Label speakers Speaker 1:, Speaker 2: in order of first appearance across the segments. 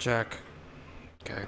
Speaker 1: Jack. Okay.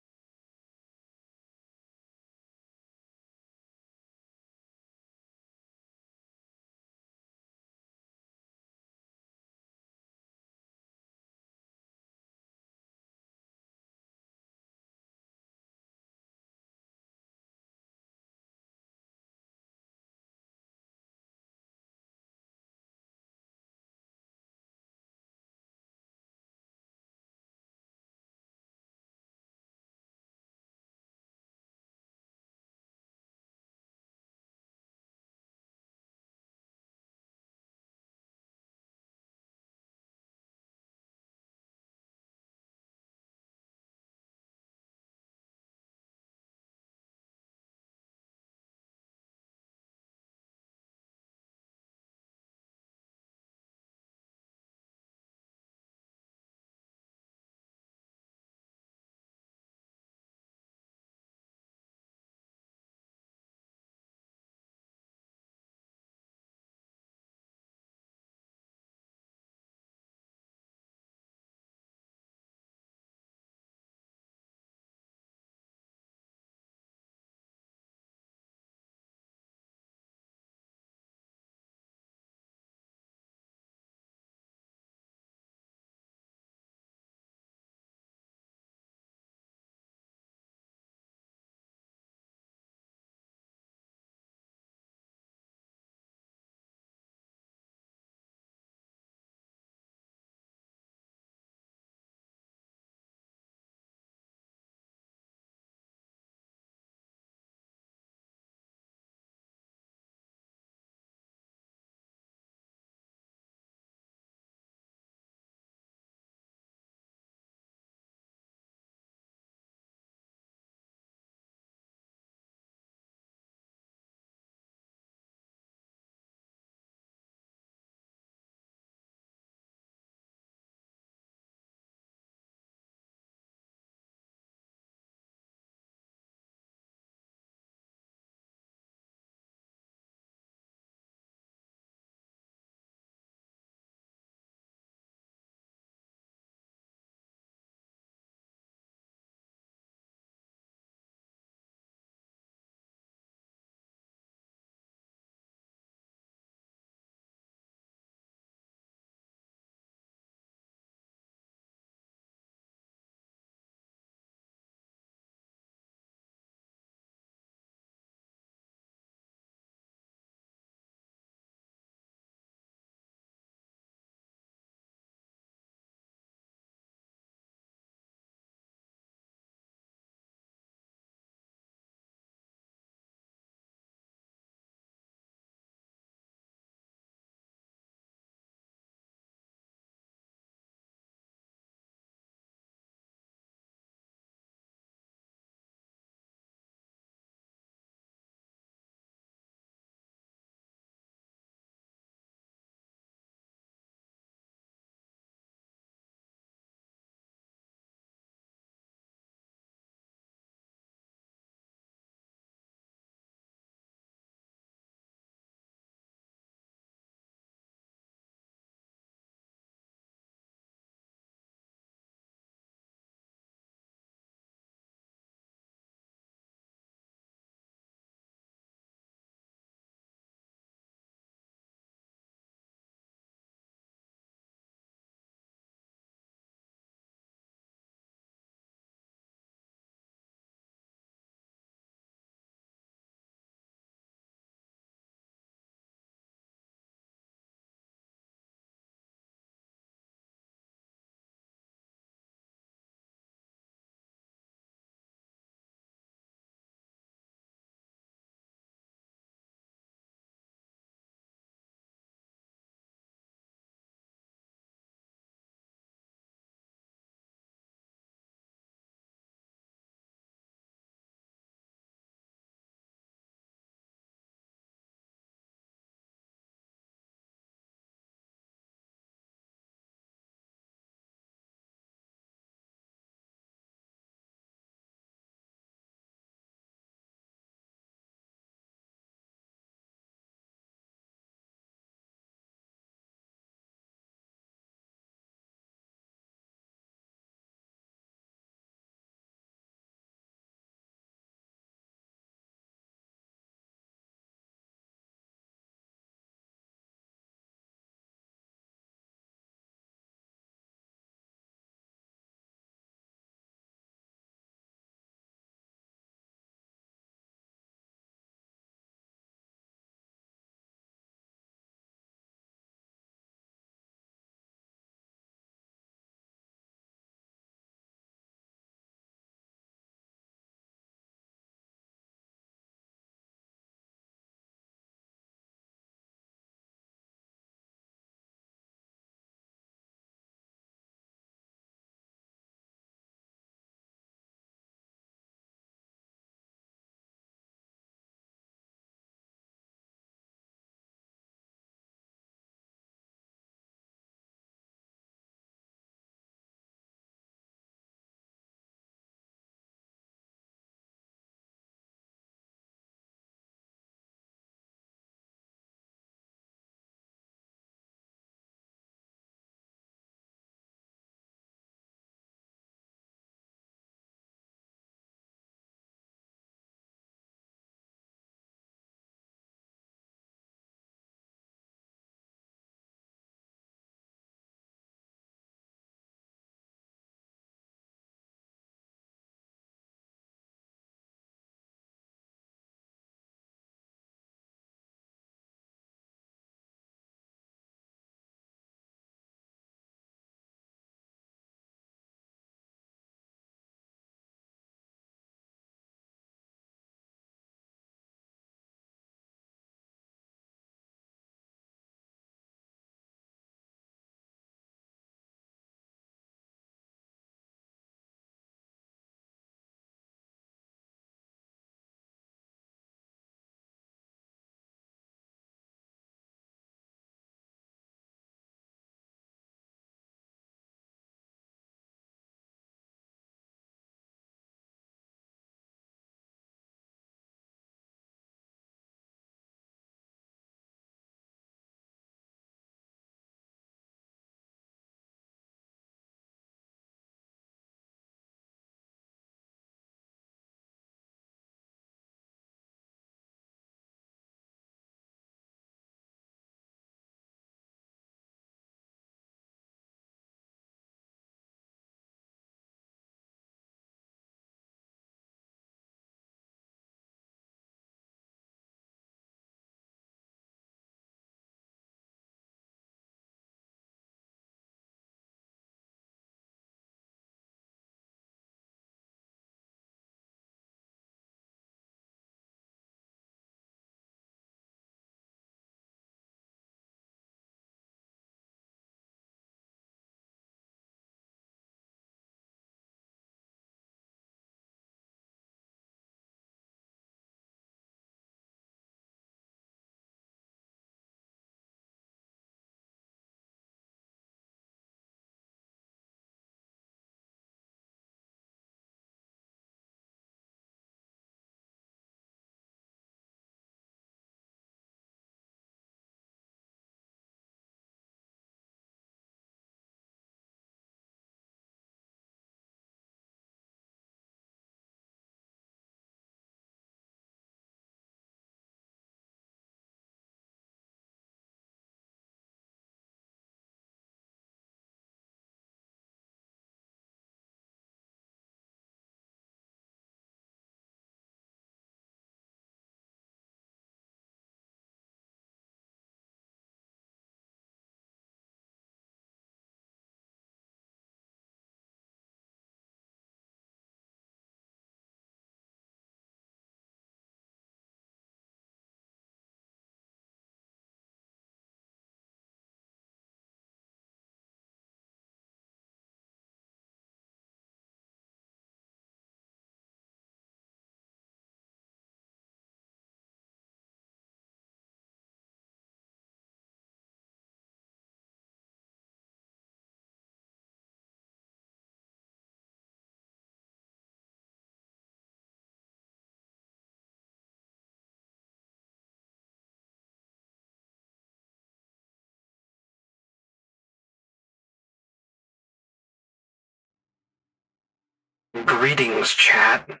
Speaker 1: Greetings, chat.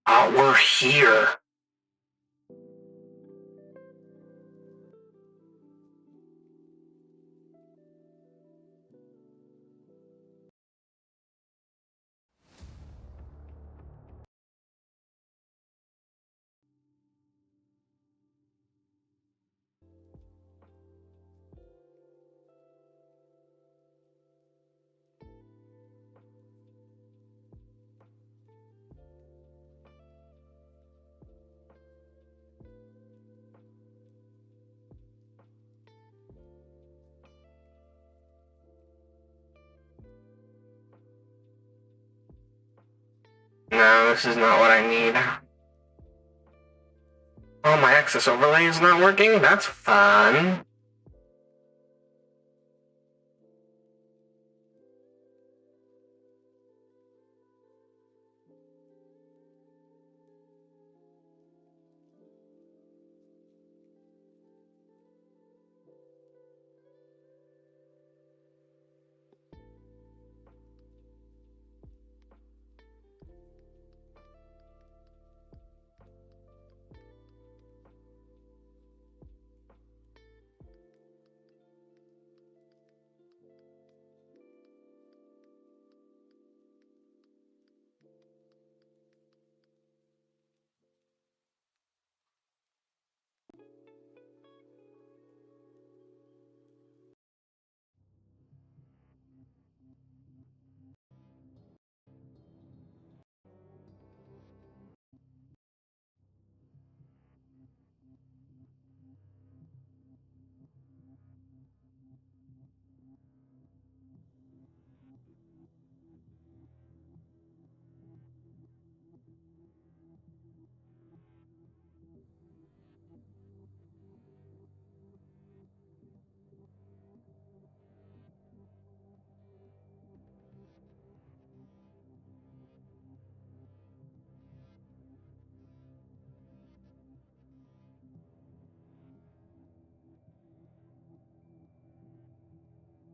Speaker 1: We're here. No, this is not what I need. Oh, my access overlay is not working? That's fun.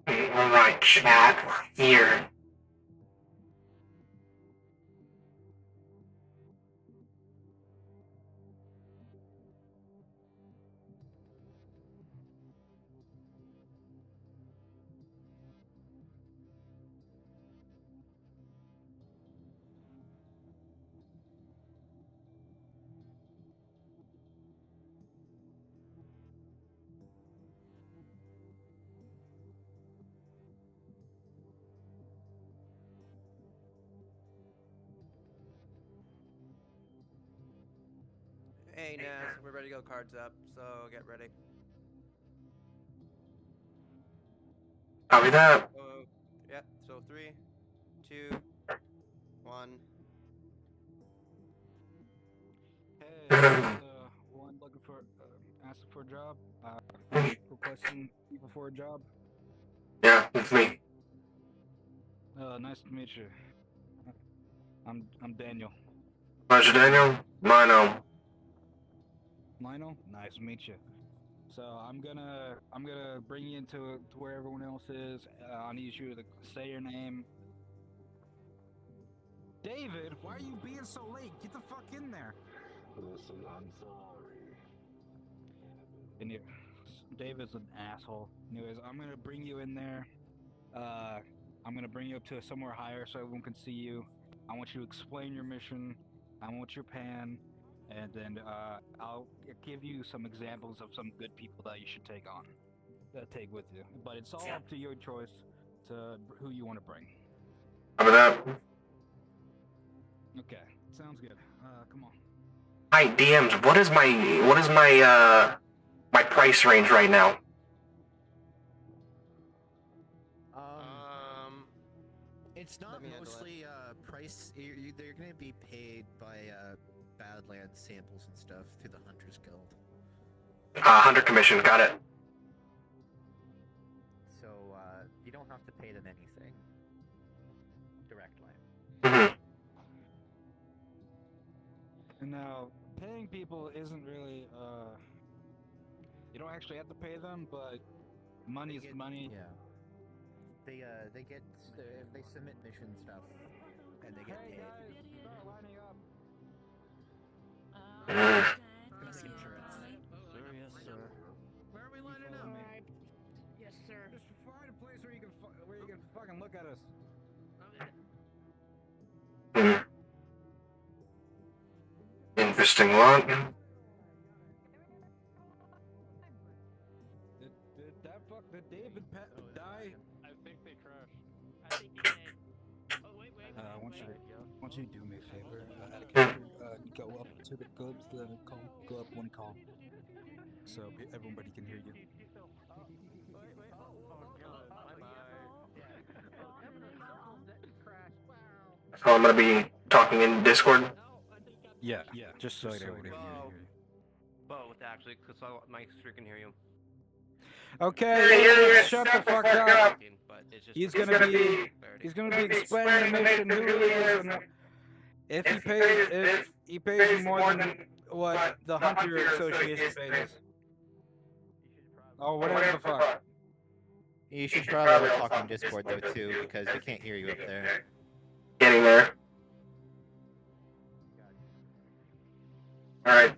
Speaker 1: Alright, chat, we're here.
Speaker 2: Hey Naz, we're ready to go, cards up, so get ready.
Speaker 1: Copy that.
Speaker 2: Yep, so 3, 2, 1.
Speaker 3: Hey, one looking for, asking for a job, requesting people for a job.
Speaker 1: Yeah, it's me.
Speaker 3: Nice to meet you. I'm Daniel.
Speaker 1: Pleasure, Daniel. Mino.
Speaker 3: Lionel, nice to meet you. So I'm gonna bring you into to where everyone else is. I need you to say your name. David, why are you being so late? Get the fuck in there.
Speaker 4: Listen, I'm sorry.
Speaker 3: And you, David's an asshole. Anyways, I'm gonna bring you in there. I'm gonna bring you up to somewhere higher so everyone can see you. I want you to explain your mission. I want your pan, and then I'll give you some examples of some good people that you should take with you. But it's all up to your choice to who you want to bring.
Speaker 1: Copy that.
Speaker 3: Okay, sounds good. Come on.
Speaker 1: Hi, DMs. What is my price range right now?
Speaker 5: It's not mostly price. They're going to be paid by Badlands samples and stuff through the Hunters Guild.
Speaker 1: Hunter commission. Got it.
Speaker 6: So you don't have to pay them anything directly.
Speaker 1: Mm-hmm.
Speaker 3: And now, paying people isn't really you don't actually have to pay them, but money's money.
Speaker 6: Yeah.
Speaker 5: They get they submit mission stuff, and they get paid.
Speaker 3: start lining up.
Speaker 5: Domestic insurance.
Speaker 7: Sir, yes, sir.
Speaker 5: Where are we lining
Speaker 3: follow
Speaker 5: up?
Speaker 3: me?
Speaker 8: Yes, sir.
Speaker 3: Just find a place where you can fucking look at us.
Speaker 1: Interesting lot.
Speaker 3: Did David die?
Speaker 7: I think they crashed.
Speaker 8: I think he did. Oh, wait.
Speaker 3: I want you to do me a favor. Go up to the go up one call, so everybody can hear you.
Speaker 1: So I'm gonna be talking in Discord.
Speaker 3: Yeah, just so everybody can hear you.
Speaker 2: Both, actually, because my sister can hear you.
Speaker 3: Okay, shut the fuck up.
Speaker 2: But it's just
Speaker 3: He's
Speaker 2: for
Speaker 3: gonna be
Speaker 2: clarity.
Speaker 3: explaining the mission, who he is, and if he pays you more than what the Hunter Association pays us. Oh, whatever the fuck.
Speaker 5: You should probably talk on Discord though too, because we can't hear you up there.
Speaker 1: Getting there. Alright.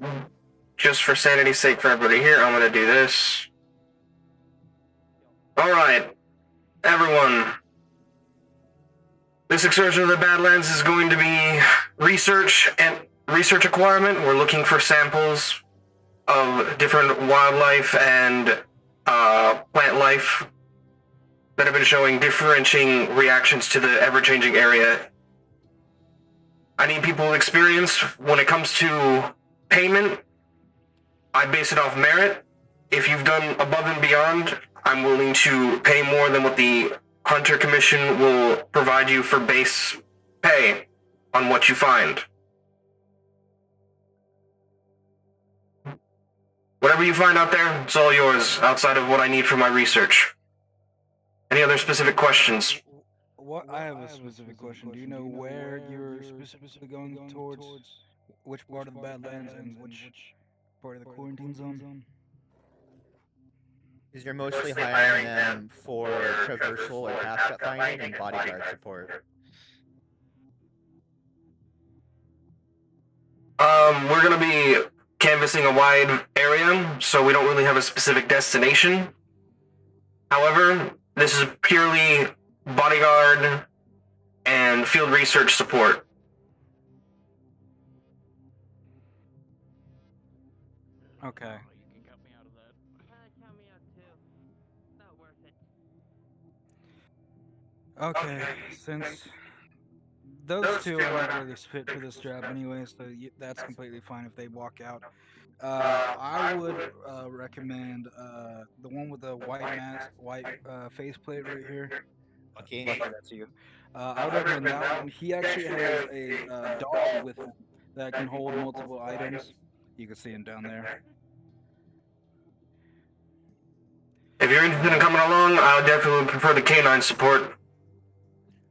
Speaker 1: Just for sanity's sake for everybody here, I'm gonna do this. Alright. Everyone. This excursion of the Badlands is going to be research and research acquirement. We're looking for samples of different wildlife and plant life that have been showing differentiating reactions to the ever-changing area. I need people with experience. When it comes to payment, I base it off merit. If you've done above and beyond, I'm willing to pay more than what the Hunter Commission will provide you for base pay on what you find. Whatever you find out there, it's all yours, outside of what I need for my research. Any other specific questions?
Speaker 3: I have a specific question. Do you know where you're specifically going towards? Which part of the Badlands and which part of the quarantine zone?
Speaker 5: Is you're mostly hiring them for traversal and path finding and bodyguard support.
Speaker 1: We're gonna be canvassing a wide area, so we don't really have a specific destination. However, this is purely bodyguard and field research support.
Speaker 3: Okay.
Speaker 7: You can cut me out of that.
Speaker 8: Count me out too. Not worth it.
Speaker 3: Okay, since those two are not really fit for this job anyway, so that's completely fine if they walk out. I would recommend the one with the white mask, white faceplate right here.
Speaker 5: Okay.
Speaker 3: That's you. I would recommend that one. He actually has a dog with him that can hold multiple items. You can see him down there.
Speaker 1: If you're interested in coming along, I would definitely prefer the canine support.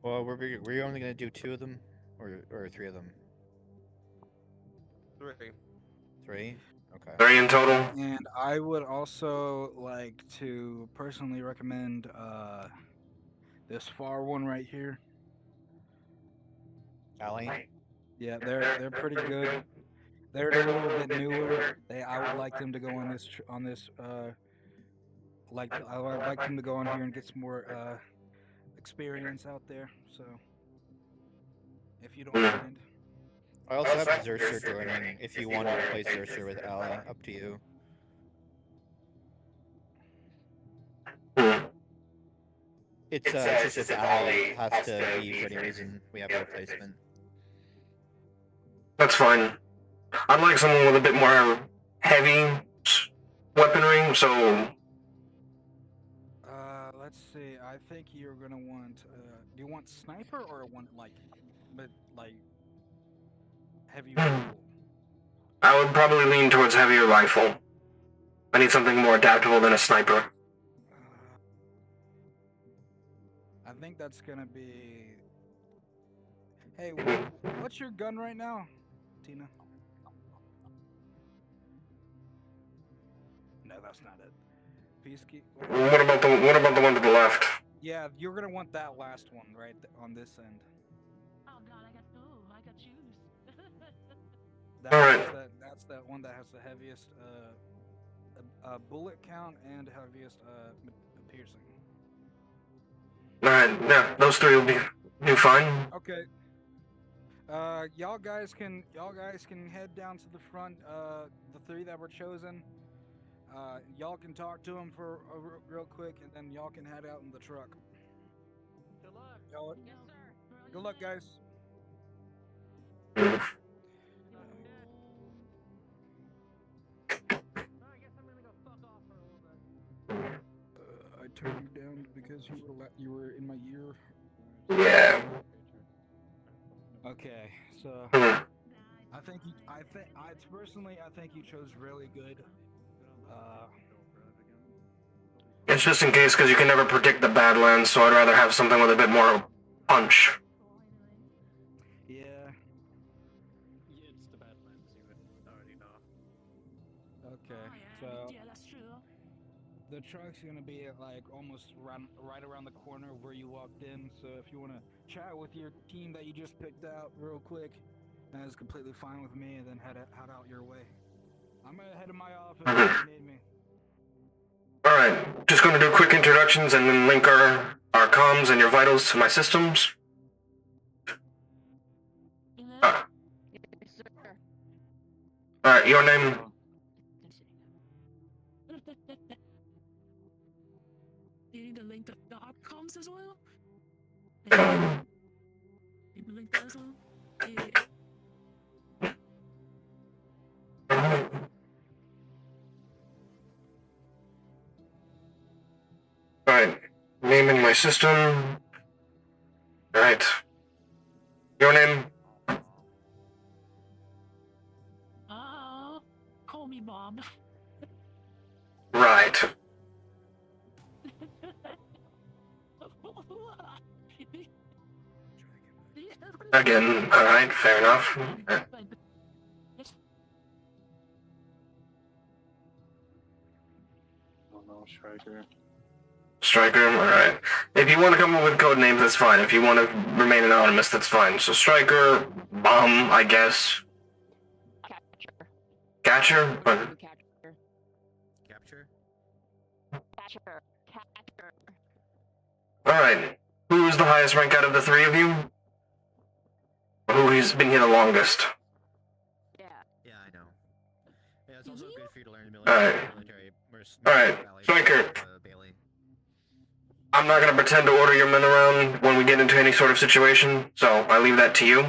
Speaker 5: Well, we're only gonna do 2 of them, or 3 of them.
Speaker 2: 3.
Speaker 5: 3. Okay.
Speaker 1: 3 in total.
Speaker 3: And I would also like to personally recommend this far one right here.
Speaker 5: Allie.
Speaker 3: Yeah, they're pretty good. They're a little bit newer. I would like them to go on this I would like them to go on here and get some more experience out there. So, if you don't mind.
Speaker 5: I also have Zerser joining. If you want to replace Zerser with Allie, up to you. It's just if Allie has to leave for any reason, we have a replacement.
Speaker 1: That's fine. I'd like someone with a bit more heavy weaponry, so
Speaker 3: Let's see. I think you're gonna want. Do you want sniper or want heavy rifle?
Speaker 1: I would probably lean towards heavier rifle. I need something more adaptable than a sniper.
Speaker 3: I think that's gonna be. Hey, what's your gun right now, Tina? No, that's not it. Peacekeep.
Speaker 1: What about the one to the left?
Speaker 3: Yeah, you're gonna want that last one right on this end.
Speaker 8: Oh god, I got shoes.
Speaker 1: Alright.
Speaker 3: That's that one that has the heaviest bullet count and heaviest piercing.
Speaker 1: Alright, yeah, those three will do fine.
Speaker 3: Okay. Y'all guys can head down to the front. The three that were chosen. Y'all can talk to them for real quick, and then y'all can head out in the truck.
Speaker 7: Good luck.
Speaker 3: Y'all,
Speaker 8: Yes, sir.
Speaker 3: good luck, guys.
Speaker 8: I guess I'm gonna go fuck off for a little bit.
Speaker 3: I turned you down because you were in my ear.
Speaker 1: Yeah.
Speaker 3: Okay, so
Speaker 1: Hmm.
Speaker 3: I think personally I think you chose really good.
Speaker 1: It's just in case, because you can never predict the Badlands, so I'd rather have something with a bit more punch.
Speaker 3: Yeah.
Speaker 7: Yeah, it's the Badlands, you would already know.
Speaker 3: Okay. So
Speaker 8: Yeah, that's true.
Speaker 3: the truck's gonna be at like almost right around the corner of where you walked in. So if you wanna chat with your team that you just picked out real quick, that is completely fine with me. And then head out your way. I'm gonna head to my office if you need me.
Speaker 1: Alright, just going to do quick introductions and then link our comms and your vitals to my systems. Uh,
Speaker 8: Yes, sir.
Speaker 1: Alright, your name?
Speaker 8: You need to link the .coms as well?
Speaker 1: Um,
Speaker 8: You can link that as well? Yeah.
Speaker 1: Alright, name in my system. Alright. Your name?
Speaker 8: Call me Bob.
Speaker 1: Right. Again, alright, fair enough.
Speaker 7: Oh no, Striker.
Speaker 1: Striker, alright. If you want to come up with code names, that's fine. If you want to remain anonymous, that's fine. So Striker, Bomb, I guess. Catcher? But
Speaker 5: Capture?
Speaker 1: alright. Who is the highest rank out of the three of you? Who has been here the longest?
Speaker 5: Yeah, I know. Yeah, it's also good for you to learn the
Speaker 1: Alright.
Speaker 5: military.
Speaker 1: Alright, Striker.
Speaker 5: Bailey.
Speaker 1: I'm not gonna pretend to order your men around when we get into any sort of situation, so I leave that to you.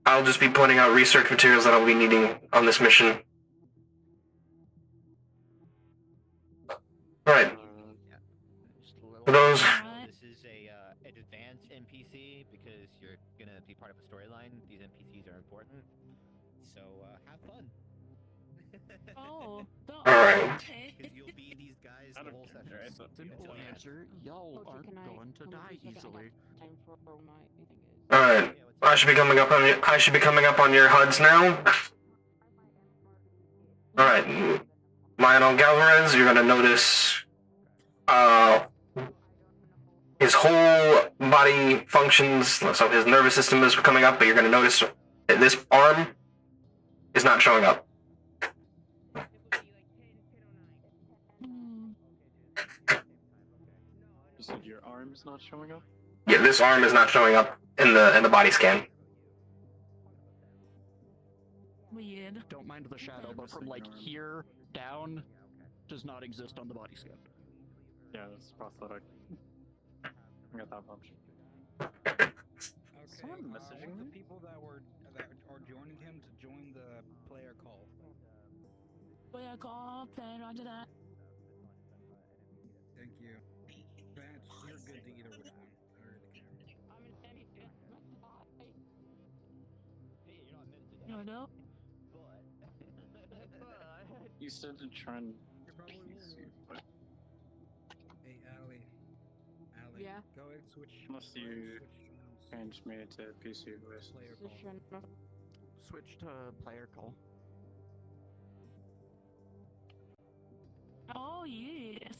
Speaker 1: I'll just be pointing out research materials that I'll be needing on this mission. Alright, for those...
Speaker 5: This is a an advanced NPC because you're gonna be part of a storyline. These NPCs are important, so have fun.
Speaker 8: Oh,
Speaker 1: Alright.
Speaker 8: okay.
Speaker 5: Because you'll be these guys
Speaker 7: I
Speaker 5: the
Speaker 7: don't
Speaker 5: whole
Speaker 7: care,
Speaker 5: session.
Speaker 7: right?
Speaker 5: Until the end.
Speaker 9: y'all
Speaker 10: Okay,
Speaker 9: aren't
Speaker 10: can I
Speaker 9: going to
Speaker 10: come
Speaker 9: die
Speaker 10: with you a second? I
Speaker 9: easily.
Speaker 10: got time for my thing is.
Speaker 1: Alright. I should be coming up on your HUDs now. Alright. Lionel Galvarez, you're gonna notice his whole body functions, so his nervous system is coming up, but you're gonna notice that this arm is not showing up.
Speaker 7: You said your arm's not showing up?
Speaker 1: Yeah, this arm is not showing up in the body scan.
Speaker 8: Weird.
Speaker 9: Don't mind the shadow, but from like here down does not exist on the body scan.
Speaker 7: Yeah, that's prosthetic. I got that much.
Speaker 3: Okay.
Speaker 7: Someone
Speaker 3: I
Speaker 7: messaging
Speaker 3: want
Speaker 7: me?
Speaker 3: the people that are joining him to join the player call.
Speaker 8: Player call, plan, roger that.
Speaker 3: Thank you. Vance, you're good to either which one. I don't really care.
Speaker 10: I'm an NPC.
Speaker 8: You know?
Speaker 7: You said to try and
Speaker 3: You're probably
Speaker 7: PC,
Speaker 3: will.
Speaker 7: but
Speaker 3: Hey, Allie. Allie.
Speaker 10: Yeah?
Speaker 3: Go ahead, switch.
Speaker 7: Unless
Speaker 3: go ahead,
Speaker 7: you
Speaker 3: switch
Speaker 7: change me to PC voice.
Speaker 3: player call.
Speaker 10: Position of
Speaker 9: Switch to player call.
Speaker 8: Oh, yes.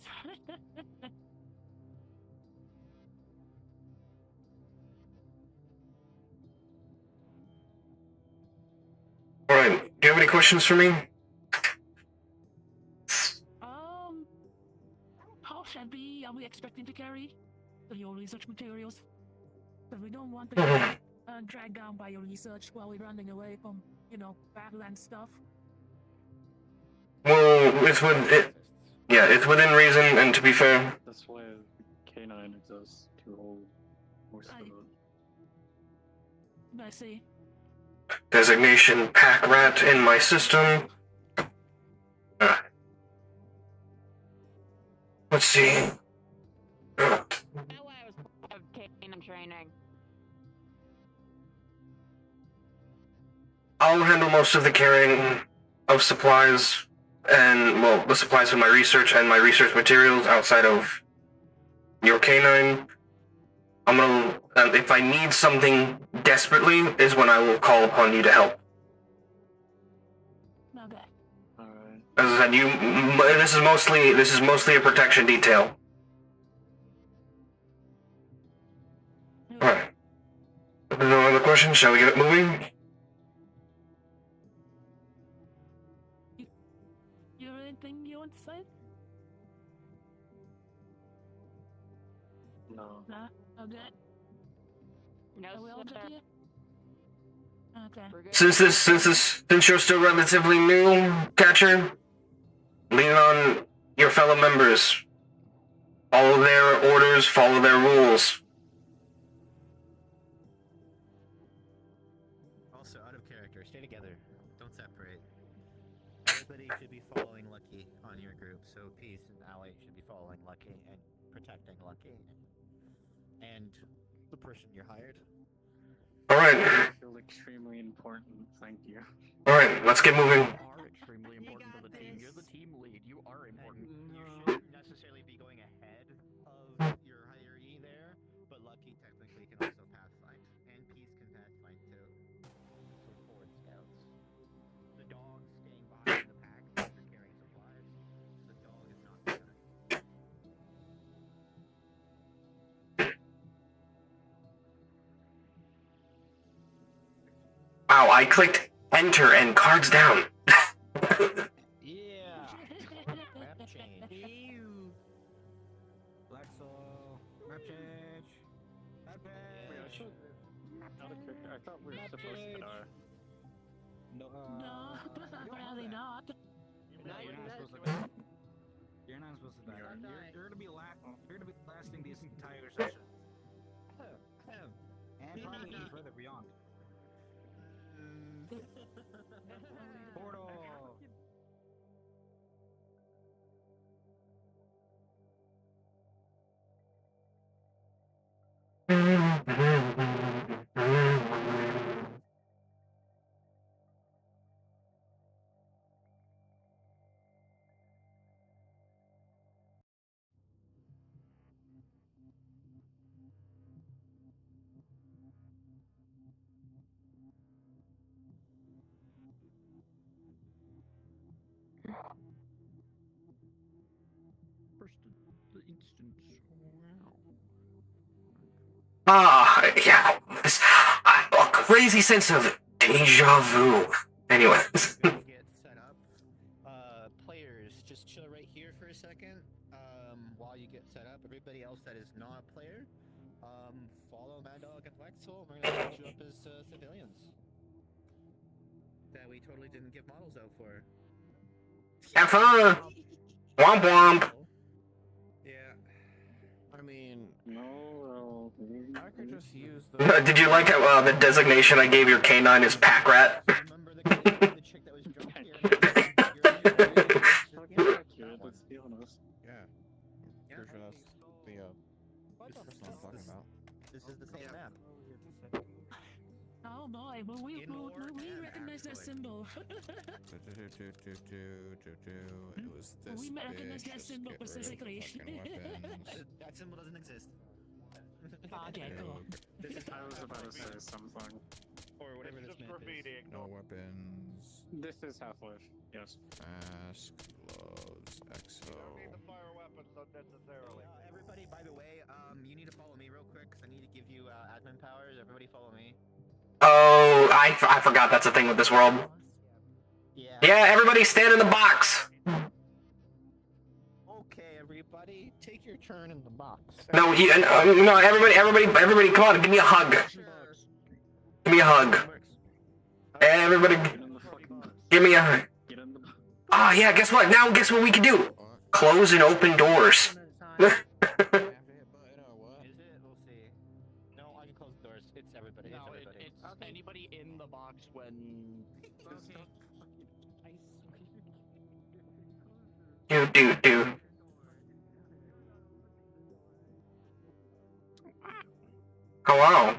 Speaker 1: Alright, do you have any questions for me?
Speaker 8: How heavy are we expecting to carry your research materials? Because we don't want to get dragged down by your research while we're running away from, Badland stuff.
Speaker 1: Well, it's within reason, and to be fair,
Speaker 7: That's why K9 exists to hold most of
Speaker 8: Right.
Speaker 7: it.
Speaker 8: I see.
Speaker 1: designation pack rat in my system. Let's see.
Speaker 10: That way I was part of Canaan training.
Speaker 1: I'll handle most of the carrying of supplies and, well, the supplies for my research and my research materials outside of your canine. I'm gonna, if I need something desperately, is when I will call upon you to help.
Speaker 8: Okay.
Speaker 7: Alright.
Speaker 1: As I said, this is mostly a protection detail. Alright. No other questions? Shall we get it moving?
Speaker 8: You have anything you want to say?
Speaker 7: No.
Speaker 8: Nah? Okay.
Speaker 10: No,
Speaker 8: Are we all good
Speaker 10: sir.
Speaker 8: here? Okay.
Speaker 10: We're good.
Speaker 1: Since you're still relatively new, Catcher, lean on your fellow members. Follow their orders, follow their rules.
Speaker 5: Also, out of character, stay together. Don't separate. Everybody should be following Lucky on your group, so Peace and Ally should be following Lucky and protecting Lucky. And the person you hired.
Speaker 1: Alright,
Speaker 7: I feel extremely important, thank you.
Speaker 1: alright, let's get moving.
Speaker 9: You are extremely important to the team. You're the team lead. You are important.
Speaker 5: You shouldn't necessarily be going ahead of your hierarchy there, but Lucky technically can also pathfind, and Peace can pathfind too. So forward scouts. The dog staying behind the pack after carrying supplies. So the dog is not behind.
Speaker 1: Wow, I clicked enter and cards down.
Speaker 3: Yeah.
Speaker 5: Map change.
Speaker 3: Black soil. Map change. Map
Speaker 7: Wait, I
Speaker 3: change.
Speaker 7: thought we were
Speaker 3: Map
Speaker 7: supposed to
Speaker 3: change.
Speaker 7: die.
Speaker 3: No,
Speaker 8: No, apparently not.
Speaker 3: No, you're not supposed to die. You're not supposed to die. You're gonna be lasting this entire session. And probably further beyond. Portal.
Speaker 9: First, the instance. Wow.
Speaker 1: Yeah, a crazy sense of deja vu. Anyways.
Speaker 5: Get set up. Players, just chill right here for a second. While you get set up, everybody else that is not a player, follow Mad Dog and Wexel. We're gonna set you up as civilians. That we totally didn't give models out for.
Speaker 1: Have fun. Womp womp.
Speaker 5: Yeah.
Speaker 11: I mean,
Speaker 7: No,
Speaker 11: I could just use the.
Speaker 1: Did you like how the designation I gave your canine is pack rat?
Speaker 5: Remember the chick that was drunk here?
Speaker 7: fucking accurate, let's be honest.
Speaker 11: Yeah.
Speaker 5: Yeah.
Speaker 11: Pretty sure that's the person I'm talking about.
Speaker 5: This is the same map.
Speaker 8: Oh boy, will we recognize that symbol?
Speaker 11: It was this
Speaker 8: We recognize that
Speaker 11: bitch,
Speaker 8: symbol
Speaker 11: just get rid of
Speaker 8: specifically.
Speaker 11: fucking weapons.
Speaker 5: That symbol doesn't exist.
Speaker 8: Okay, cool.
Speaker 5: This is
Speaker 7: I was about to say something.
Speaker 5: or whatever this map is.
Speaker 11: No weapons.
Speaker 7: This is Half-Life, yes.
Speaker 11: Mask, gloves, exo.
Speaker 5: Everybody, by the way, you need to follow me real quick because I need to give you admin powers. Everybody, follow me.
Speaker 1: Oh, I forgot that's a thing with this world. Yeah, everybody stand in the box.
Speaker 6: Okay, everybody, take your turn in the box.
Speaker 1: No, no, everybody, come on, give me a hug. Give me a hug. Everybody,
Speaker 7: Get in the fucking box.
Speaker 1: give me a hug.
Speaker 7: Get in the box.
Speaker 1: Oh yeah, guess what? Now guess what we can do?
Speaker 11: What?
Speaker 1: Close and open doors.
Speaker 6: I have to hit button or what? Is it? We'll see. No, I can close the doors. It's everybody.
Speaker 9: No,
Speaker 6: it's everybody.
Speaker 9: it's anybody in the box when.
Speaker 1: Do. Hello.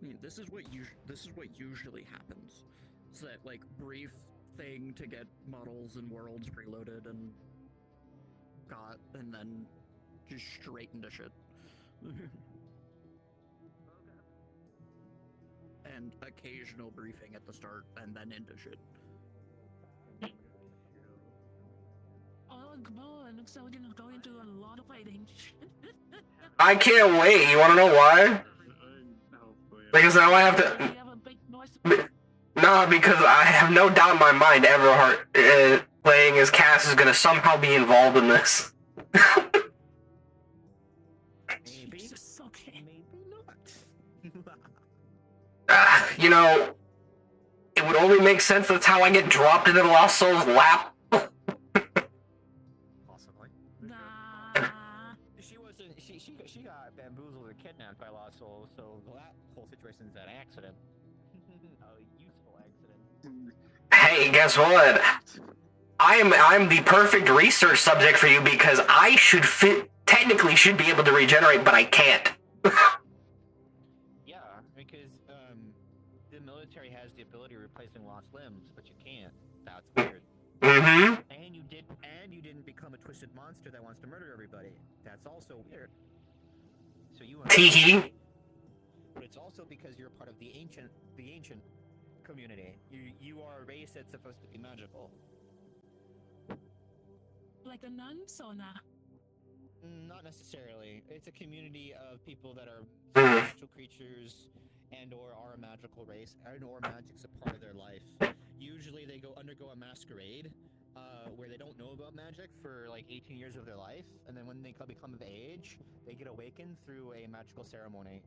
Speaker 9: I mean, this is what usually happens. It's that like brief thing to get models and worlds reloaded and got, and then just straight into shit. And occasional briefing at the start, and then into shit.
Speaker 8: Oh, come on. Looks like we're gonna go into a lot of fighting.
Speaker 1: I can't wait. You want to know why? Because now I have to.
Speaker 8: We have a big noise.
Speaker 1: Nah, because I have no doubt in my mind Everhart playing as Cass is gonna somehow be involved in this.
Speaker 8: Jesus, okay.
Speaker 6: Maybe not.
Speaker 1: You know, it would only make sense that's how I get dropped into the Lost Soul's lap.
Speaker 6: Possibly.
Speaker 8: Nah.
Speaker 6: She wasn't. She got bamboozled or kidnapped by Lost Soul, so that whole situation's an accident. A useful accident.
Speaker 1: Hey, guess what? I'm the perfect research subject for you because I technically should be able to regenerate, but I can't.
Speaker 6: Yeah, because the military has the ability of replacing lost limbs, but you can't. That's weird.
Speaker 1: Mm-hmm.
Speaker 6: And you didn't become a twisted monster that wants to murder everybody. That's also weird. So you.
Speaker 1: Teehee.
Speaker 6: But it's also because you're part of the ancient community. You are a race that's supposed to be magical.
Speaker 8: Like the nuns or nah?
Speaker 6: Not necessarily. It's a community of people that are spiritual creatures and/or are a magical race, and/or magic's a part of their life. Usually, they undergo a masquerade, where they don't know about magic for like 18 years of their life, and then when they become of age, they get awakened through a magical ceremony.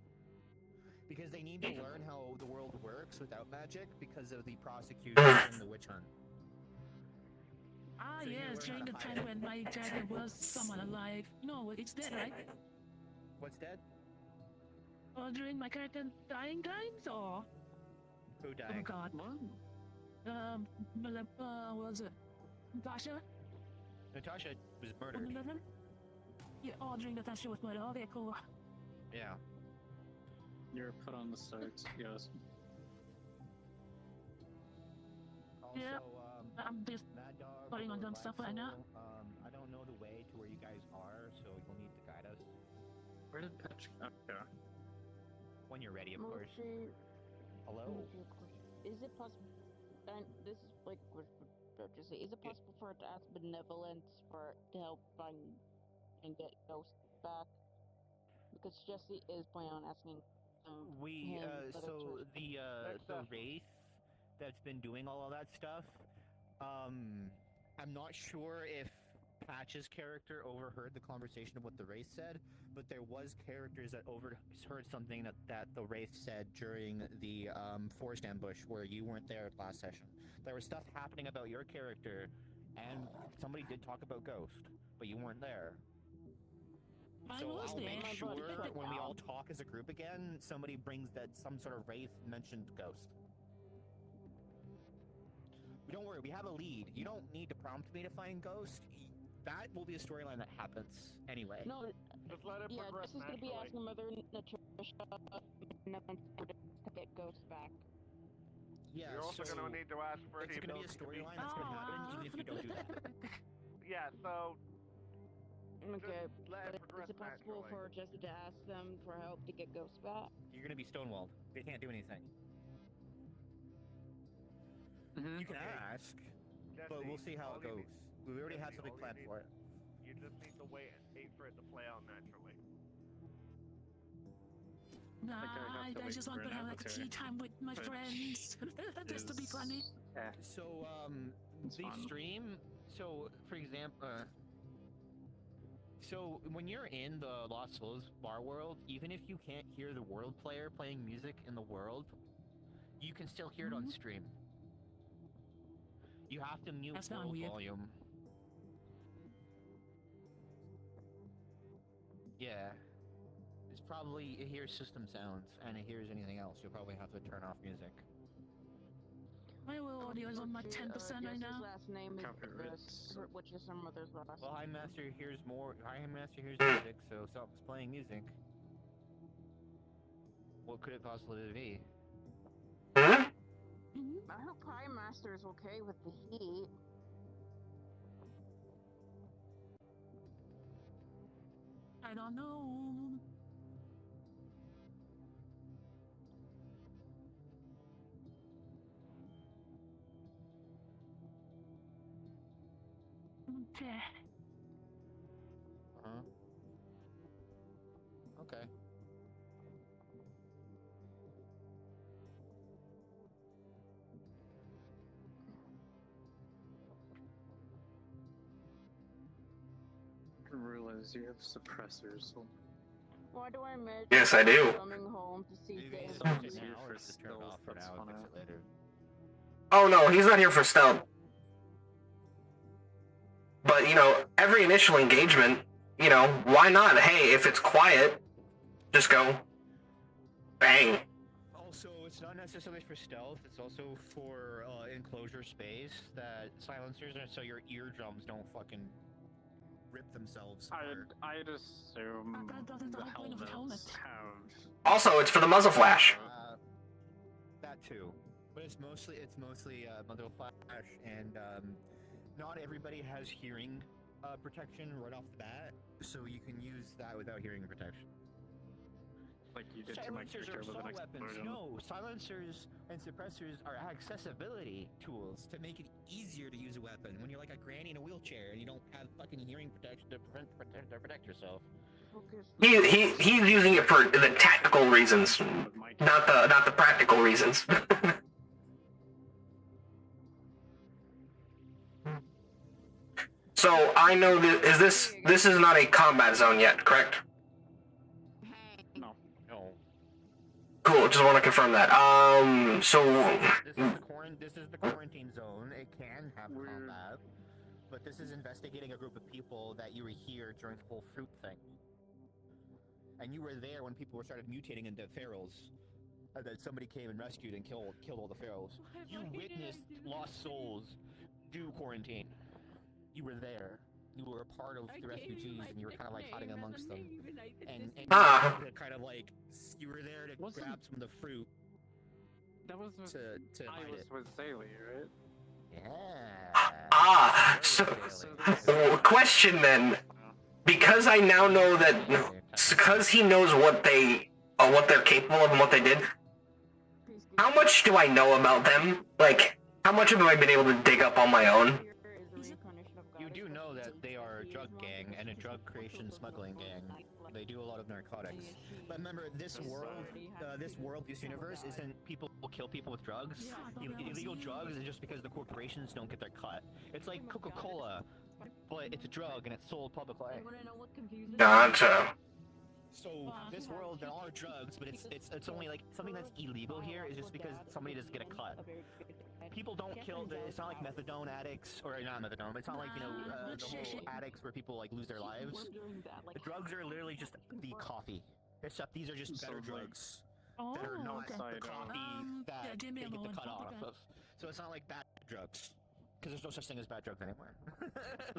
Speaker 6: Because they need to learn how the world works without magic because of the prosecution and the witch hunt.
Speaker 8: Ah,
Speaker 6: So you
Speaker 8: yes,
Speaker 6: learn
Speaker 8: during
Speaker 6: how
Speaker 8: the
Speaker 6: to hide
Speaker 8: time
Speaker 6: it.
Speaker 8: when my dad was someone alive. No, it's dead, right?
Speaker 6: What's dead?
Speaker 8: Or during my character dying times, or?
Speaker 6: Who
Speaker 8: Oh
Speaker 6: died?
Speaker 8: god. Was it Natasha?
Speaker 6: Natasha was murdered.
Speaker 8: Yeah, or during the time she was murdered. Okay, cool.
Speaker 6: Yeah.
Speaker 7: You're put on the start, yes.
Speaker 6: Also,
Speaker 8: Yeah. I'm just
Speaker 6: Mad Dog,
Speaker 8: putting on
Speaker 6: or
Speaker 8: some
Speaker 6: Black
Speaker 8: stuff right now.
Speaker 6: Soul, I don't know the way to where you guys are, so you'll need to guide us.
Speaker 7: Where did Patch go?
Speaker 6: When you're ready, of course.
Speaker 10: Mostly,
Speaker 6: Hello?
Speaker 10: is it possible? And this is like what Jesse. Is it possible for it to ask benevolence to help and get ghosts back? Because Jesse is planning on asking.
Speaker 6: We
Speaker 10: him whether
Speaker 6: so
Speaker 10: to-
Speaker 6: the wraith that's been doing all of that stuff. I'm not sure if Patch's character overheard the conversation of what the wraith said, but there was characters that overheard something that the wraith said during the forest ambush where you weren't there last session. There was stuff happening about your character, and somebody did talk about Ghost, but you weren't there.
Speaker 8: I
Speaker 6: So
Speaker 8: was
Speaker 6: I'll
Speaker 8: there.
Speaker 6: make sure when we all talk as a group again, somebody brings that some sort of wraith mentioned Ghost. Don't worry, we have a lead. You don't need to prompt me to find Ghost. That will be a storyline that happens anyway.
Speaker 10: No,
Speaker 12: just let it
Speaker 10: yeah,
Speaker 12: progress
Speaker 10: Jess is gonna be
Speaker 12: naturally.
Speaker 10: asking Mother Natasha to get ghosts back.
Speaker 6: Yeah,
Speaker 12: You're also
Speaker 6: so
Speaker 12: going to need to ask for
Speaker 6: it's
Speaker 12: the
Speaker 6: going to be a
Speaker 12: ability
Speaker 6: storyline that's going to happen even if you don't do that.
Speaker 12: Yeah, so
Speaker 10: Okay,
Speaker 12: just let it
Speaker 10: but
Speaker 12: progress
Speaker 10: is it possible
Speaker 12: naturally.
Speaker 10: for Jesse to ask them for help to get ghosts back?
Speaker 6: You're going to be stonewalled. They can't do anything.
Speaker 9: Mm-hmm.
Speaker 6: You can ask, but we'll see how it goes. We already have something planned for it.
Speaker 12: You just need to wait for it to play out naturally.
Speaker 8: Nah,
Speaker 7: have to
Speaker 8: I
Speaker 7: wait
Speaker 8: just
Speaker 7: for
Speaker 8: want to
Speaker 7: an
Speaker 8: have like tea
Speaker 7: avatar,
Speaker 8: time with my
Speaker 7: which
Speaker 8: friends, just to be funny.
Speaker 6: So,
Speaker 7: It's
Speaker 6: the
Speaker 7: fun.
Speaker 6: stream. So, for example, so when you're in the Lost Souls bar world, even if you can't hear the world player playing music in the world, you can still hear it on stream. You have to mute
Speaker 8: That's not
Speaker 6: world
Speaker 8: weird.
Speaker 6: volume. Yeah. It's probably, it hears system sounds, and it hears anything else. You'll probably have to turn off music.
Speaker 8: My audio is on like 10% right now.
Speaker 10: Last name is
Speaker 7: Copyrights.
Speaker 10: which is her mother's last.
Speaker 6: Well, High Master hears more. High Master hears music, so stops playing music. What could it possibly be?
Speaker 10: I hope Prime Master is okay with the heat.
Speaker 8: I don't know. Okay.
Speaker 6: Uh-huh. Okay.
Speaker 7: You realize you have suppressors.
Speaker 10: Why do I imagine
Speaker 1: Yes, I do.
Speaker 10: coming home to see
Speaker 6: You can
Speaker 10: Dave?
Speaker 6: start it
Speaker 7: Here
Speaker 6: now, or
Speaker 7: for
Speaker 6: just turn it
Speaker 7: stealth,
Speaker 6: off for
Speaker 7: that's
Speaker 6: now and
Speaker 7: funny.
Speaker 6: fix it later.
Speaker 1: Oh no, he's not here for stealth. But, you know, every initial engagement, you know, why not? Hey, if it's quiet, just go bang.
Speaker 6: Also, it's not necessarily for stealth, it's also for enclosure space that silencers are so your eardrums don't fucking rip themselves apart.
Speaker 7: I'd assume
Speaker 8: That is the
Speaker 7: the
Speaker 8: whole point of the helmet.
Speaker 7: helmets have.
Speaker 1: Also, it's for the muzzle flash.
Speaker 6: That too. But it's mostly muzzle flash, and not everybody has hearing protection right off the bat, so you can use that without hearing protection.
Speaker 7: Like you did to my
Speaker 6: Silencers
Speaker 7: character
Speaker 6: are
Speaker 7: with an
Speaker 6: assault weapons.
Speaker 7: explosion.
Speaker 6: No, silencers and suppressors are accessibility tools to make it easier to use a weapon when you're like a granny in a wheelchair and you don't have fucking hearing protection to protect yourself.
Speaker 1: He's using it for the tactical reasons, not the practical reasons. So I know that this is not a combat zone yet, correct?
Speaker 7: No.
Speaker 6: No.
Speaker 1: Cool. Just want to confirm that. So
Speaker 6: This is the quarantine zone. It can have combat, but this is investigating a group of people that you were here during the whole fruit thing, and you were there when people were started mutating into ferals. That somebody came and rescued and killed all the ferals. You witnessed Lost Souls do quarantine. You were there. You were a part of the refugees, and you were kind of like hiding amongst them. And you were there to kind of like you were there to grab some of the fruit.
Speaker 7: That was
Speaker 6: to hide it.
Speaker 7: with Zaylee, right?
Speaker 6: Yeah.
Speaker 1: So question then, because I now know that because he knows what they're capable of and what they did. How much do I know about them? Like, how much have I been able to dig up on my own?
Speaker 6: You do know that they are a drug gang and a drug creation smuggling gang. They do a lot of narcotics. But remember, this universe isn't people will kill people with drugs. Illegal drugs is just because the corporations don't get their cut. It's like Coca-Cola, but it's a drug and it's sold publicly.
Speaker 1: Gotcha.
Speaker 6: So this world, there are drugs, but it's only like something that's illegal here is just because somebody doesn't get a cut. People don't kill. It's not like methadone addicts, or not methadone. But it's not like the whole addicts where people like lose their lives. The drugs are literally just the coffee. Except these are just better drugs that are not the coffee that they get the cut off of. So it's not like bad drugs, because there's no such thing as bad drugs anymore.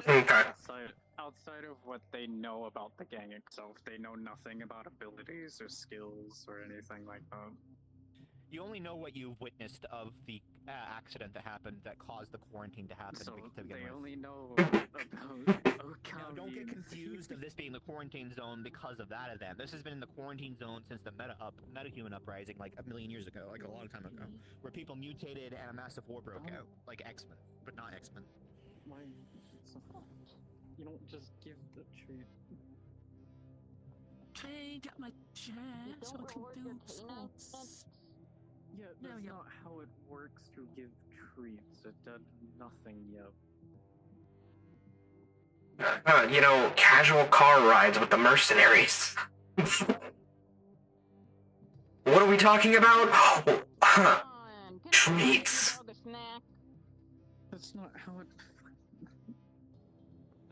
Speaker 1: Okay.
Speaker 7: Outside of what they know about the gang itself, they know nothing about abilities or skills or anything like that.
Speaker 6: You only know what you've witnessed of the accident that happened that caused the quarantine to happen.
Speaker 7: So
Speaker 6: to begin
Speaker 7: they
Speaker 6: with.
Speaker 7: only know about
Speaker 6: Now, don't get confused of this being the quarantine zone because of that event. This has been in the quarantine zone since the metahuman uprising, like a million years ago, like a long time ago, where people mutated and a massive war broke out, like X-Men, but not X-Men.
Speaker 7: Why? You don't just give the truth.
Speaker 6: Now, don't get confused of this being the quarantine zone because of that event. This has been in the quarantine zone since the meta uprising like a million years ago, like a long time ago, where people mutated and a massive war broke out, like X-Men, but not X-Men.
Speaker 8: Okay, got my chair so I can do sports.
Speaker 7: Yeah,
Speaker 8: There
Speaker 7: that's
Speaker 8: we go.
Speaker 7: not how it works to give treats. It did nothing yet.
Speaker 1: You know, casual car rides with the mercenaries. What are we talking about? Treats.
Speaker 10: Dog a snack.
Speaker 7: That's not how it.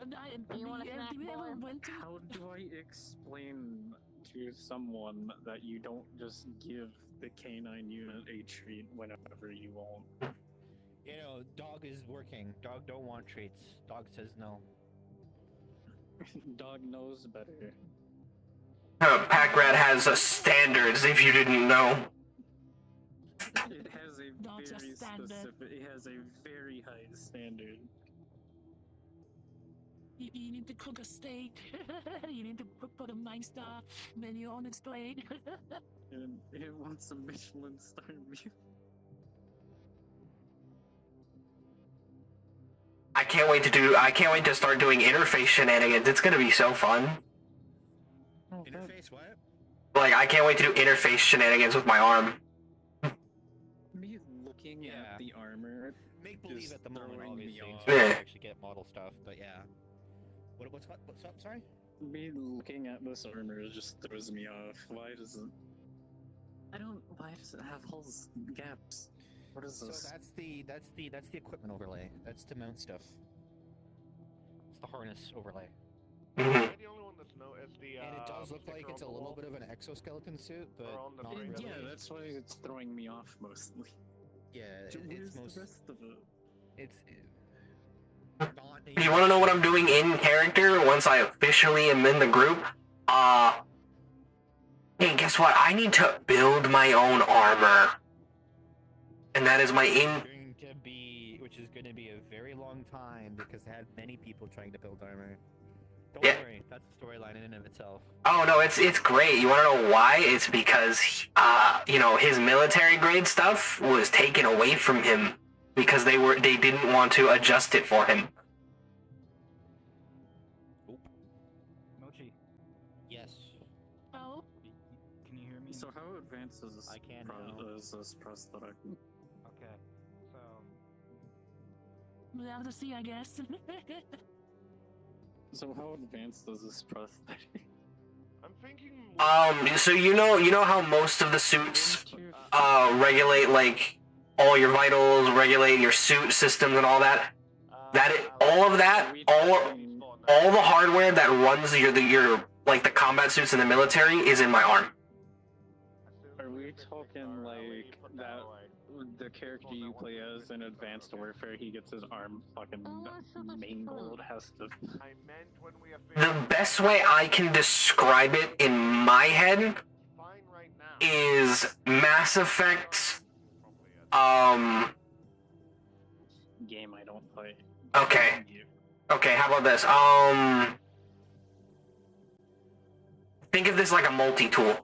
Speaker 8: And
Speaker 10: You want a snack,
Speaker 8: do we ever
Speaker 10: boy?
Speaker 8: went to
Speaker 7: How do I explain to someone that you don't just give the canine unit a treat whenever you want?
Speaker 6: You know, dog is working. Dog don't want treats. Dog says no.
Speaker 7: Dog knows better.
Speaker 1: Pack Rat has standards, if you didn't know.
Speaker 7: It has a
Speaker 8: Dogs are
Speaker 7: very
Speaker 8: standard.
Speaker 7: specific. It has a very high standard.
Speaker 8: You need to cook a steak. You need to put a nine-star menu on its plate.
Speaker 7: And it wants a Michelin star meal.
Speaker 1: I can't wait to start doing interface shenanigans. It's gonna be so fun.
Speaker 6: Interface what?
Speaker 1: Like, I can't wait to do interface shenanigans with my arm.
Speaker 7: Me looking at the armor.
Speaker 6: Make believe
Speaker 7: is
Speaker 6: at the moment,
Speaker 7: throwing me
Speaker 6: obviously,
Speaker 7: off.
Speaker 6: until you
Speaker 1: Yeah.
Speaker 6: actually get model stuff. But yeah. What's up? Sorry.
Speaker 7: Me looking at this armor just throws me off. Why does it? Why does it have holes, gaps? What is
Speaker 6: So
Speaker 7: this?
Speaker 6: that's the equipment overlay. That's to mount stuff. It's the harness overlay.
Speaker 12: Am I the only one that's noticed the?
Speaker 6: And it does look like
Speaker 12: sticker
Speaker 6: it's
Speaker 12: on
Speaker 6: a
Speaker 12: the
Speaker 6: little
Speaker 12: wall?
Speaker 6: bit of an exoskeleton suit, but
Speaker 12: Or on the
Speaker 6: not
Speaker 12: screen.
Speaker 6: really.
Speaker 7: Yeah, that's why it's throwing me off mostly.
Speaker 6: Yeah,
Speaker 7: Where's
Speaker 6: it's most.
Speaker 7: the rest of it?
Speaker 6: It's.
Speaker 1: You want to know what I'm doing in character once I officially am in the group? Hey, guess what? I need to build my own armor. And that is my
Speaker 6: Which is going to be a very long time because it had many people trying to build armor. Don't
Speaker 1: Yeah.
Speaker 6: worry, that's a storyline in and of itself.
Speaker 1: Oh no, it's great. You want to know why? It's because you know, his military grade stuff was taken away from him because they didn't want to adjust it for him.
Speaker 3: Mochi,
Speaker 6: Yes.
Speaker 8: Oh,
Speaker 3: can you hear me?
Speaker 7: So how advanced is this?
Speaker 6: I can now.
Speaker 7: Is this prosthetic?
Speaker 3: Okay, so
Speaker 8: we'll have to see, I guess.
Speaker 7: So how advanced is this prosthetic?
Speaker 12: I'm thinking.
Speaker 1: So you know how most of the suits regulate like all your vitals, regulate your suit systems and all that. All the hardware that runs your like the combat suits in the military is in my arm.
Speaker 7: Are we talking like that? The character you play as in Advanced Warfare, he gets his arm fucking mangled, has to.
Speaker 12: I meant when we
Speaker 1: The best way I can describe it in my head is Mass Effect.
Speaker 7: Game I don't play.
Speaker 1: Okay. Okay, how about this? Think of this like a multi-tool.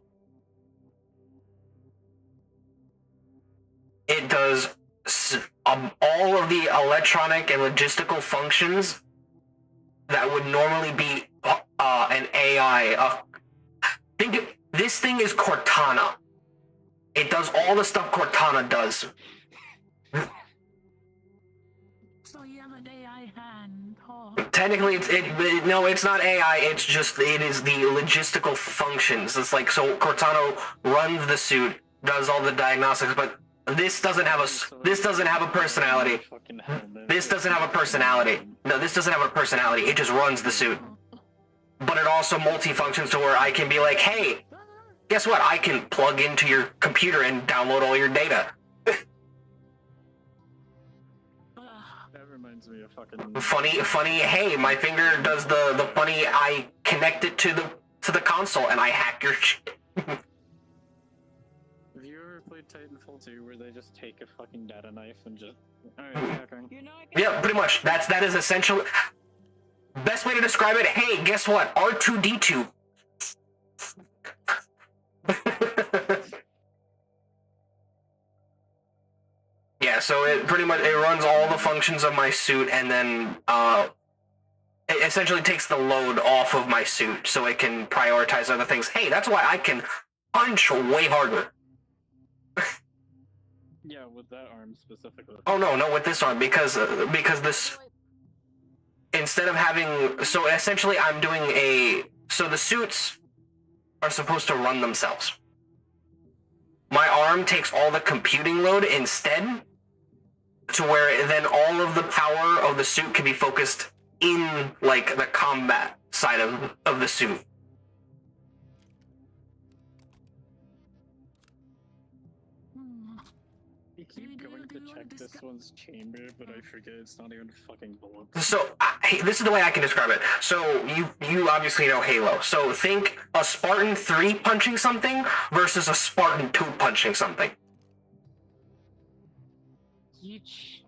Speaker 1: It does all of the electronic and logistical functions that would normally be an AI. This thing is Cortana. It does all the stuff Cortana does.
Speaker 8: So you have an AI hand, huh?
Speaker 1: Technically, no, it's not AI. It is the logistical functions. It's like, so Cortana runs the suit, does all the diagnostics, but this doesn't have a personality. This doesn't have a personality. No, this doesn't have a personality. It just runs the suit. But it also multi-functions to where I can be like, hey, guess what? I can plug into your computer and download all your data.
Speaker 7: That reminds me of fucking.
Speaker 1: Funny. Hey, my finger does the funny. I connect it to the console and I hack your shit.
Speaker 7: Have you ever played Titanfall 2 where they just take a fucking data knife and just. Alright, hacking.
Speaker 1: Yeah, pretty much. That is essential. Best way to describe it. Hey, guess what? R2D2. Yeah, so it pretty much runs all the functions of my suit, and then it essentially takes the load off of my suit so it can prioritize other things. Hey, that's why I can punch way harder.
Speaker 7: Yeah, with that arm specifically.
Speaker 1: Oh no, with this arm because this instead of having so essentially I'm doing so the suits are supposed to run themselves. My arm takes all the computing load instead, to where then all of the power of the suit can be focused in like the combat side of the suit.
Speaker 7: You keep going to check this one's chamber, but I forget it's not even fucking bullets.
Speaker 1: So this is the way I can describe it. So you obviously know Halo. So think a Spartan 3 punching something versus a Spartan 2 punching something.
Speaker 7: Each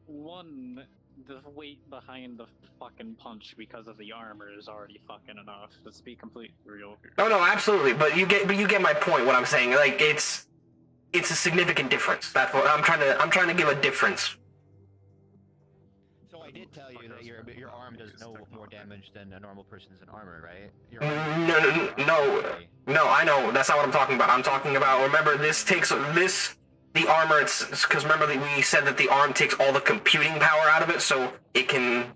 Speaker 7: one, the weight behind the fucking punch because of the armor is already fucking enough. Let's be completely real here.
Speaker 1: No, absolutely. But you get my point. What I'm saying, like it's a significant difference. That's what I'm trying to give a difference.
Speaker 6: So I did tell you that your arm does no more damage than a normal person's in armor, right?
Speaker 1: No, I know. That's not what I'm talking about. I'm talking about, remember, the armor, it's because remember that we said that the arm takes all the computing power out of it, so it can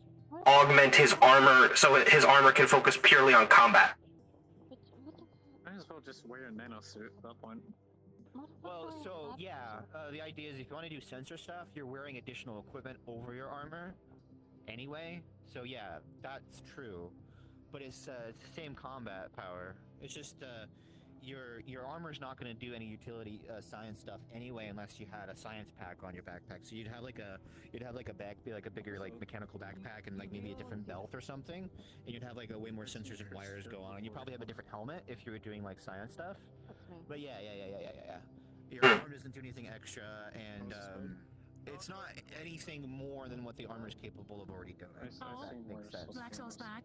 Speaker 1: augment his armor, so his armor can focus purely on combat.
Speaker 7: Might as well just wear a nano suit at that point.
Speaker 6: Well, so yeah, the idea is if you want to do sensor stuff, you're wearing additional equipment over your armor anyway. So yeah, that's true. But it's the same combat power. It's just your armor's not going to do any utility science stuff anyway unless you had a science pack on your backpack. So you'd have like a bigger like mechanical backpack and like maybe a different belt or something, and you'd have like a way more sensors and wires go on. And you probably have a different helmet if you were doing like science stuff. But yeah. Your arm doesn't do anything extra, and it's not anything more than what the armor is capable of already doing. Makes sense.
Speaker 8: Black Soul's back.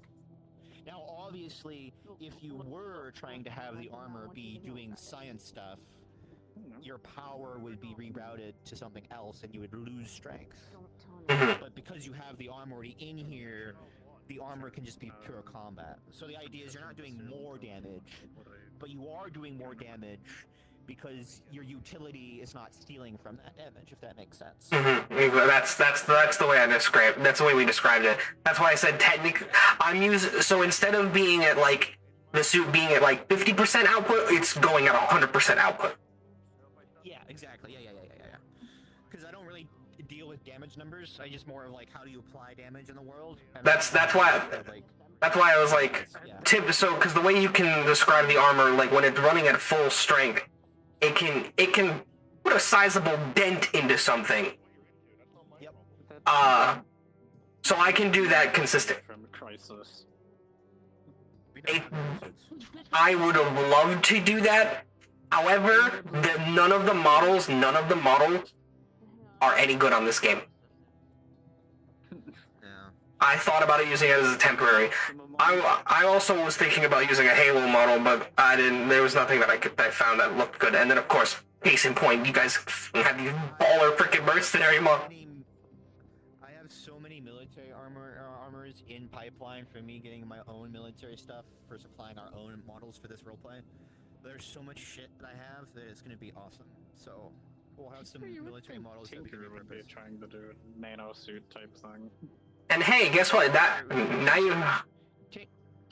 Speaker 6: Now, obviously, if you were trying to have the armor be doing science stuff, your power would be rerouted to something else, and you would lose strength. But because you have the armor already in here, the armor can just be pure combat. So the idea is you're not doing more damage, but you are doing more damage because your utility is not stealing from that damage, if that makes sense.
Speaker 1: That's the way I described. That's the way we described it. That's why I said technically so instead of being at like the suit being at like 50% output, it's going at 100% output.
Speaker 6: Yeah, exactly. Yeah. Because I don't really deal with damage numbers. I just more of like how do you apply damage in the world.
Speaker 1: That's why I was like because the way you can describe the armor, like when it's running at full strength, it can put a sizable dent into something.
Speaker 6: Yep.
Speaker 1: So I can do that consistent.
Speaker 7: From Crisis.
Speaker 1: I would have loved to do that. However, none of the models are any good on this game. I thought about it using it as a temporary. I also was thinking about using a Halo model, but I didn't. There was nothing that I found that looked good. And then, of course, case in point, you guys have these baller freaking mercenary models.
Speaker 6: I have so many military armors in pipeline for me getting my own military stuff for supplying our own models for this roleplay. There's so much shit that I have that it's gonna be awesome. So we'll have some military models that we can
Speaker 7: Tinker would be trying to do a nano suit type thing.
Speaker 1: And hey, guess what? Now you.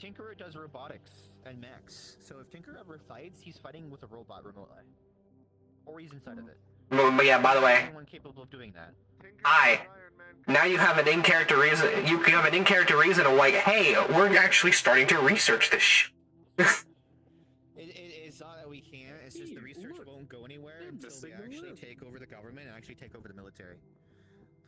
Speaker 6: Tinkerer does robotics and mechs. So if Tinker ever fights, he's fighting with a robot remotely, or he's inside of it.
Speaker 1: But yeah, by the way,
Speaker 6: anyone capable of doing that.
Speaker 1: Now you have an in-character reason. You have an in-character reason of like, hey, we're actually starting to research this.
Speaker 6: It's not that we can't. It's just the research won't go anywhere until we actually take over the government and actually take over the military.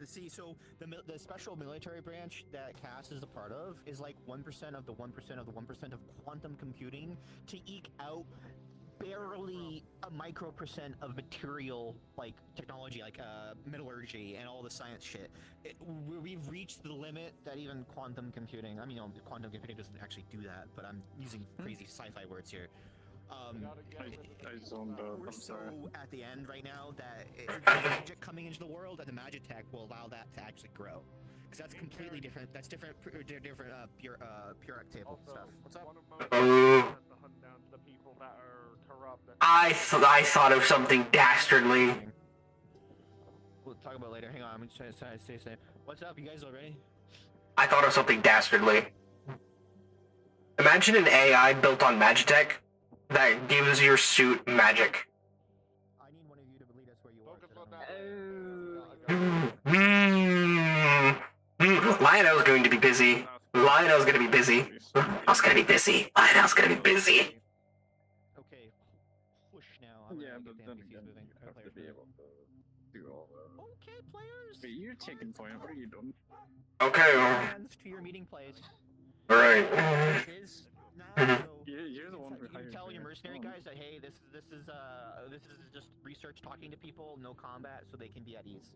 Speaker 6: See, so the special military branch that Cass is a part of is like 1% of the 1% of the 1% of quantum computing to eke out barely a micro% of material, like technology, like metallurgy and all the science shit. We've reached the limit that even quantum computing, quantum computing doesn't actually do that, but I'm using crazy sci-fi words here.
Speaker 7: I zoned out,
Speaker 6: We're
Speaker 7: I'm
Speaker 6: so
Speaker 7: sorry.
Speaker 6: at the end right now that magic coming into the world and the magic tech will allow that to actually grow. Because that's completely different. That's different, Purec table stuff. What's up?
Speaker 1: Oh,
Speaker 12: To hunt down the people that are corrupt.
Speaker 1: I thought of something dastardly.
Speaker 6: We'll talk about it later. Hang on, I'm just trying to say something. What's up? You guys all ready?
Speaker 1: I thought of something dastardly. Imagine an AI built on Magitech that gives your suit magic.
Speaker 6: I need one of you to lead us where you are.
Speaker 12: Focus on that.
Speaker 1: Lionel's going to be busy. Lionel's gonna be busy. Lionel's gonna be busy. Lionel's gonna be busy.
Speaker 6: Okay. Whoosh now. I'm
Speaker 7: Yeah,
Speaker 6: gonna
Speaker 7: but
Speaker 6: get
Speaker 7: then
Speaker 6: the NPCs
Speaker 7: again,
Speaker 6: moving.
Speaker 7: you have to
Speaker 6: Players
Speaker 7: be
Speaker 6: moving.
Speaker 7: able to do all that.
Speaker 6: Okay, players.
Speaker 7: Wait, you're taking point. What are you doing?
Speaker 1: Okay.
Speaker 6: Hands to your meeting place.
Speaker 1: Alright.
Speaker 6: It is now. So
Speaker 7: You're the one who
Speaker 6: you
Speaker 7: hired
Speaker 6: tell
Speaker 7: me.
Speaker 6: your mercenary
Speaker 7: Come on.
Speaker 6: guys that hey, this is just research, talking to people, no combat, so they can be at ease.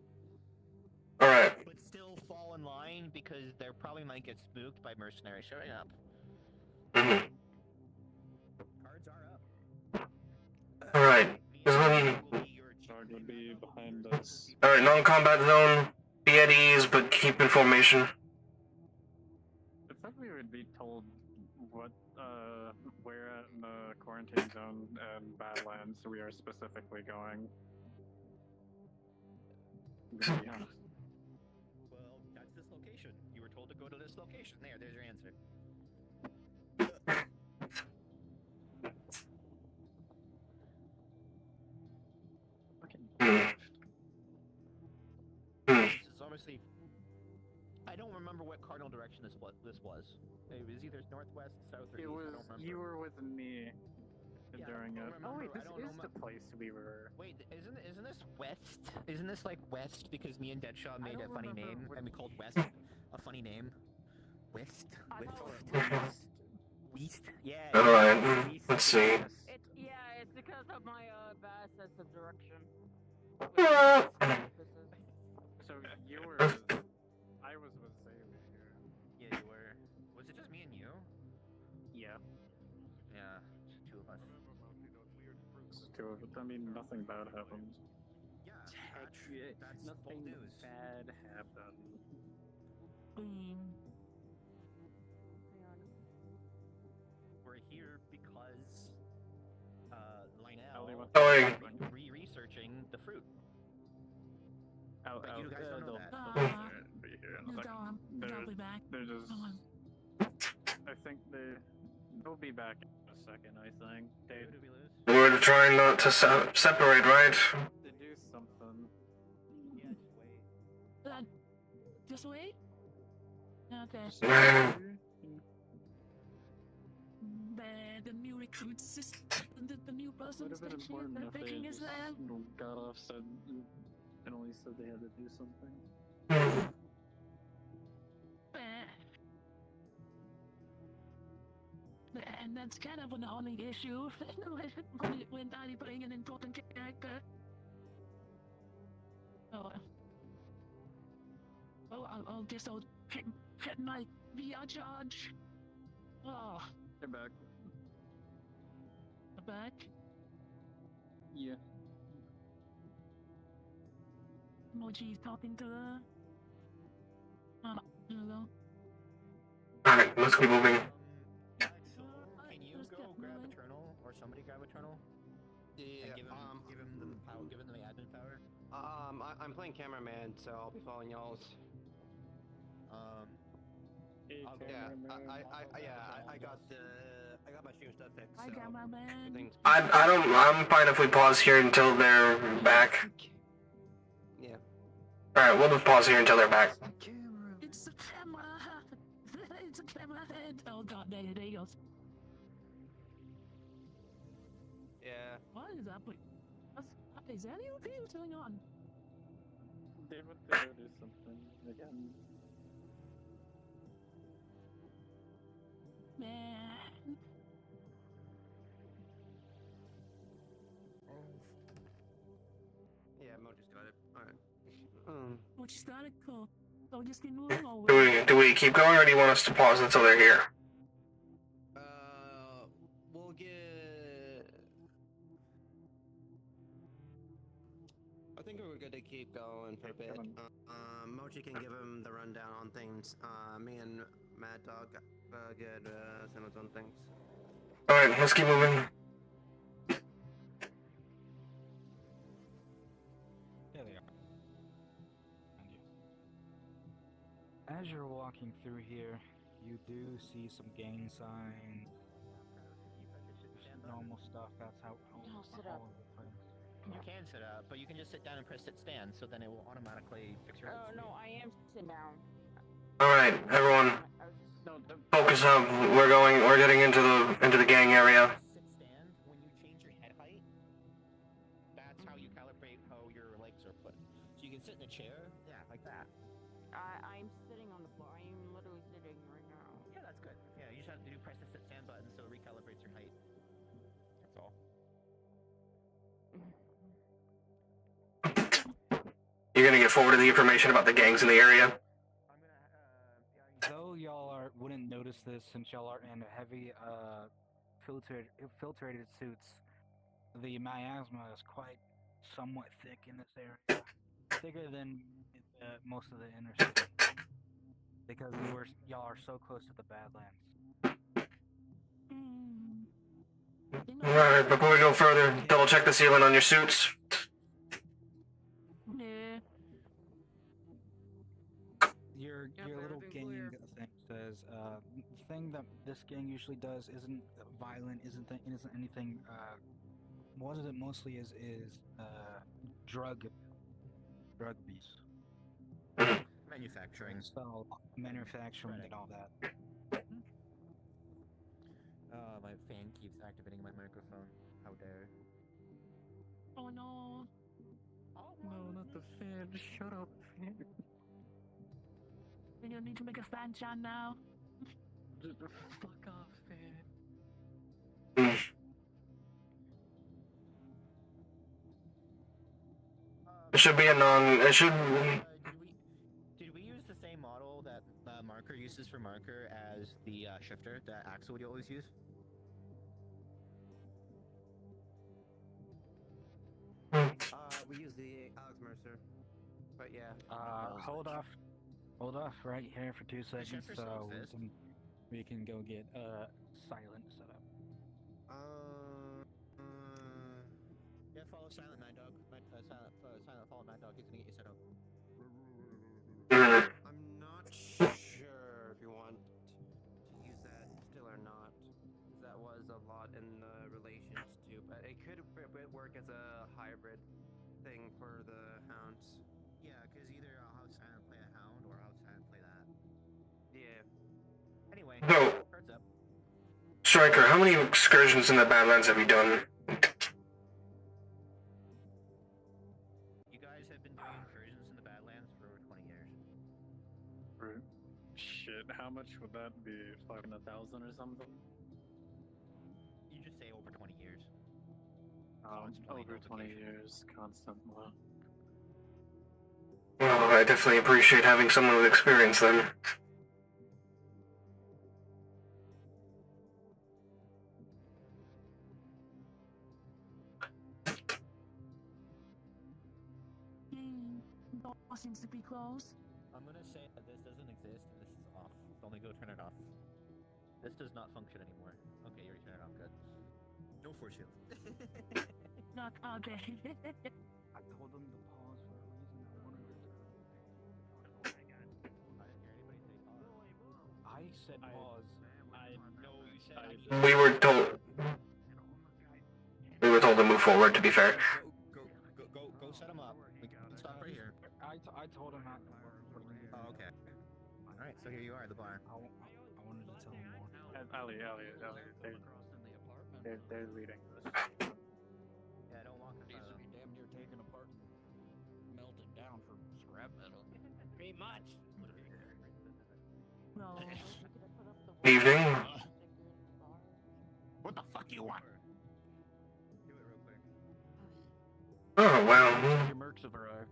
Speaker 1: Alright.
Speaker 6: But still fall in line because they probably might get spooked by mercenaries showing up.
Speaker 1: Mhm.
Speaker 6: Cards are up.
Speaker 1: Alright.
Speaker 7: Guard would be behind us.
Speaker 1: Alright, non-combat zone. Be at ease, but keep in formation.
Speaker 7: I thought we would be told what, where in the quarantine zone and Badlands we are specifically going. I'm gonna be honest.
Speaker 6: Well, that's this location. You were told to go to this location. There's your answer.
Speaker 1: Hmm.
Speaker 6: This is obviously. I don't remember what cardinal direction this was. It was either northwest, south, or east.
Speaker 7: It was,
Speaker 6: I don't remember.
Speaker 7: you were with me
Speaker 6: Yeah,
Speaker 7: during
Speaker 6: I
Speaker 7: it.
Speaker 6: don't
Speaker 7: Oh wait,
Speaker 6: remember.
Speaker 7: this
Speaker 6: I don't
Speaker 7: is
Speaker 6: know
Speaker 7: the place we were.
Speaker 6: Wait, isn't this west? Isn't this like west because me and Deadshaw made a funny name and we called west a funny name? West. West. Yeah.
Speaker 1: Alright. Let's see.
Speaker 10: It's because of my bad sense of direction.
Speaker 7: So you were. I was with Xavier.
Speaker 6: Yeah, you were. Was it just me and you?
Speaker 7: Yeah.
Speaker 6: Yeah, two of us.
Speaker 7: Two of it. I mean, nothing bad happened.
Speaker 6: Yeah,
Speaker 7: Actually,
Speaker 6: that's
Speaker 7: nothing
Speaker 6: bold news.
Speaker 7: bad happened.
Speaker 6: We're here because
Speaker 7: Ellie,
Speaker 6: Lionel
Speaker 7: what's
Speaker 1: Going.
Speaker 6: researching the fruit.
Speaker 7: Out,
Speaker 6: But you guys don't know that.
Speaker 7: They'll be here in a
Speaker 8: You
Speaker 7: second.
Speaker 8: go, I'll be back.
Speaker 7: They're just.
Speaker 8: Go on.
Speaker 7: I think they'll be back in a second. I think
Speaker 6: Who did we lose?
Speaker 1: We're trying not to separate, right?
Speaker 7: they do something.
Speaker 6: Yeah, just wait.
Speaker 8: Just wait? Okay. The new recruit system, the new person
Speaker 7: Would have been
Speaker 8: station
Speaker 7: important
Speaker 8: they're
Speaker 7: if they
Speaker 8: picking is
Speaker 7: just
Speaker 8: there.
Speaker 7: got off said and only said they had to do something.
Speaker 8: And that's kind of an only issue when I bring an important character. Oh, I'll guess I'll hit my VR charge. Oh,
Speaker 7: They're back.
Speaker 8: back.
Speaker 7: Yeah.
Speaker 8: Moji's talking to her. Hello.
Speaker 1: Alright, let's keep moving.
Speaker 6: Can you go grab Eternal or somebody grab Eternal?
Speaker 2: Yeah.
Speaker 6: And give him the admin power.
Speaker 2: I'm playing cameraman, so I'll be following y'all's.
Speaker 7: Hey,
Speaker 6: I'll go.
Speaker 2: I got my stream stuff fixed.
Speaker 8: I
Speaker 2: So
Speaker 8: got my man.
Speaker 2: everything's.
Speaker 1: I'm fine if we pause here until they're back.
Speaker 2: Yeah.
Speaker 1: Alright, we'll just pause here until they're back.
Speaker 8: It's a camera. It's a camera head. Oh god, there he goes.
Speaker 2: Yeah.
Speaker 8: What is up? Is any okay? What's going on?
Speaker 7: They went to go do something again.
Speaker 8: Man.
Speaker 2: Yeah, Mo just got it. Alright.
Speaker 8: What you started? Cool. So we just keep moving or
Speaker 1: Do we keep going, or do you want us to pause until they're here?
Speaker 2: We'll get. I think we're good to keep
Speaker 5: keep going for a bit. Mochi can give him the rundown on things. Me and Mad Dog get sandwich on things.
Speaker 1: Alright, let's keep moving.
Speaker 3: There they are. As you're walking through here, you do see some gang signs, normal stuff. That's how
Speaker 10: No, sit
Speaker 3: all
Speaker 10: up.
Speaker 3: over the place.
Speaker 6: You can sit up, but you can just sit down and press sit stand, so then it will automatically fix your
Speaker 10: Oh no, I am sitting down.
Speaker 1: Alright, everyone,
Speaker 10: I was just...
Speaker 7: No,
Speaker 1: focus up. We're getting into the gang area.
Speaker 6: Sit stand, when you change your head height, that's how you calibrate how your legs are put. So you can sit in a chair, yeah, like that.
Speaker 10: I'm sitting on the floor. I am literally sitting right now.
Speaker 6: Yeah, that's good. Yeah, you just have to press the sit stand button so it recalibrates your height. That's all.
Speaker 1: You're gonna get forwarded the information about the gangs in the area.
Speaker 3: Though y'all wouldn't notice this since y'all are in heavy filtrated suits, the miasma is quite somewhat thick in this area, thicker than most of the inner city, because y'all are so close to the Badlands.
Speaker 1: Alright, before we go further, double check the sealant on your suits.
Speaker 8: Yeah.
Speaker 3: Your little gang thing says the thing that this gang usually does isn't violent, isn't anything. What it mostly is drug abuse.
Speaker 6: Manufacturing.
Speaker 3: So manufacturing and all that.
Speaker 6: My fan keeps activating my microphone. How dare.
Speaker 8: Oh no.
Speaker 7: no, not the fan. Shut up, fan.
Speaker 8: We don't need to make a fan chant now.
Speaker 7: Fuck off, fan.
Speaker 1: It should be a it should...
Speaker 6: Did we use the same model that Marker uses for Marker as the shifter that Axel would always use?
Speaker 5: We use the Alex Mercer. But yeah.
Speaker 3: Hold off right here for 2 seconds
Speaker 6: shifter
Speaker 3: so
Speaker 6: still exists.
Speaker 3: we can go get silent set up.
Speaker 6: Yeah, follow Silent Mad Dog. Silent follow Mad Dog. He's gonna get you set up.
Speaker 5: I'm not sure if you want to use that still or not. That was a lot in the relations too, but it could work as a hybrid thing for the hounds.
Speaker 6: Yeah, because either I'll have Silent play a hound or I'll have Silent play that.
Speaker 5: Yeah.
Speaker 6: Anyway,
Speaker 1: No.
Speaker 6: cards up.
Speaker 1: Striker, how many excursions in the Badlands have you done?
Speaker 6: You guys have been doing incursions in the Badlands for over 20 years.
Speaker 7: Right. Shit, how much would that be? Fucking 1,000 or something?
Speaker 6: You just say over 20 years.
Speaker 7: Over 20 years, constant. Well,
Speaker 1: Well, I definitely appreciate having someone with experience then.
Speaker 8: Door seems to be closed.
Speaker 6: I'm gonna say that this doesn't exist and this is off. Let me go turn it off. This does not function anymore. Okay, you already turned it off. Good. No force shield.
Speaker 8: Not okay.
Speaker 3: I told them to pause for a reason. I wanted to.
Speaker 6: I didn't hear anybody say pause.
Speaker 3: I said pause.
Speaker 7: I know you said.
Speaker 1: We were told to move forward, to be fair.
Speaker 6: Go set him up. We can stop right here.
Speaker 3: I told him not to for a reason.
Speaker 6: Oh, okay. Alright, so here you are at the bar.
Speaker 3: I wanted to tell him more.
Speaker 7: They're leading.
Speaker 6: Yeah, don't walk in front of them.
Speaker 9: Damn near taken apart and melted down for scrap metal.
Speaker 10: Pretty much.
Speaker 8: No.
Speaker 1: Evening.
Speaker 9: What the fuck you want?
Speaker 6: Do it real quick.
Speaker 1: Oh, wow.
Speaker 9: Your mercs have arrived.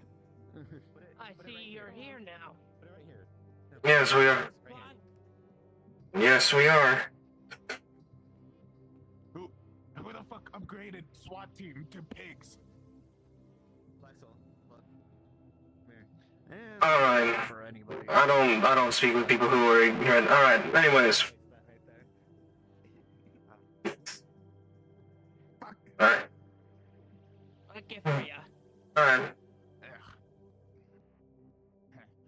Speaker 10: I see you're here now.
Speaker 6: Put it right here.
Speaker 1: Yes, we are.
Speaker 6: Right here.
Speaker 1: Yes, we are.
Speaker 9: Who the fuck upgraded SWAT team to pigs?
Speaker 6: Lexel, look.
Speaker 1: Alright.
Speaker 9: For anybody.
Speaker 1: I don't speak with people who are ignorant. Alright, anyways. Alright.
Speaker 13: Okay for ya.
Speaker 1: Alright.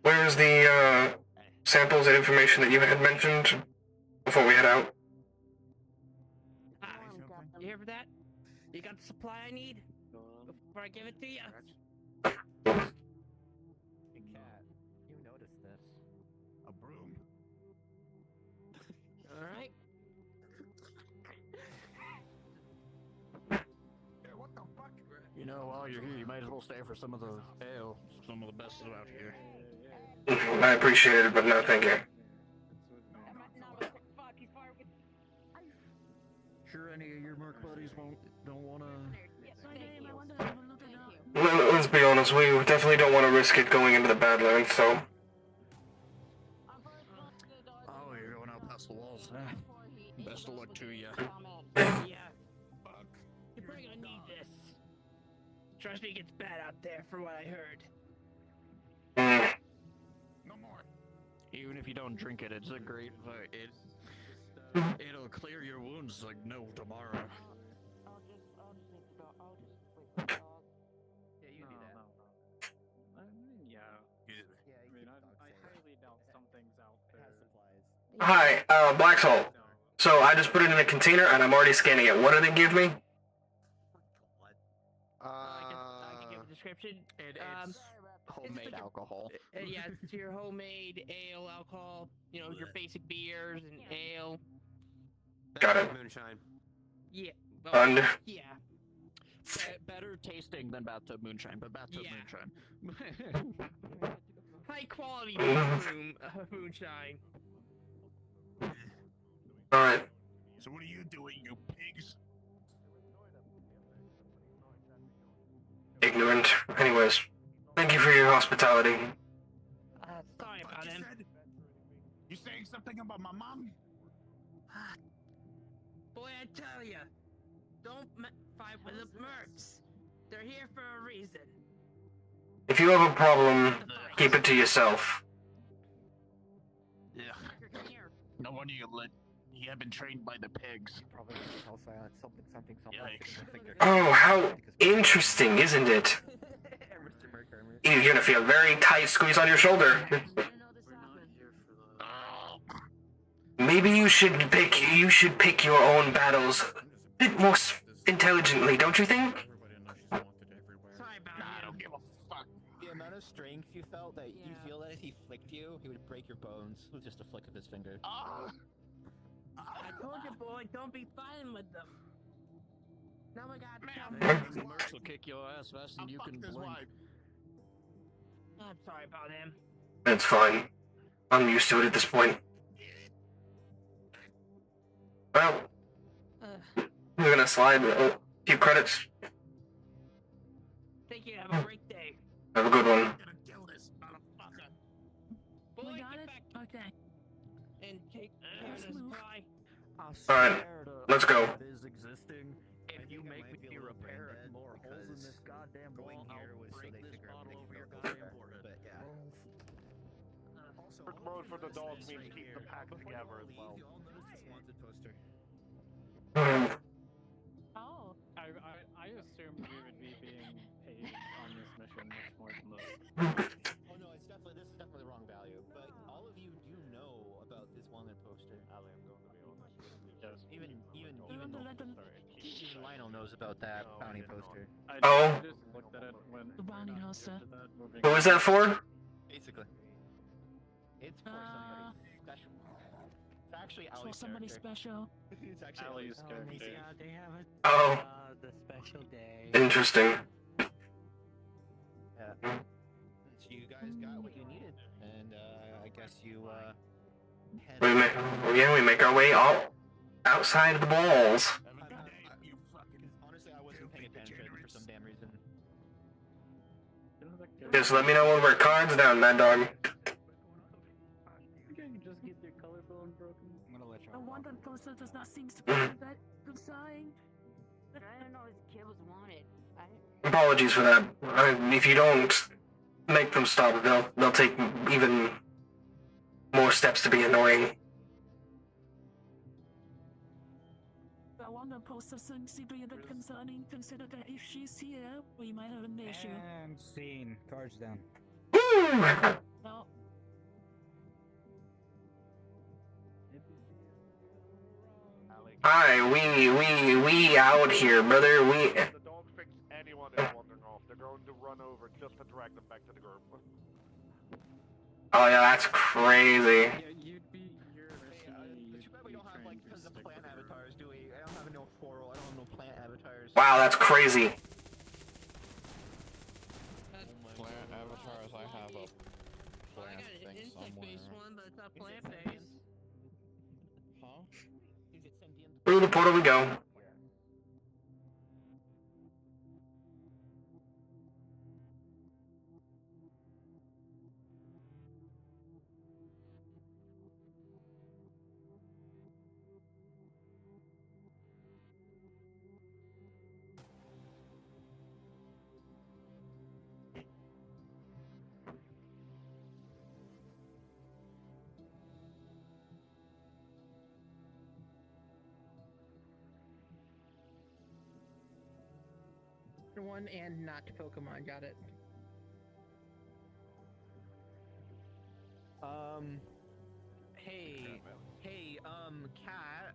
Speaker 1: Where's the samples and information that you had mentioned before we head out?
Speaker 13: You here for that? You got the supply I need? Before I give it to ya?
Speaker 5: Hey, Cat, you noticed this.
Speaker 9: A broom.
Speaker 13: Alright.
Speaker 9: What the fuck? You know, while you're here, you might as well stay for some of the ale. Some of the best out here.
Speaker 1: I appreciate it, but no thank you.
Speaker 9: Sure, any of your merc buddies don't wanna.
Speaker 1: Let's be honest, we definitely don't want to risk it going into the Badlands, so...
Speaker 9: Oh, you're going out past the walls. Best of luck to you.
Speaker 13: Yeah. You're probably gonna need this. Trust me, it gets bad out there for what I heard.
Speaker 9: No more. Even if you don't drink it, it's a great. It'll clear your wounds like no tomorrow.
Speaker 12: Yeah, you do that. Yeah. I mean, I highly doubt something's out there.
Speaker 1: Hi, Black Soul. So I just put it in a container and I'm already scanning it. What do they give me?
Speaker 13: I can give a description.
Speaker 9: It's homemade alcohol.
Speaker 13: Yeah, it's your homemade ale, alcohol. You know, your basic beers and ale.
Speaker 1: Got it.
Speaker 5: Moonshine.
Speaker 13: Yeah.
Speaker 1: And
Speaker 13: Yeah.
Speaker 9: Better tasting than bathtub moonshine, but bathtub
Speaker 13: Yeah.
Speaker 9: moonshine.
Speaker 13: High quality moonshine.
Speaker 1: Alright.
Speaker 9: So what are you doing, you pigs?
Speaker 1: Ignorant. Anyways, thank you for your hospitality.
Speaker 13: Sorry about him.
Speaker 9: You saying something about my mom?
Speaker 13: Boy, I tell ya, don't fight with the mercs. They're here for a reason.
Speaker 1: If you have a problem, keep it to yourself.
Speaker 9: Yeah. No wonder you have been trained by the pigs.
Speaker 5: Probably tell silent something.
Speaker 9: Yikes.
Speaker 1: Oh, how interesting, isn't it? You're gonna feel very tight squeeze on your shoulder. Maybe you should pick your own battles a bit more intelligently, don't you think?
Speaker 9: I don't give a fuck.
Speaker 6: The amount of strength you felt that you feel that if he flicked you, he would break your bones with just a flick of his finger.
Speaker 13: I told you, boy, don't be fighting with them. Now we got
Speaker 9: The mercs will kick your ass faster than you can blink.
Speaker 13: I'm sorry about him.
Speaker 1: That's fine. I'm used to it at this point. Well, we're gonna slide a few credits.
Speaker 13: Thank you. Have a great day.
Speaker 1: Have a good one.
Speaker 9: Gonna kill this motherfucker.
Speaker 13: Boy,
Speaker 8: We got
Speaker 13: get
Speaker 8: it?
Speaker 13: back
Speaker 8: Okay.
Speaker 13: and take care of this guy.
Speaker 1: Alright, let's go.
Speaker 9: Is existing. If you make me repair more holes in this goddamn wall, I'll break this bottle over your goddamn forehead.
Speaker 6: But yeah.
Speaker 12: Quick mode for the dogs means keep the pack together as well.
Speaker 6: You all noticed this wanted poster.
Speaker 8: Oh.
Speaker 12: I assumed we would be being paid on this mission much more than this.
Speaker 6: Oh no, this is definitely the wrong value. But all of you do know about this wanted poster.
Speaker 12: Ali, I'm going to be honest. Yes.
Speaker 6: Even
Speaker 12: Sorry.
Speaker 6: Lionel knows about that bounty poster.
Speaker 1: Oh.
Speaker 12: Just looked at it when
Speaker 8: The bounty poster.
Speaker 1: Who is that for?
Speaker 6: Basically. It's for somebody special. It's actually
Speaker 8: For
Speaker 6: Ali's
Speaker 8: somebody
Speaker 6: character.
Speaker 8: special.
Speaker 6: It's actually
Speaker 12: Ali's character.
Speaker 5: Yeah, they have it.
Speaker 1: Oh,
Speaker 5: The special day.
Speaker 1: interesting.
Speaker 6: Yeah. So you guys got what you needed, and I guess you
Speaker 1: We make our way all outside of the walls.
Speaker 6: Honestly, I wasn't paying attention for some damn reason.
Speaker 1: Just let me know when we're cards down, Mad Dog.
Speaker 12: Just get your collarbone broken.
Speaker 3: I'm gonna let you.
Speaker 8: The wanted poster does not seem to be that good sign.
Speaker 10: I don't know his kid was wanted.
Speaker 1: Apologies for that. If you don't make them stop. They'll take even more steps to be annoying.
Speaker 8: I want to post something simply a bit concerning. Consider that if she's here, we might have an issue.
Speaker 3: And scene. Cards down.
Speaker 8: No.
Speaker 1: Hi, we out here, brother. We.
Speaker 14: The dog fix anyone is wandering off. They're going to run over just to drag them back to the group.
Speaker 1: Oh yeah, that's crazy.
Speaker 12: Yeah, you'd be your
Speaker 6: Too bad we don't have like tons of plant avatars, do we? I don't have no floral. I don't have no plant avatars.
Speaker 1: Wow, that's crazy.
Speaker 11: Plant avatars, I have a plant thing somewhere.
Speaker 13: one, but it's not plant-based.
Speaker 6: Huh? Is it sentient?
Speaker 1: Through the portal we go.
Speaker 13: One and not Pokemon, got it.
Speaker 6: Cat.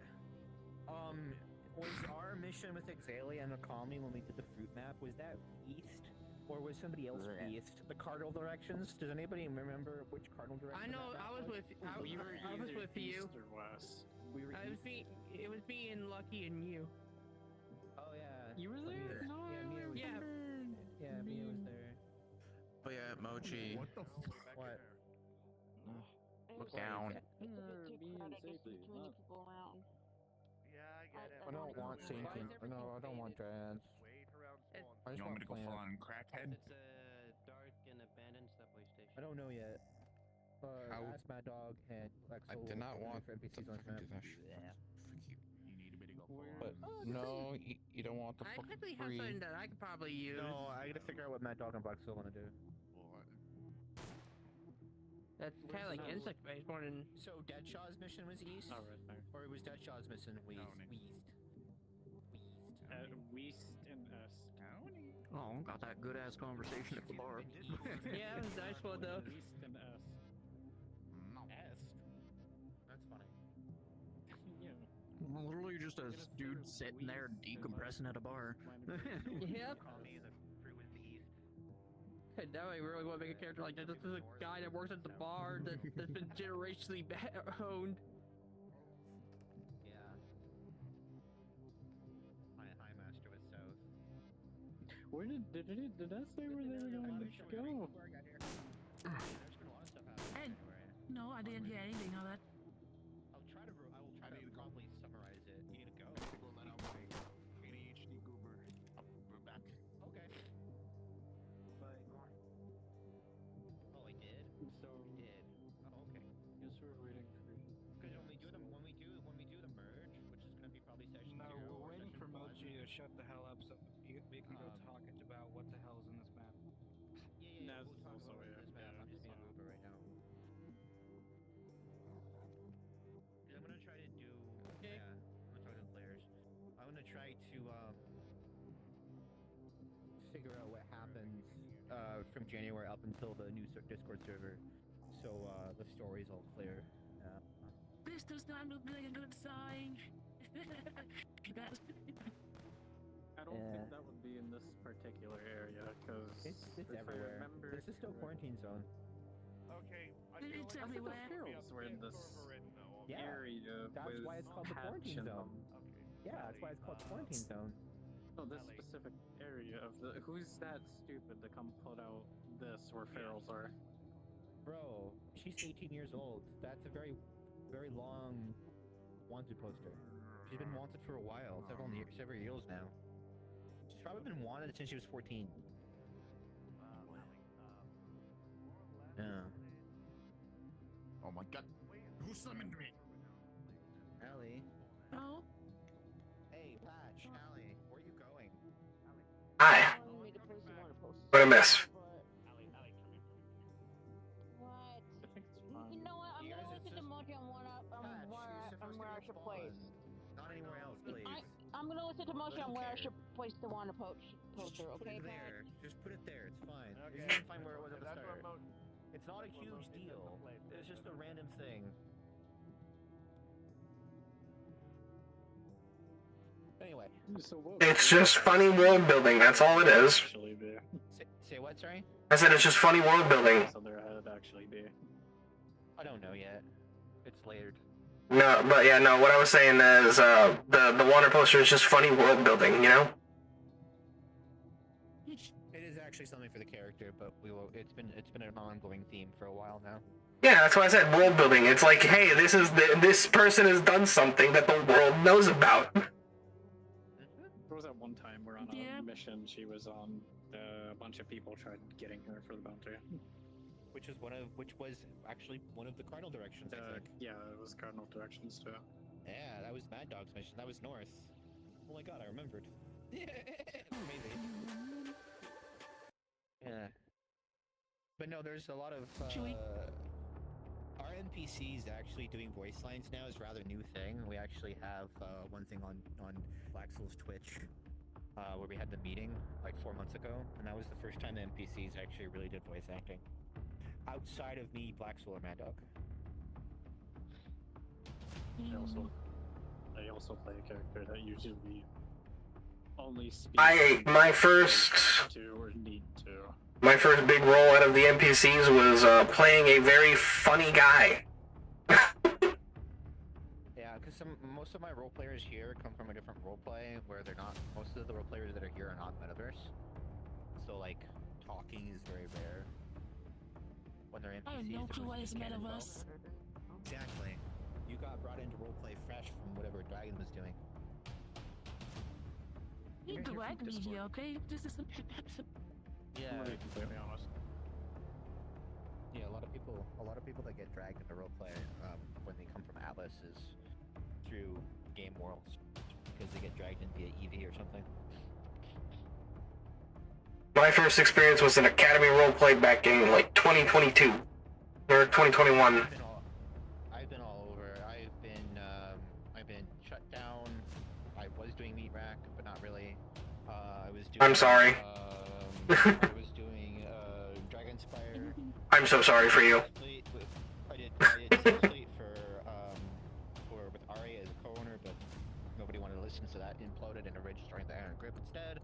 Speaker 6: Was our mission with Exalia and Akami when we did the fruit map, was that east? Or was somebody else east? The cardinal directions? Does anybody remember which cardinal direction?
Speaker 13: I know.
Speaker 6: that
Speaker 13: I was
Speaker 6: was?
Speaker 13: with. I was with you.
Speaker 12: East or west.
Speaker 6: We were east.
Speaker 13: It was me and Lucky and you.
Speaker 6: Oh yeah.
Speaker 12: You were there? No,
Speaker 6: Yeah, Mia was
Speaker 13: Yeah.
Speaker 6: Yeah, Mia was there.
Speaker 11: Oh yeah, Mochi.
Speaker 5: What the fuck?
Speaker 6: What?
Speaker 11: Look down.
Speaker 10: It's a bit too crowded just with too many people around.
Speaker 14: Yeah, I get it.
Speaker 6: I don't want sentient. No, I don't want giants.
Speaker 14: Wait around spawn.
Speaker 6: I just want plants.
Speaker 11: crackhead?
Speaker 5: It's a dark and abandoned subway station.
Speaker 6: I don't know yet.
Speaker 11: How-
Speaker 6: Ask Mad Dog and Lexo.
Speaker 11: I did not want
Speaker 6: for
Speaker 11: to
Speaker 6: NPCs on
Speaker 11: fucking
Speaker 6: this
Speaker 11: do
Speaker 6: map.
Speaker 11: that shit.
Speaker 4: You need a bit to go
Speaker 11: But no, you don't want the
Speaker 13: I
Speaker 11: fucking
Speaker 13: technically have
Speaker 11: free.
Speaker 13: something that I could probably use.
Speaker 6: No, I gotta figure out what Mad Dog and Black Soul wanna do.
Speaker 13: That's kind of like insect-based more than.
Speaker 6: So Deadshaw's mission was east,
Speaker 12: Oh, right there.
Speaker 6: or was Deadshaw's mission west?
Speaker 12: West and Est.
Speaker 9: Oh, got that good ass conversation at the bar.
Speaker 13: Yeah, it was a nice one though.
Speaker 12: East and Est.
Speaker 6: That's funny.
Speaker 12: Yeah.
Speaker 9: Literally just a dude sitting there decompressing at a bar.
Speaker 13: Yep. Hey, now I really want to make a character like that. This is a guy that works at the bar that's been generationally owned.
Speaker 6: Yeah. High Master was south.
Speaker 12: Where did I say where they were going to go?
Speaker 8: Hey, no, I didn't hear anything of that.
Speaker 6: I will try to probably summarize it. You need to go.
Speaker 4: We'll let out my ADHD goober. We're back.
Speaker 6: Okay. Oh, I did.
Speaker 12: So,
Speaker 6: We did. Oh, okay.
Speaker 12: guess we're waiting for.
Speaker 6: Because when we do the merge, which is gonna be probably session
Speaker 3: No,
Speaker 6: 0
Speaker 3: we're
Speaker 6: or
Speaker 3: waiting for
Speaker 6: session 1.
Speaker 3: Mochi to shut the hell up so we can go talk about what the hell's in this map.
Speaker 6: Yeah.
Speaker 12: That's
Speaker 6: We'll talk
Speaker 12: also,
Speaker 6: about
Speaker 12: yeah,
Speaker 6: this map.
Speaker 12: yeah,
Speaker 6: I'm just being
Speaker 12: so-
Speaker 6: an Uber right now. I'm gonna try to do.
Speaker 13: Okay.
Speaker 6: Yeah. I'm gonna talk to the players. I'm gonna try to figure out what happens from January up until the new Discord server, so the story's all clear.
Speaker 8: This does not look like a good sign.
Speaker 12: I don't think that would be in this particular area, because
Speaker 6: It's everywhere. This is still quarantine zone.
Speaker 14: Okay, I
Speaker 8: It's
Speaker 14: feel like
Speaker 8: everywhere.
Speaker 12: Heralds were in this
Speaker 6: Yeah,
Speaker 12: area
Speaker 6: that's
Speaker 12: with
Speaker 6: why it's called the
Speaker 12: patch
Speaker 6: quarantine
Speaker 12: in
Speaker 6: zone.
Speaker 12: them.
Speaker 6: Yeah, that's why it's called quarantine zone.
Speaker 12: No, this specific area of the. Who's that stupid to come put out this where ferals are?
Speaker 6: Bro, she's 18 years old. That's a very, very long wanted poster. She's been wanted for a while, several years now. She's probably been wanted since she was 14. Yeah.
Speaker 11: Oh my god. Who summoned me?
Speaker 6: Allie.
Speaker 8: Oh,
Speaker 6: Hey, Patch. Allie, where are you going?
Speaker 1: Hi.
Speaker 10: I wanted me to post you on a post.
Speaker 1: What I miss?
Speaker 10: But I should place.
Speaker 6: Not anywhere else, please.
Speaker 10: I'm gonna listen to motion
Speaker 6: I don't
Speaker 10: on where I
Speaker 6: care.
Speaker 10: should place the water poacher.
Speaker 6: Just put
Speaker 10: Okay,
Speaker 6: it
Speaker 10: Pat?
Speaker 6: there. Just put it there. It's fine.
Speaker 14: Okay.
Speaker 6: It's even fine where it was at the
Speaker 14: That's where
Speaker 6: start. It's not a
Speaker 14: that's where
Speaker 6: huge
Speaker 14: Motion
Speaker 6: deal.
Speaker 14: doesn't play.
Speaker 6: It's just a random thing. Anyway.
Speaker 7: So what
Speaker 1: It's just funny world building. That's all it is.
Speaker 7: actually be?
Speaker 6: Say what, sorry?
Speaker 1: I said it's just funny world building.
Speaker 7: So there had actually be.
Speaker 6: I don't know yet. It's layered.
Speaker 1: No, but yeah, no. What I was saying is the water poster is just funny world building. You know.
Speaker 6: It is actually something for the character, but we will. It's been an ongoing theme for a while now.
Speaker 1: Yeah, that's why I said world building. It's like, hey, this person has done something that the world knows about.
Speaker 7: There was that one time we're on a mission she was on. A bunch of people tried getting her for the bounty.
Speaker 6: Which was actually one of the cardinal directions, I think.
Speaker 7: Yeah, it was cardinal directions too.
Speaker 6: Yeah, that was Mad Dog's mission. That was north. Oh my god, I remembered. Maybe. Yeah. But no, there's a lot of our NPCs actually doing voice lines now is a rather new thing. We actually have one thing on Black Soul's Twitch where we had the meeting like 4 months ago, and that was the first time the NPCs actually really did voice acting. Outside of me, Black Soul, or Mad Dog.
Speaker 7: I also play a character that usually only speaks
Speaker 1: My first
Speaker 7: to or need to.
Speaker 1: My first big role out of the NPCs was playing a very funny guy.
Speaker 6: Yeah, because most of my role players here come from a different role play where they're not. Most of the role players that are here are not metaverse, so like talking is very rare when they're NPCs.
Speaker 8: I have no clue what is metaverse.
Speaker 6: Exactly. You got brought into roleplay fresh from whatever Dragon was doing.
Speaker 8: You drag me here, okay? This is
Speaker 6: Yeah.
Speaker 7: I'm gonna be completely honest.
Speaker 6: Yeah, a lot of people that get dragged into roleplay when they come from Atlas is through game worlds because they get dragged in via EV or something.
Speaker 1: My first experience was an Academy roleplay back in like 2022 or 2021.
Speaker 6: I've been all over. I've been shut down. I was doing Meat Rack, but not really. I was doing.
Speaker 1: I'm sorry.
Speaker 6: I was doing Dragonspire.
Speaker 1: I'm so sorry for you.
Speaker 6: I did Sea Fleet for with Arya as a co-owner, but nobody wanted to listen, so that imploded and I registered the Iron Grip instead.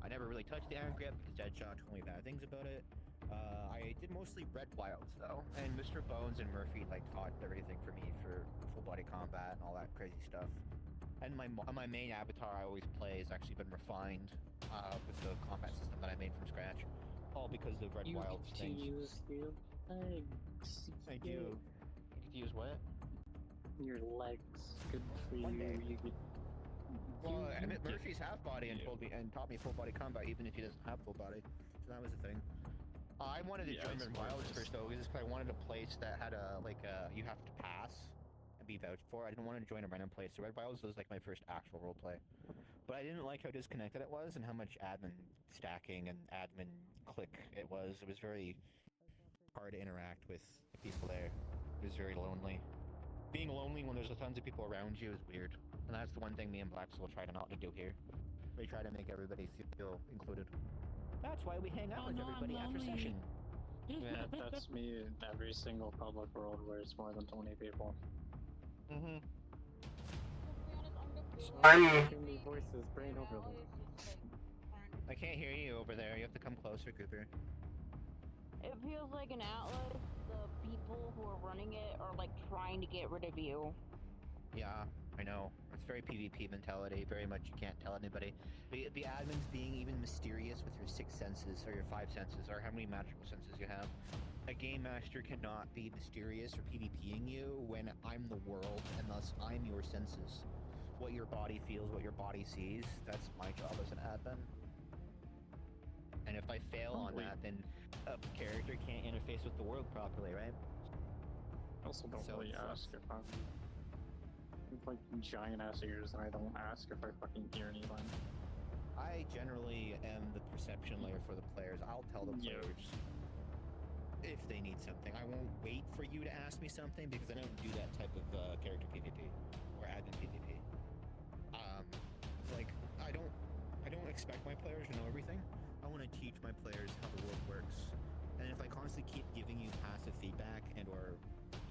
Speaker 6: I never really touched the Iron Grip because Deadshot told me bad things about it. I did mostly Red Wilds though, and Mr. Bones and Murphy like taught everything for me for full body combat and all that crazy stuff. And my main avatar I always play has actually been refined with the combat system that I made from scratch, all because of Red Wilds things.
Speaker 7: You use your legs.
Speaker 6: I do. You get to use what?
Speaker 7: Your legs. Good for
Speaker 6: One
Speaker 7: you.
Speaker 6: day.
Speaker 7: You get.
Speaker 6: Well, I mean, Murphy's half body and taught me full body combat even if he doesn't have full body. So that was the thing. I wanted to join Red Wilds first though, because I wanted a place that had you have to pass and be vouched for. I didn't want to join a random place, so Red Wilds was like my first actual roleplay. But I didn't like how disconnected it was and how much admin stacking and admin click it was. It was very hard to interact with the people there. It was very lonely. Being lonely when there's tons of people around you is weird. And that's the one thing me and Black Soul try to not to do here. We try to make everybody feel included. That's why we hang out with everybody after session.
Speaker 7: Yeah, that's me in every single public world where it's more than 20 people.
Speaker 6: Mm-hmm.
Speaker 7: Too many voices, brain overload.
Speaker 6: I can't hear you over there. You have to come closer, Cooper.
Speaker 10: It feels like an Atlas, the people who are running it are like trying to get rid of you.
Speaker 6: Yeah, I know. It's very PvP mentality, very much you can't tell anybody. The admins being even mysterious with your 6 senses, or your 5 senses, or how many magical senses you have. A game master cannot be mysterious or PvPing you when I'm the world, and thus I'm your senses. What your body feels, what your body sees, that's my job as an admin. And if I fail on that, then a character can't interface with the world properly, right?
Speaker 7: I also don't really ask if I'm with like giant ass ears, and I don't ask if I fucking hear anything.
Speaker 6: I generally am the perception layer for the players. I'll tell the players if they need something. I won't wait for you to ask me something because I don't do that type of character PvP or expect my players to know everything. I want to teach my players how the world works. And if I constantly keep giving you passive feedback and or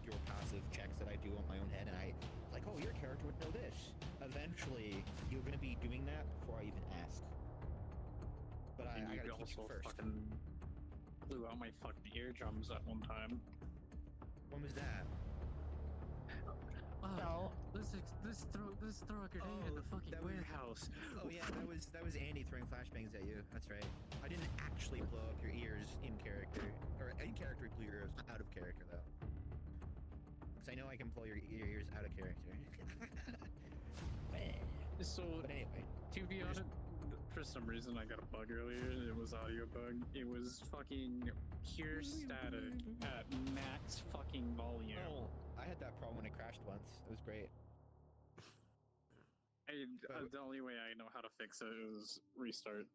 Speaker 6: your passive checks that I do on my own head, and I like, oh, your character would know this. Eventually, you're gonna be doing that before I even ask. But I gotta teach you first.
Speaker 12: Fucking blew out my fucking eardrums at one time.
Speaker 6: When was that?
Speaker 12: Oh, let's throw a grenade in the fucking warehouse.
Speaker 6: Oh yeah, that was Andy throwing flashbangs at you. That's right. I didn't actually blow up your ears in character, or in character blew your ears out of character though. Because I know I can blow your ears out of character.
Speaker 12: So,
Speaker 6: but anyway,
Speaker 12: to be honest, for some reason I got a bug earlier. It was audio bug. It was fucking pure static at max fucking volume.
Speaker 6: Oh, I had that problem when I crashed once. It was great.
Speaker 12: The only way I know how to fix it is restart.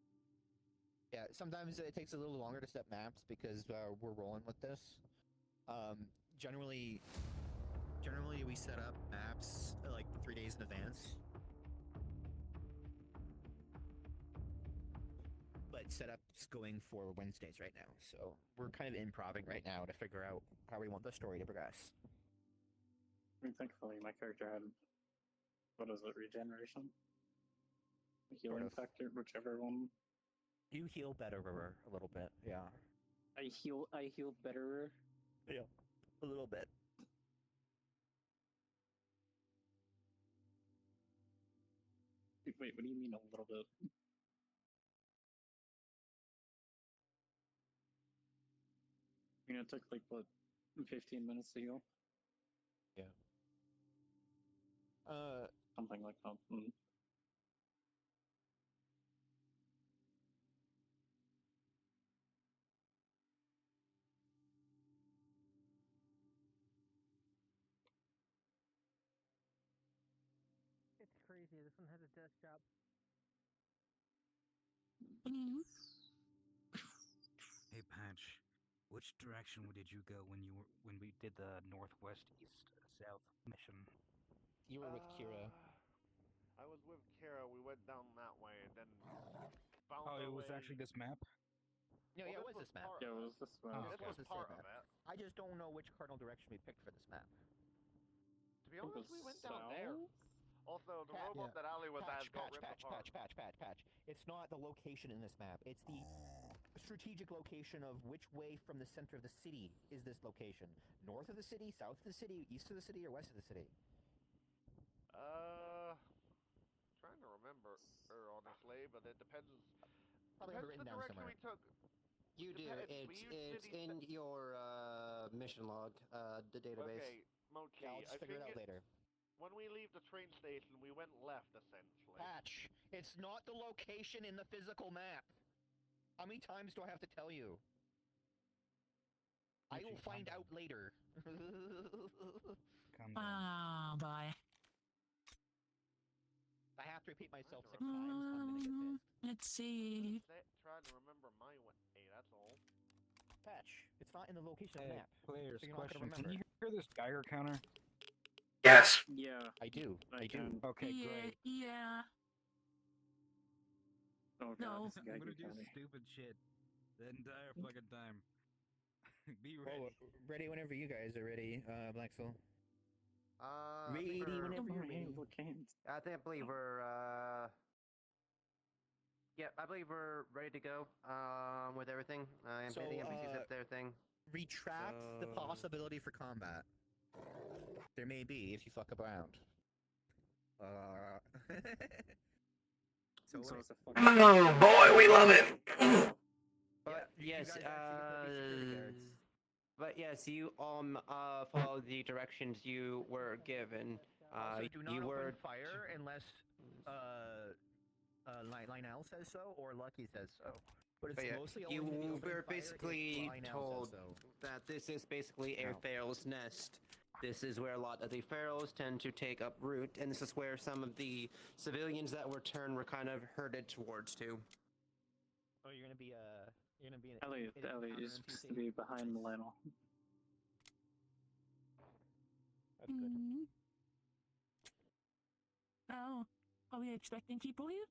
Speaker 6: Yeah, sometimes it takes a little longer to set maps because we're rolling with this. Generally we set up maps like 3 days in advance. But setup's going for Wednesdays right now, so we're kind of improvising right now to figure out how we want the story to progress.
Speaker 12: I mean, thankfully, my character had, what is it, regeneration? Healing factor, whichever one.
Speaker 6: You heal better a little bit, yeah.
Speaker 12: I heal better.
Speaker 6: Yeah, a little bit.
Speaker 12: Wait, what do you mean a little bit? I mean, it took like, what, 15 minutes to heal?
Speaker 6: Yeah.
Speaker 12: Something like that. Mm.
Speaker 15: It's crazy. This one has a desk job.
Speaker 3: Hey Patch, which direction did you go when we did the northwest, east, south mission?
Speaker 6: You were with Kira.
Speaker 14: I was with Kira. We went down that way and then found
Speaker 3: Oh,
Speaker 14: our
Speaker 3: it was
Speaker 14: way.
Speaker 3: actually this map?
Speaker 6: No, yeah, it was this map.
Speaker 12: Yeah, it was this map.
Speaker 14: This was part of it.
Speaker 6: I just don't know which cardinal direction we picked for this map.
Speaker 14: To be honest, we went down there. Also, the robot that Ali was at got ripped apart.
Speaker 6: Patch. It's not the location in this map. It's the strategic location of which way from the center of the city is this location. North of the city, south of the city, east of the city, or west of the city?
Speaker 14: Trying to remember, honestly, but it depends.
Speaker 6: Probably have it written
Speaker 14: the
Speaker 6: down
Speaker 14: direction
Speaker 6: somewhere.
Speaker 14: we took.
Speaker 16: You do. It's in your mission log, the database.
Speaker 14: Okay, Mochi.
Speaker 6: Yeah, I'll just figure it out later.
Speaker 14: When we leave the train station, we went left, essentially.
Speaker 6: Patch, it's not the location in the physical map. How many times do I have to tell you? I will find out later.
Speaker 8: Oh boy.
Speaker 6: If I have to repeat myself 6 times, I'm gonna get pissed.
Speaker 8: Let's see.
Speaker 14: Trying to remember my way, that's all.
Speaker 6: Patch, it's not in the location of the map.
Speaker 3: Players,
Speaker 6: So you're not
Speaker 3: question.
Speaker 6: gonna
Speaker 3: Can
Speaker 6: remember.
Speaker 3: you hear this Geiger counter?
Speaker 1: Yes.
Speaker 12: Yeah.
Speaker 6: I do. I do.
Speaker 3: Okay, great.
Speaker 8: Yeah.
Speaker 12: Oh,
Speaker 8: No.
Speaker 12: God,
Speaker 3: I'm gonna do stupid shit the entire fucking time. Be ready.
Speaker 6: Oh, ready whenever you guys are ready, Blacksoul.
Speaker 16: I believe we're yeah, I believe we're ready to go with everything.
Speaker 6: So,
Speaker 16: The NPCs have their thing.
Speaker 6: Retract the possibility for combat. There may be if you fuck around.
Speaker 1: Oh boy, we love it.
Speaker 16: But yes, you follow the directions you were given.
Speaker 6: Also, do not
Speaker 16: you
Speaker 6: open
Speaker 16: were
Speaker 6: fire unless Lionel says so or Lucky says so. But it's mostly only
Speaker 16: you
Speaker 6: gonna be opening
Speaker 16: were
Speaker 6: fire
Speaker 16: basically
Speaker 6: if Lionel
Speaker 16: told
Speaker 6: says so.
Speaker 16: that this is basically a pharaoh's nest. This is where a lot of the pharaohs tend to take up root, and this is where some of the civilians that were turned were kind of herded towards to.
Speaker 6: Oh, you're gonna be
Speaker 12: Elliot is supposed to be behind Milano.
Speaker 6: That's good.
Speaker 8: Oh, are we expecting people here?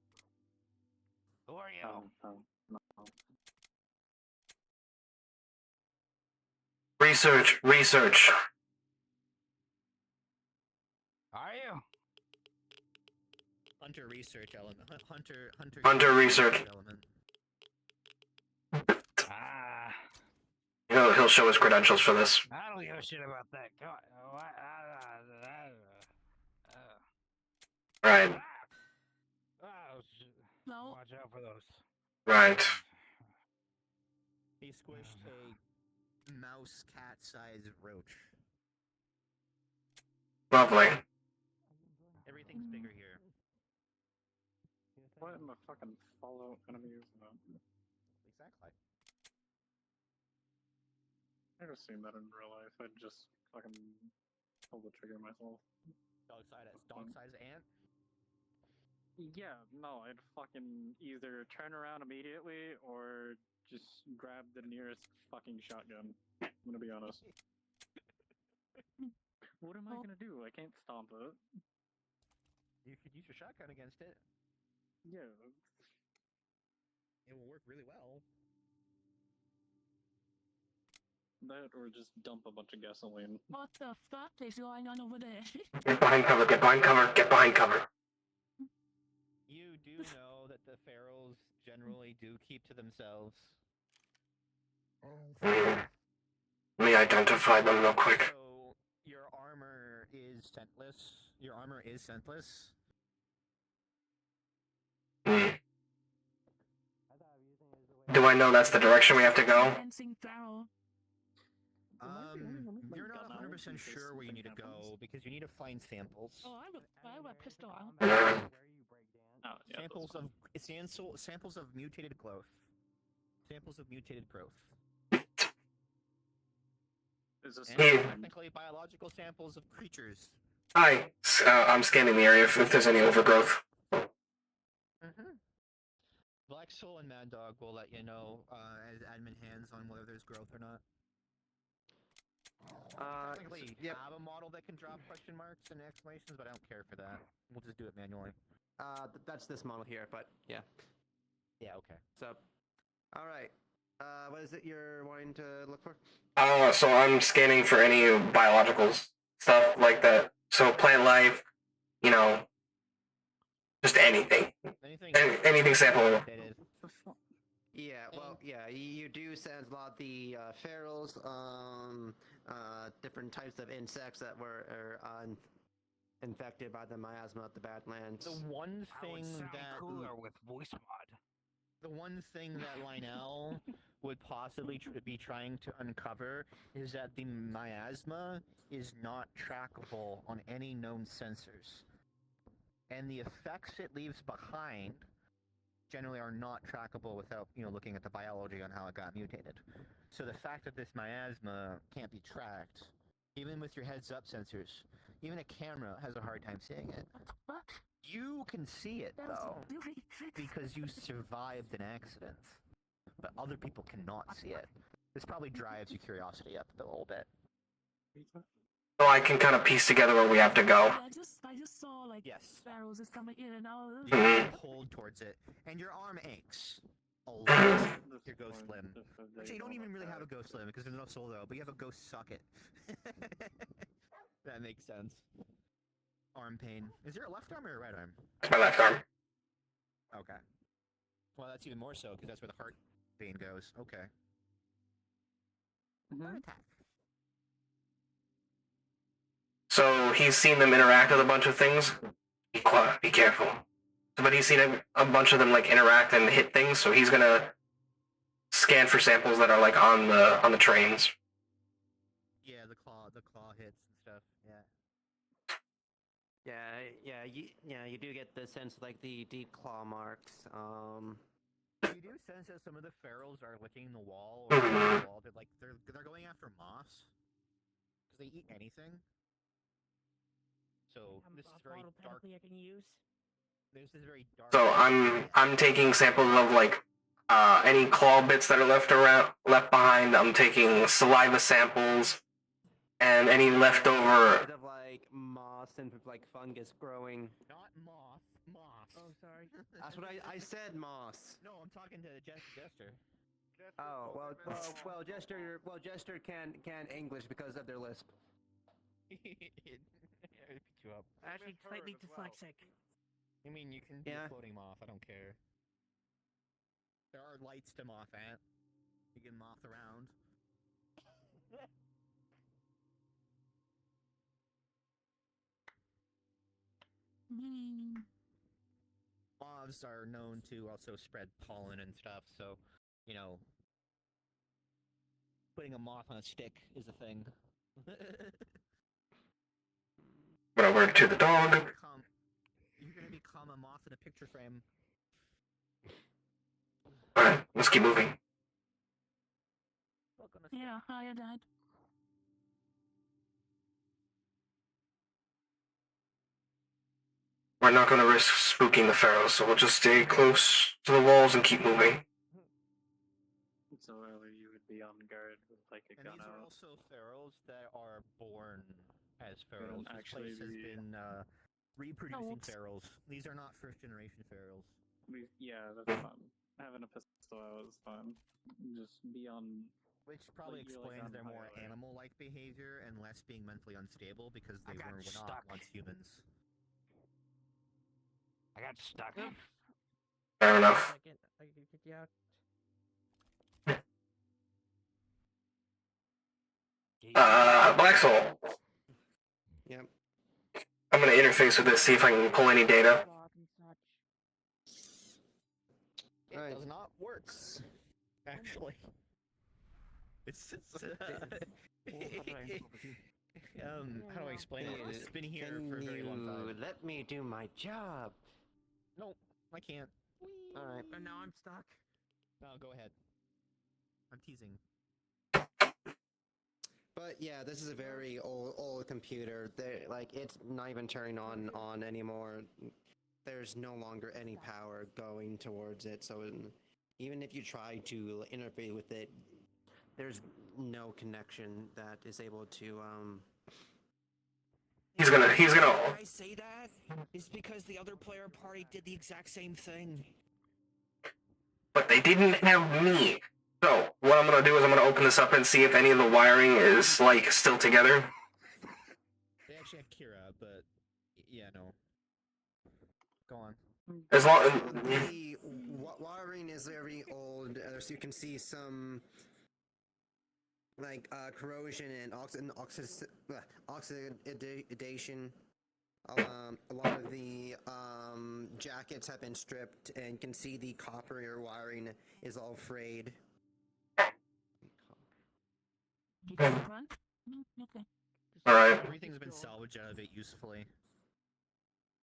Speaker 3: Who are you?
Speaker 12: No.
Speaker 1: Research.
Speaker 3: Are you?
Speaker 6: Hunter research element.
Speaker 1: Hunter research.
Speaker 6: element.
Speaker 3: Ah.
Speaker 1: He'll show his credentials for this.
Speaker 3: I don't give a shit about that. Come on.
Speaker 1: Right.
Speaker 3: Oh, shit.
Speaker 8: No.
Speaker 3: Watch out for those.
Speaker 1: Right.
Speaker 6: He squished a mouse cat-sized roach.
Speaker 1: Lovely.
Speaker 6: Everything's bigger here.
Speaker 12: What in the fucking Fallout enemies?
Speaker 6: Exactly.
Speaker 12: I've never seen that in real life. I'd just fucking pull the trigger myself.
Speaker 6: Dog-sized ant?
Speaker 12: Yeah, no, I'd fucking either turn around immediately or just grab the nearest fucking shotgun. I'm gonna be honest. What am I gonna do? I can't stomp it.
Speaker 6: You could use your shotgun against it.
Speaker 12: Yeah.
Speaker 6: It will work really well.
Speaker 12: That or just dump a bunch of gasoline.
Speaker 8: What the fuck is going on over there?
Speaker 1: Get behind cover. Get behind cover.
Speaker 6: You do know that the pharaohs generally do keep to themselves.
Speaker 1: Let me identify them real quick.
Speaker 6: So, your armor is scentless.
Speaker 1: Do I know that's the direction we have to go?
Speaker 6: You're not 100% sure where you need to go because you need to find samples.
Speaker 8: Oh, I have a pistol.
Speaker 6: Samples of mutated growth. Samples of mutated growth.
Speaker 12: Is this
Speaker 6: technically biological samples of creatures.
Speaker 1: Hi. I'm scanning the area if there's any overgrowth.
Speaker 6: Black Soul and Mad Dog will let you know as admin hands on whether there's growth or not. Technically, have a model that can drop question marks and exclamations, but I don't care for that. We'll just do it manually.
Speaker 16: That's this model here, but yeah.
Speaker 6: Yeah, okay.
Speaker 16: So, all right. What is it you're wanting to look for?
Speaker 1: So I'm scanning for any biological stuff like that. So plant life, just anything. Anything sample.
Speaker 16: Yeah, well, yeah, you do sense a lot of the ferals, different types of insects that were infected by the miasma of the Badlands.
Speaker 6: The one thing that
Speaker 3: cooler with voice mod.
Speaker 6: The one thing that Lionel would possibly be trying to uncover is that the miasma is not trackable on any known sensors. And the effects it leaves behind generally are not trackable without, looking at the biology on how it got mutated. So the fact that this miasma can't be tracked, even with your heads-up sensors, even a camera has a hard time seeing it. You can see it, though, because you survived an accident. But other people cannot see it. This probably drives your curiosity up a little bit.
Speaker 1: So I can kind of piece together where we have to go.
Speaker 8: I just saw sparrows is coming in and out.
Speaker 6: You hold towards it, and your arm aches. A lot. Your ghost limb. Actually, you don't even really have a ghost limb because there's no soul though, but you have a ghost socket. That makes sense. Arm pain. Is there a left arm or a right arm?
Speaker 1: It's my left arm.
Speaker 6: Okay. Well, that's even more so because that's where the heart vein goes. Okay. Heart attack.
Speaker 1: So he's seen them interact with a bunch of things. Be careful. But he's seen a bunch of them interact and hit things, so he's gonna scan for samples that are on the trains.
Speaker 6: Yeah, the claw hits and stuff. Yeah.
Speaker 16: You do get the sense of the deep claw marks.
Speaker 6: You do sense that some of the ferals are licking the wall or the wall. They're going after moss because they eat anything. So this is very dark.
Speaker 13: I can use.
Speaker 6: This is very dark.
Speaker 1: So I'm taking samples of any claw bits that are left behind. I'm taking saliva samples and any leftover.
Speaker 16: Moss and fungus growing.
Speaker 6: Not moss. Moss.
Speaker 13: Oh, sorry.
Speaker 16: That's what I said, Moss.
Speaker 6: No, I'm talking to the Jester.
Speaker 16: Oh, well, Jester can English because of their lisp.
Speaker 6: I picked you up.
Speaker 13: Actually, slightly dyslexic.
Speaker 6: I mean, you can be
Speaker 16: Yeah.
Speaker 6: a floating moth. I don't care. There are lights to moth at. You can moth around. Moths are known to also spread pollen and stuff, so, you know, putting a moth on a stick is a thing.
Speaker 1: But I work to the dog.
Speaker 6: You're gonna become a moth in a picture frame.
Speaker 1: Alright, let's keep moving.
Speaker 8: Yeah, hi, Dad.
Speaker 1: We're not gonna risk spooking the pharaohs, so we'll just stay close to the walls and keep moving.
Speaker 12: So early you would be on guard with like a
Speaker 6: And
Speaker 12: gun
Speaker 6: these are
Speaker 12: out.
Speaker 6: also pharaohs that are born as
Speaker 12: They
Speaker 6: pharaohs.
Speaker 12: don't
Speaker 6: This
Speaker 12: actually
Speaker 6: place has
Speaker 12: be-
Speaker 6: been reproducing
Speaker 8: whoops.
Speaker 6: pharaohs. These are not first generation pharaohs.
Speaker 12: Yeah, that's fun. Having a pistol out is fun. Just be on.
Speaker 6: Which probably
Speaker 12: Like, you're, like,
Speaker 6: explains
Speaker 12: on
Speaker 6: their more
Speaker 12: high alert.
Speaker 6: animal-like behavior and less being mentally unstable because
Speaker 3: I
Speaker 6: they
Speaker 3: got
Speaker 6: were not
Speaker 3: stuck.
Speaker 6: once humans.
Speaker 3: I got stuck.
Speaker 1: Fair enough.
Speaker 13: I can get you out.
Speaker 1: Black Soul.
Speaker 16: Yep.
Speaker 1: I'm gonna interface with this, see if I can pull any data.
Speaker 6: It does not work, actually. It's how do I explain it? It's been here for a very long time.
Speaker 16: Let me do my job.
Speaker 6: No, I can't.
Speaker 16: All right.
Speaker 13: And now I'm stuck.
Speaker 6: No, go ahead. I'm teasing.
Speaker 16: But yeah, this is a very old computer. Like it's not even turning on anymore. There's no longer any power going towards it. So even if you try to interface with it, there's no connection that is able to
Speaker 1: He's gonna.
Speaker 9: Why I say that is because the other player party did the exact same thing.
Speaker 1: But they didn't have me. So what I'm gonna do is I'm gonna open this up and see if any of the wiring is like still together.
Speaker 6: They actually had Kira, but yeah, no. Go on.
Speaker 1: As long
Speaker 16: the wiring is very old. So you can see some like corrosion and oxidation. A lot of the jackets have been stripped, and you can see the copper wiring is all frayed.
Speaker 8: Okay.
Speaker 1: Alright.
Speaker 6: Everything's been salvaged out of it usefully.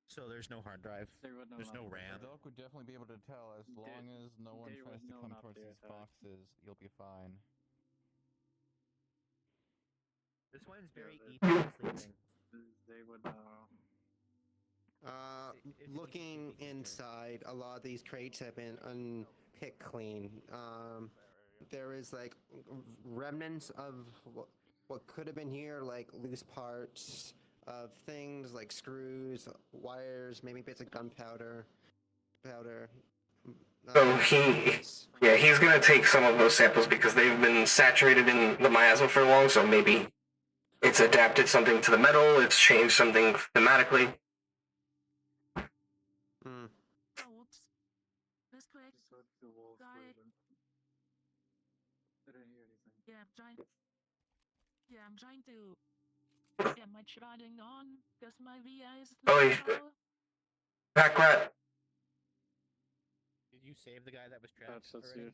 Speaker 6: So there's no hard drive. There's no RAM.
Speaker 11: The dog would definitely be able to tell as long as no one
Speaker 12: they
Speaker 11: tries
Speaker 12: would
Speaker 11: to
Speaker 12: know
Speaker 11: come
Speaker 12: not
Speaker 11: towards
Speaker 12: to
Speaker 11: these
Speaker 12: attack.
Speaker 11: boxes, you'll be fine.
Speaker 6: This one's very
Speaker 12: Yeah,
Speaker 6: easy sleeping.
Speaker 12: They would.
Speaker 16: Looking inside, a lot of these crates have been unpicked clean. There is like remnants of what could have been here, like loose parts of things like screws, wires, maybe bits of gunpowder, powder.
Speaker 1: So he's gonna take some of those samples because they've been saturated in the miasma for long. So maybe it's adapted something to the metal. It's changed something thematically.
Speaker 16: Hmm.
Speaker 8: Oh, whoops. That's correct. Diet. Yeah, I'm trying to get my charging on because my VI is
Speaker 1: Oh,
Speaker 8: not
Speaker 1: yeah.
Speaker 8: power.
Speaker 1: Pack rat.
Speaker 6: Did you save the guy that was trapped
Speaker 12: That's
Speaker 6: already?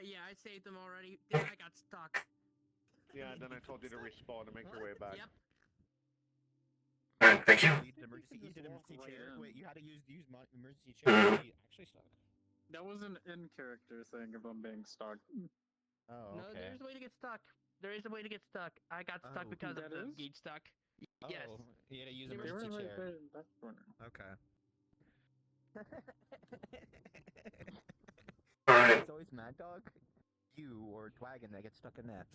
Speaker 13: Yeah, I saved them already. Then I got stuck.
Speaker 14: Yeah, and then I told you to respawn to make your way back.
Speaker 13: Yep.
Speaker 1: Alright, thank you.
Speaker 6: You did emergency chair. Wait, you had to use emergency chair to be actually stuck.
Speaker 12: That was an in-character thing of them being stuck.
Speaker 6: Oh,
Speaker 13: No,
Speaker 6: okay.
Speaker 13: there's a way to get stuck. There is a way to get stuck. I got stuck
Speaker 6: Oh.
Speaker 13: because
Speaker 12: That
Speaker 13: of the
Speaker 12: is?
Speaker 13: gate stuck.
Speaker 6: Oh,
Speaker 13: Yes.
Speaker 6: you had to use
Speaker 13: They were
Speaker 6: emergency
Speaker 12: right
Speaker 6: chair.
Speaker 12: there in that corner.
Speaker 6: Okay.
Speaker 1: Alright.
Speaker 6: It's always Mad Dog, you, or Dwagon that gets stuck in that.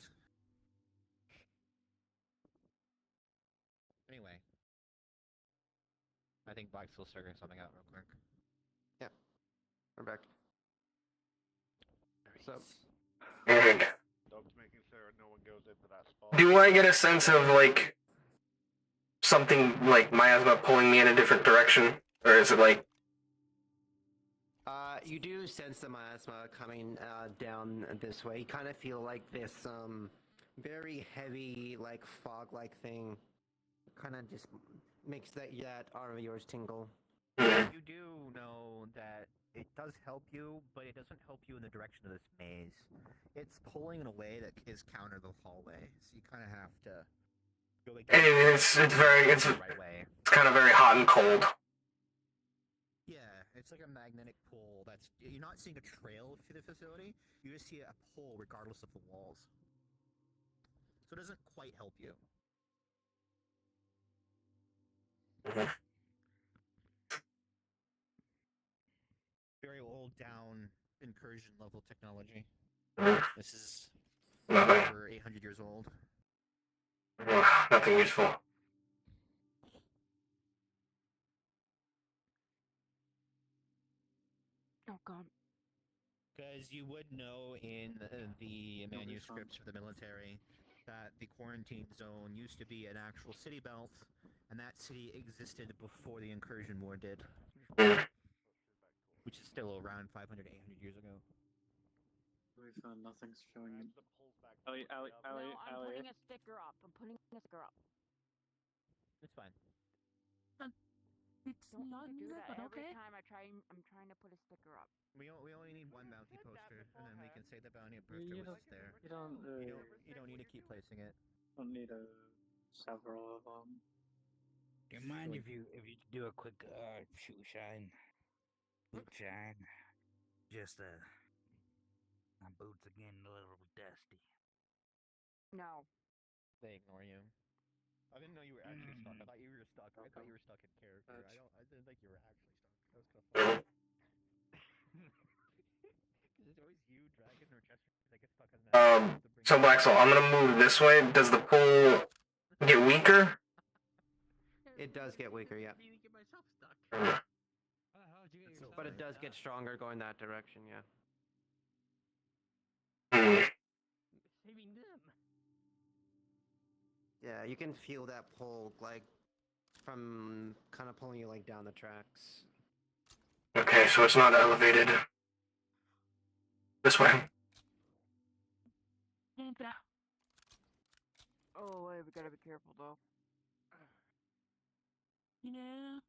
Speaker 6: Anyway.
Speaker 5: I think Black's still figuring something out real quick.
Speaker 16: Yeah. We're back. So.
Speaker 1: Alright.
Speaker 14: Doug's making sure no one goes into that spot.
Speaker 1: Do I get a sense of, like, something like miasma pulling me in a different direction? Or is it like...
Speaker 16: You do sense the miasma coming down this way. You kind of feel like this very heavy, like fog-like thing. Kind of just makes that arm of yours tingle.
Speaker 5: You do know that it does help you, but it doesn't help you in the direction of this maze. It's pulling in a way that is counter the hallway, so you kind of have to go like
Speaker 1: It's
Speaker 5: the right way.
Speaker 1: It's kind of very hot and cold.
Speaker 5: Yeah, it's like a magnetic pull. That's you're not seeing a trail to the facility. You just see a pull regardless of the walls. So it doesn't quite help you. Very old down incursion level technology. This is over 800 years old.
Speaker 1: Nothing useful.
Speaker 10: Oh god.
Speaker 5: Because you would know in the manuscripts for the military that the quarantine zone used to be an actual city belt, and that city existed before the incursion war did. Which is still around 500 to 800 years ago.
Speaker 12: We found nothing's showing it.
Speaker 10: No, I'm putting a sticker up. I'm putting a sticker up.
Speaker 5: It's fine.
Speaker 8: It's
Speaker 10: Don't
Speaker 8: not
Speaker 10: do
Speaker 8: needed,
Speaker 10: that
Speaker 8: but
Speaker 10: every
Speaker 8: okay.
Speaker 10: time I'm trying to put a sticker up.
Speaker 5: We only need one bounty poster, and then we can say the bounty poster
Speaker 12: You
Speaker 5: was
Speaker 12: don't-
Speaker 5: there.
Speaker 12: you don't,
Speaker 5: You don't need to keep placing it.
Speaker 12: Don't need several of them.
Speaker 3: Do you mind if you do a quick shoe shine? Boot shine. Just my boots are getting a little dusty.
Speaker 10: No.
Speaker 5: They ignore you. I didn't know you were actually stuck. I thought you were stuck. I thought you were stuck in character. I didn't think you were actually stuck. That was kind of funny. Because it's always you, Dragon, or Chester that get stuck on that.
Speaker 1: So Blaxel, I'm gonna move this way. Does the pull get weaker?
Speaker 16: It does get weaker, yeah. But it does get stronger going that direction, yeah.
Speaker 13: Saving them.
Speaker 16: Yeah, you can feel that pull, like, from kind of pulling you, like, down the tracks.
Speaker 1: Okay, so it's not elevated. This way.
Speaker 10: Oh wait, we gotta be careful though.
Speaker 8: Yeah.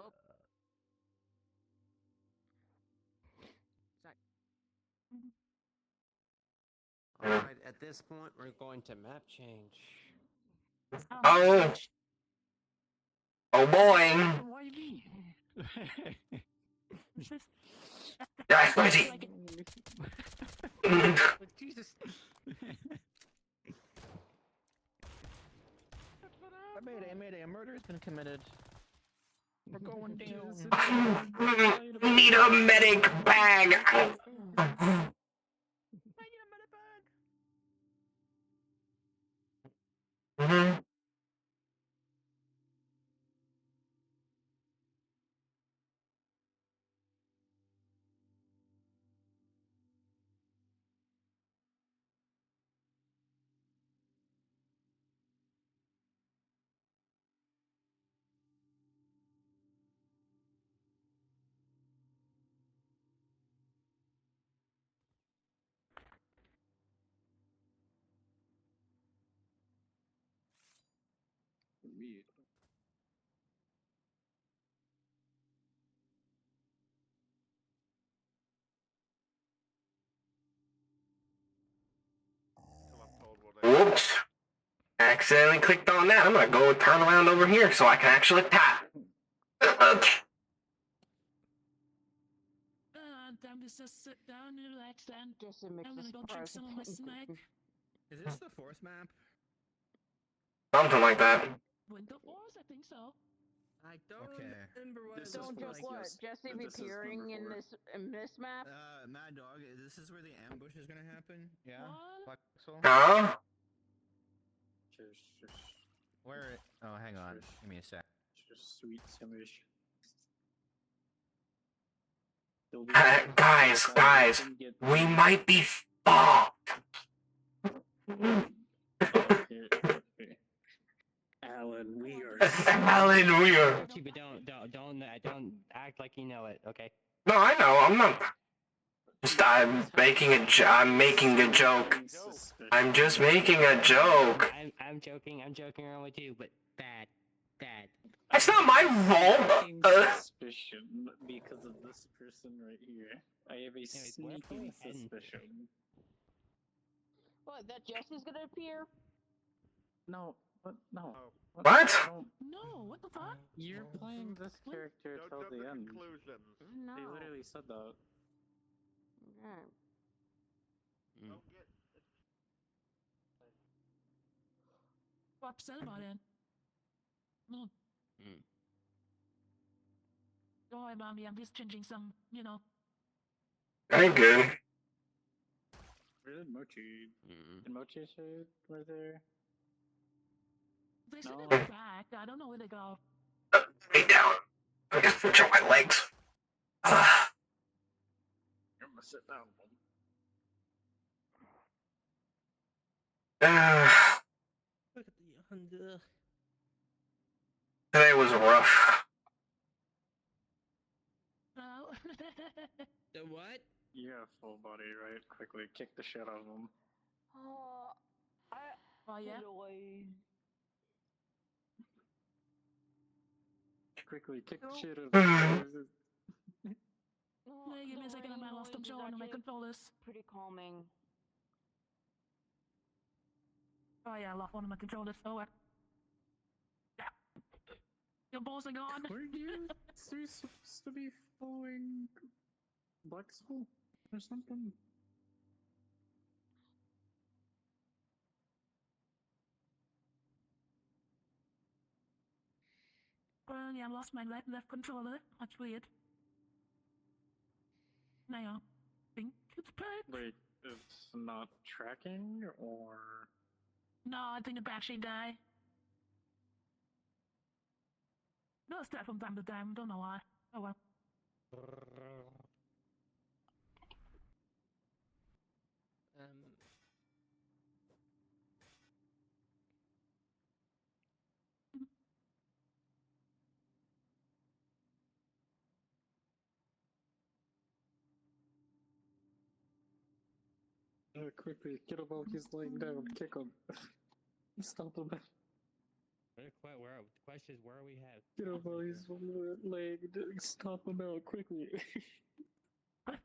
Speaker 10: Oh.
Speaker 16: Alright, at this point, we're going to map change.
Speaker 1: Oh. Oh boy.
Speaker 13: Why me?
Speaker 1: That's crazy.
Speaker 13: Jesus.
Speaker 5: I made a murder has been committed. We're going down.
Speaker 1: Need a medic bag. Mm-hmm.
Speaker 12: Me.
Speaker 1: Whoops. Accidentally clicked on that. I'm gonna go turn around over here so I can actually tap.
Speaker 8: Time to just sit down and relax then.
Speaker 10: Guess it makes
Speaker 8: I'm gonna go drink some of my snack.
Speaker 5: Is this the fourth map?
Speaker 1: Something like that.
Speaker 8: Winter Force, I think so.
Speaker 9: I don't
Speaker 6: Okay.
Speaker 9: remember what
Speaker 12: This
Speaker 9: it
Speaker 12: is
Speaker 10: Don't
Speaker 9: was
Speaker 10: joke.
Speaker 9: like.
Speaker 10: What?
Speaker 12: yes,
Speaker 10: Jesse
Speaker 12: this is
Speaker 10: appearing
Speaker 12: number
Speaker 10: in
Speaker 12: 4.
Speaker 10: this map?
Speaker 6: Mad Dog, this is where the ambush is gonna happen? Yeah?
Speaker 8: What?
Speaker 6: Flexel?
Speaker 1: Huh?
Speaker 12: Just
Speaker 6: Where? Oh, hang on.
Speaker 12: Shush.
Speaker 6: Give me a sec.
Speaker 12: sweet Simish. There'll be
Speaker 1: Guys, guys, we might be fucked.
Speaker 12: Alan, we are.
Speaker 1: Alan, we are.
Speaker 17: But don't act like you know it, okay?
Speaker 1: No, I know. I'm not. Just I'm making a joke. I'm just making a joke.
Speaker 17: I'm joking around with you, but bad.
Speaker 1: It's not my fault.
Speaker 12: Suspicion because of this person right here. I have a sneaking suspicion.
Speaker 10: What? That Jesse's gonna appear?
Speaker 12: No, what? No.
Speaker 1: What?
Speaker 8: No, what the fuck?
Speaker 12: You're playing this character till the end.
Speaker 10: No.
Speaker 12: They literally said that.
Speaker 10: Okay.
Speaker 8: What upset about it? No. Don't worry about me, I'm just changing some, you know.
Speaker 1: I'm good.
Speaker 12: Where did Mochi? Did Mochi say were there?
Speaker 8: They said
Speaker 12: No.
Speaker 8: they were back. I don't know where they go.
Speaker 1: Me down. I gotta switch out my legs.
Speaker 12: I'm gonna sit down.
Speaker 13: Look at the Honda.
Speaker 1: Today was rough.
Speaker 8: No.
Speaker 9: The what?
Speaker 12: You have full body, right? Quickly kick the shit out of them.
Speaker 8: Oh yeah.
Speaker 12: Quickly kick the shit out of them.
Speaker 8: Hey, give me a second, I lost control on my controllers.
Speaker 10: Pretty calming.
Speaker 8: Oh yeah, I lost one of my controllers. Oh well. Yeah. Your balls are gone.
Speaker 12: Were you supposed to be following Black Soul or something?
Speaker 8: Well, yeah, I lost my left controller. That's weird. Now, I think it's back.
Speaker 12: Wait, it's not tracking or?
Speaker 8: No, I think the battery died. No, it's that from time to time. Don't know why. Oh well.
Speaker 12: Quickly, get him while he's laying down. Kick him. Stop him.
Speaker 17: The question is, where are we at?
Speaker 12: Get him while he's laying. Stop him out quickly. I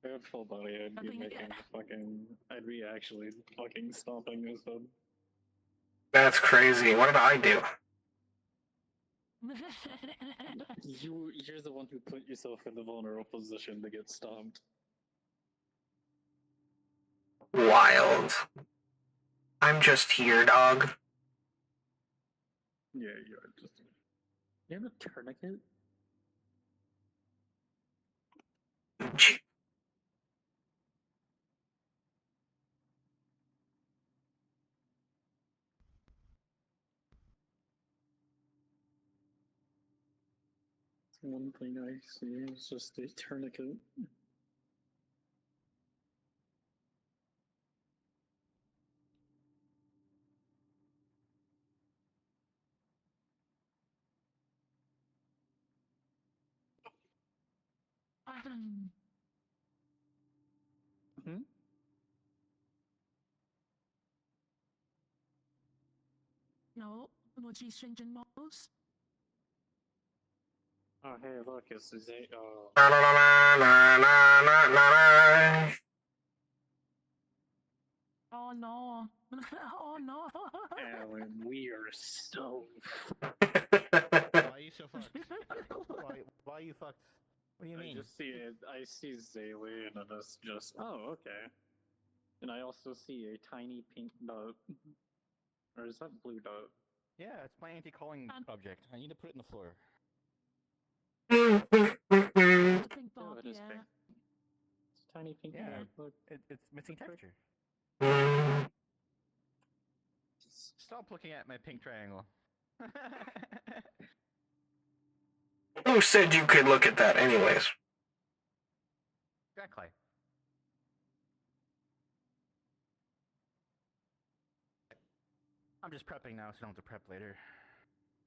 Speaker 12: had full body. I'd be making fucking. I'd be actually fucking stomping his head.
Speaker 1: That's crazy. What did I do?
Speaker 12: You're the one who put yourself in the vulnerable position to get stomped.
Speaker 1: Wild. I'm just here, dog.
Speaker 12: Yeah, you're just. You have a tourniquet? One thing I see is just a tourniquet. Hmm?
Speaker 8: No, no, she's changing models.
Speaker 12: Oh, hey, look, it's a.
Speaker 1: Na na na na na na na na.
Speaker 8: Oh no. Oh no.
Speaker 12: Alan, we are so.
Speaker 6: Why are you so fucked? Why are you fucked? What do you mean?
Speaker 12: I just see it. I see Zaylee, and it's just. Oh, okay. And I also see a tiny pink dot. Or is that blue dot?
Speaker 11: Yeah, it's my anti-calling object. I need to put it in the floor.
Speaker 8: It's a pink
Speaker 12: Oh,
Speaker 8: ball,
Speaker 12: it is
Speaker 8: yeah.
Speaker 12: pink. It's a tiny pink
Speaker 11: Yeah,
Speaker 12: bag. Look.
Speaker 11: it's missing texture. Stop looking at my pink triangle.
Speaker 1: Who said you could look at that anyways?
Speaker 11: Exactly. I'm just prepping now, so I don't have to prep later.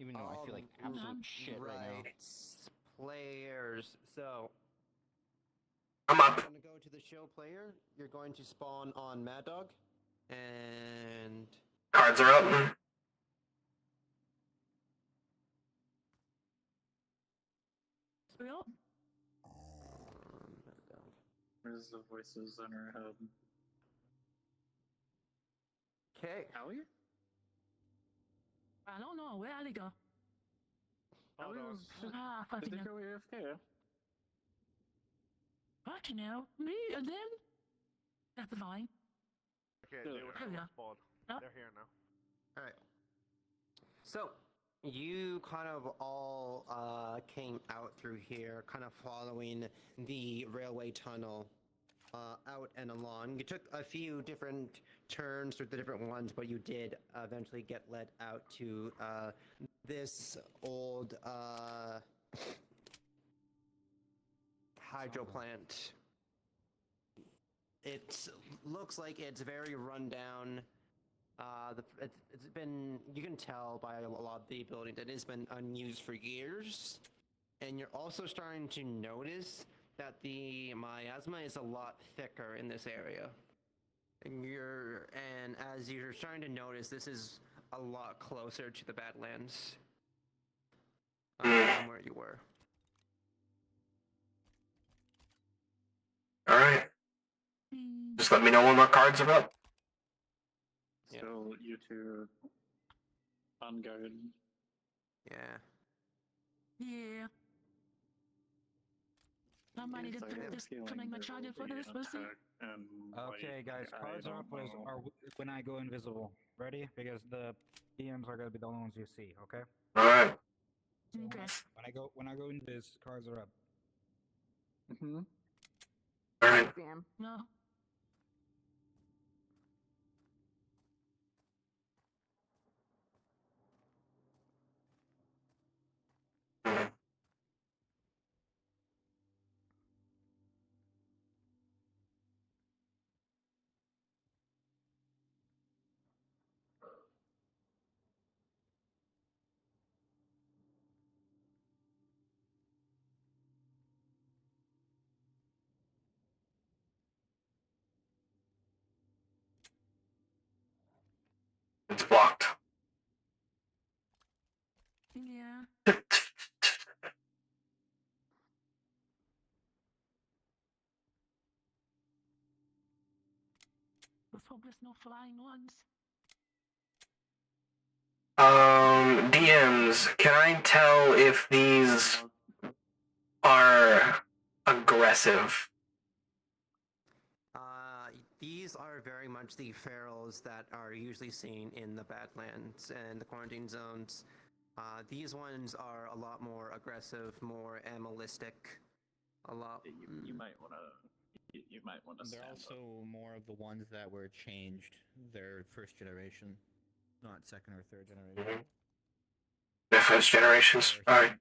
Speaker 11: Even though I feel like absolute shit right now.
Speaker 16: Players. So
Speaker 1: I'm up.
Speaker 16: You're gonna go to the show player. You're going to spawn on Mad Dog, and
Speaker 1: Cards are up.
Speaker 8: Yep.
Speaker 16: Mad Dog.
Speaker 12: Where's the voices in her head?
Speaker 16: Okay.
Speaker 12: Allie?
Speaker 8: I don't know. Where did they go?
Speaker 12: Allie was.
Speaker 8: Ah, fucking
Speaker 12: Did they
Speaker 8: hell.
Speaker 12: go AFK?
Speaker 8: What, you know? Me and them? That's fine.
Speaker 14: Okay, they were
Speaker 8: There we go.
Speaker 14: spawned.
Speaker 8: Yep.
Speaker 14: They're here now.
Speaker 16: All right. So you kind of all came out through here, kind of following the railway tunnel out and along. You took a few different turns through the different ones, but you did eventually get led out to this old hydro plant. It looks like it's very run down. It's been, you can tell by a lot of the buildings, it has been unused for years. And you're also starting to notice that the miasma is a lot thicker in this area. And as you're starting to notice, this is a lot closer to the Badlands than where you were.
Speaker 1: Alright. Just let me know when my cards are up.
Speaker 12: So you two on guard.
Speaker 16: Yeah.
Speaker 8: Yeah. I might need to pick this turning my charger for this, we'll see.
Speaker 3: Okay, guys, cards are up when I go invisible. Ready? Because the DMs are gonna be the only ones you see. Okay.
Speaker 1: Alright.
Speaker 8: Okay.
Speaker 3: When I go invis, cards are up.
Speaker 12: Mm-hmm.
Speaker 1: Alright.
Speaker 10: Damn.
Speaker 8: No.
Speaker 1: It's blocked.
Speaker 8: Yeah. Let's hope there's no flying ones.
Speaker 1: DMs, can I tell if these are aggressive?
Speaker 16: These are very much the ferals that are usually seen in the Badlands and the quarantine zones. These ones are a lot more aggressive, more animalistic, a lot.
Speaker 12: You might want to. You might want to.
Speaker 6: They're also more of the ones that were changed. They're first generation, not second or third generation.
Speaker 1: They're first generations. Alright.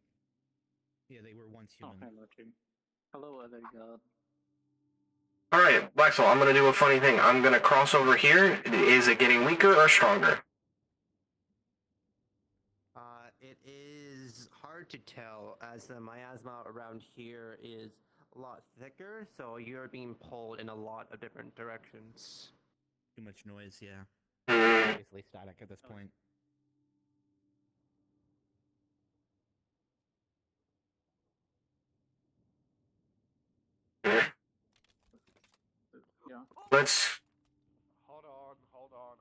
Speaker 6: Yeah, they were once human.
Speaker 12: Oh, hello, other god.
Speaker 1: Alright, Blacksoul, I'm gonna do a funny thing. I'm gonna cross over here. Is it getting weaker or stronger?
Speaker 16: It is hard to tell as the miasma around here is a lot thicker, so you're being pulled in a lot of different directions.
Speaker 6: Too much noise, yeah. Basically static at this point.
Speaker 12: Yeah.
Speaker 1: Let's.
Speaker 14: Hold on.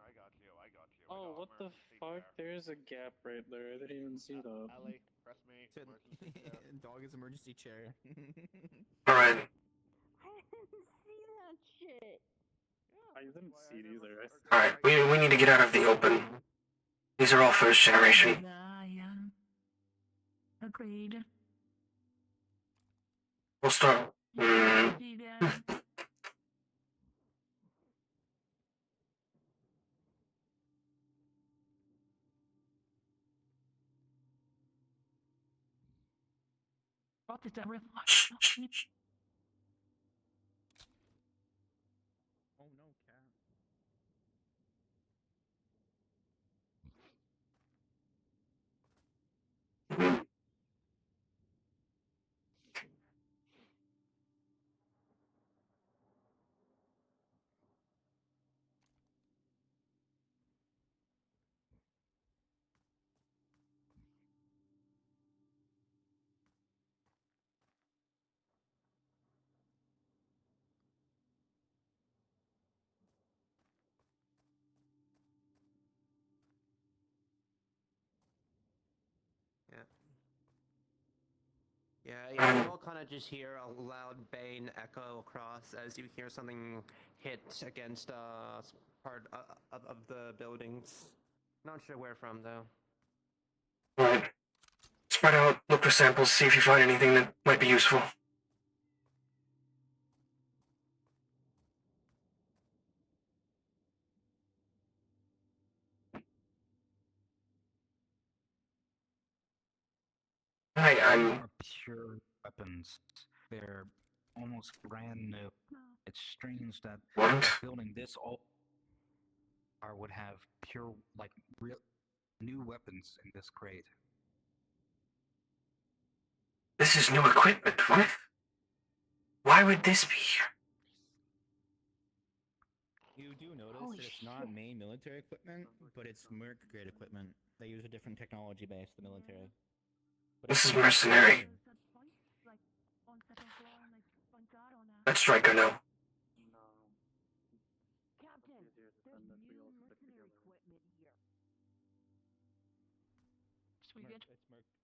Speaker 14: I got you.
Speaker 12: Oh, what the fuck? There's a gap right there. I didn't even see that.
Speaker 14: Allie, press me. Emergency chair.
Speaker 6: Dog is emergency chair.
Speaker 1: Alright.
Speaker 10: I didn't see that shit.
Speaker 12: I didn't see it either.
Speaker 1: Alright, we need to get out of the open. These are all first generation.
Speaker 8: Yeah. Agreed.
Speaker 1: We'll start.
Speaker 8: What is that?
Speaker 6: Oh no, cat.
Speaker 16: Yeah, you all kind of just hear a loud bane echo across as you hear something hit against part of the buildings. Not sure where from though.
Speaker 1: Alright. Spread out, look for samples, see if you find anything that might be useful. Hi, I'm.
Speaker 3: Are pure weapons. They're almost brand new. It's strange that
Speaker 1: What?
Speaker 3: building this all would have pure, like, real new weapons in this crate.
Speaker 1: This is new equipment. What? Why would this be here?
Speaker 6: You do notice
Speaker 10: Holy
Speaker 6: that it's not main military equipment, but it's merc grade equipment. They use a different technology base, the military. But
Speaker 1: This
Speaker 6: it's
Speaker 1: is mercenary. Let's strike her now.
Speaker 10: Captain, there's new mercenary equipment here.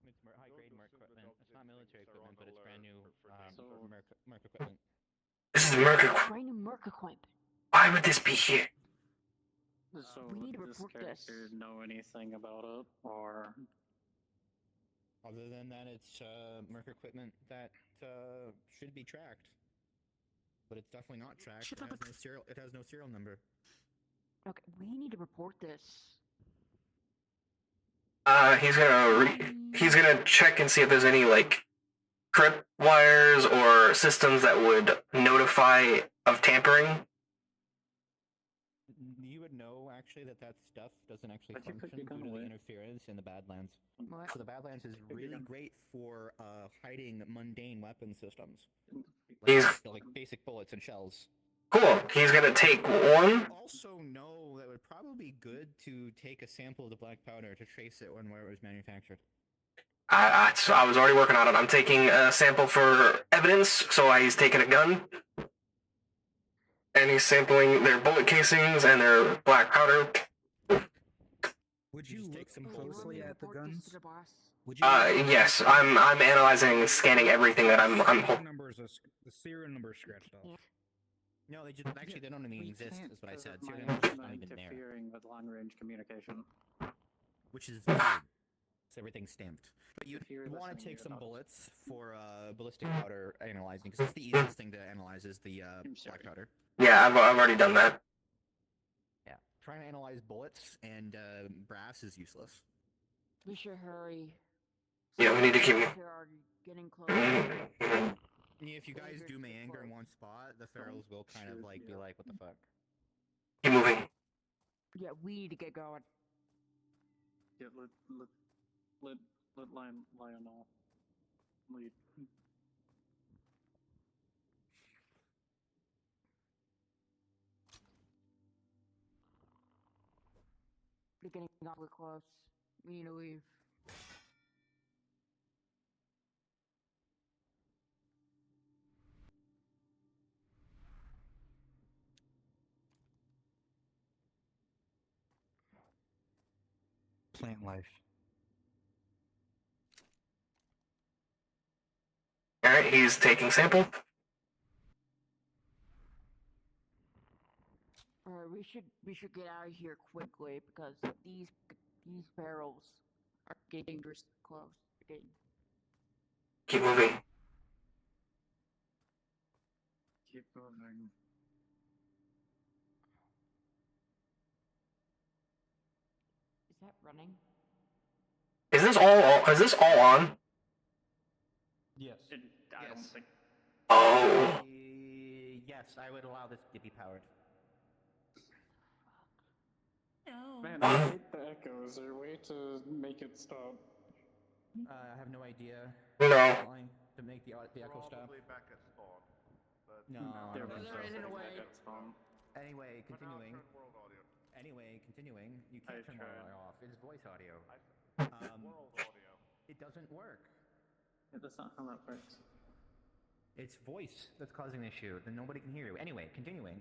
Speaker 6: It's high grade merc equipment. It's not military equipment, but it's brand new merc equipment.
Speaker 1: This is merc equipment.
Speaker 10: Brand new merc equipment.
Speaker 1: Why would this be here?
Speaker 12: So
Speaker 10: We need to
Speaker 12: does this
Speaker 10: report this.
Speaker 12: character know anything about it, or
Speaker 6: Other than that, it's merc equipment that should be tracked, but it's definitely not tracked. It has no serial. It has no serial number.
Speaker 10: Okay, we need to report this.
Speaker 1: He's gonna check and see if there's any like trip wires or systems that would notify of tampering.
Speaker 6: You would know actually that stuff doesn't actually
Speaker 12: But you put
Speaker 6: function
Speaker 12: your gun
Speaker 6: due to
Speaker 12: away.
Speaker 6: the interference in the Badlands.
Speaker 10: What?
Speaker 6: So the Badlands is really great for hiding mundane weapon systems,
Speaker 1: He's
Speaker 6: like basic bullets and shells.
Speaker 1: cool. He's gonna take one.
Speaker 6: Also know that it would probably be good to take a sample of the black powder to trace it where it was manufactured.
Speaker 1: So I was already working on it. I'm taking a sample for evidence, so he's taking a gun. And he's sampling their bullet casings and their black powder.
Speaker 3: Would you look closely at the guns? Would
Speaker 1: Yes, I'm analyzing, scanning everything that I'm.
Speaker 3: The serial number is scratched off.
Speaker 6: No, they don't even exist, is what I said.
Speaker 12: My
Speaker 6: Serial numbers just not
Speaker 12: not
Speaker 6: even there.
Speaker 12: interfering with long-range communication.
Speaker 6: Which is weird. So everything's stamped. But you
Speaker 12: If you're
Speaker 6: want to
Speaker 12: listening,
Speaker 6: take
Speaker 12: you're
Speaker 6: some
Speaker 12: not.
Speaker 6: bullets for ballistic powder analyzing, because that's the easiest thing to analyze is the black powder.
Speaker 1: Yeah, I've already done that.
Speaker 6: Yeah. Trying to analyze bullets and brass is useless.
Speaker 10: We should hurry.
Speaker 1: Yeah, we need to keep.
Speaker 10: Are getting close.
Speaker 6: Yeah, if you guys do my anger in one spot, the ferals will kind of like be like, what the fuck?
Speaker 1: Keep moving.
Speaker 10: Yeah, we need to get going.
Speaker 12: Yeah, let Lionel lead.
Speaker 10: We're getting awfully close. We need to leave.
Speaker 3: Plant life.
Speaker 1: Alright, he's taking sample.
Speaker 10: Alright, we should get out of here quickly because These barrels are getting dangerous close. Getting...
Speaker 1: Keep moving.
Speaker 12: Keep moving.
Speaker 10: Is that running?
Speaker 1: Is this all on?
Speaker 6: Yes.
Speaker 12: I don't think.
Speaker 1: Oh.
Speaker 6: Yes, I would allow this to be powered.
Speaker 8: No.
Speaker 12: Man, I hate the echo. Is there a way to make it stop?
Speaker 6: I have no idea.
Speaker 1: No.
Speaker 6: To make the echo stop.
Speaker 14: Probably back at spawn. But
Speaker 6: No, I
Speaker 12: There
Speaker 6: don't
Speaker 12: we
Speaker 6: think
Speaker 12: go.
Speaker 6: so.
Speaker 12: Back at spawn.
Speaker 6: Anyway,
Speaker 14: But now
Speaker 6: continuing.
Speaker 14: turn world audio.
Speaker 6: Anyway, continuing. You can't turn
Speaker 12: tried.
Speaker 6: world audio off. It's voice audio.
Speaker 14: World audio.
Speaker 6: It doesn't work.
Speaker 12: Yeah, that's not how that works.
Speaker 6: It's voice that's causing the issue. Then nobody can hear you. Anyway, continuing.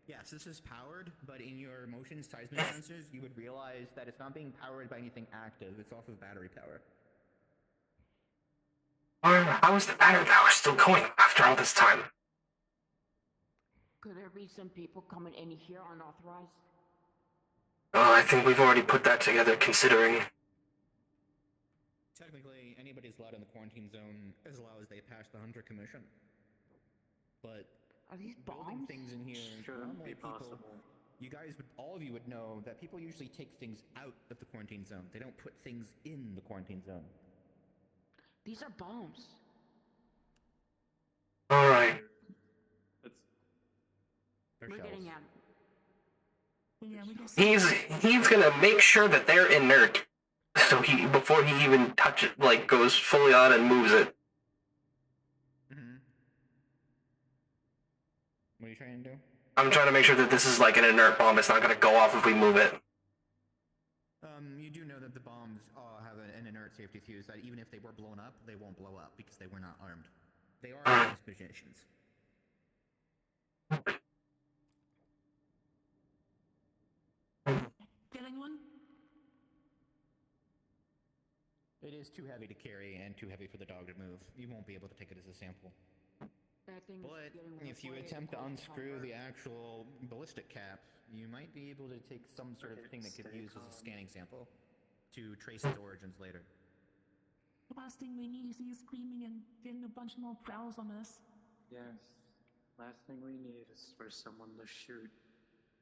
Speaker 6: Yes, this is powered, but in your motion seismic sensors, you would realize that it's not being powered by anything active. It's off of battery power.
Speaker 1: How is the battery power still going after all this time?
Speaker 10: Could there be some people coming in here unauthorized?
Speaker 1: Oh, I think we've already put that together, considering.
Speaker 6: Technically, anybody's allowed in the quarantine zone as long as they pass the Hunter Commission. But
Speaker 10: are these
Speaker 6: building things in here,
Speaker 12: Shouldn't
Speaker 6: normally
Speaker 12: be
Speaker 6: people,
Speaker 12: possible.
Speaker 6: you guys would, all of you would know that people usually take things out of the quarantine zone. They don't put things in the quarantine zone.
Speaker 10: These are bombs.
Speaker 1: Alright.
Speaker 6: They're
Speaker 10: We're
Speaker 6: shells.
Speaker 10: getting out.
Speaker 8: Yeah, we just...
Speaker 1: He's gonna make sure that they're inert. So before he even goes fully on and moves it.
Speaker 6: What are you trying to do?
Speaker 1: I'm trying to make sure that this is like an inert bomb. It's not gonna go off if we move it.
Speaker 6: You do know that the bombs have an inert safety fuse that even if they were blown up, they won't blow up because they were not armed. They are armed munitions.
Speaker 8: Killing one?
Speaker 6: It is too heavy to carry and too heavy for the dog to move. You won't be able to take it as a sample.
Speaker 10: That thing's
Speaker 6: But
Speaker 10: getting
Speaker 6: if you
Speaker 10: way
Speaker 6: attempt to
Speaker 10: close
Speaker 6: unscrew
Speaker 10: comfort.
Speaker 6: the actual ballistic cap, you might be able to take some sort of thing that could be used as a scanning sample to trace its origins later.
Speaker 8: The last thing we need is you screaming and getting a bunch more barrels on us.
Speaker 12: Yes. Last thing we need is for someone to shoot.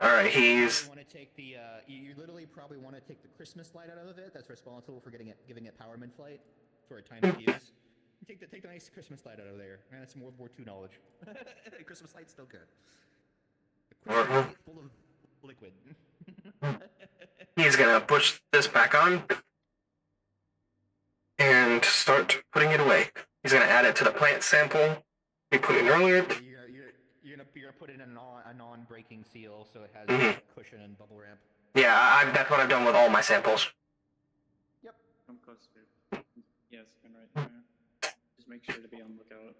Speaker 1: Alright,
Speaker 6: You want to take the you literally probably want to take the Christmas light out of it. That's responsible for giving it power mid-flight for a timed fuse. Take the nice Christmas light out of there. Man, that's some World War II knowledge. Christmas light's still good. A Christmas light full of liquid.
Speaker 1: He's gonna push this back on and start putting it away. He's gonna add it to the plant sample we put in earlier.
Speaker 6: You're gonna put in a non-breaking seal so it has a cushion and bubble wrap.
Speaker 1: Yeah, that's what I've done with all my samples.
Speaker 12: Yep. I'm close to. Yes, and right there. Just make sure to be on lookout.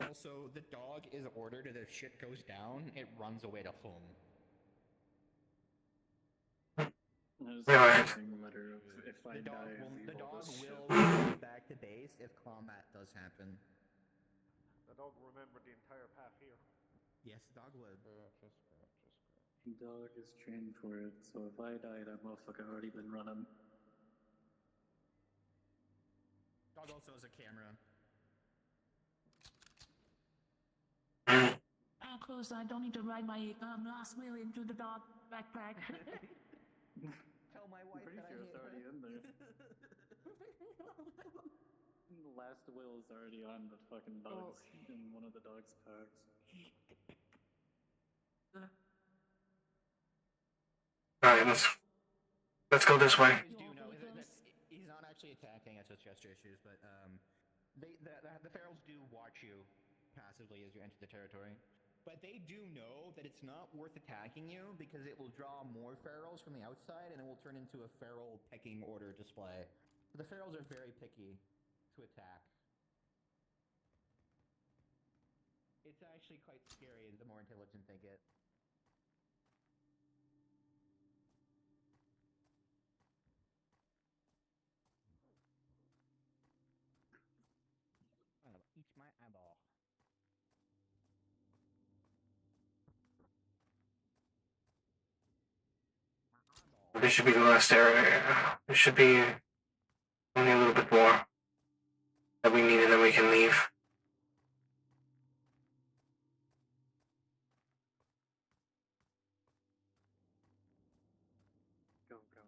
Speaker 6: Also, the dog is ordered that if shit goes down, it runs away to home.
Speaker 12: There's a letter of if I die,
Speaker 6: The dog will go back to base if combat does happen.
Speaker 14: The dog remembered the entire path here.
Speaker 6: Yes, the dog would.
Speaker 12: Dog is trained for it, so if I die, that motherfucker already been running.
Speaker 6: Dog also has a camera.
Speaker 8: Close, I don't need to ride my last wheel into the dog backpack.
Speaker 6: Tell my wife
Speaker 12: Pretty
Speaker 6: that
Speaker 12: sure
Speaker 6: I
Speaker 12: it's
Speaker 6: hate
Speaker 12: already
Speaker 6: her.
Speaker 12: in there. The last wheel is already on the fucking dogs in one of the dogs' packs.
Speaker 1: Alright, let's go this way.
Speaker 6: Do know that he's not actually attacking, it's just gesture issues, but the ferals do watch you passively as you enter the territory. But they do know that it's not worth attacking you because it will draw more ferals from the outside and it will turn into a feral pecking order display. So the ferals are very picky to attack. It's actually quite scary the more intelligent they get. Eat my eyeball. My eyeball.
Speaker 1: This should be the last area. There should be only a little bit more that we need, and then we can leave.
Speaker 12: Go, go.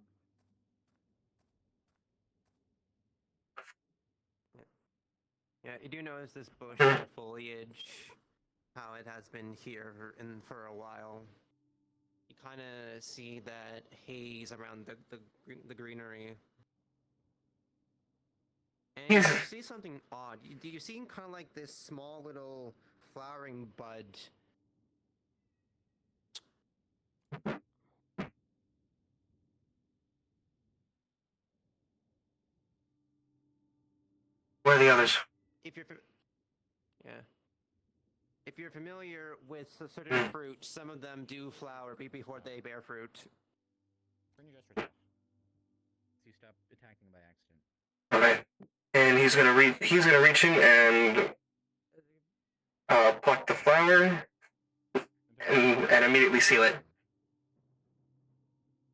Speaker 16: Yeah, you do notice this bush and foliage, how it has been here for a while. You kind of see that haze around the greenery. And you see something odd. You see kind of like this small little flowering bud.
Speaker 1: Where are the others?
Speaker 16: If you're, yeah. If you're familiar with certain fruits, some of them do flower before they bear fruit.
Speaker 6: Bring your dress yourself. So you stop attacking by accident.
Speaker 1: Alright. And he's gonna reach in and pluck the flower and immediately seal it.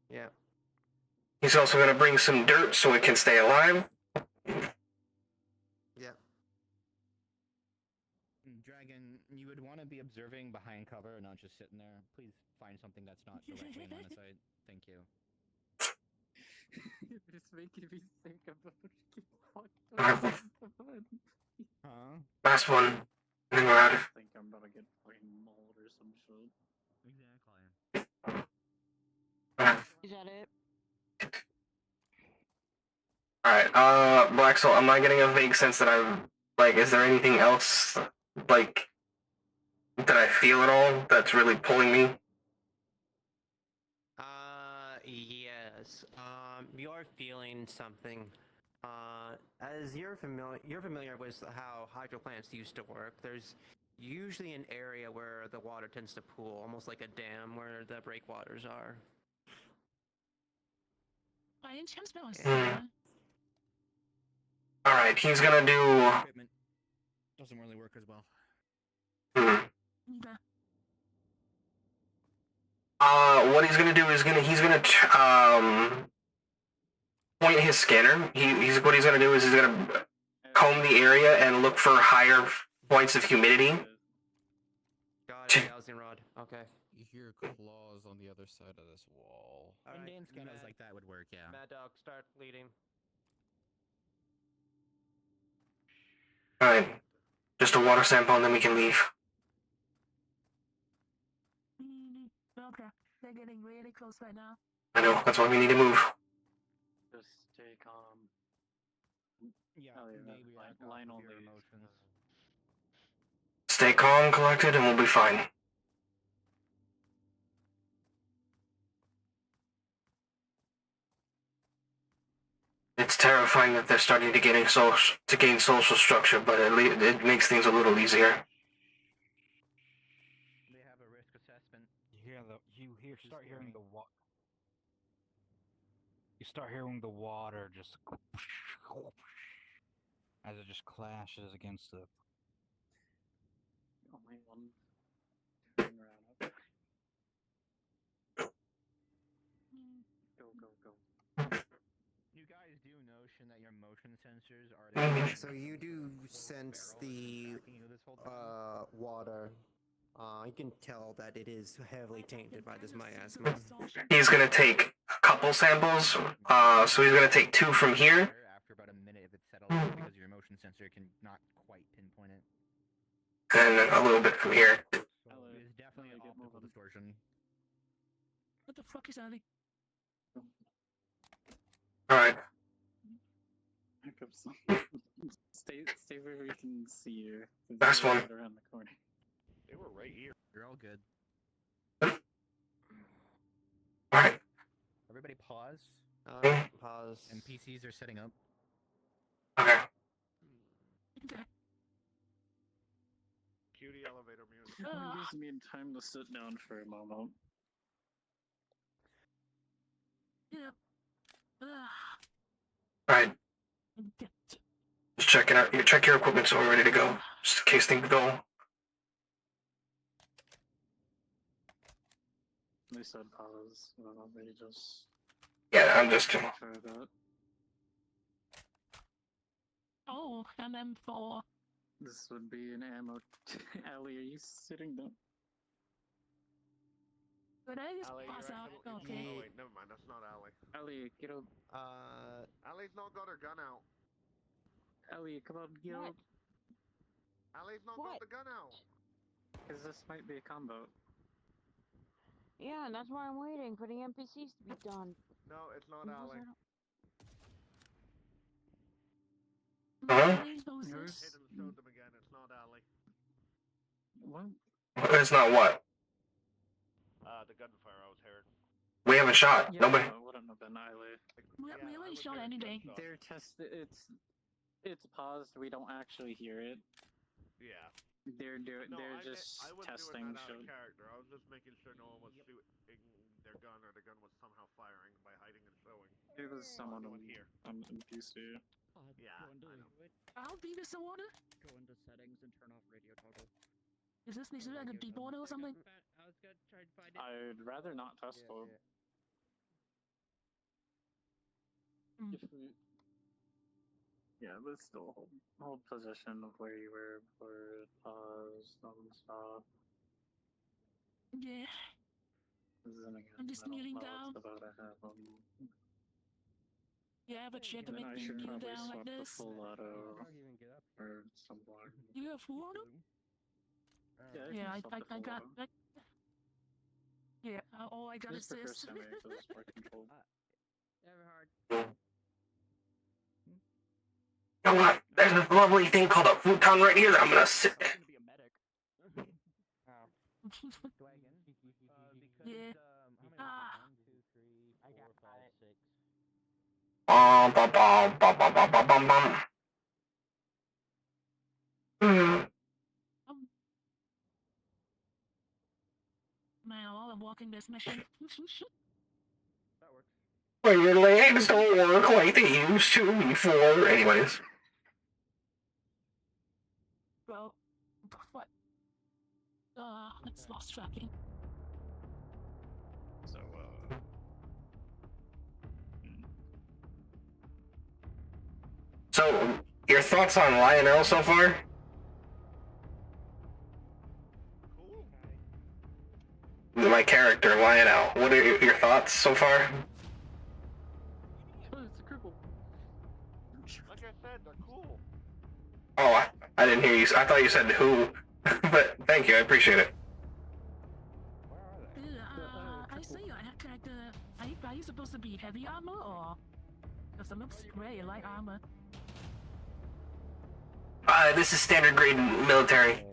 Speaker 16: Yeah.
Speaker 1: He's also gonna bring some dirt so it can stay alive.
Speaker 16: Yeah.
Speaker 6: Dragon, you would want to be observing behind cover, not just sitting there. Please find something that's not directly in line of sight. Thank you.
Speaker 12: It's making me think about
Speaker 6: Huh?
Speaker 1: Last one. And then we're out
Speaker 12: I
Speaker 1: of.
Speaker 12: think I'm about to get fucking mauled or some shit.
Speaker 6: Exactly.
Speaker 10: Is that it?
Speaker 1: Alright, Black Soul, am I getting a vague sense that is there anything else, like, that I feel at all that's really pulling me?
Speaker 16: Yes. You're feeling something. As you're familiar with how hydro plants used to work. There's usually an area where the water tends to pool, almost like a dam where the breakwaters are.
Speaker 8: By any chance, Mel?
Speaker 1: Alright, he's gonna do.
Speaker 6: Equipment doesn't really work as well.
Speaker 1: What he's gonna do is he's gonna point his scanner. What he's gonna do is he's gonna comb the area and look for higher points of humidity.
Speaker 16: Got it, housing rod. Okay.
Speaker 11: You hear claws on the other side of this wall.
Speaker 6: Mundane scanners like that would work, yeah.
Speaker 16: Mad Dog, start leading.
Speaker 1: Alright. Just a water sample and then we can leave.
Speaker 8: Okay, they're getting really close right now.
Speaker 1: I know, that's why we need to move.
Speaker 12: Just stay calm.
Speaker 6: Yeah,
Speaker 12: maybe line only emotions.
Speaker 1: Stay calm, collected, and we'll be fine. It's terrifying that they're starting to gain social structure, but it makes things a little easier.
Speaker 6: They have a risk assessment.
Speaker 3: You start hearing the water just as it just clashes against the.
Speaker 12: Oh my god. Turn around. Go, go, go.
Speaker 6: You guys do notion that your motion sensors are.
Speaker 16: So you do sense the water. You can tell that it is heavily tainted by this miasma.
Speaker 1: He's gonna take a couple samples. So he's gonna take 2 from here.
Speaker 6: After about a minute, if it's settled, because your motion sensor can not quite pinpoint it.
Speaker 1: And a little bit from here.
Speaker 6: So it is definitely an optical distortion.
Speaker 8: What the fuck is Ali?
Speaker 1: Alright.
Speaker 12: Stay where we can see you.
Speaker 1: Last one.
Speaker 12: Right around the corner.
Speaker 4: They were right here.
Speaker 6: You're all good.
Speaker 1: Alright.
Speaker 6: Everybody pause.
Speaker 16: Pause.
Speaker 6: NPCs are setting up.
Speaker 1: Okay.
Speaker 4: Cue the elevator music.
Speaker 12: It gives me time to sit down for a moment.
Speaker 1: Alright. Just check it out. You check your equipment so we're ready to go. Just in case things go.
Speaker 12: They said pause. They just.
Speaker 1: Yeah, I'm just.
Speaker 12: Try that.
Speaker 8: Oh, and M4.
Speaker 12: This would be an ammo. Ellie, are you sitting down?
Speaker 8: But I just
Speaker 14: Ali,
Speaker 8: pass
Speaker 14: you're
Speaker 8: out.
Speaker 14: actually...
Speaker 8: Okay.
Speaker 14: Oh wait, never mind. That's not Ali.
Speaker 12: Ellie, get up.
Speaker 14: Ali's not got her gun out.
Speaker 12: Ellie, come on, get up.
Speaker 14: Ali's not got the gun out.
Speaker 12: Because this might be a combo.
Speaker 10: Yeah, and that's why I'm waiting for the NPCs to be done.
Speaker 14: No, it's not Ali.
Speaker 1: Huh?
Speaker 8: Who's
Speaker 14: Hidden
Speaker 8: this?
Speaker 14: showed them again. It's not Ali.
Speaker 12: What?
Speaker 1: It's not what?
Speaker 14: The gunfire I was heard.
Speaker 1: We haven't shot.
Speaker 12: Yeah,
Speaker 1: Nobody.
Speaker 12: no, it wouldn't have been Eiley.
Speaker 8: We haven't shot anything.
Speaker 12: They're it's paused. We don't actually hear it.
Speaker 14: Yeah.
Speaker 12: They're
Speaker 14: No,
Speaker 12: they're
Speaker 14: I
Speaker 12: just
Speaker 14: wasn't
Speaker 12: testing.
Speaker 14: doing that out of
Speaker 12: Should
Speaker 14: character. I was just making sure no one was shooting their gun or the gun was somehow firing by hiding and showing.
Speaker 12: it was someone
Speaker 14: here.
Speaker 12: I'm confused here.
Speaker 14: Yeah.
Speaker 8: I'll be this order.
Speaker 9: Go into settings and turn off radio toggle.
Speaker 8: Is this like a deep order or something?
Speaker 15: I was gonna try to find it.
Speaker 12: I'd rather not test them. If we, yeah, but still hold position of where you were before some stuff.
Speaker 8: Yeah.
Speaker 12: Then again,
Speaker 8: I'm just
Speaker 12: I don't
Speaker 8: kneeling
Speaker 12: know
Speaker 8: down.
Speaker 12: what's about to happen.
Speaker 8: Yeah, but shit to
Speaker 12: Then
Speaker 8: make
Speaker 12: I
Speaker 8: me
Speaker 12: should
Speaker 8: kneel
Speaker 12: probably
Speaker 8: down like
Speaker 12: swap the
Speaker 8: this.
Speaker 12: full auto or some block.
Speaker 8: You have full auto? Yeah, I got. Yeah, all I got is
Speaker 12: Just prefer
Speaker 8: this.
Speaker 12: semi because it's more controlled.
Speaker 15: Never hard.
Speaker 1: You know what? There's this lovely thing called a futon right here that I'm gonna sit.
Speaker 8: Yeah.
Speaker 1: Bum, bum, bum, bum, bum, bum, bum, bum, bum.
Speaker 8: Man, while I'm walking this mission.
Speaker 1: Well, your legs don't work like they used to before. Anyways.
Speaker 8: Bro, what? It's lost tracking.
Speaker 12: So,
Speaker 1: So, your thoughts on Lionel so far? My character, Lionel. What are your thoughts so far?
Speaker 12: oh, it's a cripple.
Speaker 14: Like I said, they're cool.
Speaker 1: Oh, I didn't hear you. I thought you said who. But thank you, I appreciate it.
Speaker 8: I see. Are you supposed to be heavy armor or? Because it looks gray like armor.
Speaker 1: This is standard grade military.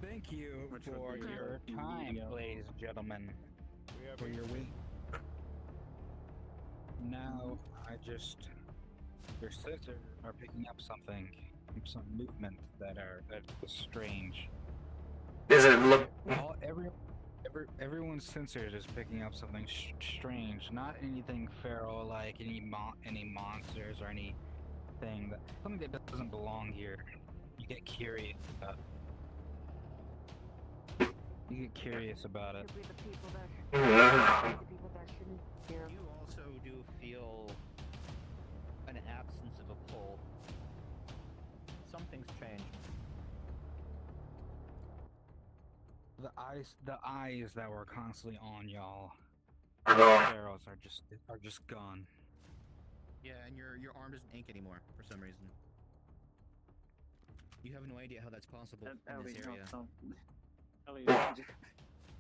Speaker 3: Thank you for your time, ladies and gentlemen. For your week. Now, your sensors are picking up something, some movement that is strange.
Speaker 1: Does it look?
Speaker 3: Everyone's sensors is picking up something strange. Not anything feral like any monsters or anything something that doesn't belong here. You get curious about. You get curious about it.
Speaker 10: The people that shouldn't hear.
Speaker 6: You also do feel an absence of a pull. Something's changed.
Speaker 3: The eyes that were constantly on y'all,
Speaker 1: Are gone.
Speaker 3: arrows are just gone.
Speaker 6: Yeah, and your arm doesn't ink anymore for some reason. You have no idea how that's possible in
Speaker 12: Ellie,
Speaker 6: this area.
Speaker 12: no. Ellie,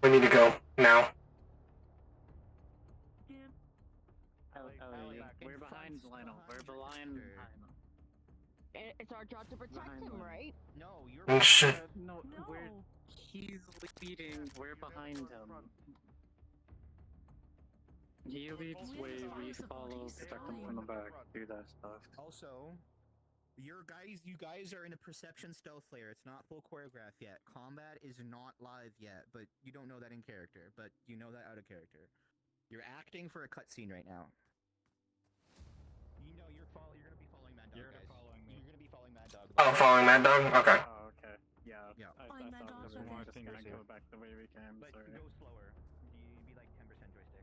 Speaker 1: We need to go now.
Speaker 12: Ellie, we're behind Lionel. We're behind.
Speaker 10: It's our job to protect him, right?
Speaker 6: No, you're.
Speaker 1: Oh, shit.
Speaker 12: No, he's leading. We're behind him. He leads way. We follow, protect him from the back. Do that stuff.
Speaker 6: Also, you guys are in a perception stealth layer. It's not full choreograph yet. Combat is not live yet, but you don't know that in character. But you know that out of character. You're acting for a cutscene right now. You know you're gonna be following Mad Dog, guys. You're gonna be following Mad Dog.
Speaker 1: Oh, following Mad Dog? Okay.
Speaker 12: Oh, okay. Yeah.
Speaker 6: Yeah.
Speaker 12: I
Speaker 8: Fine, Mad
Speaker 12: thought
Speaker 8: Dog,
Speaker 12: we were
Speaker 8: okay.
Speaker 12: just gonna go back the way we came.
Speaker 6: But
Speaker 12: Sorry.
Speaker 6: go slower. Be like 10% joystick.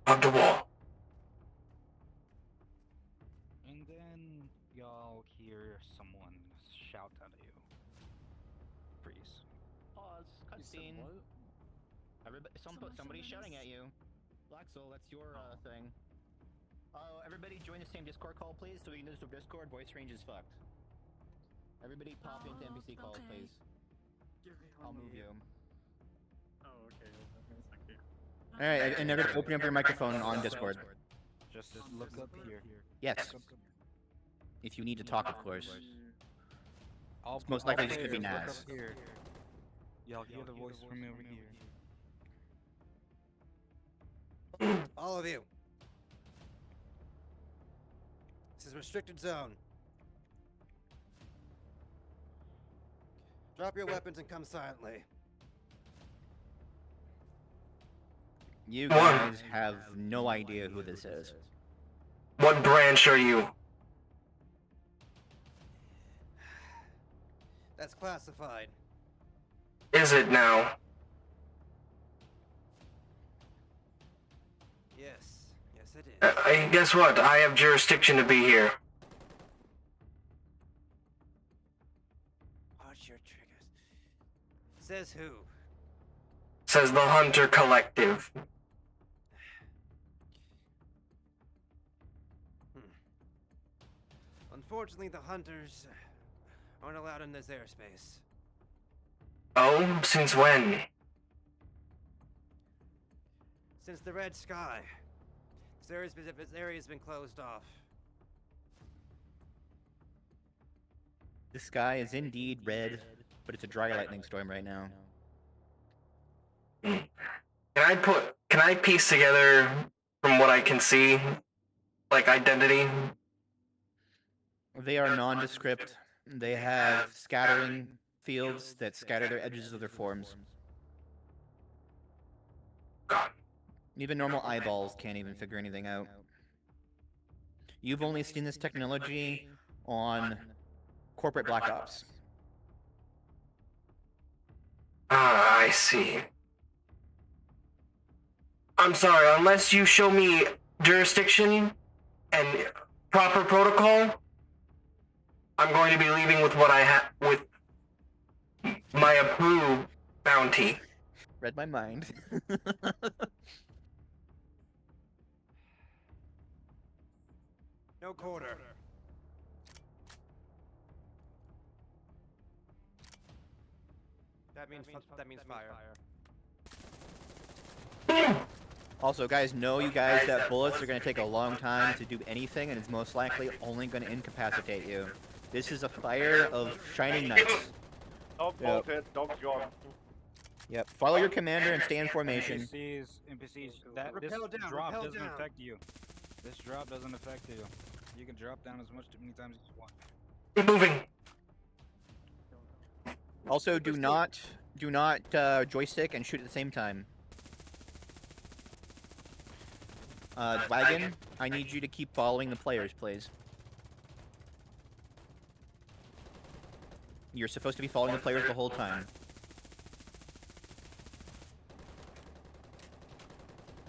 Speaker 1: of the wall.
Speaker 3: And then y'all hear someone shout at you. Freeze.
Speaker 6: Pause. Cutscene. Somebody's shouting at you. Black Soul, that's your thing. Oh, everybody join the same Discord call, please, so we can do this with Discord. Voice range is fucked. Everybody pop into NPC calls,
Speaker 8: okay.
Speaker 6: please. I'll move you.
Speaker 12: Oh, okay. Thank you.
Speaker 18: Alright, and never open up your microphone on Discord.
Speaker 3: Just look up here.
Speaker 18: Yes. If you need to talk, of course.
Speaker 3: All
Speaker 18: It's most likely just gonna be
Speaker 3: players, look
Speaker 18: Naz.
Speaker 3: up here. Y'all hear the voice from over here.
Speaker 19: All of you. This is restricted zone. Drop your weapons and come silently.
Speaker 18: You guys have no idea who this is.
Speaker 1: What branch are you?
Speaker 19: That's classified.
Speaker 1: Is it now?
Speaker 19: Yes. Yes, it is.
Speaker 1: Guess what? I have jurisdiction to be here.
Speaker 19: Watch your triggers. Says who?
Speaker 1: Says the Hunter Collective.
Speaker 19: Unfortunately, the hunters aren't allowed in this airspace.
Speaker 1: Oh, since when?
Speaker 19: Since the Red Sky. This area's been closed off.
Speaker 18: The sky is indeed red, but it's a dry lightning storm right now.
Speaker 1: Can I piece together from what I can see, like identity?
Speaker 18: They are nondescript. They have scattering fields that scatter their edges of their forms. Even normal eyeballs can't even figure anything out. You've only seen this technology on corporate Black Ops.
Speaker 1: Ah, I see. I'm sorry, unless you show me jurisdiction and proper protocol, I'm going to be leaving with what I have, with my approved bounty.
Speaker 18: Read my mind.
Speaker 19: No quarter. That means fire.
Speaker 18: Also, guys, know you guys that bullets are going to take a long time to do anything, and it's most likely only going to incapacitate you. This is a fire of shining knights.
Speaker 14: Don't bolt it, don't jump.
Speaker 18: Yep. Follow your commander and stay in formation.
Speaker 3: NPCs, this drop doesn't affect you. This drop doesn't affect you. You can drop down as many times as you want.
Speaker 1: Keep moving.
Speaker 18: Also, do not joystick and shoot at the same time. Wagon, I need you to keep following the players, please. You're supposed to be following the players the whole time.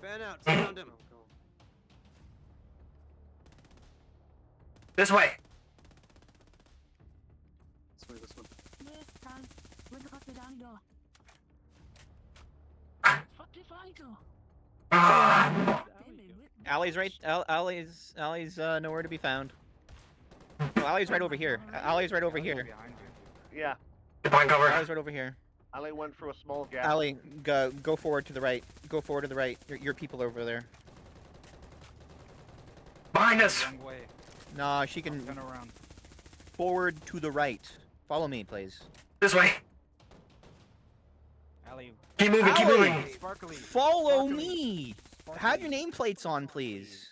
Speaker 19: Fan out, surround him.
Speaker 1: This way.
Speaker 12: This way.
Speaker 8: This time, we're the fuck down door. Fuck if I go.
Speaker 18: Allie's right. Allie's nowhere to be found. No, Allie's right over here. Allie's right over here.
Speaker 14: Yeah.
Speaker 1: Behind cover.
Speaker 18: Allie's right over here.
Speaker 14: Ali went through a small gap.
Speaker 18: Allie, go forward to the right. Go forward to the right. Your people are over there.
Speaker 1: Behind us.
Speaker 3: Wrong way.
Speaker 18: Nah, she can
Speaker 3: Turn around.
Speaker 18: forward to the right. Follow me, please.
Speaker 1: This way.
Speaker 3: Allie.
Speaker 1: Keep moving, keep
Speaker 18: Allie!
Speaker 1: moving.
Speaker 3: Sparkly.
Speaker 18: Follow me. Have your nameplates on, please.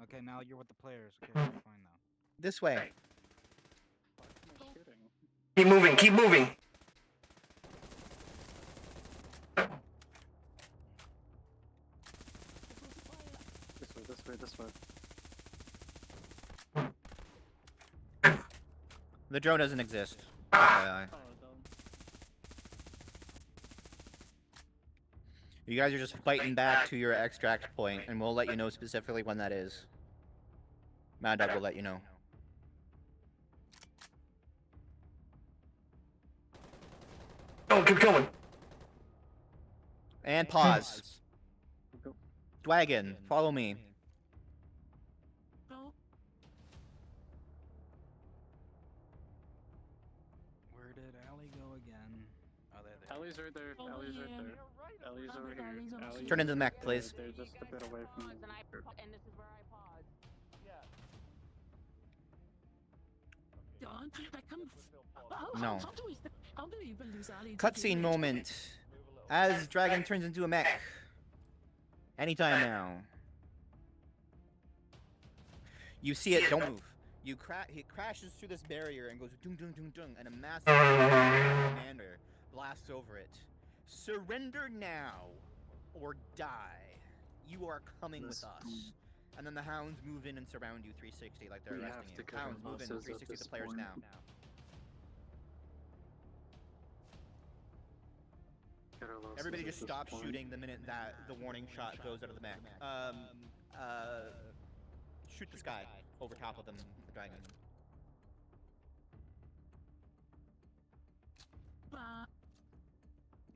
Speaker 3: Okay, now you're with the players. Okay, fine now.
Speaker 18: This way.
Speaker 1: Keep moving, keep moving.
Speaker 12: This way.
Speaker 18: The drone doesn't exist. FYI. You guys are just fighting back to your extract point, and we'll let you know specifically when that is. Mad Dog will let you know.
Speaker 1: Oh, keep going.
Speaker 18: And pause. Dwagon, follow me.
Speaker 8: No.
Speaker 3: Where did Allie go again? Oh, there.
Speaker 12: Allie's right there.
Speaker 8: Oh,
Speaker 12: Allie's right
Speaker 8: yeah.
Speaker 12: there. Allie's over here.
Speaker 8: Allie's over
Speaker 12: Allie's
Speaker 18: Turn into the mech, please.
Speaker 12: They're just a bit away from you.
Speaker 10: And this is where I pause.
Speaker 8: Don't that come?
Speaker 18: No.
Speaker 8: How do you even lose Ali?
Speaker 18: Cutscene moment. As Dragon turns into a mech. Anytime now. You see it, don't move. He crashes through this barrier and goes dung dung dung dung, and a massive commander blasts over it. Surrender now, or die. You are coming with us. And then the hounds move in and surround you 360 like they're arresting you. Hounds move in 360 the players now. Everybody just stop shooting the minute that the warning shot goes out of the mech. Shoot the sky over top of them, the dragon.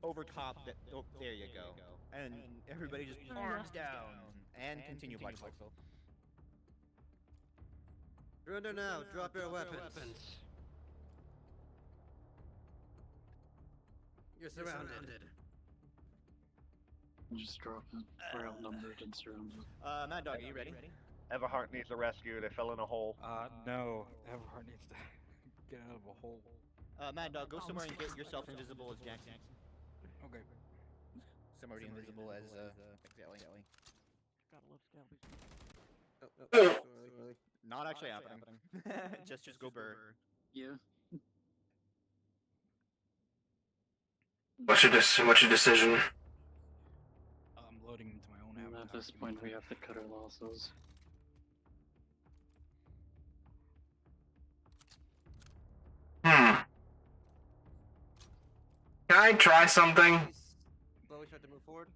Speaker 18: Over top, oh, there you go. And everybody just arms down. And continue, Black Pixel.
Speaker 19: Surrender now. Drop your weapons. You're surrounded.
Speaker 12: Just drop it. We're outnumbered and surrounded.
Speaker 18: Mad Dog, are you ready?
Speaker 14: Everhart needs a rescue. They fell in a hole.
Speaker 3: No. Everhart needs to get out of a hole.
Speaker 18: Mad Dog, go somewhere and get yourself invisible as Jackson.
Speaker 3: Okay.
Speaker 18: Somewhere invisible as Ellie.
Speaker 2: Gotta love Scalby.
Speaker 18: Not actually happening. just go burr.
Speaker 12: Yeah.
Speaker 1: What's your decision?
Speaker 3: I'm loading into my own
Speaker 12: And
Speaker 3: avatar.
Speaker 12: at this point, we have to cut our losses.
Speaker 1: Can I try something?
Speaker 19: Slowly start to move forward.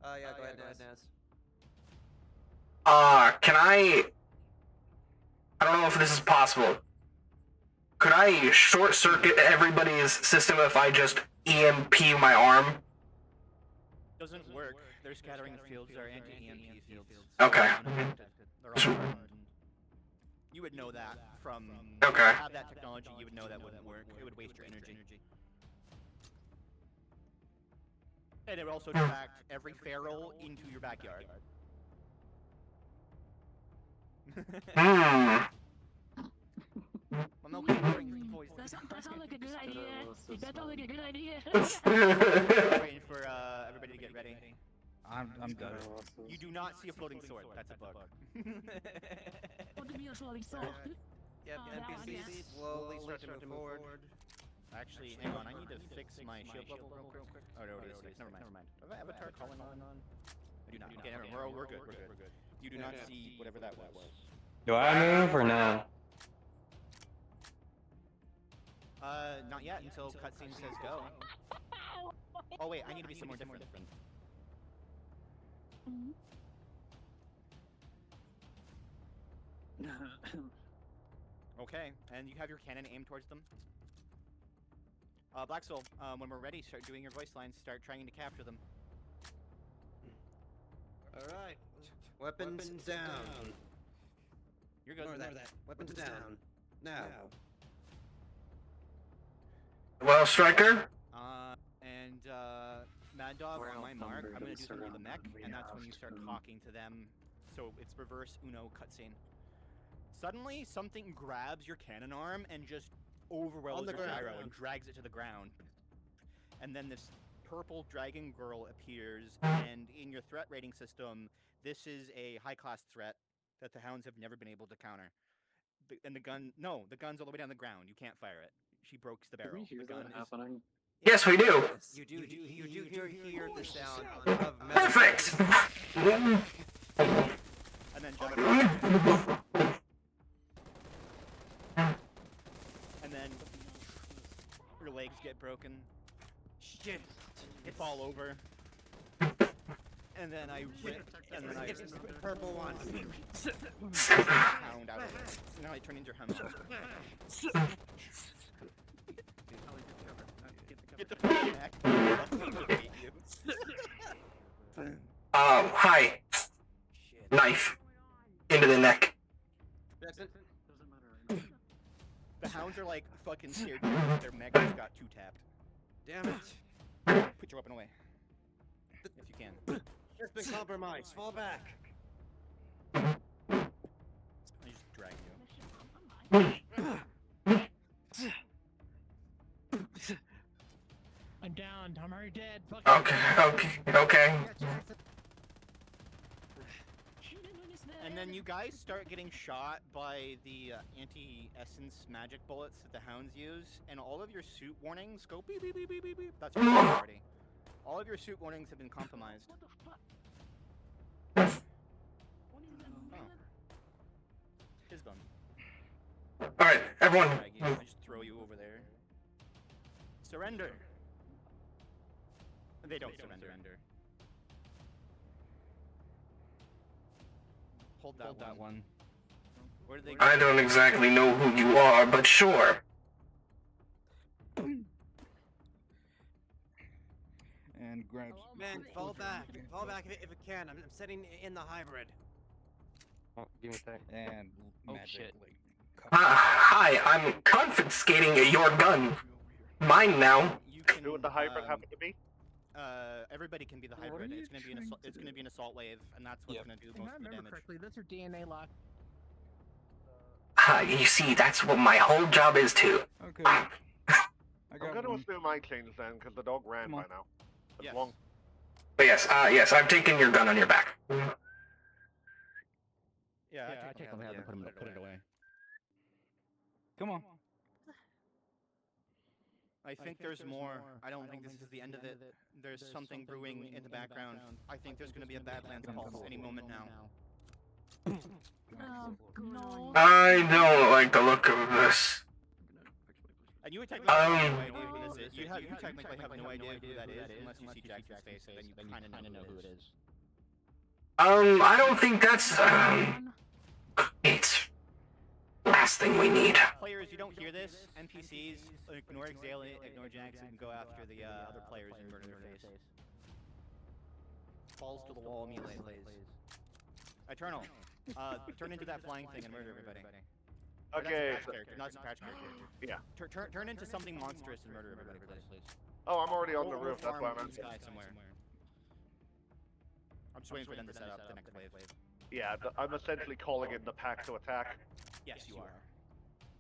Speaker 19: Yeah, go ahead, Naz.
Speaker 1: Can I don't know if this is possible. Could I short circuit everybody's system if I just EMP my arm?
Speaker 18: Doesn't work. Their scattering fields are anti-EMP fields.
Speaker 1: Okay.
Speaker 18: They're all hardened. You would know that from
Speaker 1: Okay.
Speaker 18: have that technology. You would know that wouldn't work. It would waste your energy. And it would also attract every feral into your backyard.
Speaker 8: That sounds like a good idea. That sounds like a good idea.
Speaker 18: Waiting for everybody to get ready.
Speaker 3: I'm done.
Speaker 18: You do not see a floating sword. That's a bug.
Speaker 8: What do you mean a floating sword?
Speaker 19: Yep, NPCs slowly start to move forward.
Speaker 18: Actually, hang on. I need to fix my shield level real quick. Oh no, it is. Never mind. Have I Avatar calling on? I do not. Okay, never mind. We're good. You do not see whatever that was.
Speaker 17: Do I move or no?
Speaker 18: Not yet until cutscene says go. Oh wait, I need to be somewhere different. Okay, and you have your cannon aimed towards them. Black Soul, when we're ready, start doing your voice lines. Start trying to capture them.
Speaker 19: Alright. Weapons down.
Speaker 18: You're good.
Speaker 19: Ignore that. Weapons down. Now.
Speaker 1: Well, Striker?
Speaker 18: Mad Dog, on my mark, I'm gonna do something to the mech, and that's when you start talking to them. So it's reverse Uno cutscene. Suddenly, something grabs your cannon arm and just overwhelms your gyro and drags it to the ground. And then this purple dragon girl appears, and in your threat rating system, this is a high-class threat that the hounds have never been able to counter. The gun's all the way down the ground. You can't fire it. She broke the barrel.
Speaker 12: Do we hear that happening?
Speaker 1: Yes, we do.
Speaker 19: You do hear the sound of
Speaker 1: Perfect.
Speaker 18: And then and then your legs get broken. Shit! You fall over. And then I rip, and then I
Speaker 19: It's the purple one.
Speaker 18: hound out of it. So now I turn into your hound. Get the fuck back. I hate you.
Speaker 1: Hi. Knife. Into the neck.
Speaker 18: The hounds are like fucking scared because their mech just got too tapped.
Speaker 19: Damn it.
Speaker 18: Put your weapon away. If you can.
Speaker 19: It's been compromised. Fall back.
Speaker 18: I just drag you.
Speaker 13: I'm down. I'm already dead. Fuck
Speaker 1: Okay.
Speaker 18: And then you guys start getting shot by the anti-essence magic bullets that the hounds use, and all of your suit warnings go beep beep beep beep beep beep. That's your priority. All of your suit warnings have been compromised. Oh. His gun.
Speaker 1: Alright, everyone.
Speaker 18: I just throw you over there. Surrender. They don't surrender. Hold that one. Where did they go?
Speaker 1: I don't exactly know who you are, but sure.
Speaker 3: And grabs.
Speaker 19: Man, fall back. Fall back if it can. I'm sitting in the hybrid.
Speaker 17: Oh, give me a sec.
Speaker 3: And
Speaker 17: Oh,
Speaker 3: magically.
Speaker 1: Hi, I'm confiscating your gun. Mine now.
Speaker 18: You can,
Speaker 14: Who would the hybrid happen to be?
Speaker 18: Everybody can be the hybrid. It's gonna be an assault wave, and that's what's gonna do
Speaker 13: If
Speaker 18: most
Speaker 13: I
Speaker 18: of the
Speaker 13: remember
Speaker 18: damage.
Speaker 13: correctly, those are DNA lock.
Speaker 1: You see, that's what my whole job is too.
Speaker 3: Okay.
Speaker 14: I'm going to assume I changed then, because the dog ran by now. It's
Speaker 18: Yes.
Speaker 14: long.
Speaker 1: But yes, I've taken your gun on your back.
Speaker 18: Yeah,
Speaker 17: I take them out and put it away.
Speaker 3: Come on.
Speaker 18: I think there's more. I don't think this is the end of it. There's something brewing in the background. I think there's gonna be a Badlands pulse any moment now.
Speaker 8: No.
Speaker 1: I don't like the look of this.
Speaker 18: And you technically have no idea who this is. You technically have no idea who that is unless you see Jackson's face, and then you kind of know who it is.
Speaker 1: I don't think that's, it's last thing we need.
Speaker 18: Players, you don't hear this. NPCs, ignore Exalia, ignore Jackson, and go after the other players and murder their face. Falls to the wall immediately. Eternal, turn into that flying thing and murder everybody.
Speaker 14: Okay.
Speaker 18: Not as a patch character.
Speaker 14: Yeah.
Speaker 18: Turn into something monstrous and murder everybody, please.
Speaker 14: Oh, I'm already on the
Speaker 18: Or
Speaker 14: roof, that's why I'm
Speaker 18: farm
Speaker 14: at.
Speaker 18: in the sky somewhere. I'm just waiting for them to set up the next wave.
Speaker 14: Yeah, I'm essentially calling in the pack to attack.
Speaker 18: Yes, you are.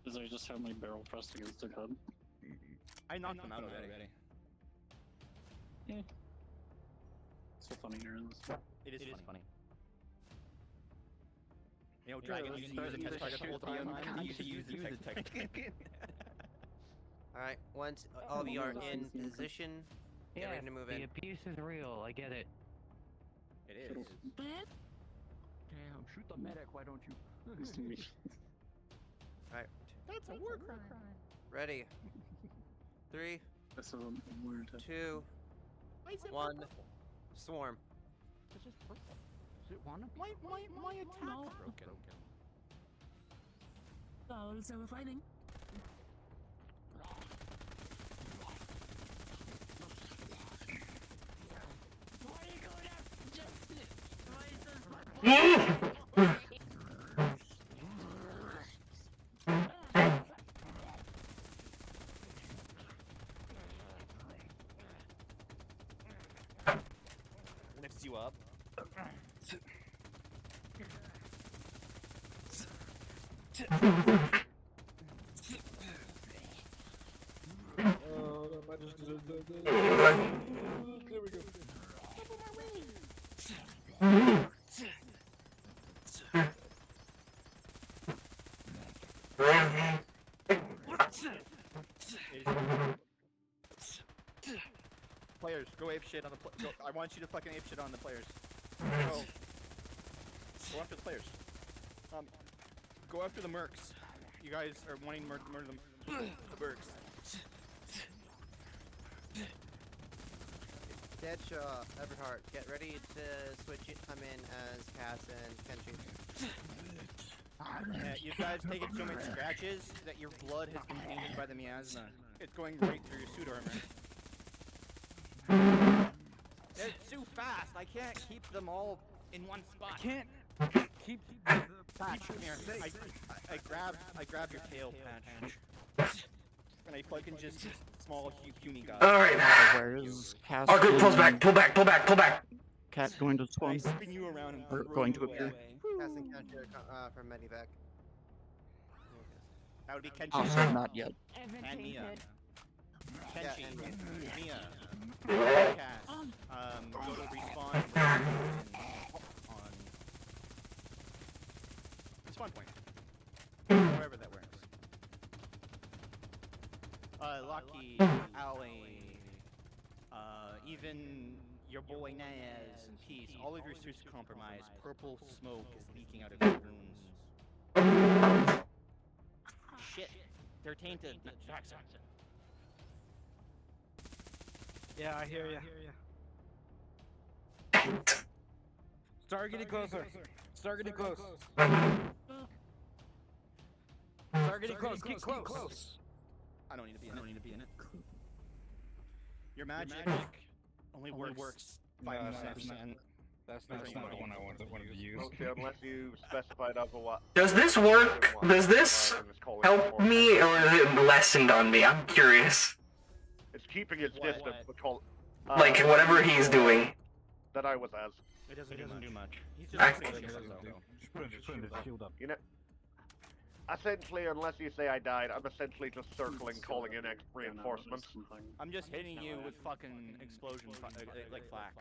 Speaker 12: Because I just have my barrel pressed against the gun.
Speaker 18: I knocked them out already.
Speaker 12: Yeah. So funny hearing this.
Speaker 18: It is funny. You know, Dragon used to use a test target the whole time. He used to use the tech.
Speaker 19: Alright, once all of you are in position, get ready to move in.
Speaker 17: The abuse is real. I get it.
Speaker 18: It is.
Speaker 3: Damn, shoot the medic, why don't you?
Speaker 19: Alright,
Speaker 18: That's a war crime.
Speaker 19: ready. 3,
Speaker 12: That's a weird.
Speaker 19: 2, 1, swarm.
Speaker 3: It's just purple. Does it wanna be?
Speaker 18: My attack
Speaker 8: No.
Speaker 18: broken.
Speaker 8: So we're fighting.
Speaker 18: Lifts you up.
Speaker 3: There we go.
Speaker 18: Players, go ape shit on the I want you to fucking ape shit on the players. Go after the players. Go after the mercs. You guys are wanting to murder them. The mercs.
Speaker 19: Deadshaw, Everhart, get ready to switch it. Come in as Cass and Kenshi.
Speaker 18: Yeah, you guys taken so many scratches that your blood has been tainted by the miasma. It's going right through your suit armor. It's too fast. I can't keep them all in one spot.
Speaker 3: I can't keep
Speaker 18: Patch, come here. I grab your tail, Patch. And I fucking just small puny guy.
Speaker 1: Alright.
Speaker 9: Where is Cass?
Speaker 1: Our group pulls back, pull back, pull back, pull back.
Speaker 9: Cat going to
Speaker 18: I
Speaker 9: spawn?
Speaker 18: spin you around and
Speaker 9: Or
Speaker 18: throw
Speaker 9: going
Speaker 18: you
Speaker 9: to appear?
Speaker 18: away.
Speaker 19: Cass and Kenshi are from Medivac.
Speaker 18: That would be Kenshi.
Speaker 9: Oh, so not yet.
Speaker 18: And Mia.
Speaker 19: Yeah,
Speaker 18: Kenshi,
Speaker 19: and
Speaker 18: Mia, Cass, go to respawn on spawn point. Wherever that works. Lucky, Ali, even your boy Naz and Peace, all of your suits are compromised. Purple smoke is leaking out of your wounds. Shit, they're tainted. Jackson.
Speaker 3: Yeah, I hear you. Start getting closer. Start getting close. Start getting close. Get close.
Speaker 18: I don't need to be in it. Your magic only works 5%.
Speaker 3: That's not the one I wanted to use.
Speaker 14: Okay, unless you specified otherwise.
Speaker 1: Does this work? Does this help me, or is it lessened on me? I'm curious.
Speaker 14: It's keeping its distance, but
Speaker 1: Like, whatever he's doing.
Speaker 14: that I was as.
Speaker 18: It doesn't do much. He's
Speaker 1: I-
Speaker 18: just putting his
Speaker 3: shield up.
Speaker 14: You know, essentially, unless you say I died, I'm essentially just circling, calling in reinforcements.
Speaker 18: I'm just hitting you with fucking explosion, like flak.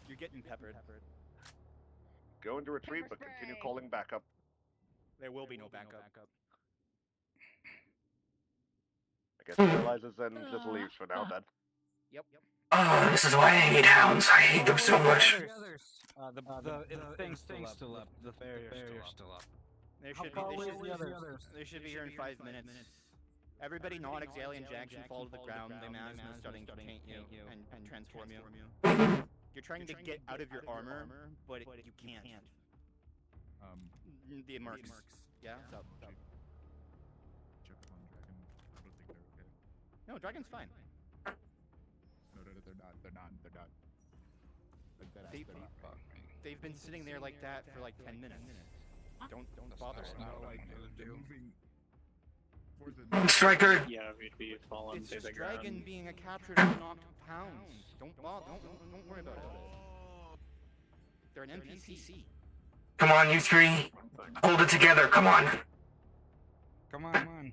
Speaker 18: You're getting peppered.
Speaker 14: Go into retreat, but continue calling backup.
Speaker 18: There will be no backup.
Speaker 14: I guess he realizes and just leaves for now then.
Speaker 18: Yep.
Speaker 1: Oh, this is why I hate hounds. I hate them so much.
Speaker 3: The thing's still up. The barrier's still up.
Speaker 18: There should be here in 5 minutes. Everybody not Exalian Jackson fall to the ground. The miasma is starting to taint you and transform you. You're trying to get out of your armor, but you can't. The marks. Yeah. What's up?
Speaker 4: Check on Dragon. I don't think they're okay.
Speaker 18: No, Dragon's fine.
Speaker 4: No, they're not. Like that.
Speaker 18: They've been sitting there like that for like 10 minutes. Don't bother.
Speaker 3: That's not like
Speaker 4: They're moving.
Speaker 1: Striker.
Speaker 12: Yeah, we'd be falling
Speaker 18: It's
Speaker 12: to
Speaker 18: just
Speaker 12: the
Speaker 18: Dragon
Speaker 12: ground.
Speaker 18: being a captured and knocked pounds. Don't bother. Don't worry about it. They're an NPC.
Speaker 1: Come on, you three. Hold it together. Come on.
Speaker 3: Come on.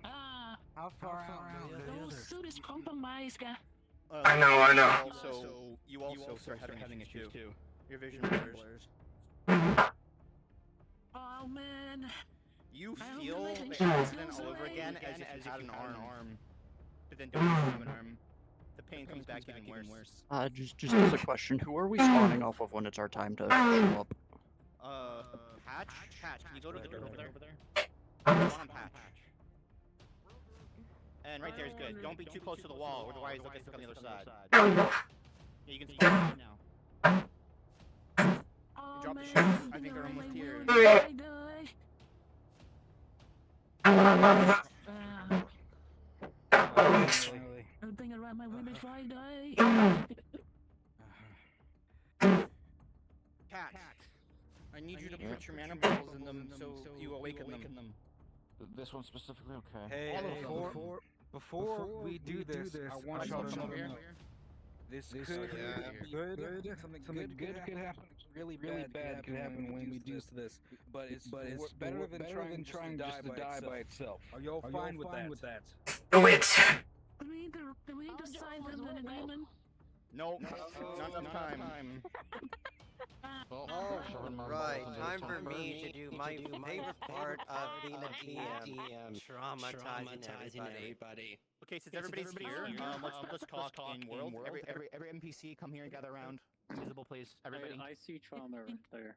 Speaker 3: How far out?
Speaker 8: Those suit is compromised, guy.
Speaker 1: I know.
Speaker 18: You also start having issues too. Your vision blurs.
Speaker 8: Oh man.
Speaker 18: You
Speaker 8: I don't
Speaker 18: feel
Speaker 8: believe
Speaker 18: the
Speaker 8: in
Speaker 18: accident
Speaker 8: you.
Speaker 18: all over again as if you had an arm, but then don't have an arm. The pain comes back even worse.
Speaker 9: Just as a question, who are we spawning off of when it's our time to show up?
Speaker 18: Patch? Patch, can you go to the door over there? Spawn on Patch. And right there is good. Don't be too close to the wall, otherwise they'll get stuck on the other side. Yeah, you can spawn now. Drop the shield. I think they're almost here.
Speaker 8: Everything around my women Friday.
Speaker 18: Cat, I need you to put your mana balls in them so you awaken them.
Speaker 3: This one specifically, okay.
Speaker 18: Hey,
Speaker 3: Before we do this, I want y'all to know this could be good. Something good could happen. Really bad could happen when we do this. But it's better than trying just to die by itself. Are y'all fine with that?
Speaker 1: Do it.
Speaker 8: Do we decide them an agreement?
Speaker 18: Nope, not enough time.
Speaker 19: Right, time for me to do my favorite part of being a DM, traumatizing everybody.
Speaker 18: Okay, since everybody's here, let's talk in world. Every NPC come here and gather around. Invisible, please. Everybody.
Speaker 12: I see trauma right there.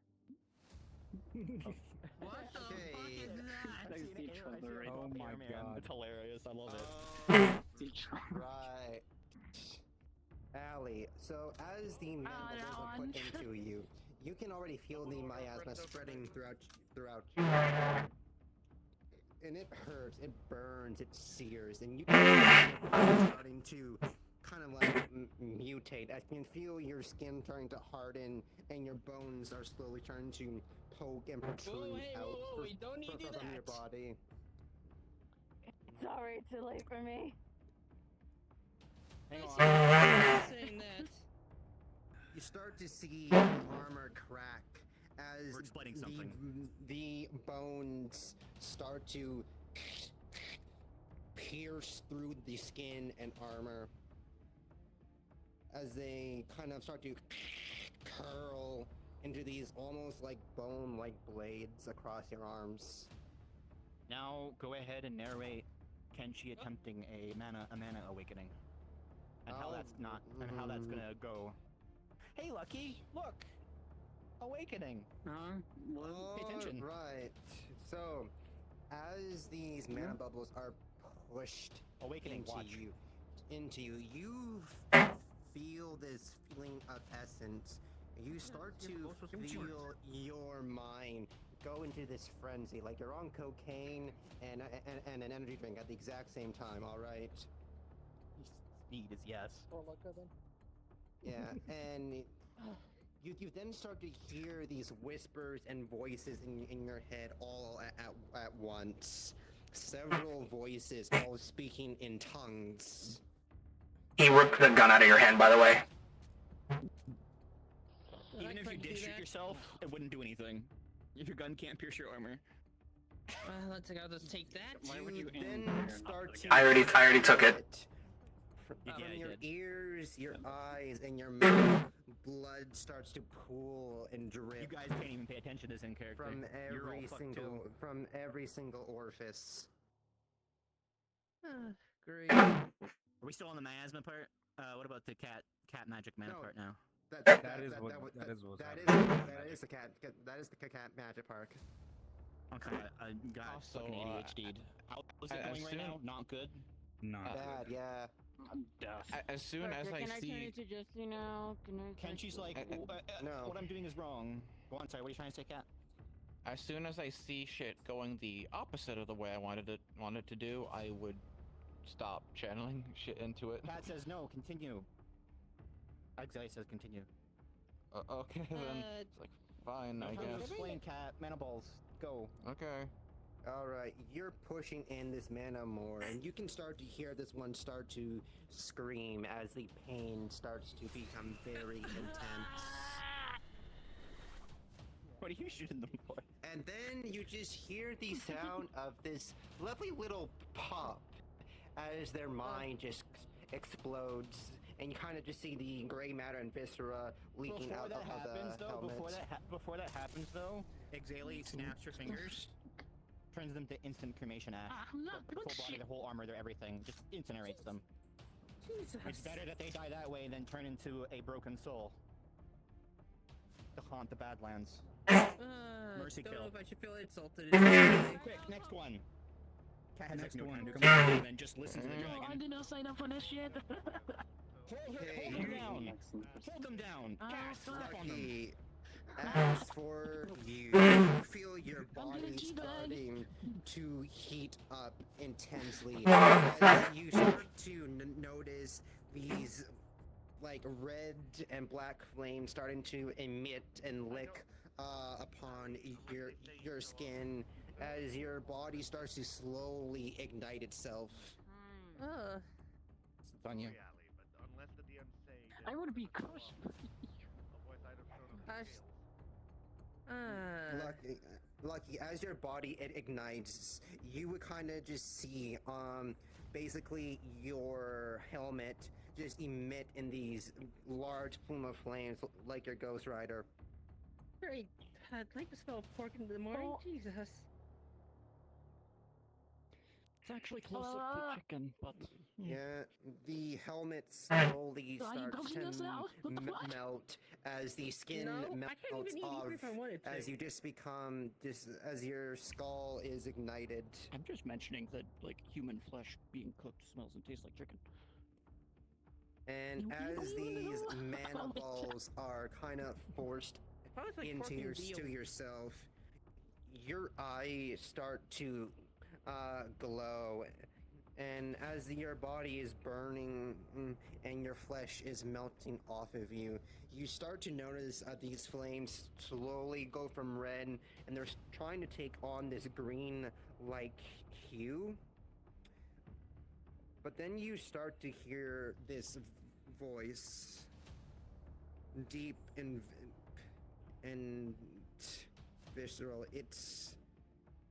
Speaker 19: What the fuck is that?
Speaker 12: I see trauma right
Speaker 3: Oh my god.
Speaker 18: It's hilarious. I love it.
Speaker 19: Right.
Speaker 16: Allie, so as the mana bubbles are put into you, you can already feel the miasma spreading throughout you. And it hurts, it burns, it sears, and you can feel it starting to kind of like mutate. I can feel your skin starting to harden, and your bones are slowly starting to poke and protrude out from your body.
Speaker 10: It's already too late for me.
Speaker 18: Hang on.
Speaker 13: Saying that.
Speaker 16: You start to see the armor crack as
Speaker 18: We're explaining something.
Speaker 16: the bones start to pierce through the skin and armor as they kind of start to curl into these almost like bone-like blades across your arms.
Speaker 18: Now go ahead and narrate Kenshi attempting a mana awakening. And how that's how that's gonna go. Hey Lucky, look! Awakening! Pay attention.
Speaker 16: Right. So, as these mana bubbles are pushed
Speaker 18: Awakening,
Speaker 16: into you, you feel this feeling of essence. You start to feel your mind go into this frenzy, like you're on cocaine and an energy drink at the exact same time. All right.
Speaker 18: Speed is yes.
Speaker 16: Yeah, and you then start to hear these whispers and voices in your head all at once. Several voices all speaking in tongues.
Speaker 1: He ripped the gun out of your hand, by the way.
Speaker 18: Even if you did shoot yourself, it wouldn't do anything. Your gun can't pierce your armor.
Speaker 13: Let's go. Let's take that.
Speaker 16: Why would you then start to
Speaker 1: I already took it.
Speaker 16: From your ears, your eyes, and your mouth, blood starts to pool and drip.
Speaker 18: You guys can't even pay attention to this in character.
Speaker 16: From every single orifice.
Speaker 13: Great.
Speaker 18: Are we still on the miasma part? What about the cat magic mana part now?
Speaker 16: That is the cat magic park.
Speaker 18: Okay, I got fucking ADHD'd. How's it going right now? Not good?
Speaker 3: Not
Speaker 16: bad, yeah.
Speaker 12: I'm deaf.
Speaker 11: As soon as I
Speaker 10: Can I turn
Speaker 11: see,
Speaker 10: into Jesse now?
Speaker 18: Kenchi's like,
Speaker 16: no.
Speaker 18: What I'm doing is wrong. Go on, sorry, what are you trying to say, Cat?
Speaker 11: as soon as I see shit going the opposite of the way I wanted to do, I would stop channeling shit into it.
Speaker 18: Cat says no, continue. Exile says continue.
Speaker 11: Okay then. It's like fine, I guess.
Speaker 18: Explain, Cat. Mana balls, go.
Speaker 11: Okay.
Speaker 16: Alright, you're pushing in this mana more, and you can start to hear this one start to scream as the pain starts to become very intense.
Speaker 18: What are you shooting them for?
Speaker 16: And then you just hear the sound of this lovely little pop as their mind just explodes, and you kind of just see the gray matter and viscera leaking out of the helmet.
Speaker 18: Before that happens, though, Exale snaps her fingers, turns them to instant cremation ash. Their full body, their whole armor, their everything, just incinerates them.
Speaker 13: Jesus.
Speaker 18: It's better that they die that way than turn into a broken soul to haunt the Badlands. Mercy
Speaker 13: don't
Speaker 18: kill.
Speaker 13: know if I should feel insulted.
Speaker 18: Quick, next one. Cat has
Speaker 3: Next
Speaker 18: no
Speaker 3: one.
Speaker 18: time to
Speaker 3: Come
Speaker 18: come
Speaker 3: on.
Speaker 18: then just listen to the
Speaker 8: No, I
Speaker 18: dragon.
Speaker 8: did not sign up for this shit.
Speaker 18: Hold them down. Hold them down. Cat, step on them.
Speaker 16: Lucky, as for you, you feel your body starting to heat up intensely as you start to notice these like red and black flames starting to emit and lick upon your skin as your body starts to slowly ignite itself.
Speaker 18: It's on you.
Speaker 14: Unless the DM say
Speaker 12: I would be crushed.
Speaker 14: otherwise I'd have shown him.
Speaker 16: Lucky, as your body ignites, you would kind of just see, basically your helmet just emit in these large plume of flames like your Ghost Rider.
Speaker 13: Great. I'd like to smell pork in the morning. Jesus.
Speaker 9: It's actually closer to chicken, but
Speaker 16: Yeah, the helmet slowly
Speaker 8: Are you
Speaker 16: starts
Speaker 8: cooking
Speaker 16: to
Speaker 8: yourself? What the fuck?
Speaker 16: melt as the skin
Speaker 13: No, I can't
Speaker 16: melts
Speaker 13: even eat
Speaker 16: off
Speaker 13: if I wanted to.
Speaker 16: as you just become as your skull is ignited.
Speaker 9: I'm just mentioning that like human flesh being cooked smells and tastes like chicken.
Speaker 16: And as these mana balls are kind of forced into to yourself, your eyes start to glow, and as your body is burning and your flesh is melting off of you, you start to notice these flames slowly go from red, and they're trying to take on this green-like hue. But then you start to hear this voice, deep and visceral. It's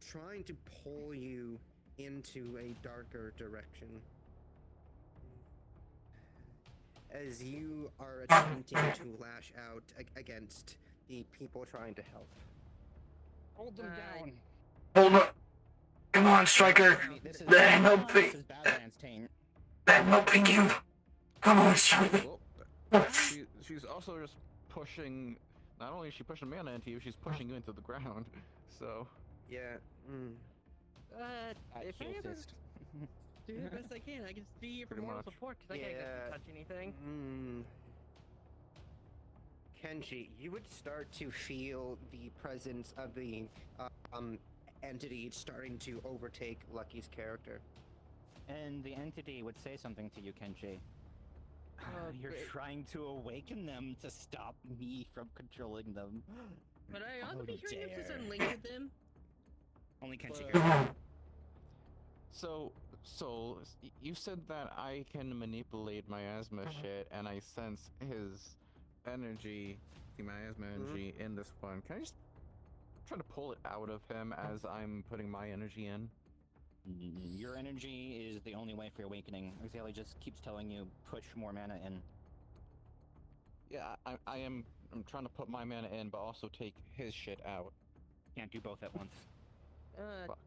Speaker 16: trying to pull you into a darker direction. As you are attempting to lash out against the people trying to help.
Speaker 9: Hold them down.
Speaker 1: Hold on. Come on, Striker. They're helping. They're helping you. Come on, Striker.
Speaker 11: She's also just pushing. Not only is she pushing mana into you, she's pushing you into the ground. So.
Speaker 16: Yeah.
Speaker 13: If I ever do the best I can, I can be here for
Speaker 11: Pretty
Speaker 13: moral
Speaker 11: much.
Speaker 13: support because I can't get to touch anything.
Speaker 16: Kenji, you would start to feel the presence of the entity starting to overtake Lucky's character.
Speaker 6: And the entity would say something to you, Kenji. You're trying to awaken them to stop me from controlling them.
Speaker 13: But I ought to be hearing if there's
Speaker 6: dare.
Speaker 13: a link with them.
Speaker 6: Only Kenji
Speaker 11: But-
Speaker 6: hears.
Speaker 11: So, you said that I can manipulate miasma shit, and I sense his energy, the miasma energy in this one. Can I just try to pull it out of him as I'm putting my energy in?
Speaker 6: Your energy is the only way for awakening. Azalea just keeps telling you, push more mana in.
Speaker 11: Yeah, I'm trying to put my mana in, but also take his shit out.
Speaker 6: Can't do both at once.
Speaker 11: Fuck.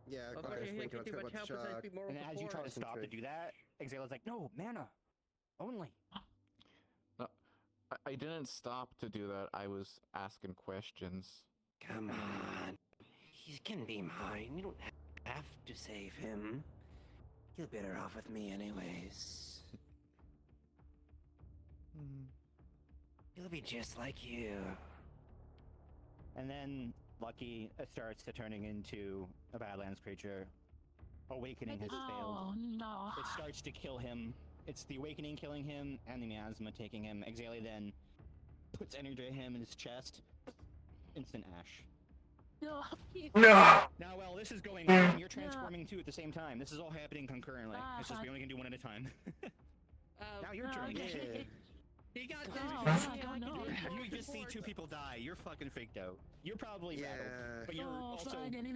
Speaker 16: Yeah,
Speaker 13: Okay, here, can too much help as I be moral
Speaker 6: And as you try to
Speaker 13: support.
Speaker 6: stop to do that, Exala's like, no, mana! Only!
Speaker 11: No, I didn't stop to do that. I was asking questions.
Speaker 16: Come on. He can be mine. You don't have to save him. You're better off with me anyways. He'll be just like you.
Speaker 6: And then Lucky starts to turning into a Badlands creature. Awakening has failed.
Speaker 8: Oh no.
Speaker 6: It starts to kill him. It's the Awakening killing him, and the Miasma taking him. Exalia then puts energy to him in his chest. Instant ash.
Speaker 8: No.
Speaker 1: No.
Speaker 6: Now, well, this is going on. You're transforming too at the same time. This is all happening concurrently. It's just we only can do one at a time. Now your turn.
Speaker 8: okay.
Speaker 13: He got
Speaker 6: You just see two people die. You're fucking freaked out. You're probably rattled, but you're also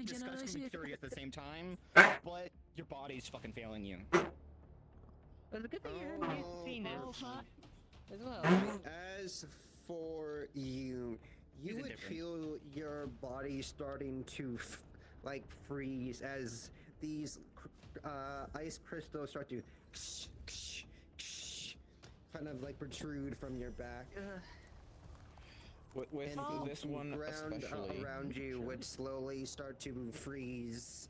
Speaker 6: disgustingly curious at the same time. But your body's fucking failing you.
Speaker 13: It's a good thing you haven't seen this as well.
Speaker 16: As for you, you would feel your body starting to freeze as these ice crystals start to kind of like protrude from your back.
Speaker 11: With
Speaker 16: and
Speaker 11: this
Speaker 16: the
Speaker 11: one
Speaker 16: ground
Speaker 11: especially.
Speaker 16: around you would slowly start to freeze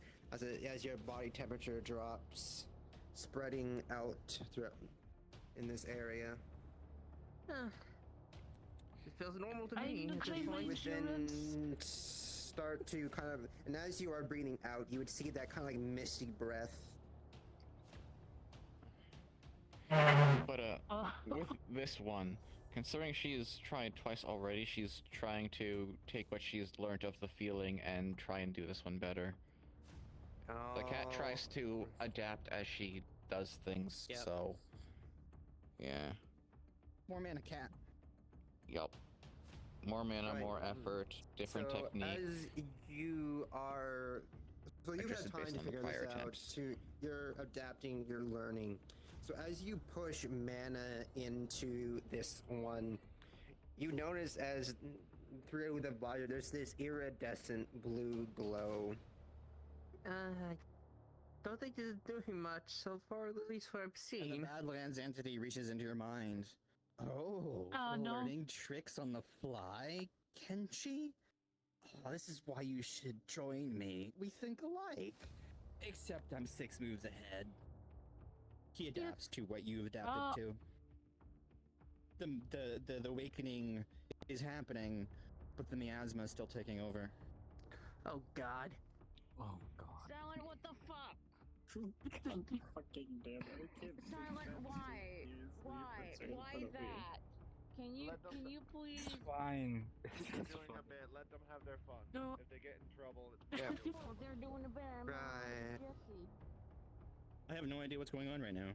Speaker 16: as your body temperature drops, spreading out throughout in this area.
Speaker 13: It feels normal to
Speaker 8: I
Speaker 13: me.
Speaker 8: need to
Speaker 13: at this
Speaker 8: claim my
Speaker 13: point.
Speaker 16: You would then start to kind of, and as you are breathing out, you would see that kind of like misty breath.
Speaker 11: But with this one, considering she's tried twice already, she's trying to take what she's learned of the feeling and try and do this one better. The cat tries to adapt as she does things, so yeah.
Speaker 6: More mana, cat.
Speaker 11: Yup. More mana,
Speaker 16: Right.
Speaker 11: more effort, different
Speaker 16: so
Speaker 11: technique.
Speaker 16: As you are, so you've
Speaker 11: Just
Speaker 16: had time
Speaker 11: based
Speaker 16: to
Speaker 11: on the
Speaker 16: figure
Speaker 11: prior
Speaker 16: this out.
Speaker 11: attempts.
Speaker 16: You're adapting, you're learning. So as you push mana into this one, you notice as through the body there's this iridescent blue glow.
Speaker 13: Don't think this is doing much so far, at least what I've
Speaker 6: And
Speaker 13: seen.
Speaker 6: the Badlands entity reaches into your mind. Oh,
Speaker 8: no.
Speaker 6: learning tricks on the fly, Kenshi? Oh, this is why you should join me. We think alike. Except I'm 6 moves ahead. He adapts to what you've adapted to. The awakening is happening, but the miasma is still taking over.
Speaker 13: Oh God.
Speaker 3: Oh God.
Speaker 10: Silent, what the fuck?
Speaker 12: Fucking damn it, I can't
Speaker 10: Silent, why? Why that? Can you please?
Speaker 3: It's fine.
Speaker 14: They're doing a bit. Let them have their fun.
Speaker 8: No.
Speaker 14: If they get in trouble,
Speaker 10: Oh, they're doing a bit.
Speaker 16: Right.
Speaker 10: Jesse.
Speaker 6: I have no idea what's going on right now.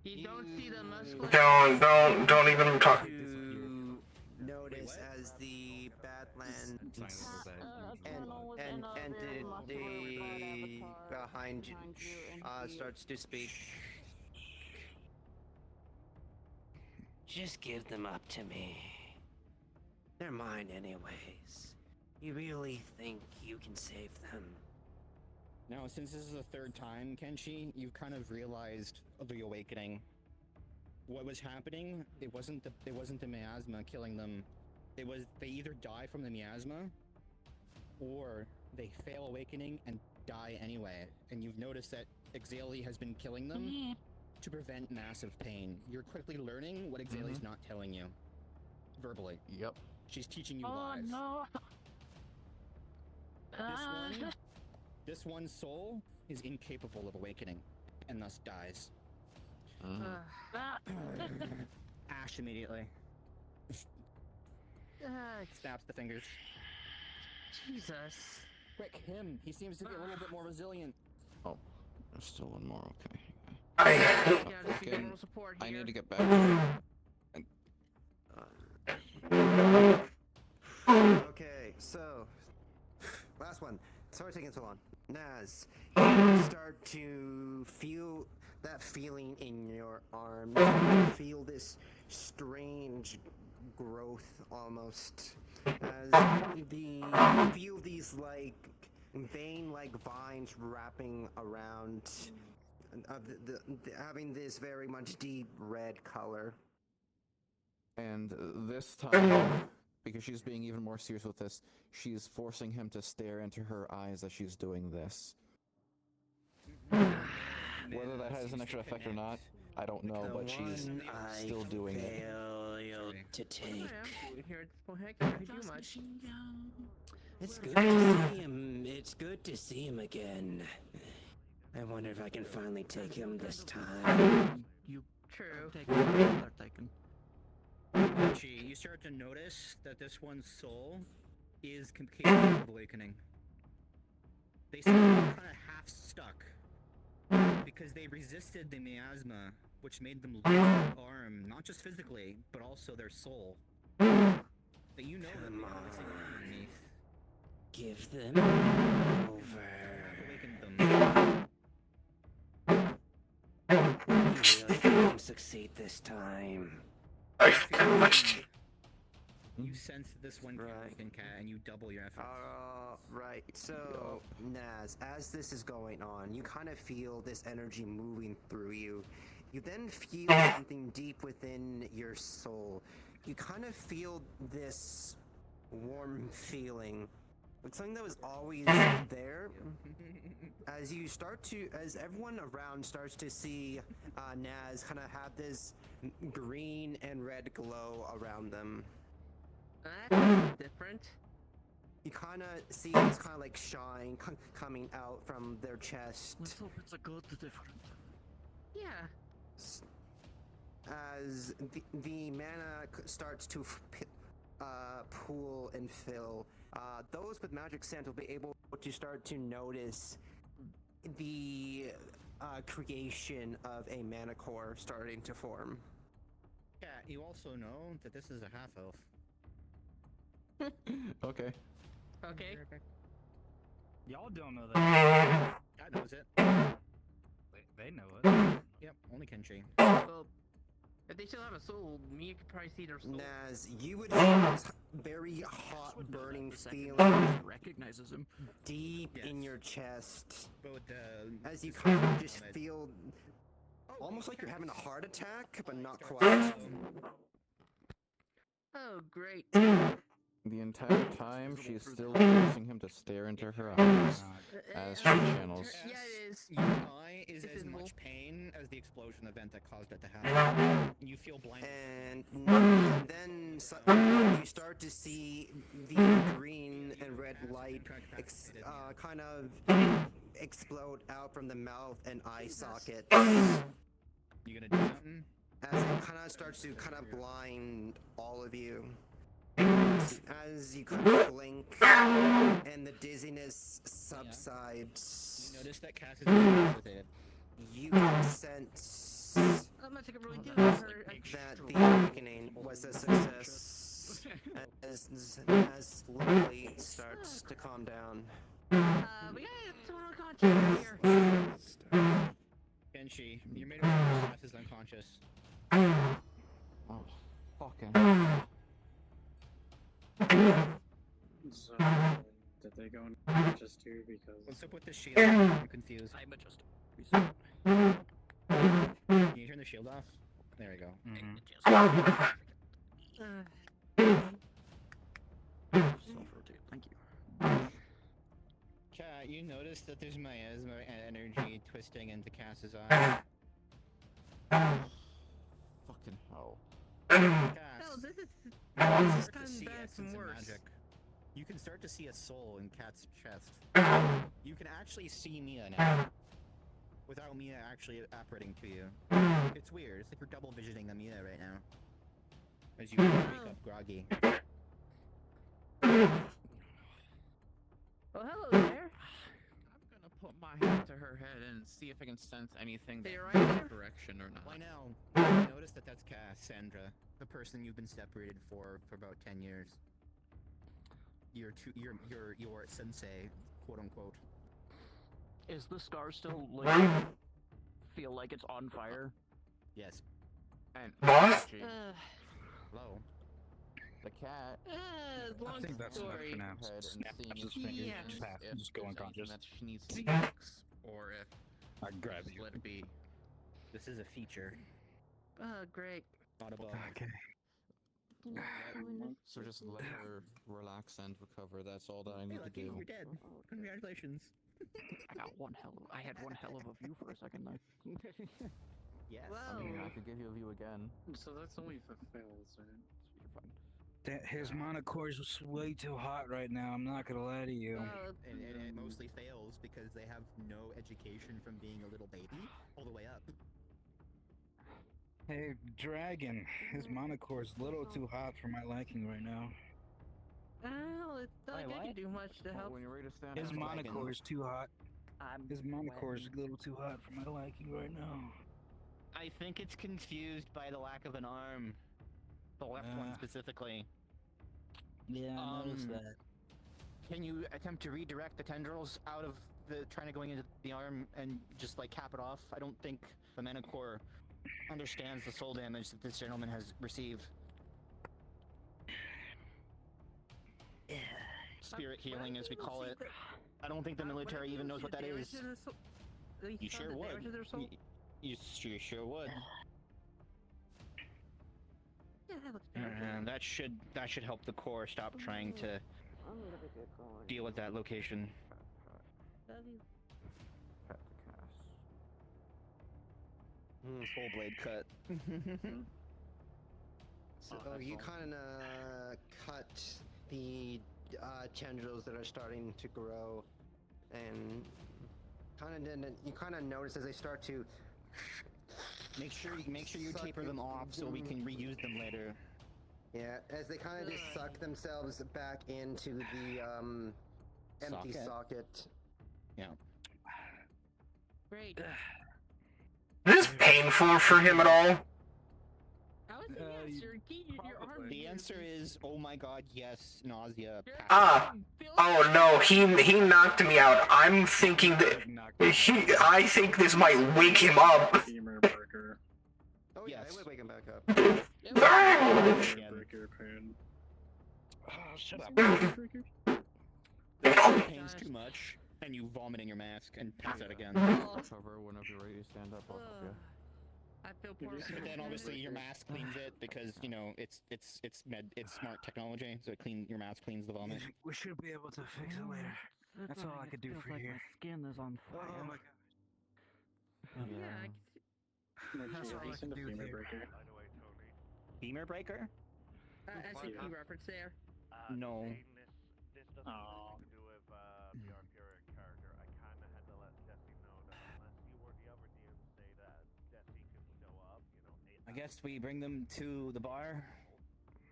Speaker 13: You don't see the muscle.
Speaker 1: Don't even talk.
Speaker 16: To notice as the Badlands entity behind you starts to speak. Just give them up to me. They're mine anyways. You really think you can save them?
Speaker 6: Now, since this is the third time, Kenshi, you've kind of realized the awakening. What was happening? It wasn't the miasma killing them. It was they either die from the miasma, or they fail awakening and die anyway. And you've noticed that Exali has been killing them to prevent massive pain. You're quickly learning what Exali's not telling you verbally.
Speaker 11: Yep.
Speaker 6: She's teaching you
Speaker 8: Oh
Speaker 6: lies.
Speaker 8: no.
Speaker 6: This one's soul is incapable of awakening, and thus dies. Ash immediately. Snaps the fingers.
Speaker 13: Jesus.
Speaker 6: Quick, him. He seems to be a little bit more resilient.
Speaker 11: Oh, there's still one more. Okay.
Speaker 13: Fucking,
Speaker 11: I need to get back.
Speaker 16: Okay, so last one. Sorry taking so long. Naz, you start to feel that feeling in your arm. You feel this strange growth almost. As you feel these like vein-like vines wrapping around, having this very much deep red color.
Speaker 11: And this time, because she's being even more serious with this, she's forcing him to stare into her eyes as she's doing this. Whether that has an extra effect or not, I don't know, but she's still doing it.
Speaker 16: To take.
Speaker 13: Here at this point, I can't do much.
Speaker 16: It's good to see him. It's good to see him again. I wonder if I can finally take him this time.
Speaker 13: True.
Speaker 6: Archie, you start to notice that this one's soul is capable of awakening. They seem kind of half stuck because they resisted the miasma, which made them lose their arm, not just physically, but also their soul. But you know that they have this thing underneath.
Speaker 16: Give them over.
Speaker 6: Awakened them.
Speaker 16: You really won't succeed this time.
Speaker 6: You sense that this one can't awaken Cat, and you double your efforts.
Speaker 16: Right. So, Naz, as this is going on, you kind of feel this energy moving through you. You then feel something deep within your soul. You kind of feel this warm feeling. It's something that was always there. As everyone around starts to see Naz kind of have this green and red glow around them.
Speaker 13: That's different.
Speaker 16: You kind of see this kind of like shine coming out from their chest.
Speaker 9: Let's hope it's a good different.
Speaker 13: Yeah.
Speaker 16: As the mana starts to pool and fill, those with magic sense will be able to start to notice the creation of a mana core starting to form.
Speaker 6: Yeah, you also know that this is a half-elf.
Speaker 11: Okay.
Speaker 13: Okay.
Speaker 3: Y'all don't know that.
Speaker 6: God knows it.
Speaker 3: They know it.
Speaker 6: Yep, only Kenshi.
Speaker 13: Well, if they still have a soul, me could probably see their soul.
Speaker 16: Naz, you would feel this very hot, burning feeling
Speaker 9: Recognizes him
Speaker 16: deep in your chest.
Speaker 6: But
Speaker 16: as you kind of just feel almost like you're having a heart attack, but not quite.
Speaker 13: Oh, great.
Speaker 11: The entire time, she's still forcing him to stare into her eyes as she channels.
Speaker 13: Yeah, it is.
Speaker 6: Your eye is is as
Speaker 15: visible.
Speaker 6: much pain as the explosion event that caused it to happen. You feel blind.
Speaker 16: And then you start to see the green and red light kind of explode out from the mouth and eye socket.
Speaker 6: You gonna do something?
Speaker 16: As it kind of starts to kind of blind all of you. As you kind of blink and the dizziness subsides.
Speaker 6: You notice that Cass is incapacitated.
Speaker 16: You can sense
Speaker 15: I'm not really do her.
Speaker 16: that the awakening was a success as slowly starts to calm down.
Speaker 15: We got someone unconscious here.
Speaker 6: Kenshi, you made it when Cass is unconscious.
Speaker 11: Oh, fucking.
Speaker 12: So, did they go just too? Because
Speaker 6: What's up with the shield? I'm confused.
Speaker 9: I'm adjusting.
Speaker 6: Can you turn the shield off? There we go.
Speaker 9: Self-rotate. Thank you.
Speaker 6: Chat, you notice that there's miasma energy twisting into Cass's eye?
Speaker 11: Fucking hell.
Speaker 15: Oh, this is
Speaker 6: Start to see essence of magic. You can start to see a soul in Cat's chest. You can actually see Mia now. Without Mia actually apparating to you. It's weird. It's like you're double visioning the Mia right now. As you wake up groggy.
Speaker 15: Oh, hello there.
Speaker 11: I'm gonna put my hand to her head and see if I can sense anything
Speaker 15: Hey,
Speaker 11: that's
Speaker 15: right
Speaker 11: in
Speaker 15: there?
Speaker 11: direction or not.
Speaker 6: Why now? You notice that that's Cass, Sandra, the person you've been separated for about 10 years. Your sensei, quote unquote.
Speaker 9: Is the scar still lit? Feel like it's on fire?
Speaker 6: Yes.
Speaker 11: And
Speaker 1: What?
Speaker 11: actually, hello. The cat.
Speaker 15: Long
Speaker 3: I think that's enough
Speaker 15: story.
Speaker 3: for now.
Speaker 11: head and
Speaker 3: Snap
Speaker 11: seeing
Speaker 3: his
Speaker 11: if
Speaker 3: fingers
Speaker 15: Yeah.
Speaker 3: and just pass.
Speaker 11: if
Speaker 3: Just go
Speaker 11: there's
Speaker 3: unconscious.
Speaker 11: anything that she needs to fix, or if
Speaker 3: I grab
Speaker 11: just
Speaker 3: you.
Speaker 11: let it be.
Speaker 6: This is a feature,
Speaker 15: Oh, great.
Speaker 6: not a bug.
Speaker 3: Okay.
Speaker 11: So just let her relax and recover. That's all that I need to
Speaker 6: Lucky,
Speaker 11: do.
Speaker 6: you're dead. Congratulations.
Speaker 9: I had one hell of a view for a second there.
Speaker 6: Yes.
Speaker 11: I mean, I could give you a view again.
Speaker 12: so that's only for fails, right?
Speaker 3: His monocore is way too hot right now. I'm not gonna lie to you.
Speaker 6: And it mostly fails because they have no education from being a little baby all the way up.
Speaker 3: Hey, Dragon, his monocore is a little too hot for my liking right now.
Speaker 15: Well, it's not like I can do much to help.
Speaker 11: When you're ready to stand
Speaker 3: His
Speaker 11: up,
Speaker 3: monocore is too hot.
Speaker 9: I'm
Speaker 3: His monocore is a little too hot for my liking right now.
Speaker 18: I think it's confused by the lack of an arm. The left one specifically.
Speaker 3: Yeah, I noticed that.
Speaker 18: Can you attempt to redirect the tendrils out of the trying to going into the arm and just like cap it off? I don't think the Manicore understands the soul damage that this gentleman has received. Spirit healing, as we call it. I don't think the military even knows what that is. You sure would. You sure would.
Speaker 15: Yeah, that looks better.
Speaker 18: And that should help the core stop trying to deal with that location.
Speaker 15: Love you.
Speaker 6: Full blade cut.
Speaker 16: So you kind of cut the tendrils that are starting to grow, and you kind of notice as they start to
Speaker 18: Make sure you taper them off so we can reuse them later.
Speaker 16: Yeah, as they kind of just suck themselves back into the empty socket.
Speaker 18: Yeah.
Speaker 15: Great.
Speaker 1: Is this painful for him at all?
Speaker 15: How is the answer? Your arm.
Speaker 18: The answer is, oh my god, yes, nausea.
Speaker 1: Oh no, he knocked me out. I'm thinking that I think this might wake him up.
Speaker 12: Femur burger.
Speaker 16: Oh yeah, it would wake him back up.
Speaker 12: Burger pain.
Speaker 3: Oh, shut up.
Speaker 18: Pains too much, and you vomit in your mask and pass out again.
Speaker 11: Recover whenever you're ready to stand up. I'll help you.
Speaker 15: I feel poor.
Speaker 18: But then obviously your mask cleans it because you know it's smart technology, so your mask cleans the vomit.
Speaker 3: We should be able to fix it later. That's all I could do for you.
Speaker 9: My skin is on fire.
Speaker 3: Oh my god.
Speaker 7: Have you seen the femur breaker?
Speaker 9: Femur breaker?
Speaker 15: SCP reference there.
Speaker 9: No.
Speaker 14: This doesn't have anything to do with your character. I kind of had to let Jesse know that unless you were the other DM to say that Jesse could show up, you know,
Speaker 9: I guess we bring them to the bar,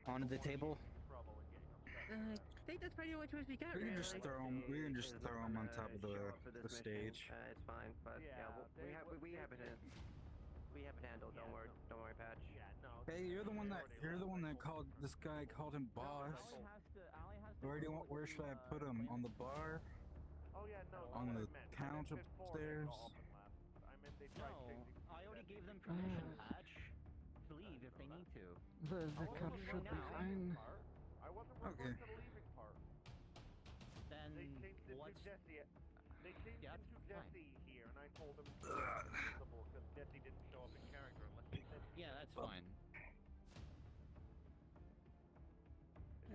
Speaker 9: onto the table.
Speaker 15: I think that's probably the only choice we got.
Speaker 3: We can
Speaker 15: Really.
Speaker 3: just throw them. We can just throw them on top of the stage.
Speaker 17: It's fine, but yeah, we have it handled. Don't worry, Patch.
Speaker 14: Yeah, no.
Speaker 3: Hey, you're the one that called this guy called him boss. Where should I put him? On the bar?
Speaker 14: Oh yeah, no.
Speaker 3: On the couch
Speaker 14: Before they
Speaker 3: upstairs?
Speaker 14: got up and left. I mean, they tried changing.
Speaker 6: I already gave them permission, Patch, to leave if they need to.
Speaker 3: The couch should be fine.
Speaker 14: I wasn't
Speaker 3: Okay.
Speaker 14: referring to the leaving part.
Speaker 6: Then
Speaker 14: They changed it to Jesse. They changed it to Jesse here, and I told them it's reasonable because Jesse didn't show up in character unless they said.
Speaker 6: Yeah, that's fine.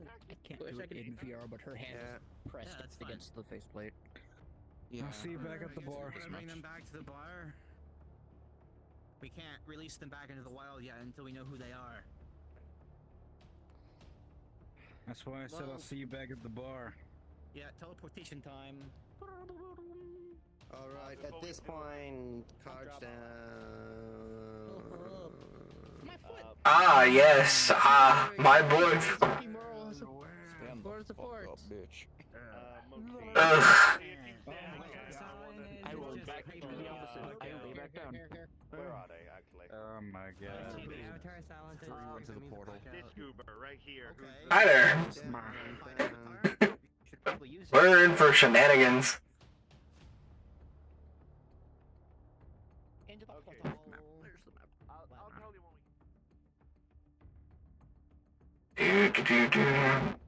Speaker 9: I can't do it in VR, but her hand is pressed against the faceplate.
Speaker 3: I'll see you back at the bar.
Speaker 6: Bring them back to the bar. We can't release them back into the wild yet until we know who they are.
Speaker 3: That's why I said I'll see you back at the bar.
Speaker 6: Yeah, teleportation time.
Speaker 16: Alright, at this point, cards down.
Speaker 1: Ah, yes. My boy.
Speaker 15: Support, support.
Speaker 11: bitch.
Speaker 1: Ugh.
Speaker 11: I will back to the opposite. I will lay back down.
Speaker 14: Where are they actually?
Speaker 3: Oh my god.
Speaker 11: Threw into the portal.
Speaker 14: This goober right here.
Speaker 1: Hi there. We're in for shenanigans.
Speaker 6: Into the
Speaker 14: Okay.
Speaker 6: portal.
Speaker 9: There's the map.
Speaker 14: I'll tell you when we.
Speaker 1: Do.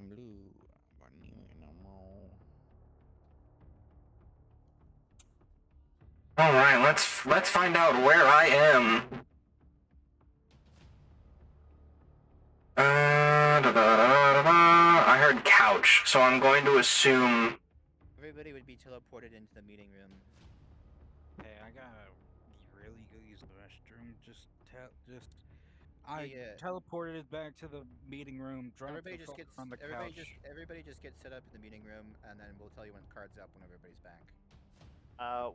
Speaker 11: Blue.
Speaker 1: All right, let's find out where I am. I heard couch, so I'm going to assume.
Speaker 18: Everybody would be teleported into the meeting room.
Speaker 3: Hey, I gotta really go use the restroom. I teleported it back to the meeting room. Dropped
Speaker 18: Everybody
Speaker 3: the
Speaker 18: just
Speaker 3: phone
Speaker 18: gets
Speaker 3: on the couch.
Speaker 18: everybody just gets set up in the meeting room, and then we'll tell you when cards up when everybody's back.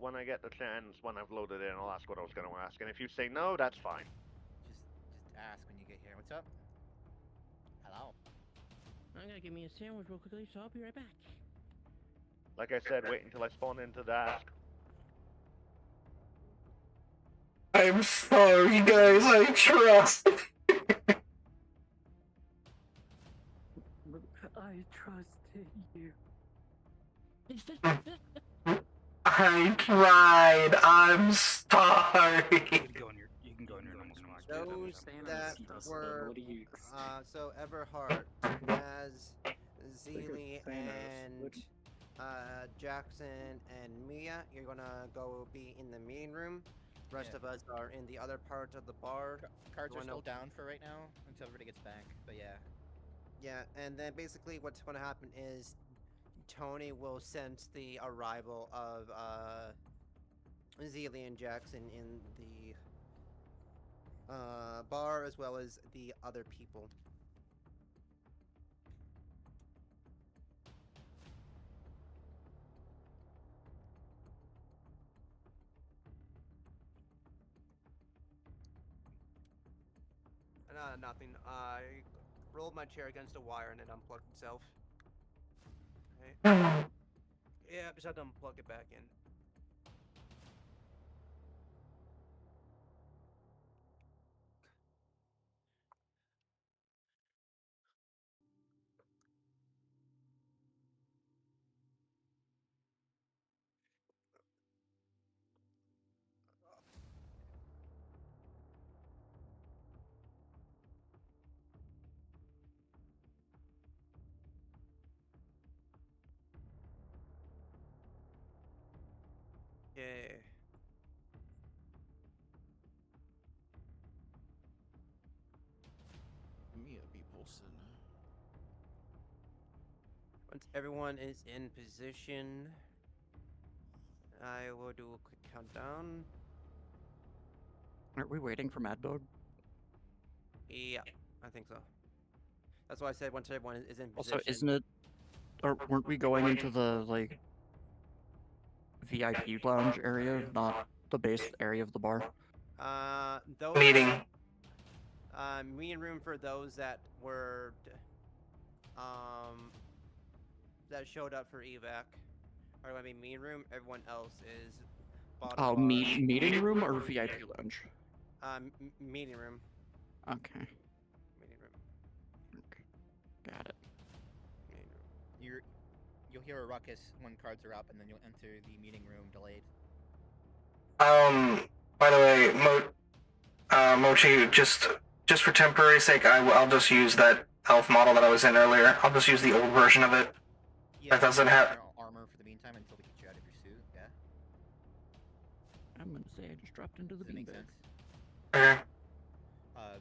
Speaker 14: When I get the chance, when I've loaded in, I'll ask what I was going to ask, and if you say no, that's fine.
Speaker 18: Just ask when you get here. What's up? Hello.
Speaker 15: I'm gonna give me a sandwich real quickly, so I'll be right back.
Speaker 14: Like I said, wait until I spawn into the ask.
Speaker 1: I'm sorry, guys. I trust.
Speaker 12: I trusted you.
Speaker 1: I tried. I'm sorry.
Speaker 3: You can go in your normal spot.
Speaker 16: Those that were so Everhart, Naz, Zeely, and Jackson and Mia, you're gonna go be in the meeting room. The rest of us are in the other part of the bar.
Speaker 18: Cards are still down for right now until everybody gets back. But yeah.
Speaker 16: Yeah, and then basically what's gonna happen is Tony will sense the arrival of Zeely and Jackson in the bar as well as the other people. Nothing. I rolled my chair against a wire and it unplugged itself. Okay. Yeah, just had to unplug it back in.
Speaker 19: Once everyone is in position, I will do a quick countdown.
Speaker 9: Are we waiting for Mad Dog?
Speaker 19: Yeah, I think so. That's why I said once everyone is in position.
Speaker 9: Also, isn't it? Or weren't we going into the like VIP lounge area, not the base area of the bar?
Speaker 19: Those
Speaker 1: Meeting.
Speaker 19: Meeting room for those that were, that showed up for evac. Or I mean, meeting room. Everyone else is bottom
Speaker 9: Oh,
Speaker 19: bar.
Speaker 9: meeting room or VIP lounge?
Speaker 19: Meeting room.
Speaker 9: Okay.
Speaker 19: Meeting room.
Speaker 9: Got it.
Speaker 18: You'll hear a ruckus when cards are up, and then you'll enter the meeting room delayed.
Speaker 1: By the way, Mochi, just for temporary sake, I'll just use that elf model that I was in earlier. I'll just use the old version of it.
Speaker 18: Yeah,
Speaker 1: that doesn't have
Speaker 18: armor for the meantime until we get you out of your suit. Yeah.
Speaker 9: I'm gonna say I just dropped into the
Speaker 18: Does that make
Speaker 9: beanbag.
Speaker 18: sense?
Speaker 1: Okay.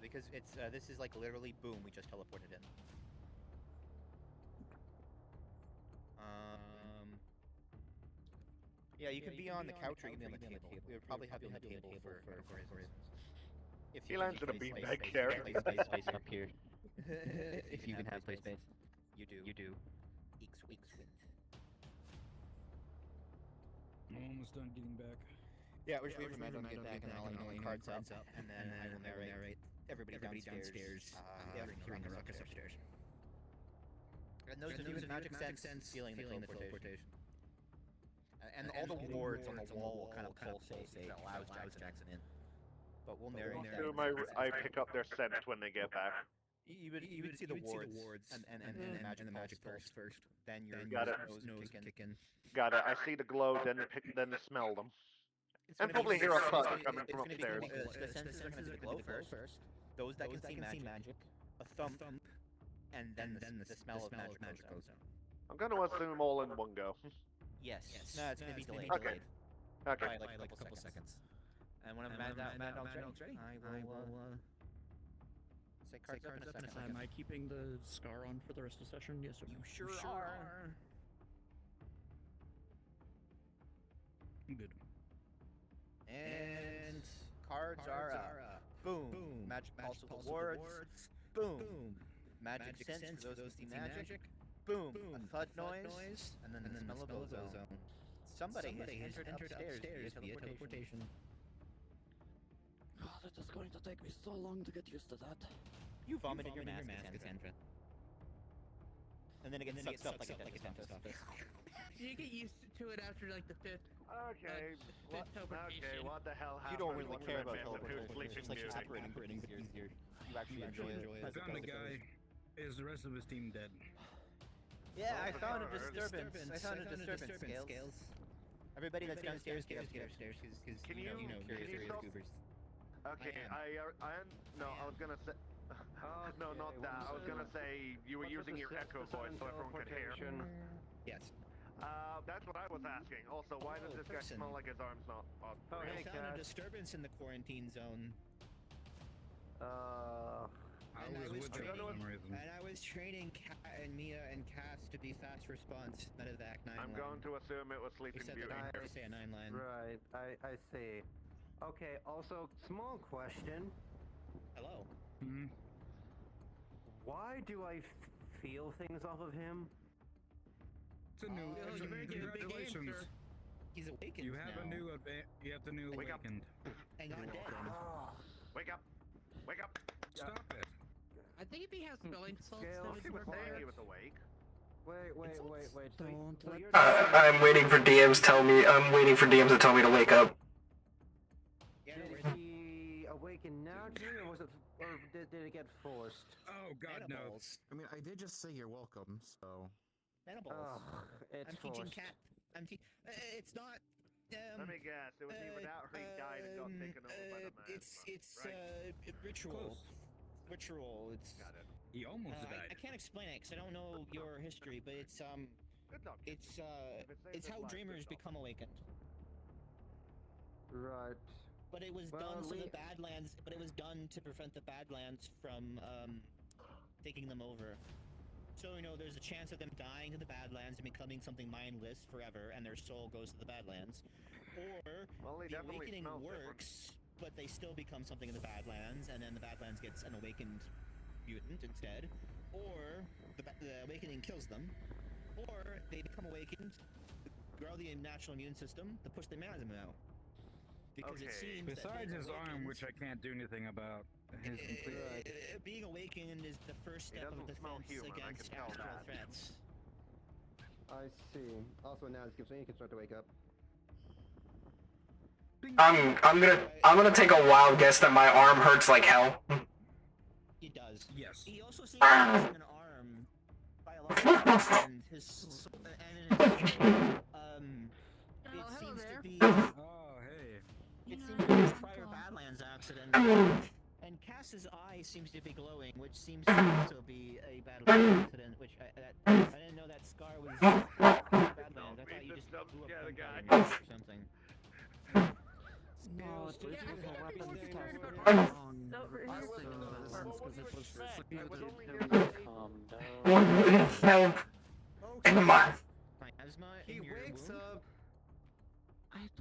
Speaker 18: Because it's this is like literally boom. We just teleported in. Yeah, you could be on the couch or you can be on the table. We would probably have you on the table for reasons. If
Speaker 14: He
Speaker 18: you
Speaker 14: lands in a
Speaker 18: place
Speaker 14: beanbag
Speaker 18: space,
Speaker 14: chair.
Speaker 18: space up here. If you can have play space. You do. You do. Eek sweet.
Speaker 3: I'm almost done getting back.
Speaker 18: Yeah, we're just waiting for Mad Dog to get back, and I'll let you know cards up, and then I will narrate everybody downstairs hearing the ruckus upstairs. And those of you with magic sense feeling the teleportation. And all the wards on the wall will kind of pulsate because it allows Jackson in. But we'll narrate that.
Speaker 14: Assume I pick up their scent when they get back.
Speaker 18: You would see the wards and the magic pulse first. Then your
Speaker 14: Got it.
Speaker 18: nose kick in.
Speaker 14: Got it. I see the glow, then smell them. And probably hear a thud coming from upstairs.
Speaker 18: The senses are going to be the glow first. Those that can see magic, a thump, and then the smell of magic goes out.
Speaker 14: I'm going to assume all in one go.
Speaker 18: Yes. No, it's going to be delayed.
Speaker 14: Okay. Okay.
Speaker 18: By like a couple seconds. And when Mad Dog's ready, I will say cards up in a second.
Speaker 9: Am I keeping the scar on for the rest of the session? Yes or no?
Speaker 18: You sure are.
Speaker 3: Good.
Speaker 18: And cards are up. Boom. Magic pulse of the wards. Boom. Magic sense for those who see magic. Boom. A thud noise. And then the smell of ozone. Somebody has entered upstairs via teleportation.
Speaker 9: God, it is going to take me so long to get used to that.
Speaker 18: You vomited your mask, Cassandra. And then it gets sucked up like a dentist office.
Speaker 15: You get used to it after like the fifth.
Speaker 14: Okay. What the hell happened?
Speaker 18: You don't really care about
Speaker 14: teleportation.
Speaker 18: teleportation. It's like you're operating because you actually enjoy it.
Speaker 3: I found a guy. Is the rest of his team dead?
Speaker 18: Yeah, I found a disturbance. Scales. Everybody that's downstairs, get upstairs because
Speaker 14: Can
Speaker 18: you know curious
Speaker 14: stop?
Speaker 18: goobers.
Speaker 14: Okay, no, I was gonna say. No, not that. I was gonna say you were using your echo voice so everyone could hear.
Speaker 6: Yes.
Speaker 14: That's what I was asking. Also, why does this guy smell like his arm's not on?
Speaker 6: Oh, hey, found a disturbance in the quarantine zone. I was training Kat and Mia and Cass to be fast response medevac 9
Speaker 14: I'm going to assume it was Sleeping Beauty.
Speaker 6: They say a 9 line.
Speaker 16: Right, I see. Okay, also, small question.
Speaker 6: Hello.
Speaker 16: Why do I feel things off of him?
Speaker 3: It's a new. Congratulations.
Speaker 6: He's awakened.
Speaker 3: You have
Speaker 6: now.
Speaker 3: You have the new
Speaker 14: Wake up.
Speaker 3: awakened.
Speaker 6: And not dead.
Speaker 14: Wake up! Wake up!
Speaker 3: Stop it.
Speaker 15: I think if he has spelling salts,
Speaker 16: Scale.
Speaker 15: that would
Speaker 14: He was
Speaker 15: work
Speaker 14: saying
Speaker 15: better.
Speaker 14: he was awake.
Speaker 16: Wait. So you're
Speaker 1: I'm waiting for DMs to tell me to wake up.
Speaker 16: Did he awaken naturally, or did it get forced?
Speaker 3: Oh God, no.
Speaker 5: I mean, I did just say you're welcome, so.
Speaker 6: Animals.
Speaker 16: It's
Speaker 6: I'm teaching
Speaker 16: forced.
Speaker 6: Cat. It's not.
Speaker 14: Let me guess. It was either that or he died and got taken over by the man.
Speaker 6: It's
Speaker 14: right?
Speaker 6: ritual.
Speaker 3: Close.
Speaker 6: Ritual. It's.
Speaker 14: Got it.
Speaker 3: He almost
Speaker 6: I
Speaker 3: died.
Speaker 6: can't explain it because I don't know your history, but it's
Speaker 14: Good job.
Speaker 6: it's
Speaker 14: saved
Speaker 6: how
Speaker 14: his life,
Speaker 6: dreamers
Speaker 14: good job.
Speaker 6: become awakened.
Speaker 16: Right.
Speaker 6: But it was
Speaker 16: Well,
Speaker 6: done so
Speaker 16: Lee-
Speaker 6: the Badlands. But it was done to prevent the Badlands from taking them over. So, there's a chance of them dying to the Badlands and becoming something mindless forever, and their soul goes to the Badlands. Or the awakening works, but they still become something in the Badlands, and then the Badlands gets an awakened mutant instead. Or the awakening kills them. Or they become awakened, grow the natural immune system to push the miasm out. Because it seems
Speaker 3: besides his arm, which I can't do anything about,
Speaker 6: being awakened is the first step of defense against astral threats.
Speaker 16: I see. Also, now this gives me, you can start to wake up.
Speaker 1: I'm gonna take a wild guess that my arm hurts like hell.
Speaker 6: He does. Yes. He also seems to have an arm biologically, and his soul, and it seems to be.
Speaker 3: Oh, hey.
Speaker 6: It seems to be his prior Badlands accident. And Cass's eye seems to be glowing, which seems to also be a Badlands accident, which I didn't know that scar was Badlands. I thought you just blew up gunpowder or something.
Speaker 9: No, it was a weapons test.
Speaker 1: Hell. Am I?
Speaker 16: He wakes up,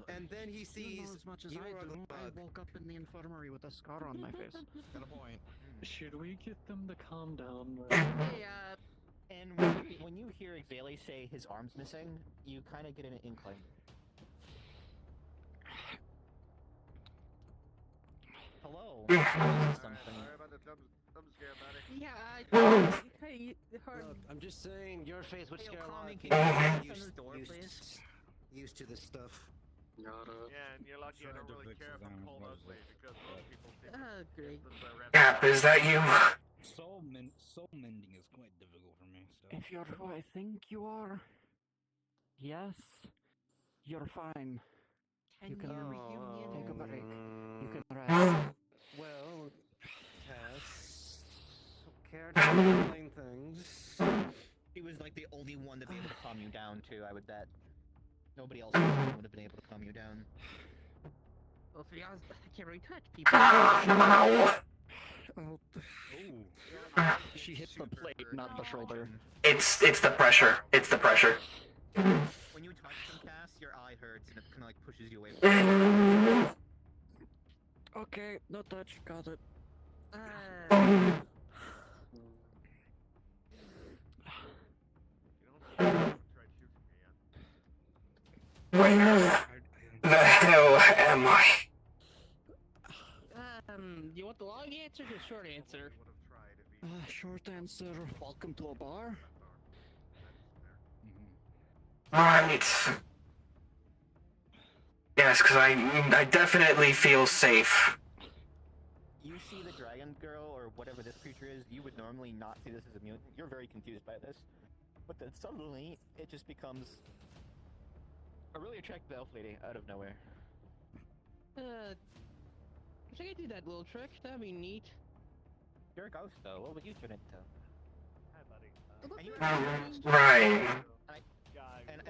Speaker 16: and then he sees
Speaker 9: as much as
Speaker 16: you
Speaker 9: I
Speaker 16: are
Speaker 9: do.
Speaker 16: the
Speaker 9: I
Speaker 16: bug.
Speaker 9: woke up in the infirmary with a scar on my face. Got a point.
Speaker 12: Should we get them to calm down?
Speaker 6: And when you hear Xalie say his arm's missing, you kind of get an inkling. Hello. Something.
Speaker 17: Sorry about the thumb scare, buddy.
Speaker 15: Yeah, hey, hard.
Speaker 16: Look, I'm just saying, your face would
Speaker 6: Hey,
Speaker 16: scare a lot
Speaker 6: Okami,
Speaker 16: of
Speaker 6: can
Speaker 16: people
Speaker 6: you
Speaker 16: who
Speaker 6: open
Speaker 16: used,
Speaker 6: the door, please?
Speaker 16: used to this stuff.
Speaker 14: Yeah, and you're lucky I don't really care if I'm cold ugly because most people think
Speaker 15: Great.
Speaker 1: Gap, is that you?
Speaker 3: Soul mending is quite difficult for me. So.
Speaker 9: If you're who I think you are, yes, you're fine. You can take a break. You can rest.
Speaker 16: Well, Cass, care to explain things?
Speaker 6: He was like the only one to be able to calm you down too, I would bet. Nobody else would have been able to calm you down.
Speaker 15: Well, to be honest, I can't really touch people.
Speaker 9: She hit the plate, not the shoulder.
Speaker 1: It's the pressure. It's the pressure.
Speaker 6: When you touch him, Cass, your eye hurts and it kind of like pushes you away from him.
Speaker 9: Okay, no touch, got it.
Speaker 1: Where the hell am I?
Speaker 15: You want the long answer or the short answer?
Speaker 9: Short answer, welcome to a bar.
Speaker 1: Right. Yes, because I definitely feel safe.
Speaker 6: You see the dragon girl or whatever this creature is, you would normally not see this as a mutant. You're very confused by this. But then suddenly, it just becomes a really attractive elf lady out of nowhere.
Speaker 15: Wish I could do that little trick. That'd be neat.
Speaker 6: You're a ghost, though. What would you turn into?
Speaker 14: Hi, buddy.
Speaker 1: Right.
Speaker 6: And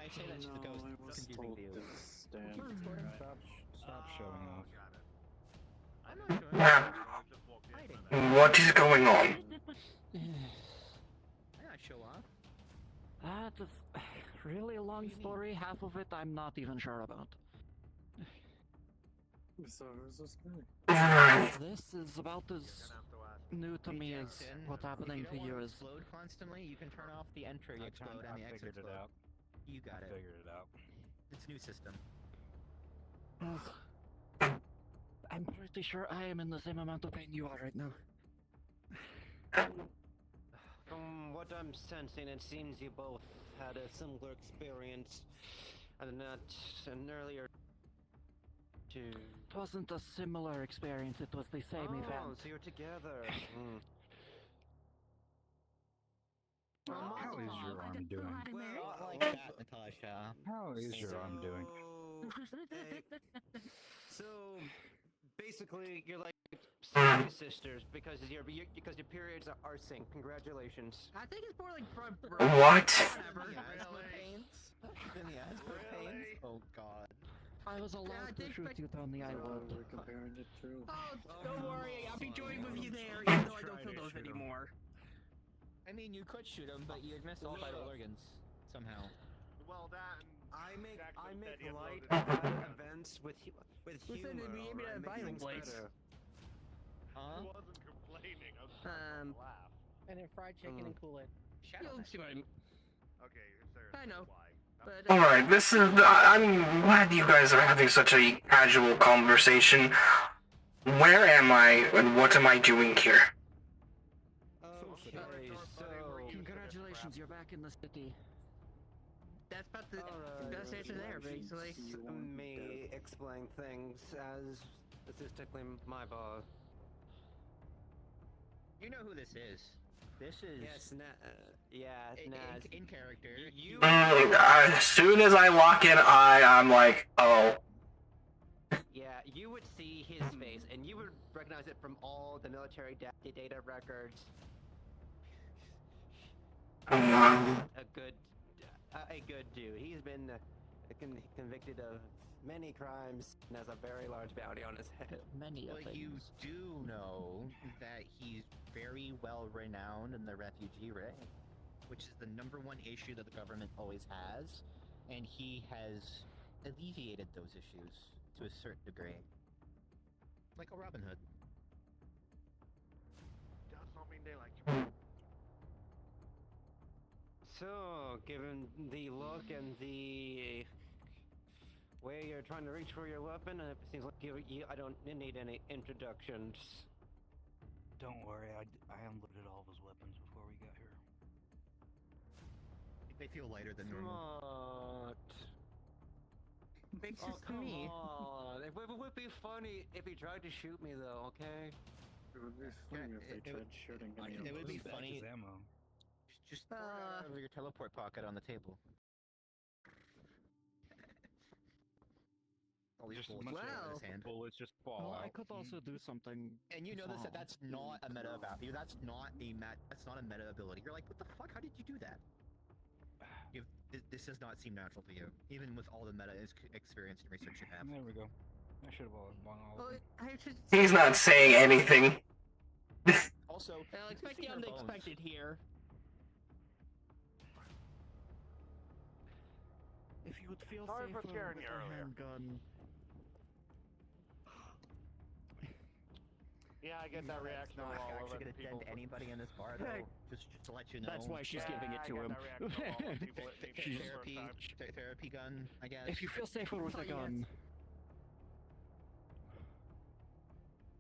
Speaker 6: I say that she's a ghost. It's confusing to you.
Speaker 3: Stop showing off.
Speaker 6: I'm not sure.
Speaker 1: Yeah. What is going on?
Speaker 6: I show off.
Speaker 9: That's a really long story. Half of it I'm not even sure about.
Speaker 12: So who's this guy?
Speaker 9: This is about as new to me as what's happening to you is.
Speaker 6: Explode constantly. You can turn off the entry explode and the exit
Speaker 3: figured it
Speaker 6: explode.
Speaker 3: out.
Speaker 6: You got it.
Speaker 3: Figured it out.
Speaker 6: It's new system.
Speaker 9: I'm pretty sure I am in the same amount of pain you are right now.
Speaker 16: From what I'm sensing, it seems you both had a similar experience, and not an earlier.
Speaker 9: It wasn't a similar experience, it was the same event.
Speaker 16: So you're together.
Speaker 3: How is your arm doing?
Speaker 6: Not like that, Natasha.
Speaker 3: How is your arm doing?
Speaker 16: So basically, you're like sisters because your periods are synced. Congratulations.
Speaker 15: I think it's more like
Speaker 1: What?
Speaker 6: Oh god.
Speaker 9: If I was allowed to shoot you down the eye would.
Speaker 12: We're comparing it to.
Speaker 15: Oh, don't worry, I'll be joining with you there, even though I don't feel those anymore.
Speaker 6: I mean, you could shoot him, but you'd miss all vital organs somehow.
Speaker 14: Well, that and
Speaker 16: I make
Speaker 14: Jackson said he
Speaker 16: light
Speaker 14: uploaded
Speaker 16: of events with
Speaker 6: Who
Speaker 16: humor.
Speaker 6: said it'd be aiming at
Speaker 16: Make
Speaker 6: vital
Speaker 16: things
Speaker 6: plates?
Speaker 16: better.
Speaker 14: I wasn't complaining. I was just trying to laugh.
Speaker 15: And then fried chicken and Kool-Aid.
Speaker 6: You'll see what I mean.
Speaker 14: Okay, seriously.
Speaker 15: I know.
Speaker 14: Why?
Speaker 15: But,
Speaker 1: Alright, this is. I'm glad you guys are having such a casual conversation. Where am I, and what am I doing here?
Speaker 16: Okay, so
Speaker 9: Congratulations, you're back in the city.
Speaker 15: that's about the best answer there, basically.
Speaker 16: me explain things as statistically my boss.
Speaker 6: You know who this is. This is...
Speaker 16: Yes, Naz.
Speaker 6: In character. You...
Speaker 1: As soon as I walk in, I'm like, oh.
Speaker 16: Yeah, you would see his face, and you would recognize it from all the military data records. A good dude. He's been convicted of many crimes and has a very large bounty on his head.
Speaker 6: Many of you do know that he's very well renowned in the refugee ring, which is the #1 issue that the government always has, and he has alleviated those issues to a certain degree. Like a Robin Hood.
Speaker 14: Does not mean they like you.
Speaker 16: So, given the look and the way you're trying to reach for your weapon, it seems like I don't need any introductions.
Speaker 3: Don't worry, I unloaded all of his weapons before we got here.
Speaker 6: They feel lighter than normal.
Speaker 16: Smart.
Speaker 15: Makes
Speaker 16: Oh,
Speaker 15: sense to
Speaker 16: come
Speaker 15: me.
Speaker 16: on. It would be funny if he tried to shoot me, though, okay?
Speaker 12: It would be funny if they tried shooting any
Speaker 6: It
Speaker 12: of
Speaker 6: would be
Speaker 12: us.
Speaker 6: funny.
Speaker 3: Ammo.
Speaker 6: Just pour it out of your teleport pocket on the table. All these
Speaker 3: Just
Speaker 6: bullets
Speaker 3: a bunch
Speaker 6: out
Speaker 3: of
Speaker 6: of his hand.
Speaker 3: bullets just fall
Speaker 9: Well,
Speaker 3: out.
Speaker 9: I could also do something.
Speaker 6: And you know this,
Speaker 9: fun.
Speaker 6: that's not a meta ability. That's not a meta ability. You're like, what the fuck? How did you do that? This does not seem natural to you, even with all the meta experience and research you have.
Speaker 3: There we go. I should have won all
Speaker 15: Well,
Speaker 3: of them.
Speaker 15: I should
Speaker 1: He's not saying anything.
Speaker 6: Also,
Speaker 15: I'll expect the unexpected here.
Speaker 9: If you would feel
Speaker 14: Sorry for
Speaker 9: safer
Speaker 14: scaring
Speaker 9: with
Speaker 14: you
Speaker 9: a
Speaker 14: earlier.
Speaker 9: handgun.
Speaker 14: Yeah, I get that reaction
Speaker 6: Not
Speaker 14: from all
Speaker 6: actually
Speaker 14: of
Speaker 6: gonna
Speaker 14: it. People.
Speaker 6: dent anybody in this bar, though. Just to let you know.
Speaker 9: That's why she's giving it
Speaker 14: I
Speaker 9: to
Speaker 14: get
Speaker 9: him.
Speaker 14: that reaction from all the people that think it's the first time.
Speaker 6: Therapy gun, I guess.
Speaker 9: If you feel safer with a gun.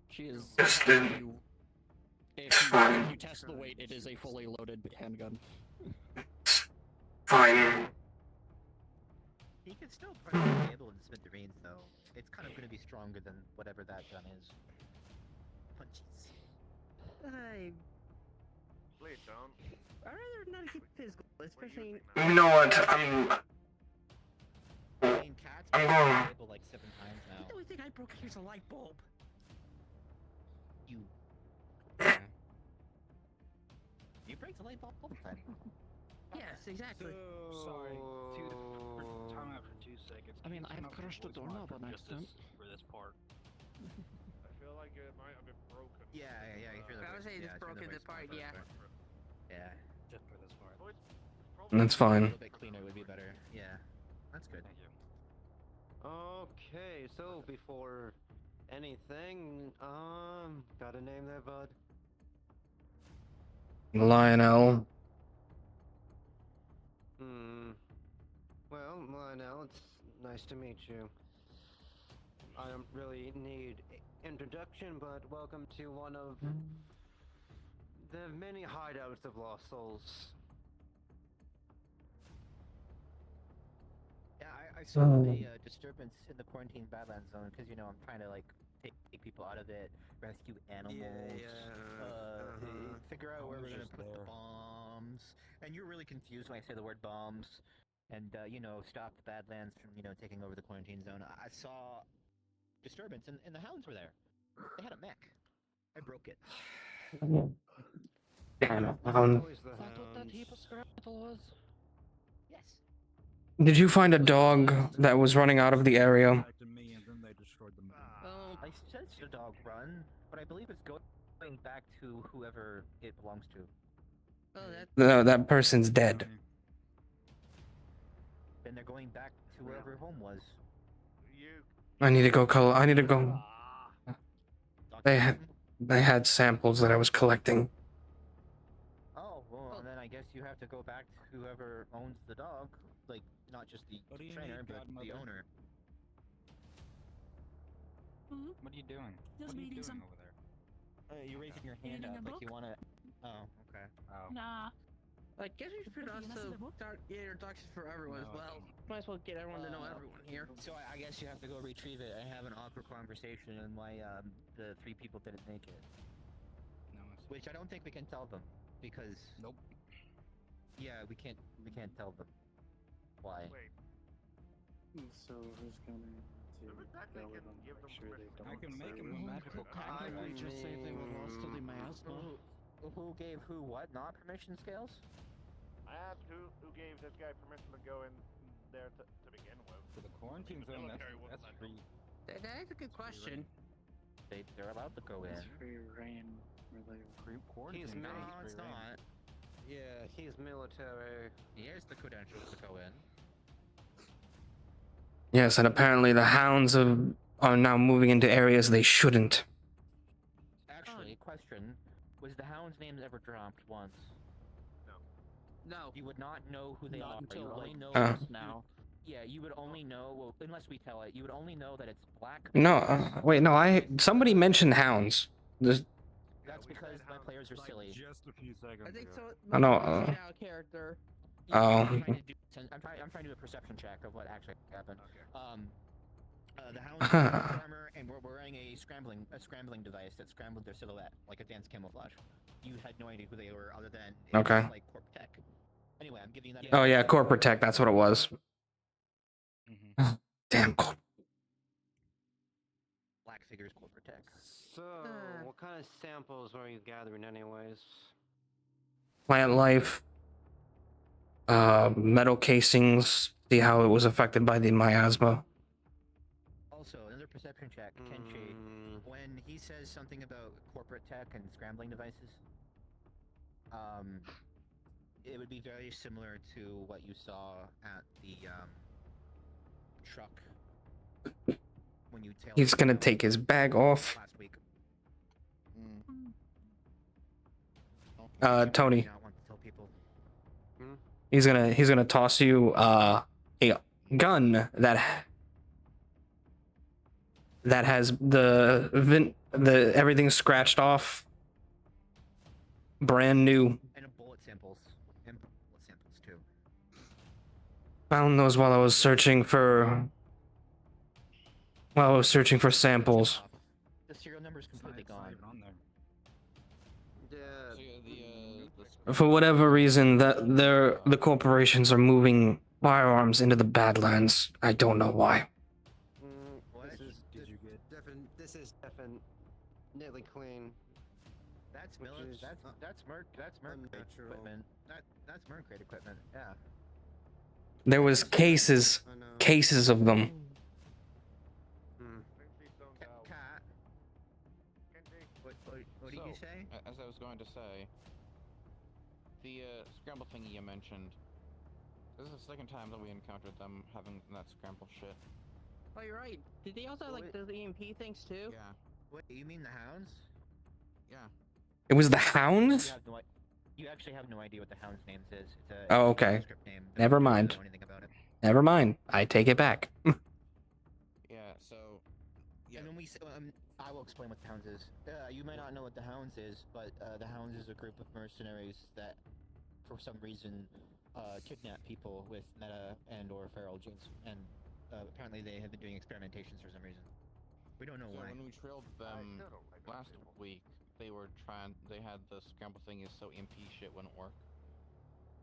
Speaker 9: She is.
Speaker 1: Just
Speaker 9: If you test the weight, it is a fully loaded handgun.
Speaker 1: Fine.
Speaker 6: He can still punch the table in smithereens, though. It's kind of going to be stronger than whatever that gun is. Punchies.
Speaker 14: Please don't.
Speaker 15: I'd rather not keep physical, especially.
Speaker 1: You know what?
Speaker 6: I mean, Cat's
Speaker 1: I'm
Speaker 6: broken
Speaker 1: going.
Speaker 6: the table like 7 times now.
Speaker 15: The only thing I broke here's a light bulb.
Speaker 6: You. You break the light bulb all the time.
Speaker 15: Yes, exactly.
Speaker 3: Sorry. Time out for 2 seconds.
Speaker 9: I mean,
Speaker 3: Can you
Speaker 9: I've
Speaker 3: turn up
Speaker 9: crushed
Speaker 3: the
Speaker 9: a
Speaker 3: voice
Speaker 9: doorknob
Speaker 3: mod
Speaker 9: on
Speaker 3: just
Speaker 9: accident.
Speaker 3: for this part.
Speaker 14: I feel like it might have been broken.
Speaker 6: Yeah. You hear the
Speaker 15: I would
Speaker 6: voice-
Speaker 15: say
Speaker 6: yeah,
Speaker 15: it's
Speaker 6: I hear the
Speaker 15: broken
Speaker 6: voice
Speaker 15: the part,
Speaker 6: mod
Speaker 15: yeah.
Speaker 6: for this part. Yeah.
Speaker 3: Just for this part.
Speaker 1: That's
Speaker 6: A
Speaker 1: fine.
Speaker 6: little bit cleaner would be better. Yeah. That's good.
Speaker 3: Thank you.
Speaker 16: Okay, so before anything, gotta name that bud.
Speaker 1: Lionel.
Speaker 16: Well, Lionel, it's nice to meet you. I don't really need introduction, but welcome to one of the many hideouts of lost souls.
Speaker 6: Yeah, I saw a disturbance in the quarantine Badlands zone because, you know, I'm trying to, like, take people out of it, rescue animals, figure out where we're gonna put the bombs. And you're really confused when I say the word bombs. And, you know, stop the Badlands from, you know, taking over the quarantine zone. I saw disturbance and the hounds were there. They had a mech. I broke it.
Speaker 1: Damn.
Speaker 16: Always the
Speaker 9: That's what that
Speaker 16: hounds.
Speaker 9: heap of scrap metal was.
Speaker 6: Yes.
Speaker 1: Did you find a dog that was running out of the area?
Speaker 3: To me, and then they destroyed the map.
Speaker 6: I sensed a dog run, but I believe it's going back to whoever it belongs to.
Speaker 1: that person's dead.
Speaker 6: Then they're going back to wherever home was.
Speaker 1: I need to go I need to go. They had samples that I was collecting.
Speaker 6: Oh, well, then I guess you have to go back to whoever owns the dog. Like, not just the trainer, but the owner.
Speaker 3: What are you doing?
Speaker 8: Just
Speaker 3: What are you
Speaker 8: reading
Speaker 3: doing
Speaker 8: some-
Speaker 3: over there?
Speaker 6: You're raising your hand
Speaker 8: Reading
Speaker 6: up
Speaker 8: a
Speaker 6: like you
Speaker 8: book?
Speaker 6: wanna... Oh, okay.
Speaker 3: Oh.
Speaker 8: Nah.
Speaker 15: I guess we should
Speaker 8: Looking at
Speaker 15: also
Speaker 8: the book?
Speaker 15: start introductions for everyone as
Speaker 3: No,
Speaker 15: well. Might as well get everyone to know everyone here.
Speaker 6: So I guess you have to go retrieve it and have an awkward conversation and why the 3 people didn't make it.
Speaker 3: No,
Speaker 6: Which I don't think we can tell them because...
Speaker 3: Nope.
Speaker 6: Yeah, we can't tell them why.
Speaker 12: So who's going to go with them? Make sure they don't.
Speaker 3: I can make him a magical
Speaker 6: I
Speaker 3: contract.
Speaker 6: would just say they were lost to the miasma. Who gave who what? Not permission scales?
Speaker 14: I asked who gave this guy permission to go in there to begin with.
Speaker 3: For the quarantine zone, that's free.
Speaker 15: That is a good question.
Speaker 6: They're allowed to go in.
Speaker 12: It's free reign.
Speaker 1: He's
Speaker 6: No, it's not.
Speaker 16: Yeah, he's military.
Speaker 6: He has the credentials to go in.
Speaker 1: Yes, and apparently the hounds are now moving into areas they shouldn't.
Speaker 6: Actually, question. Was the hound's name ever dropped once?
Speaker 15: No.
Speaker 6: You would not know who they are.
Speaker 15: until
Speaker 6: You would only know
Speaker 15: now.
Speaker 6: Yeah, you would only know, well, unless we tell it, you would only know that it's black.
Speaker 1: No, wait, no, somebody mentioned hounds.
Speaker 6: That's because my players are silly.
Speaker 3: Just a few seconds
Speaker 15: I think so.
Speaker 1: I know,
Speaker 15: Out of character.
Speaker 1: Oh.
Speaker 6: I'm trying to do a perception check of what actually happened. The hound's armor, and we're wearing a scrambling device that scrambled their silhouette, like advanced camouflage. You had no idea who they were, other than it
Speaker 1: Okay.
Speaker 6: was like Corp Tech. Anyway, I'm giving you that.
Speaker 1: Oh yeah, corporate tech, that's what it was. Damn.
Speaker 6: Black figures, corporate tech.
Speaker 16: So, what kind of samples were you gathering anyways?
Speaker 1: Plant life, metal casings, see how it was affected by the miasma.
Speaker 6: Also, another perception check, Kenshi. When he says something about corporate tech and scrambling devices, it would be very similar to what you saw at the truck when you tailed.
Speaker 1: He's gonna take his bag off.
Speaker 6: Last week.
Speaker 1: Tony.
Speaker 6: Not want to tell people.
Speaker 1: He's gonna toss you a gun that has the everything scratched off, brand new.
Speaker 6: And bullet samples. And bullet samples too.
Speaker 1: Found those while I was searching for samples.
Speaker 6: The serial number's completely gone.
Speaker 1: For whatever reason, the corporations are moving firearms into the Badlands. I don't know why.
Speaker 16: This is definitely clean.
Speaker 6: That's
Speaker 16: Which
Speaker 6: military.
Speaker 16: is
Speaker 6: That's merc
Speaker 16: unnatural.
Speaker 6: equipment. That's merc grade equipment. Yeah.
Speaker 1: There was cases of them.
Speaker 6: Cat. What did you say?
Speaker 11: As I was going to say, the scramble thingy you mentioned. This is the second time that we encountered them having that scramble shit.
Speaker 15: Oh, you're right. Did they also have, like those EMP things too?
Speaker 11: Yeah.
Speaker 6: Wait, you mean the hounds?
Speaker 11: Yeah.
Speaker 1: It was the hounds?
Speaker 6: You actually have no idea what the hound's name is. It's a
Speaker 1: Oh, okay.
Speaker 6: script name.
Speaker 1: Never
Speaker 6: Don't
Speaker 1: mind.
Speaker 6: know anything about it.
Speaker 1: Never mind. I take it back.
Speaker 11: Yeah. So. Yeah.
Speaker 6: And when we say, I will explain what the hounds is. You may not know what the hounds is, but the hounds is a group of mercenaries that, for some reason, kidnap people with meta and/or feral genes, and apparently they have been doing experimentations for some reason. We don't know
Speaker 11: So
Speaker 6: why.
Speaker 11: when we trailed them last week, they had the scramble thingy, so MP shit wouldn't work.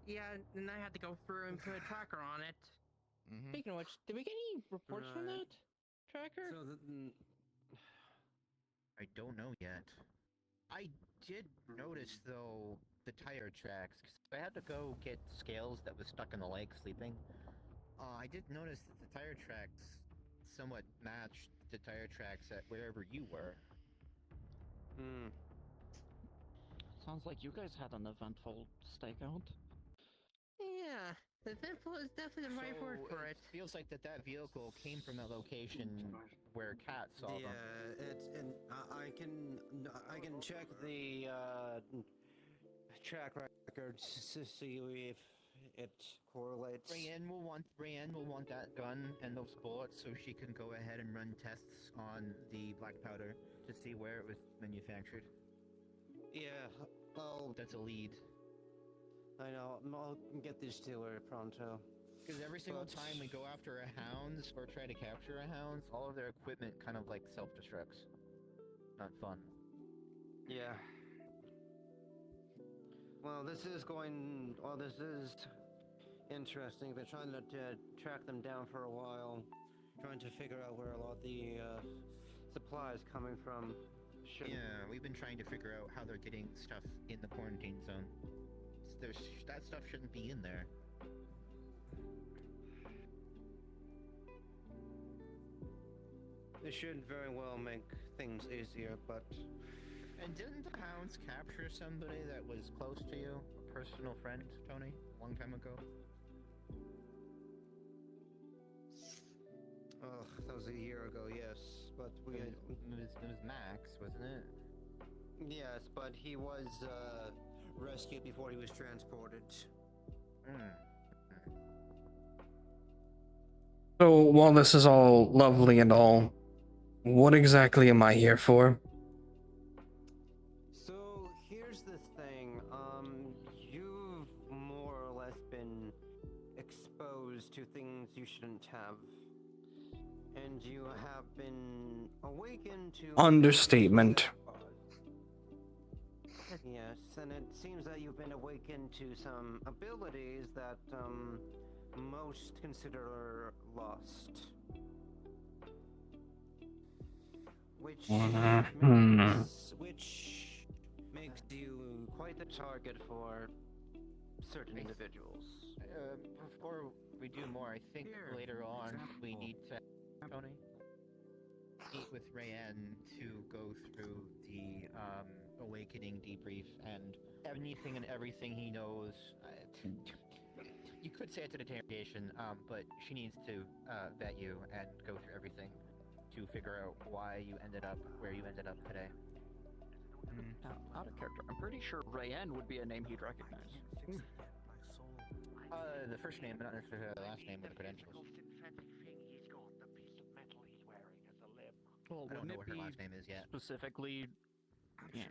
Speaker 15: Yeah, and I had to go through and put a tracker on it.
Speaker 11: Mm-hmm.
Speaker 15: Speaking of which, did we get any reports from that tracker?
Speaker 6: I don't know yet. I did notice, though, the tire tracks. 'Cause I had to go get Scales that was stuck in the lake sleeping. I did notice that the tire tracks somewhat matched the tire tracks at wherever you were.
Speaker 9: Sounds like you guys had an eventful stakeout.
Speaker 15: Yeah, eventful is definitely the right word for it.
Speaker 6: Feels like that vehicle came from that location where Kat saw them.
Speaker 16: Yeah, I can check the track records to see if it correlates.
Speaker 6: Brienne will want that gun and those bullets so she can go ahead and run tests on the black powder to see where it was manufactured.
Speaker 16: Yeah,
Speaker 6: That's a lead.
Speaker 16: I know. I'll get this to her pronto.
Speaker 6: Because every single time we go after a hounds or try to capture a hounds, all of their equipment kind of like self-destructs. Not fun.
Speaker 16: Yeah. Well, this is interesting. Been trying to track them down for a while, trying to figure out where a lot of the supplies coming from.
Speaker 6: Yeah, we've been trying to figure out how they're getting stuff in the quarantine zone. That stuff shouldn't be in there.
Speaker 16: It should very well make things easier, but...
Speaker 6: And didn't the hounds capture somebody that was close to you? A personal friend, Tony? A long time ago?
Speaker 16: Oh, that was a year ago, yes. But we...
Speaker 6: It was Max, wasn't it?
Speaker 16: Yes, but he was rescued before he was transported.
Speaker 1: So while this is all lovely and all, what exactly am I here for?
Speaker 16: So here's the thing, you've more or less been exposed to things you shouldn't have. And you have been awakened to...
Speaker 1: Understatement.
Speaker 16: Yes, and it seems that you've been awakened to some abilities that, most consider lost. Which makes you quite the target for certain individuals.
Speaker 6: Before we do more, I think later on we need to, Tony, meet with Rayanne to go through the awakening debrief and anything and everything he knows. You could say it's an interrogation, but she needs to vet you and go through everything to figure out why you ended up where you ended up today.
Speaker 9: Out of character, I'm pretty sure Rayanne would be a name he'd recognize.
Speaker 6: The first name, but not necessarily the last name with the credentials.
Speaker 9: Well,
Speaker 6: I don't know
Speaker 9: wouldn't
Speaker 6: what
Speaker 9: it
Speaker 6: her
Speaker 9: be
Speaker 6: last name is yet.
Speaker 9: specifically? Yeah.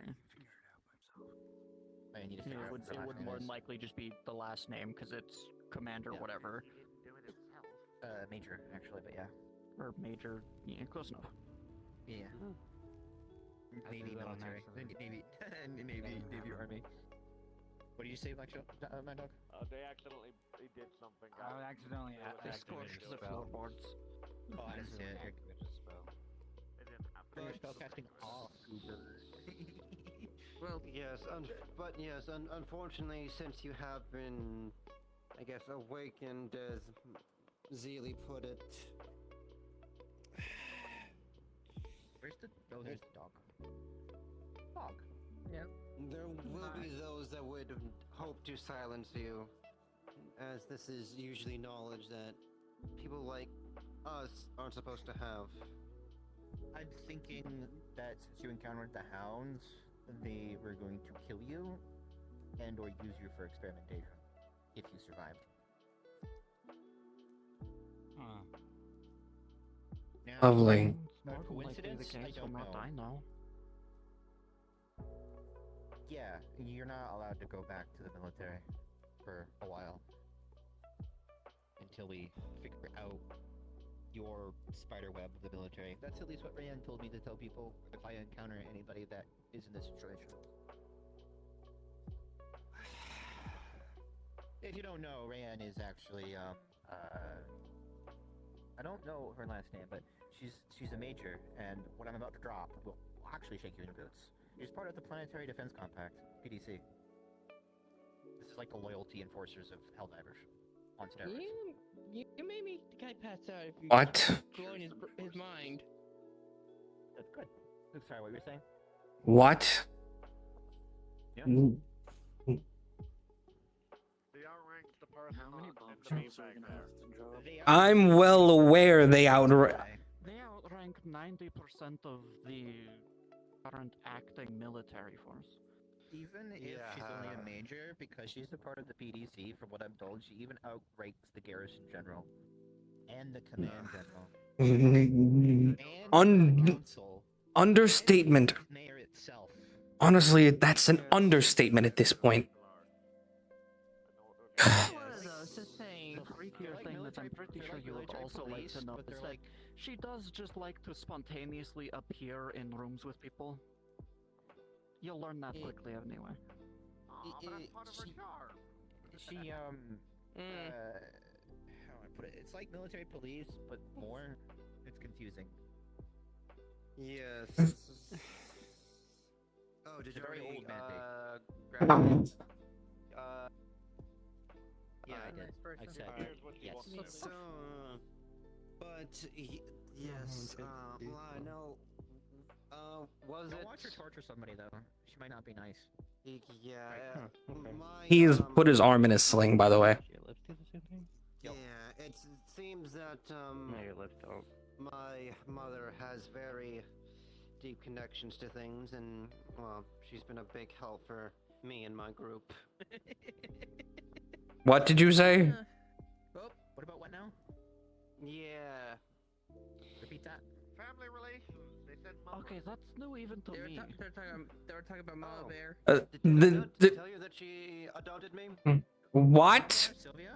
Speaker 6: I need to figure
Speaker 9: It
Speaker 6: out
Speaker 9: would,
Speaker 6: what her
Speaker 9: it
Speaker 6: last
Speaker 9: would
Speaker 6: name
Speaker 9: more
Speaker 6: is.
Speaker 9: than likely just be the last name because it's Commander whatever.
Speaker 6: Major, actually, but yeah.
Speaker 9: Or Major, yeah, close enough.
Speaker 6: Yeah. Navy military. Navy Army. What did you say, Black Mad Dog?
Speaker 14: They accidentally did something.
Speaker 3: I accidentally
Speaker 9: They
Speaker 3: activated
Speaker 9: scorched
Speaker 3: a
Speaker 9: the
Speaker 3: spell.
Speaker 9: floorboards.
Speaker 6: Oh, I didn't see it.
Speaker 3: Activated a spell.
Speaker 6: You're spellcasting off, Uber.
Speaker 16: Well, yes, unfortunately, since you have been, I guess, awakened, as Zeely put it.
Speaker 6: Where's the... Oh, there's the dog. Dog.
Speaker 16: Yep. There will be those that would hope to silence you, as this is usually knowledge that people like us aren't supposed to have.
Speaker 6: I'm thinking that since you encountered the hounds, they were going to kill you and or use you for experimentation if you survived. Now,
Speaker 1: Lovely.
Speaker 6: Coincidence? I don't know.
Speaker 9: I know.
Speaker 6: Yeah, you're not allowed to go back to the military for a while until we figure out your spider web of the military. That's at least what Rayanne told me to tell people if I encounter anybody that is in this situation. If you don't know, Rayanne is actually, I don't know her last name, but she's a major, and what I'm about to drop will actually shake you in your boots. She's part of the Planetary Defense Compact, PDC. This is like the loyalty enforcers of Helldivers on steroids.
Speaker 15: You made me the guy pass out if you
Speaker 1: What?
Speaker 15: blowing his mind.
Speaker 6: That's good. Sorry, what were you saying?
Speaker 1: What?
Speaker 14: They outranked the person
Speaker 12: How many
Speaker 14: in
Speaker 12: bombs
Speaker 14: the
Speaker 12: are
Speaker 14: main
Speaker 12: we
Speaker 14: bag
Speaker 12: gonna
Speaker 14: there.
Speaker 12: have to drop?
Speaker 1: I'm well aware they
Speaker 9: They outrank 90% of the current acting military force.
Speaker 6: Even if she's only a major, because she's a part of the PDC, from what I'm told, she even outranks the garrison general and the command general.
Speaker 1: Understatement.
Speaker 6: Mayor itself.
Speaker 1: Honestly, that's an understatement at this point.
Speaker 9: The freakier thing that I'm pretty sure you would also like to know is that she does just like to spontaneously appear in rooms with people. You'll learn that quickly anyway.
Speaker 6: She how do I put it? It's like military police, but more. It's confusing.
Speaker 16: Yes. Oh, did
Speaker 6: It's
Speaker 16: you
Speaker 6: a very
Speaker 16: already,
Speaker 6: old mandate.
Speaker 16: grab it?
Speaker 6: Yeah, I did. I said yes.
Speaker 16: So, but yes, well, I know. Was
Speaker 6: Don't
Speaker 16: it?
Speaker 6: watch her torture somebody though. She might not be nice.
Speaker 16: Yeah. My,
Speaker 1: He's put his arm in a sling, by the way.
Speaker 16: Yeah, it seems that my mother has very deep connections to things, and well, she's been a big help for me and my group.
Speaker 1: What did you say?
Speaker 6: Oh, what about what now?
Speaker 16: Yeah.
Speaker 6: Repeat that.
Speaker 14: Family relations. They said
Speaker 9: Okay, that's new even to me.
Speaker 15: They were talking about Mama Bear.
Speaker 16: Did I tell you that she adopted me?
Speaker 1: What?
Speaker 6: Sylvia?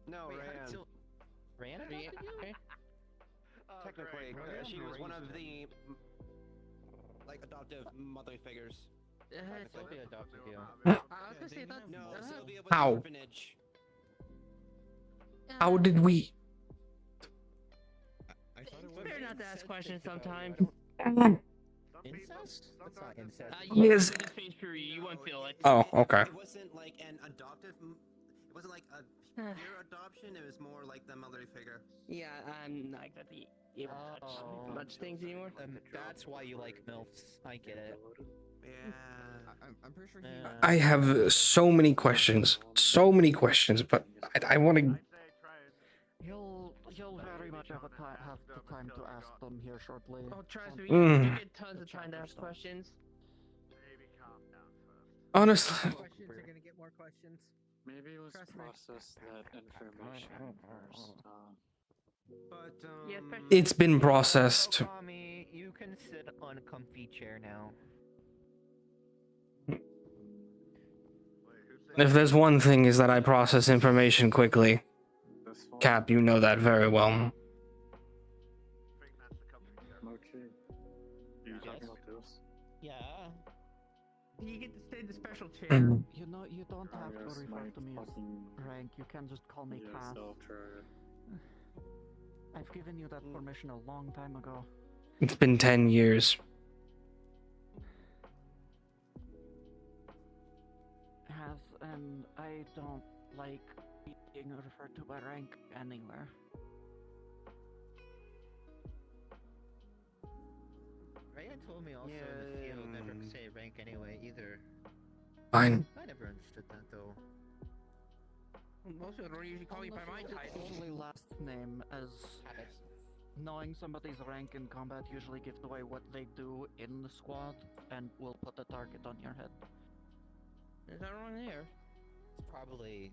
Speaker 16: No,
Speaker 6: Wait,
Speaker 16: Ryan.
Speaker 6: Ryan adopted you?
Speaker 16: Technically, she was one of the like adoptive mother figures.
Speaker 6: Sylvia adopted you.
Speaker 15: I was gonna say that.
Speaker 16: No, Sylvia was
Speaker 1: How?
Speaker 16: an orphanage.
Speaker 1: How did we?
Speaker 15: Better not to ask questions sometimes.
Speaker 6: Incest? That's not incest.
Speaker 1: Yes.
Speaker 15: Just face for you. You won't feel it.
Speaker 1: Oh, okay.
Speaker 16: It wasn't like an adoptive. It wasn't like a pure adoption. It was more like the mother figure.
Speaker 15: Yeah, I'm not exactly able to touch much things anymore.
Speaker 6: That's why you like MILFs. I get it.
Speaker 16: Yeah.
Speaker 6: I'm pretty sure
Speaker 1: I have so many questions. So many questions, but I want to.
Speaker 9: You'll very much have the time to ask them here shortly.
Speaker 15: Oh, trust me,
Speaker 1: Mm.
Speaker 15: you get tons of time to ask questions.
Speaker 1: Honestly.
Speaker 2: Questions are gonna get more questions.
Speaker 12: Maybe let's
Speaker 2: Trust me.
Speaker 12: process that information first.
Speaker 16: But
Speaker 1: It's been processed.
Speaker 6: Tommy, you can sit on a comfy chair now.
Speaker 1: If there's one thing is that I process information quickly. Cap, you know that very well.
Speaker 12: Okay. You talking about this?
Speaker 6: Yeah.
Speaker 15: You get to stay in the special chair.
Speaker 9: You know, you don't have to
Speaker 12: Yes,
Speaker 9: refer
Speaker 12: my
Speaker 9: to me as
Speaker 12: fucking-
Speaker 9: rank. You can just call me
Speaker 12: Yes,
Speaker 9: Cass.
Speaker 12: I'll try.
Speaker 9: I've given you that permission a long time ago.
Speaker 1: It's been 10 years.
Speaker 9: And I don't like being referred to by rank anywhere.
Speaker 6: Ryan told me also in the field never to say rank anyway either.
Speaker 1: Fine.
Speaker 6: I never understood that though.
Speaker 15: Most people don't usually call you by my title.
Speaker 9: Only last name, as knowing somebody's rank in combat usually gives away what they do in the squad and will put a target on your head.
Speaker 15: There's nothing wrong there.
Speaker 6: It's probably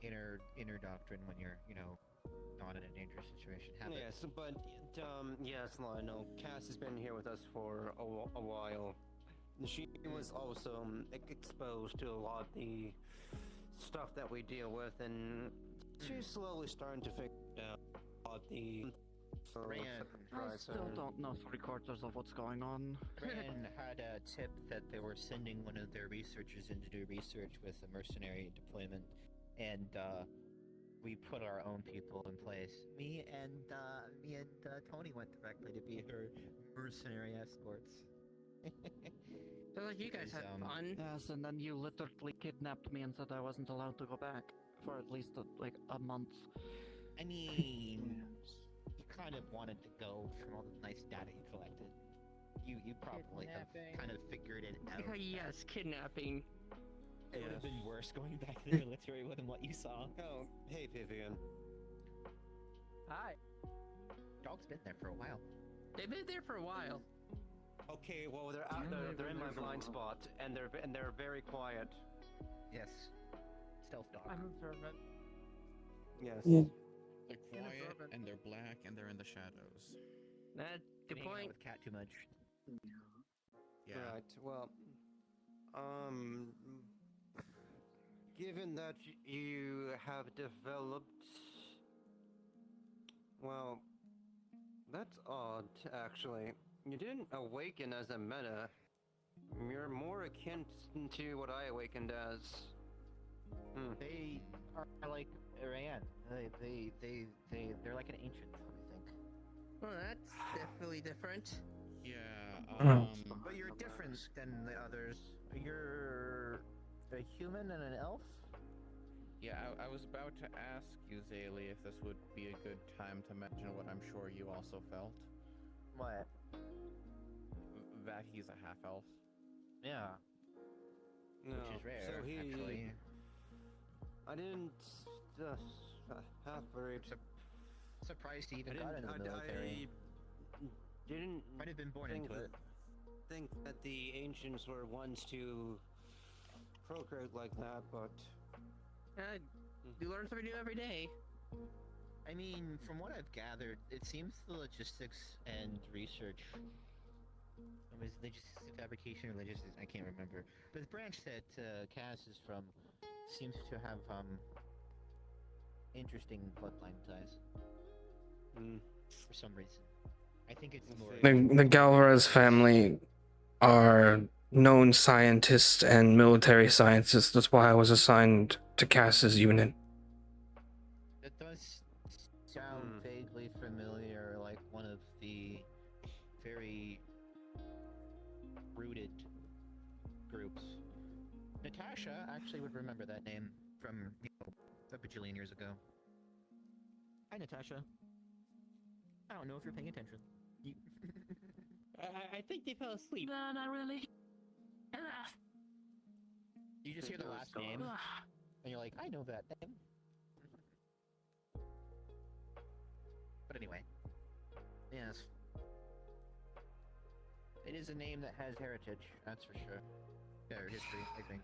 Speaker 6: inner doctrine when you're, not in a dangerous situation. Habit.
Speaker 16: Yes, but yes, Lionel. Cass has been here with us for a while. She was also exposed to a lot of the stuff that we deal with, and she's slowly starting to figure out a lot of the.
Speaker 9: I still don't know 3/4 of what's going on.
Speaker 6: Ryan had a tip that they were sending one of their researchers in to do research with a mercenary deployment, and we put our own people in place. Me and Tony went directly to be her mercenary escorts.
Speaker 15: Sounds like you guys had fun.
Speaker 9: Yes, and then you literally kidnapped me and said I wasn't allowed to go back for at least a month.
Speaker 6: I mean, he kind of wanted to go from all the nice data he collected. You probably have kind of figured it out.
Speaker 15: Yes, kidnapping.
Speaker 6: It would have been worse going back to the military than what you saw.
Speaker 16: Oh, hey, Vivian.
Speaker 15: Hi.
Speaker 6: Dog's been there for a while.
Speaker 15: They've been there for a while.
Speaker 16: Okay, well they're out there. They're in my blind spot, and they're very quiet.
Speaker 6: Yes. Stealth dog.
Speaker 15: I'm observant.
Speaker 16: Yes.
Speaker 11: They're quiet and they're black and they're in the shadows.
Speaker 15: Good
Speaker 6: Hanging out
Speaker 15: point.
Speaker 6: with cat too much.
Speaker 11: Yeah.
Speaker 16: Right. Well, given that you have developed, well, that's odd, actually. You didn't awaken as a meta. You're more akin to what I awakened as.
Speaker 6: They are like Arayan. They're like an ancient, I think.
Speaker 15: Well, that's definitely different.
Speaker 11: Yeah,
Speaker 6: But you're different than the others. You're a human and an elf?
Speaker 11: Yeah, I was about to ask you, Zaylee, if this would be a good time to mention what I'm sure you also felt.
Speaker 6: What?
Speaker 11: That he's a half-elf.
Speaker 6: Yeah.
Speaker 16: No.
Speaker 6: Which is rare,
Speaker 16: So he.
Speaker 6: actually.
Speaker 16: I didn't. Half worried.
Speaker 6: Surprised he even got into the military.
Speaker 16: I didn't.
Speaker 6: Might have been born
Speaker 16: think
Speaker 6: into it.
Speaker 16: Think that the ancients were ones to procreate like that, but.
Speaker 15: You learn something new every day.
Speaker 6: I mean, from what I've gathered, it seems the logistics and research. Was logistics fabrication or logistics? I can't remember. But the branch that Cass is from seems to have interesting bloodline ties. For some reason, I think it's more.
Speaker 1: The Galvez family are known scientists and military scientists. That's why I was assigned to Cass's unit.
Speaker 6: It does sound vaguely familiar, like one of the very rooted groups. Natasha actually would remember that name from, a bajillion years ago. Hi, Natasha. I don't know if you're paying attention. You...
Speaker 15: I think they fell asleep.
Speaker 8: No, not really.
Speaker 6: You just hear the last name, and you're like, I know that name. But anyway, yes. It is a name that has heritage, that's for sure. Or history, I think.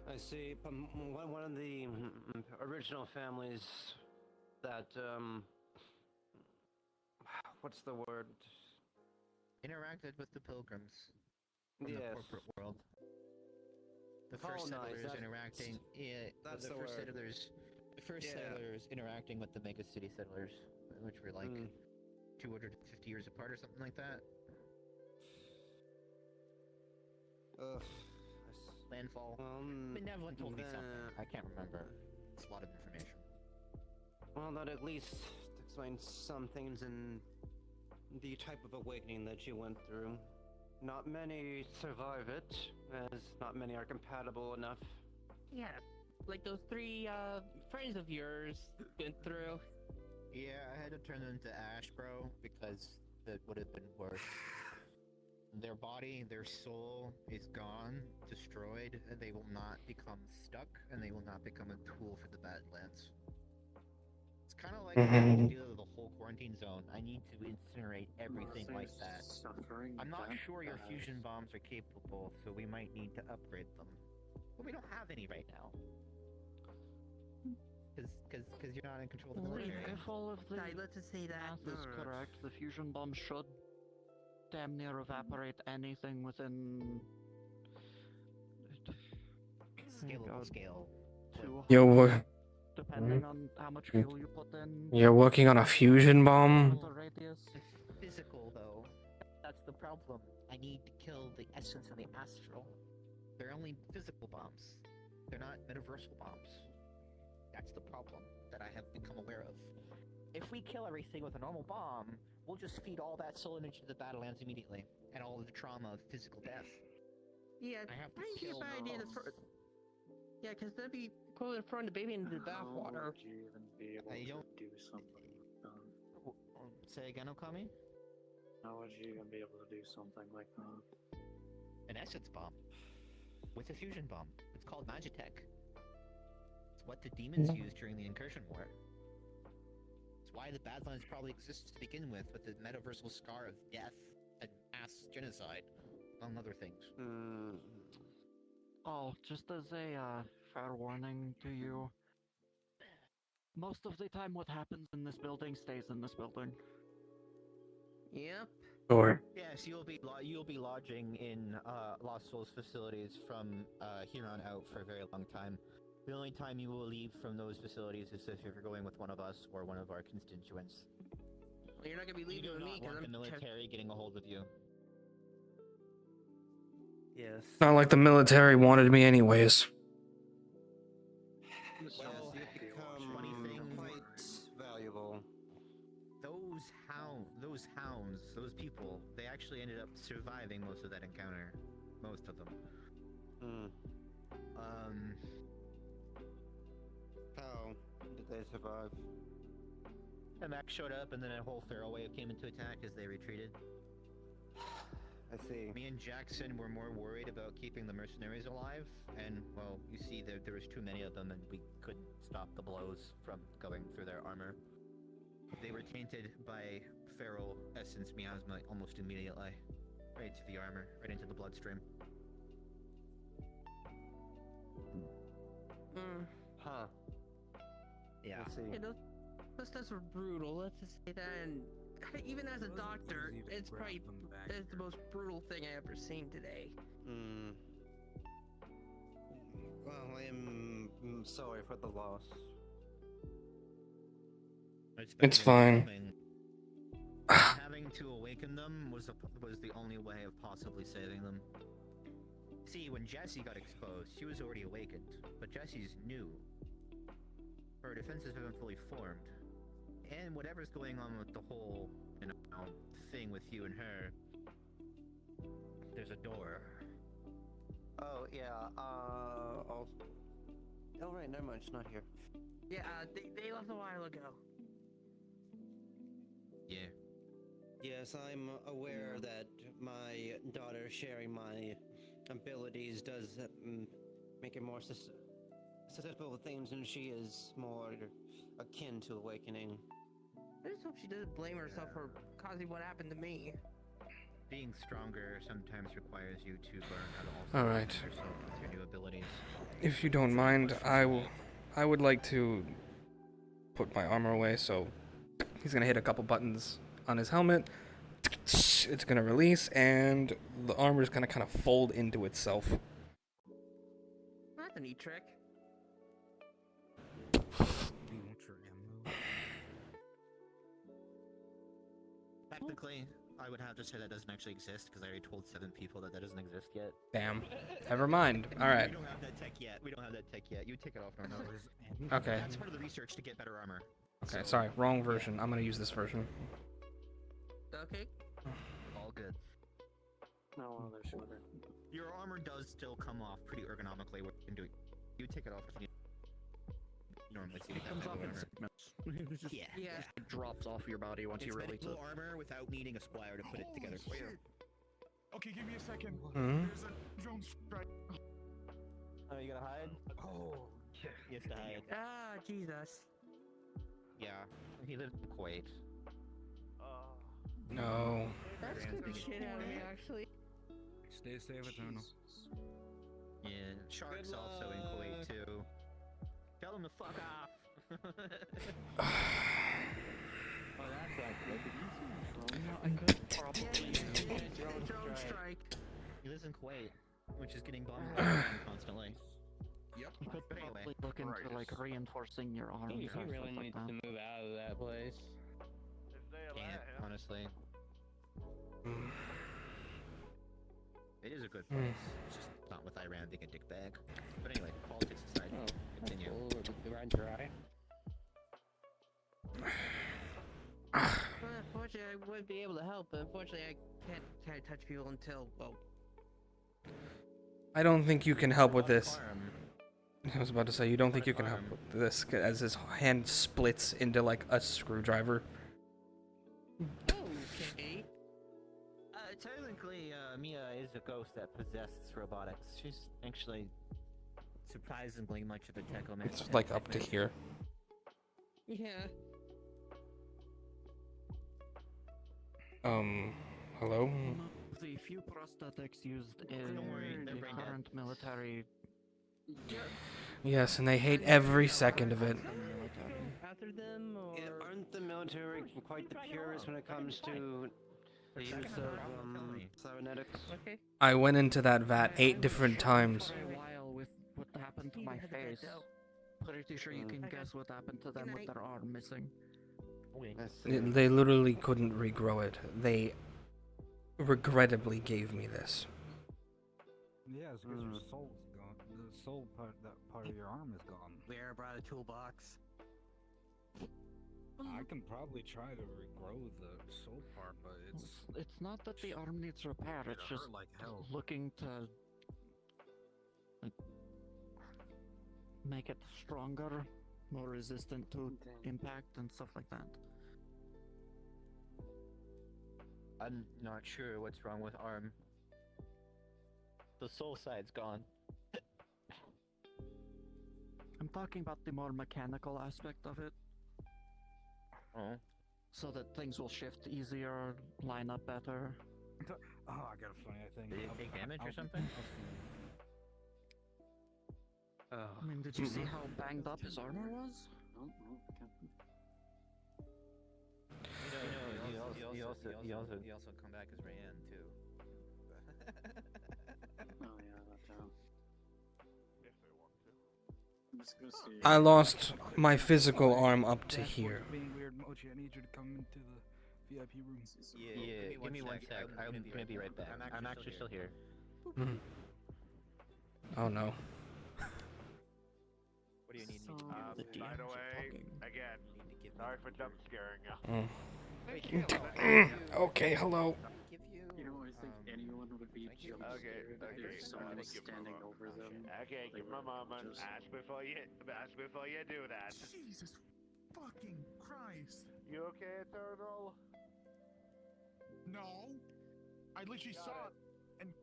Speaker 16: I see. One of the original families that what's the word?
Speaker 6: Interacted with the pilgrims from
Speaker 16: Yes.
Speaker 6: the corporate world. The first settlers interacting.
Speaker 16: That's
Speaker 6: the
Speaker 16: the
Speaker 6: first
Speaker 16: word.
Speaker 6: settlers. The first settlers interacting with the mega city settlers, which were like 250 years apart or something like that. Landfall. Benevolent told me something. I can't remember. It's a lot of information.
Speaker 16: Well, that at least explains some things in the type of awakening that you went through. Not many survive it, as not many are compatible enough.
Speaker 15: Yeah, like those three friends of yours went through.
Speaker 6: Yeah, I had to turn them into ash, bro, because that would have been worse. Their body, their soul is gone, destroyed, and they will not become stuck, and they will not become a tool for the Badlands. It's kind of like the deal of the whole quarantine zone. I need to incinerate everything like that. I'm not sure your fusion bombs are capable, so we might need to upgrade them. But we don't have any right now. Because you're not in control of the military.
Speaker 9: If all of the
Speaker 15: let's just say that
Speaker 9: math is correct, the fusion bomb should damn near evaporate anything within
Speaker 6: Scalable scale.
Speaker 9: Depending on how much fuel you put in.
Speaker 1: You're working on a fusion bomb?
Speaker 9: The radius.
Speaker 6: Physical, though. That's the problem. I need to kill the essence of the astral. They're only physical bombs. They're not universal bombs. That's the problem that I have become aware of. If we kill everything with a normal bomb, we'll just feed all that soul energy to the Battlelands immediately, and all of the trauma of physical death.
Speaker 15: Yeah,
Speaker 6: I have to
Speaker 15: I
Speaker 6: kill
Speaker 15: bad idea
Speaker 6: those.
Speaker 15: Yeah, because that'd be cool to throw the baby into the bathwater.
Speaker 12: Would you even be able
Speaker 6: I
Speaker 12: to
Speaker 6: don't-
Speaker 12: do something like that?
Speaker 6: Say again, Okami?
Speaker 12: How would you even be able to do something like that?
Speaker 5: An essence bomb. With a fusion bomb. It's called Magitech. It's what the demons used during the Incursion War. It's why the Badlands probably exists to begin with the metaversal scar of death and mass genocide, among other things.
Speaker 15: Oh, just as a fair warning to you. Most of the time what happens in this building stays in this building.
Speaker 19: Yep.
Speaker 1: Sure.
Speaker 6: Yes, you'll be lodging in Lost Souls facilities from here on out for a very long time. The only time you will leave from those facilities is if you're going with one of us or one of our constituents.
Speaker 19: Well, you're not gonna be leaving with me
Speaker 6: because
Speaker 19: because
Speaker 6: the
Speaker 19: I'm
Speaker 6: military getting a hold of you.
Speaker 19: Yes.
Speaker 1: Not like the military wanted me anyways.
Speaker 16: Well, you've become quite valuable.
Speaker 6: Those hounds, those people, they actually ended up surviving most of that encounter. Most of them.
Speaker 16: How did they survive?
Speaker 6: A mech showed up and then a whole feral wave came into attack as they retreated.
Speaker 16: I see.
Speaker 6: Me and Jackson were more worried about keeping the mercenaries alive, and, well, you see, there was too many of them and we couldn't stop the blows from going through their armor. They were tainted by feral essence miasma almost immediately. Right to the armor, right into the bloodstream.
Speaker 16: Huh.
Speaker 6: Yeah.
Speaker 16: I see.
Speaker 19: That's brutal. Let's just say that. And even as a doctor, it's the most brutal thing I ever seen today.
Speaker 16: Well, I am sorry for the loss.
Speaker 1: It's fine.
Speaker 6: Having to awaken them was the only way of possibly saving them. See, when Jessie got exposed, she was already awakened, but Jessie's new. Her defenses haven't fully formed. And whatever's going on with the whole, thing with you and her, there's a door.
Speaker 16: Oh, yeah, oh right, never mind, it's not here.
Speaker 19: Yeah, they left a while ago.
Speaker 6: Yeah.
Speaker 16: Yes, I'm aware that my daughter sharing my abilities does make her more susceptible to things, and she is more akin to awakening.
Speaker 19: I just hope she doesn't blame herself for causing what happened to me.
Speaker 6: Being stronger sometimes requires you to learn how to also
Speaker 1: Alright.
Speaker 6: awaken yourself with your new abilities.
Speaker 1: If you don't mind, I would like to put my armor away, so he's gonna hit a couple buttons on his helmet. It's gonna release, and the armor is gonna kind of fold into itself.
Speaker 19: That's a neat trick.
Speaker 6: Technically, I would have to say that doesn't actually exist because I already told 7 people that doesn't exist yet.
Speaker 1: Damn. Never mind. Alright.
Speaker 6: We don't have that tech yet. You take it off normal.
Speaker 1: Okay.
Speaker 6: That's part of the research to get better armor.
Speaker 1: Okay, sorry, wrong version. I'm gonna use this version.
Speaker 19: Okay.
Speaker 6: All good.
Speaker 12: No other shooter.
Speaker 6: Your armor does still come off pretty ergonomically. What you can do, you take it off if you normally see
Speaker 9: It comes off in segments.
Speaker 6: Yeah.
Speaker 9: It drops off your body once you release it.
Speaker 6: Medical armor without needing a squire to put it together for you.
Speaker 4: Okay, give me a second.
Speaker 1: Mhm.
Speaker 4: There's a drone strike.
Speaker 6: Oh, you gotta hide? Oh, he has to hide.
Speaker 19: Ah, Jesus.
Speaker 6: Yeah, he lives in Kuwait.
Speaker 1: No.
Speaker 19: That scared the shit out of me, actually.
Speaker 3: Stay safe, Eternal.
Speaker 6: Yeah, Shark's also in Kuwait too. Tell him to fuck off.
Speaker 12: Oh, that's
Speaker 19: Drone strike.
Speaker 6: He lives in Kuwait, which is getting bombed constantly.
Speaker 9: Yep.
Speaker 15: You could probably look into like reinforcing your arms.
Speaker 12: He
Speaker 15: or stuff
Speaker 12: really
Speaker 15: like
Speaker 12: needs
Speaker 15: that.
Speaker 12: to move out of that place.
Speaker 6: Can't, honestly. It is a good
Speaker 1: Hmm.
Speaker 6: place. It's just not with Iran being a dick bag. But anyway, politics aside, continue.
Speaker 12: Iran dry.
Speaker 19: Well, unfortunately, I would be able to help, but unfortunately, I can't touch people until, well...
Speaker 1: I don't think you can help with this. I was about to say, you don't think you can help with this, as his hand splits into like a screwdriver.
Speaker 19: Okay.
Speaker 5: technically, Mia is a ghost that possesses robotics. She's actually surprisingly much of a techoman.
Speaker 1: It's like up to here.
Speaker 19: Yeah.
Speaker 1: Hello?
Speaker 15: The few prosthetics used in the current military.
Speaker 1: Yes, and I hate every second of it.
Speaker 19: After them, or
Speaker 16: Aren't the military quite the purest when it comes to the use of cybernetics?
Speaker 19: Okay.
Speaker 1: I went into that vat 8 different times.
Speaker 15: For a while with what happened to my face. Pretty sure you can guess what happened to them with their arm missing.
Speaker 1: They literally couldn't regrow it. They regrettably gave me this.
Speaker 3: Yeah, it's because your soul's gone. The soul part, that part of your arm is gone.
Speaker 5: Where brought a toolbox.
Speaker 3: I can probably try to regrow the soul part, but
Speaker 15: It's not that the arm needs repair. It's just
Speaker 3: like hell.
Speaker 15: looking to like, make it stronger, more resistant to impact and stuff like that.
Speaker 5: I'm not sure what's wrong with arm. The soul side's gone.
Speaker 15: I'm talking about the more mechanical aspect of it.
Speaker 5: Oh.
Speaker 15: So that things will shift easier, line up better.
Speaker 3: Oh, I got a funny thing.
Speaker 5: Did it take damage or something?
Speaker 15: I mean, did you see how banged up his armor was?
Speaker 18: You also come back as Rayanne too.
Speaker 12: Oh yeah, that too.
Speaker 14: If they want to.
Speaker 12: I'm just gonna see.
Speaker 1: I lost my physical arm up to here.
Speaker 3: Being weird, Mochi, I need you to come into the VIP room.
Speaker 5: Yeah, give me one sec. I'm gonna be right back. I'm actually still here.
Speaker 1: Oh no.
Speaker 18: What do you need me to
Speaker 14: By the way, again, sorry for jump scaring you.
Speaker 1: Okay, hello.
Speaker 12: You know, I think anyone would be jump scared if there's someone standing over them.
Speaker 14: Okay,
Speaker 12: They
Speaker 14: give my
Speaker 12: would
Speaker 14: mama
Speaker 12: just-
Speaker 14: ask before you do that.
Speaker 4: Jesus fucking Christ.
Speaker 14: You okay, Turtle?
Speaker 4: No. I literally saw it and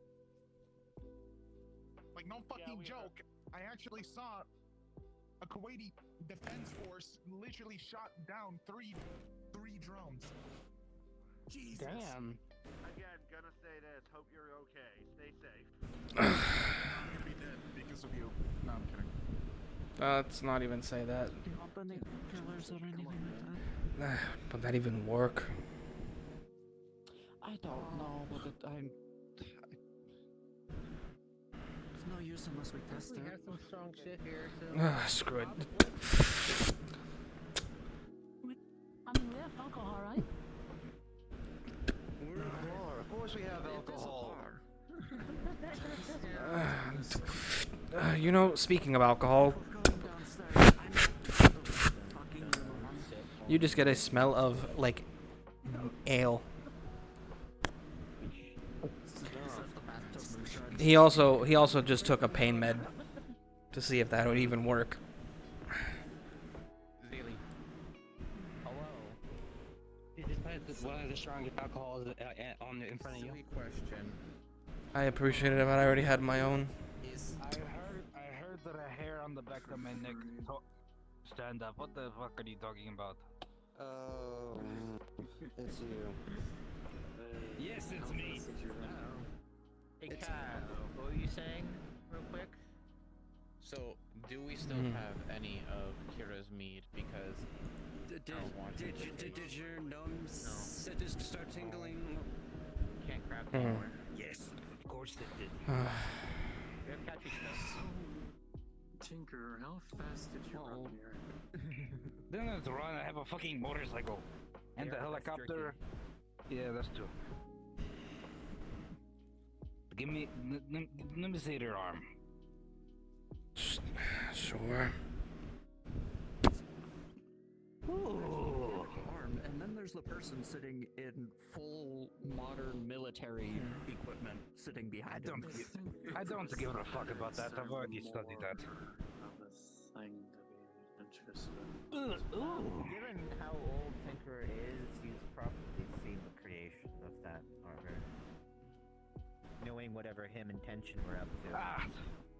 Speaker 4: like no fucking joke. I actually saw a Kuwaiti defense force literally shot down three drones. Jesus.
Speaker 14: Again, gonna say this. Hope you're okay. Stay safe.
Speaker 4: I'm gonna be dead because of you. No, I'm kidding.
Speaker 1: Let's not even say that.
Speaker 15: Do you want any killers or anything like that?
Speaker 1: Would that even work?
Speaker 15: I don't know, but it's no use unless we test
Speaker 19: We
Speaker 15: it.
Speaker 19: have some strong shit here, so.
Speaker 1: Screw it.
Speaker 8: I mean, we have alcohol, right?
Speaker 16: Of course we have alcohol.
Speaker 1: You know, speaking of alcohol, you just get a smell of, like, ale. He also just took a pain med to see if that would even work.
Speaker 5: Really? Hello?
Speaker 6: You just put one of the strongest alcohols in front of you.
Speaker 5: Silly question.
Speaker 1: I appreciated it, but I already had my own.
Speaker 3: I heard that a hair on the back of my neck. Stand up. What the fuck are you talking about?
Speaker 16: Oh, it's you.
Speaker 19: Yes, it's me.
Speaker 5: Hey, Kyle, what were you saying, real quick?
Speaker 11: So, do we still have any of Kira's mead? Because I don't want to.
Speaker 16: Did your numbs just start tingling?
Speaker 5: Can't grab
Speaker 1: Mhm.
Speaker 5: anymore.
Speaker 19: Yes, of course they did.
Speaker 5: We have catchy stuff.
Speaker 12: Tinker, how fast did you run here?
Speaker 3: Then it's run. I have a fucking motorcycle and the helicopter. Yeah, that's true. Give me, let me see your arm.
Speaker 1: Sure.
Speaker 15: Ooh. Arm, and then there's the person sitting in full modern military equipment sitting behind him.
Speaker 3: I don't give a fuck about that. I've already studied that.
Speaker 12: Of a thing to be interested
Speaker 5: Given how old Tinker is, he's probably seen the creation of that armor. whatever him and Tension were up to.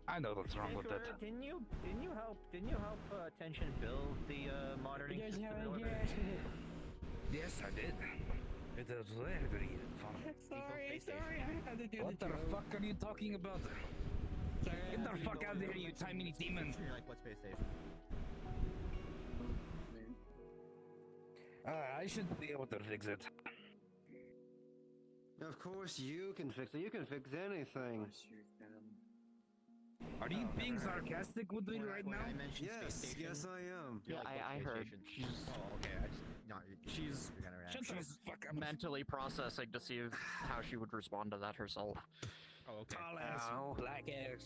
Speaker 3: I know what's wrong with it.
Speaker 5: Tinkerer, didn't you help Tension build the monitoring system? in orbit?
Speaker 3: Yes, I did. It was very fun.
Speaker 19: Sorry, I had to do
Speaker 3: What the fuck are you talking about? Get the fuck out of here, you tiny demon!
Speaker 5: You're like, what space station?
Speaker 3: I should be able to fix it.
Speaker 16: Of course you can fix it. You can fix anything.
Speaker 3: Are you being sarcastic with me right now?
Speaker 16: Yes, I am.
Speaker 9: Yeah, I heard. She's.
Speaker 5: Oh, okay.
Speaker 9: She's mentally processing to see how she would respond to that herself.
Speaker 5: Oh, okay.
Speaker 3: Tall ass, black ass.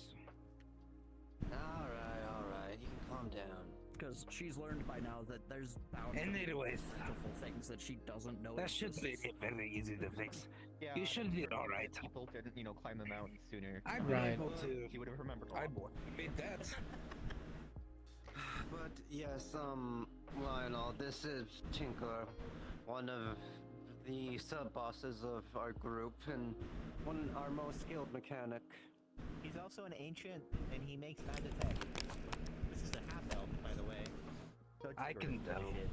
Speaker 16: Alright. You can calm down.
Speaker 9: Because she's learned by now that there's bound to be
Speaker 3: Anyways,
Speaker 9: beautiful things that she doesn't know.
Speaker 3: That should be very easy to fix. You should be alright.
Speaker 5: People didn't, climb the mountain sooner.
Speaker 3: I'd be able to.
Speaker 5: He would have remembered a lot more.
Speaker 3: Made that.
Speaker 16: But yes, Lionel, this is Tinker, one of the sub-bosses of our group and our most skilled mechanic.
Speaker 5: He's also an ancient, and he makes Banditech. This is a half-elf, by the way. Don't
Speaker 3: I
Speaker 5: you
Speaker 3: can
Speaker 5: worry about
Speaker 3: tell.
Speaker 5: it.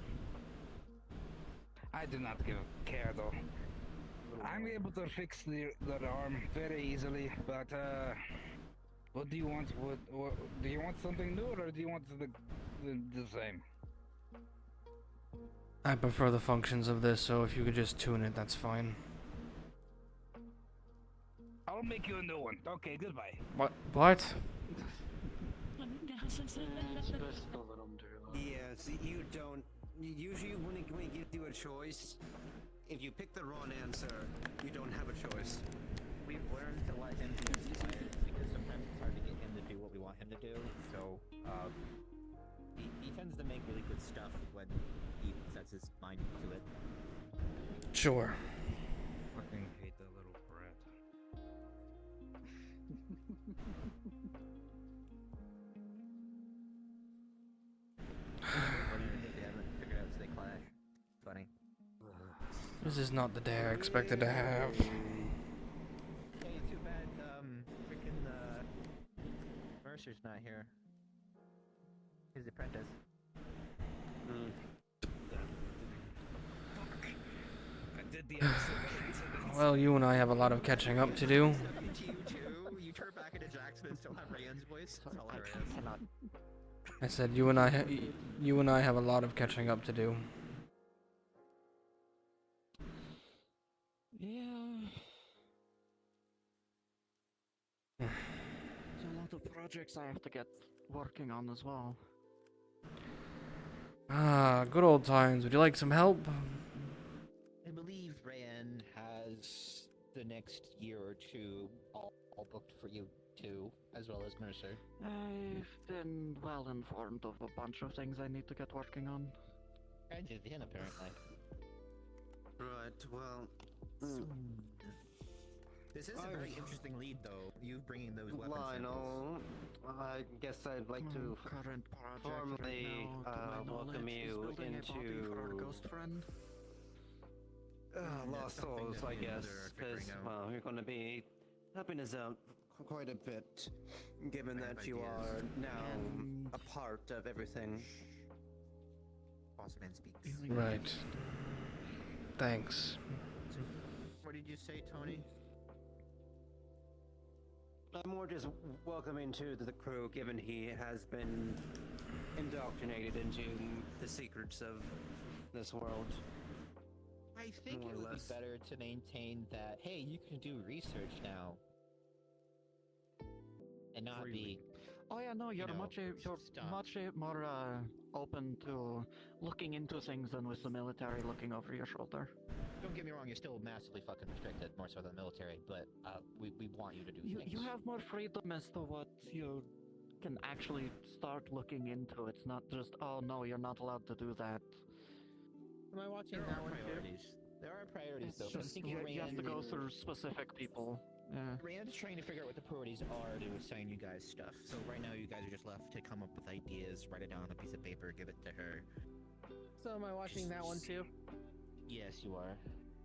Speaker 3: I do not care though. I'm able to fix the arm very easily, but what do you want? What do you want something new, or do you want the same?
Speaker 20: I prefer the functions of this, so if you could just tune it, that's fine.
Speaker 3: I'll make you a new one. Okay, goodbye.
Speaker 20: What?
Speaker 16: Yes, you don't. Usually when it gives you a choice, if you pick the wrong answer, you don't have a choice.
Speaker 5: We've learned to let him be inspired, because sometimes it's hard to get him to do what we want him to do, so, he tends to make really good stuff when he sets his mind to it.
Speaker 20: Sure.
Speaker 3: Fucking hate that little brat.
Speaker 5: They haven't figured out so they clash. Funny.
Speaker 20: This is not the day I expected to have.
Speaker 5: Hey, too bad, freaking, Mercer's not here. His apprentice.
Speaker 3: I did the episode.
Speaker 20: Well, you and I have a lot of catching up to do.
Speaker 5: You turn back into Jackson and still have Rayan's voice? That's hilarious.
Speaker 20: I said you and I have a lot of catching up to do.
Speaker 9: Yeah. There's a lot of projects I have to get working on as well.
Speaker 20: Ah, good old times. Would you like some help?
Speaker 5: I believe Rayan has the next year or two all booked for you too, as well as Mercer.
Speaker 9: I've been well informed of a bunch of things I need to get working on.
Speaker 5: And Vivian, apparently.
Speaker 16: Right, well...
Speaker 5: This is a very interesting lead, though. You bringing those weapons.
Speaker 16: Lionel, I guess I'd like to formally welcome you into Lost Souls, I guess, because well, you're going to be helping us out quite a bit, given that you are now a part of everything.
Speaker 5: Bossman speaks.
Speaker 20: Right. Thanks.
Speaker 5: What did you say, Tony?
Speaker 16: I'm more just welcoming to the crew, given he has been indoctrinated into the secrets of this world.
Speaker 5: I think it would be better to maintain that, hey, you can do research now. And not be...
Speaker 9: Oh yeah, no, you're much more open to looking into things than with the military looking over your shoulder.
Speaker 5: Don't get me wrong, you're still massively fucking restricted, more so than the military, but we want you to do things.
Speaker 9: You have more freedom as to what you can actually start looking into. It's not just, oh no, you're not allowed to do that.
Speaker 5: Am I watching that one too? There are priorities, though.
Speaker 9: Just, you have to go through specific people. Yeah.
Speaker 5: Rand's trying to figure out what the priorities are to assign you guys stuff. So right now you guys are just left to come up with ideas, write it down on a piece of paper, give it to her.
Speaker 19: So am I watching that one too?
Speaker 5: Yes, you are.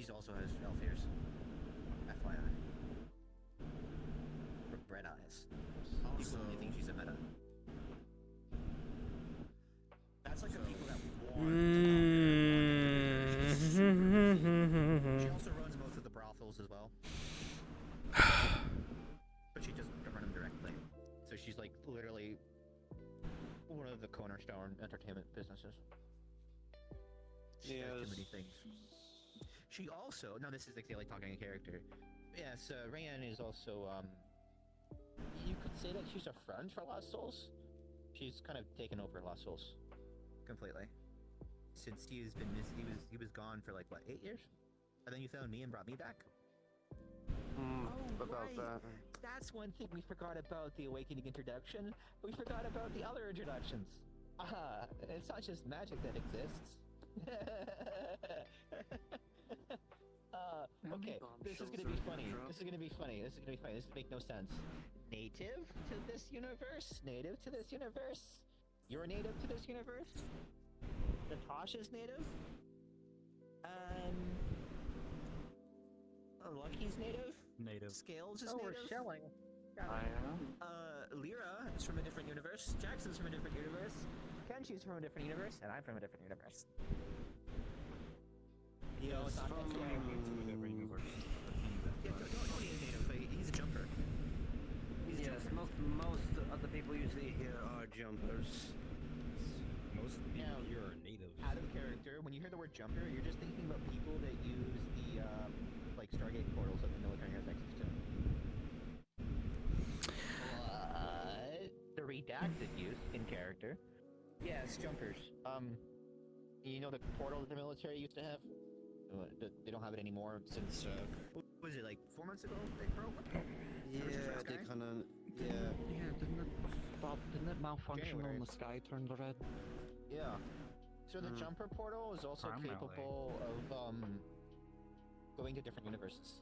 Speaker 6: She also has elf ears. FYI. Red eyes. People only think she's a meta. That's like the people that want She also runs most of the brothels as well. But she doesn't run them directly. So she's like literally one of the cornerstone entertainment businesses. She does too many things. She also, now this is like talking a character. Yes, Rayanne is also, you could say that she's a friend for Lost Souls. She's kind of taken over Lost Souls completely. Since he was gone for like what, 8 years? And then you found me and brought me back.
Speaker 16: About that.
Speaker 6: That's one thing we forgot about the Awakening introduction. We forgot about the other introductions. It's not just magic that exists. Okay, this is gonna be funny. This is gonna be funny. This is gonna make no sense. Native to this universe? Native to this universe? You're native to this universe? Natasha's native? Lucky's native?
Speaker 3: Native.
Speaker 6: Scales is
Speaker 17: Oh,
Speaker 6: native?
Speaker 17: we're shelling.
Speaker 12: I am.
Speaker 6: Lyra is from a different universe. Jackson's from a different universe. Kenshi's from a different universe. And I'm from a different universe.
Speaker 3: Yeah,
Speaker 6: No, it's not
Speaker 3: from
Speaker 6: Kenshi.
Speaker 3: a different universe.
Speaker 6: Yeah, don't need a native, but he's a jumper.
Speaker 16: Yes, most of the people you see here are jumpers.
Speaker 3: Most of the people here are natives.
Speaker 6: Out of character, when you hear the word jumper, you're just thinking about people that use the, like, Stargate portals that the military has access to. The redacted use in character. Yes, jumpers. You know the portal that the military used to have? They don't have it anymore since, what was it, like 4 months ago they broke?
Speaker 16: Yeah, they kinda, yeah.
Speaker 15: Yeah, didn't it malfunction
Speaker 6: January.
Speaker 15: when the sky turned red?
Speaker 6: Yeah. So the jumper portal is also
Speaker 3: Primarily.
Speaker 6: capable of, going to different universes.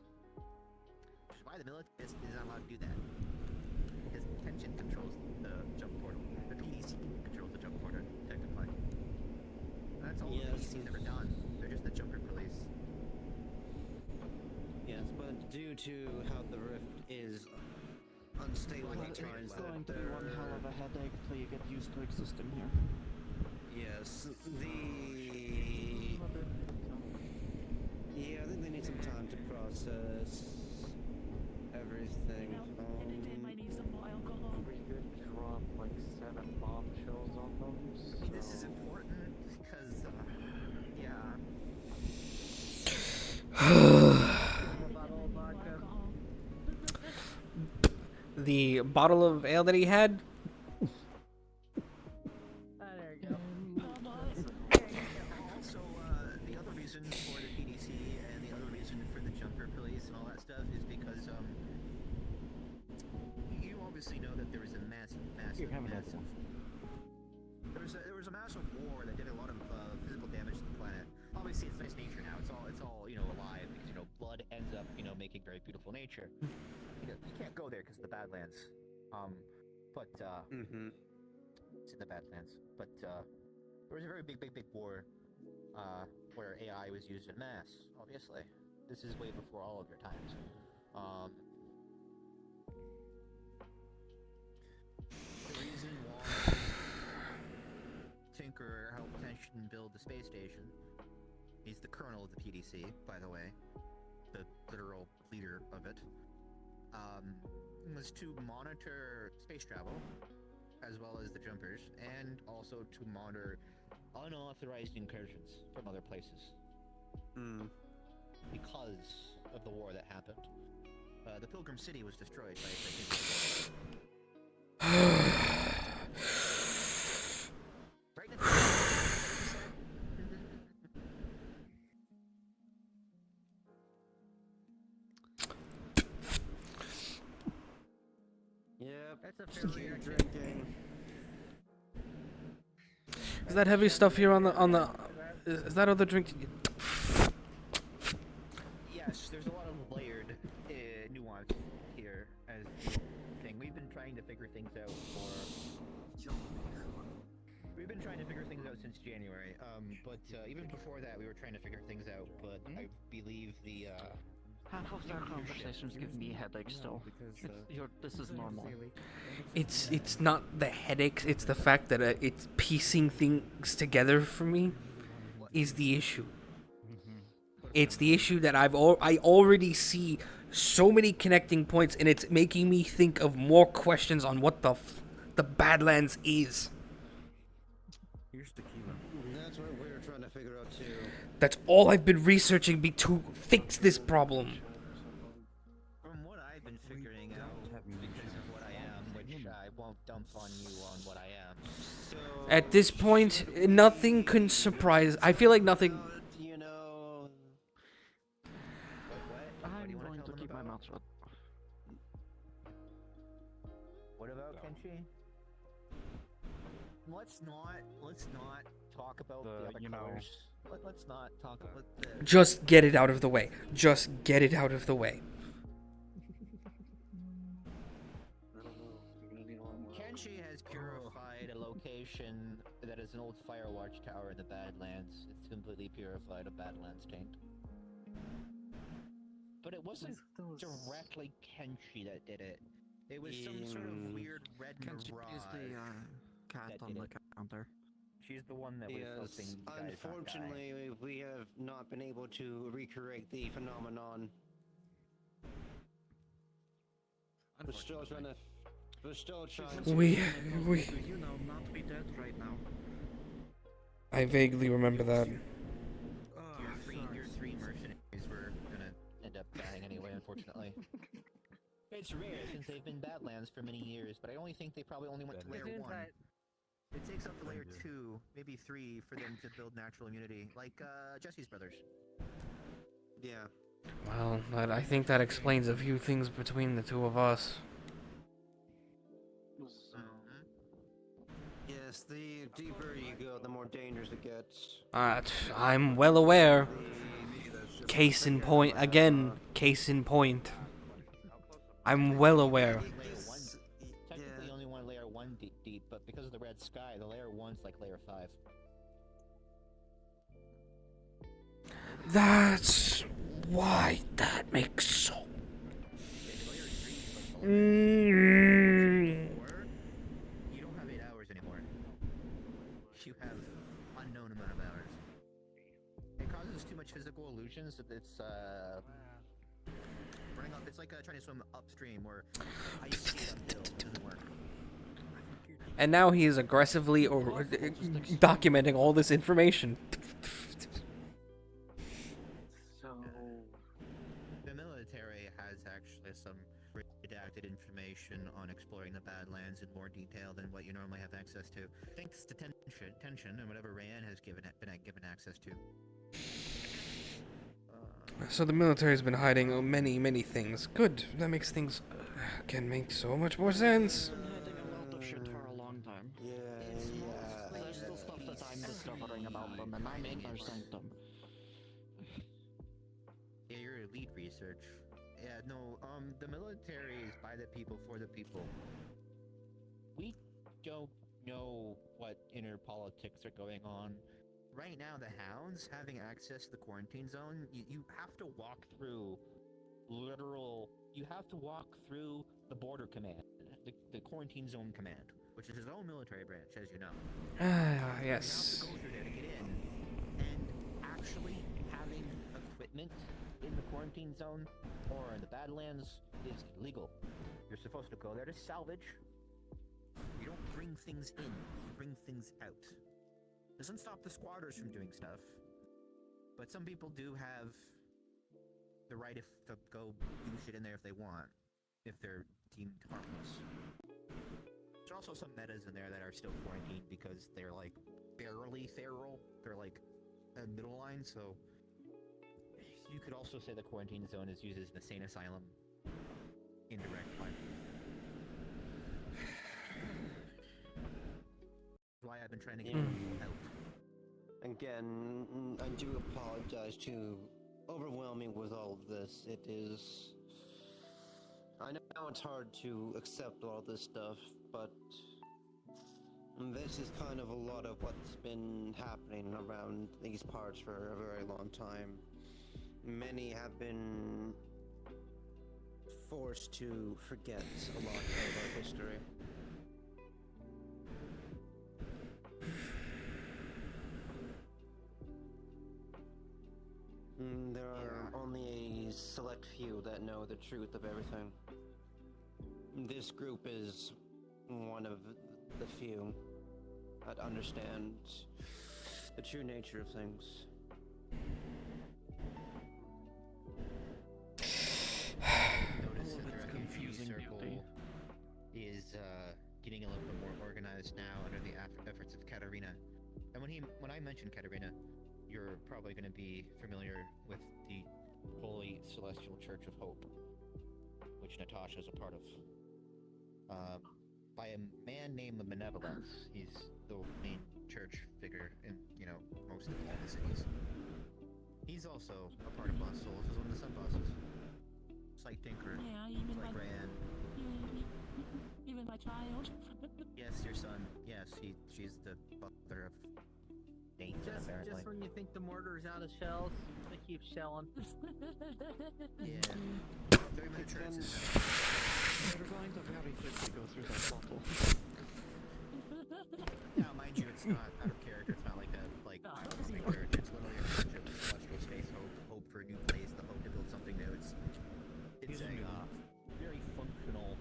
Speaker 6: Which is why the military is not allowed to do that. Because tension controls the jump portal. The PDC controls the jump portal, technically. And that's all the PDC's ever done. They're just the jumper police.
Speaker 16: Yes, but due to how the rift is unstable at
Speaker 15: It's
Speaker 16: times,
Speaker 15: going to be one hell of a headache till you get used to existing here.
Speaker 16: yes, yeah, I think they need some time to process everything.
Speaker 8: Might need some more alcohol.
Speaker 12: We could drop like 7 bombshells on them. So...
Speaker 6: This is important because, yeah.
Speaker 20: The bottle of ale that he had.
Speaker 17: There you go.
Speaker 6: Also, the other reason for the PDC and the other reason for the jumper police and all that stuff is because, you obviously know that there was a massive there was a massive war that did a lot of physical damage to the planet. Obviously, it's nice nature now. It's all alive because blood ends up making very beautiful nature. You can't go there because of the Badlands. It's in the Badlands. But there was a very big war where AI was used en masse. Obviously, this is way before all of your times. The reason why Tinker helped Tension build the space station, he's the colonel of the PDC, by the way, the literal leader of it, was to monitor space travel, as well as the jumpers, and also to monitor unauthorized incursions from other places. Because of the war that happened. The Pilgrim City was destroyed by right now.
Speaker 16: Yep,
Speaker 17: That's a
Speaker 16: just
Speaker 17: fair
Speaker 16: keep drinking.
Speaker 20: Is that heavy stuff here on the? Is that other drink?
Speaker 6: Yes, there's a lot of layered nuance here as the thing. We've been trying to figure things out for We've been trying to figure things out since January. But even before that, we were trying to figure things out. But I believe the
Speaker 15: Half of their conversations give me headaches still. This is normal.
Speaker 20: It's not the headaches, it's the fact that it's piecing things together for me is the issue. It's the issue that I already see so many connecting points, and it's making me think of more questions on what the Badlands is.
Speaker 3: Here's tequila.
Speaker 16: That's what we're trying to figure out too.
Speaker 20: That's all I've been researching to fix this problem.
Speaker 6: From what I've been figuring out, because of what I am, which I won't dump on you on what I am. So
Speaker 20: At this point, nothing can surprise. I feel like nothing.
Speaker 16: You know.
Speaker 15: I'm going to keep my mouth shut.
Speaker 6: What about Kenshi? Let's not talk about the other colors. Let's not talk about the...
Speaker 20: Just get it out of the way. Just get it out of the way.
Speaker 6: Kenshi has purified a location that is an old fire watchtower in the Badlands. It's completely purified of Badlands taint. But it wasn't directly Kenshi that did it. It was some sort of weird red
Speaker 15: Kenshi
Speaker 6: mirage.
Speaker 15: is the cat on the counter.
Speaker 6: She's the one that was helping you guys not die.
Speaker 16: Unfortunately, we have not been able to recreate the phenomenon. We're still trying to.
Speaker 20: We.
Speaker 15: You know, not be dead right now.
Speaker 20: I vaguely remember that.
Speaker 6: Your three mercenaries were gonna end up dying anyway, unfortunately. It's rare since they've been Badlands for many years, but I only think they probably only went to layer 1. It takes up to layer 2, maybe 3 for them to build natural immunity, like Jesse's brothers.
Speaker 16: Yeah.
Speaker 20: Well, I think that explains a few things between the two of us.
Speaker 16: Yes, the deeper you go, the more dangerous it gets.
Speaker 20: I'm well aware. Case in point. Again, case in point. I'm well aware.
Speaker 6: Technically only one layer 1 deep, but because of the red sky, the layer 1's like layer 5.
Speaker 20: That's why that makes so.
Speaker 6: You don't have 8 hours anymore. You have unknown amount of hours. It causes too much physical illusions that it's running up. It's like trying to swim upstream or ice skate uphill. It doesn't work.
Speaker 20: And now he is aggressively documenting all this information.
Speaker 12: So
Speaker 6: the military has actually some redacted information on exploring the Badlands in more detail than what you normally have access to. Thanks to tension and whatever Rayan has been given access to.
Speaker 20: So the military has been hiding many things. Good. That makes things can make so much more sense.
Speaker 15: Been hiding a lot of shit for a long time.
Speaker 16: Yeah.
Speaker 15: There's still stuff that I'm discovering about them, and I'm in their sanctum.
Speaker 6: Yeah, you're elite research. Yeah, no, the military is by the people for the people. We don't know what inner politics are going on. Right now, the Hounds having access to the quarantine zone, you have to walk through you have to walk through the border command, the quarantine zone command, which is his own military branch, as you know.
Speaker 20: Yes.
Speaker 6: You have to go through there to get in, and actually having equipment in the quarantine zone or in the Badlands is illegal. You're supposed to go there to salvage. You don't bring things in, you bring things out. Doesn't stop the squatters from doing stuff, but some people do have the right to go do shit in there if they want, if they're deemed harmless. There's also some metas in there that are still quarantined because they're like barely feral. They're like a middle line, so you could also say the quarantine zone is used as an insane asylum. Indirect line. Why I've been trying to get people out.
Speaker 16: Again, I do apologize to overwhelming with all of this. It is. I know it's hard to accept all this stuff, but This is kind of a lot of what's been happening around these parts for a very long time. Many have been forced to forget a lot of our history. There are only a select few that know the truth of everything. This group is one of the few that understand the true nature of things.
Speaker 6: Notice that the refugee circle is getting a little bit more organized now under the efforts of Katarina. And when I mention Katarina, you're probably going to be familiar with the Holy Celestial Church of Hope, which Natasha is a part of. By a man named Benevolence, he's the main church figure in, most of all the cities. He's also a part of Lost Souls, as one of the sub-bosses. It's like Tinker.
Speaker 8: Yeah,
Speaker 6: It's like Ryan.
Speaker 8: Even my child.
Speaker 6: Yes, your son. Yes, she's the mother of Nathan, apparently.
Speaker 19: Just when you think the mortar's out of shells, they keep shelling.
Speaker 6: Yeah. 30 minute churches.
Speaker 9: We're going to very quickly go through that bottle.
Speaker 6: Now, mind you, it's not out of character. It's not like a character. It's literally a friendship with celestial space hope for a new place, the hope to build something new. It's a very functional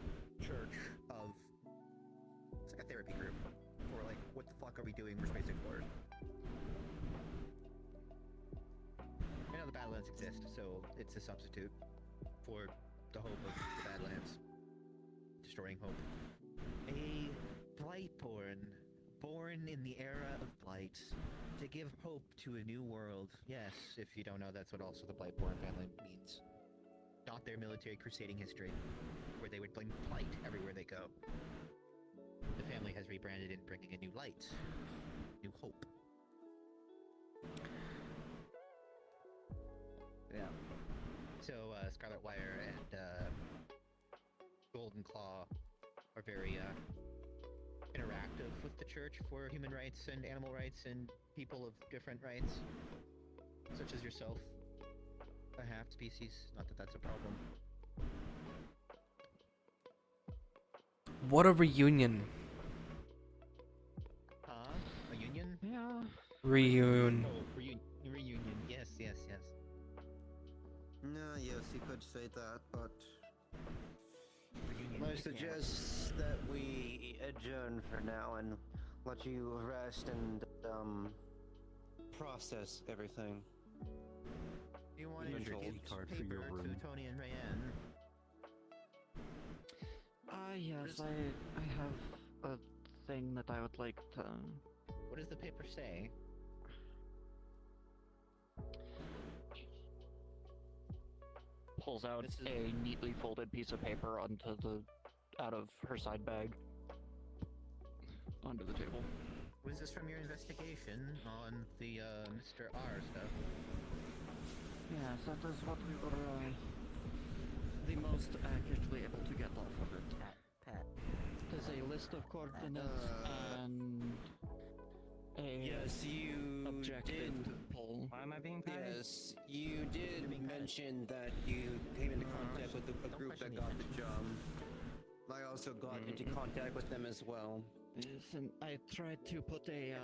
Speaker 6: church of. It's like a therapy group for like, what the fuck are we doing? We're space explorers. I know the Badlands exist, so it's a substitute for the hope of the Badlands. Destroying hope. A Blightborn, born in the era of Blight, to give hope to a new world. Yes, if you don't know, that's what also the Blightborn family means. Not their military crusading history, where they would bring blight everywhere they go. The family has rebranded it, bringing a new light, new hope. Yeah. So, Scarlet Wire and, Golden Claw are very, interactive with the church for human rights and animal rights and people of different rights, such as yourself. A half species, not that that's a problem.
Speaker 20: What a reunion.
Speaker 6: Huh? A union?
Speaker 9: Yeah.
Speaker 20: Reunion.
Speaker 6: Oh, reunion. Yes.
Speaker 16: No, yes, you could say that, but
Speaker 6: Reunion.
Speaker 16: I suggest that we adjourn for now and let you rest and process everything.
Speaker 6: Do you want to
Speaker 16: Control
Speaker 6: introduce
Speaker 16: card for
Speaker 6: paper
Speaker 16: your room.
Speaker 6: to Tony and Rayanne?
Speaker 9: Yes, I have a thing that I would like to.
Speaker 6: What does the paper say?
Speaker 9: Pulls out a neatly folded piece of paper out of her side bag onto the table.
Speaker 6: Was this from your investigation on the Mr. R stuff?
Speaker 9: Yes, that is what we were the most accurately able to get off of it. It is a list of coordinates and a
Speaker 16: Yes, you
Speaker 9: objective
Speaker 16: did.
Speaker 9: to pull.
Speaker 17: Why am I being patted?
Speaker 16: Yes, you did mention that you came into contact with a group that got the job. I also got into contact with them as well.
Speaker 9: Yes, and I tried to put a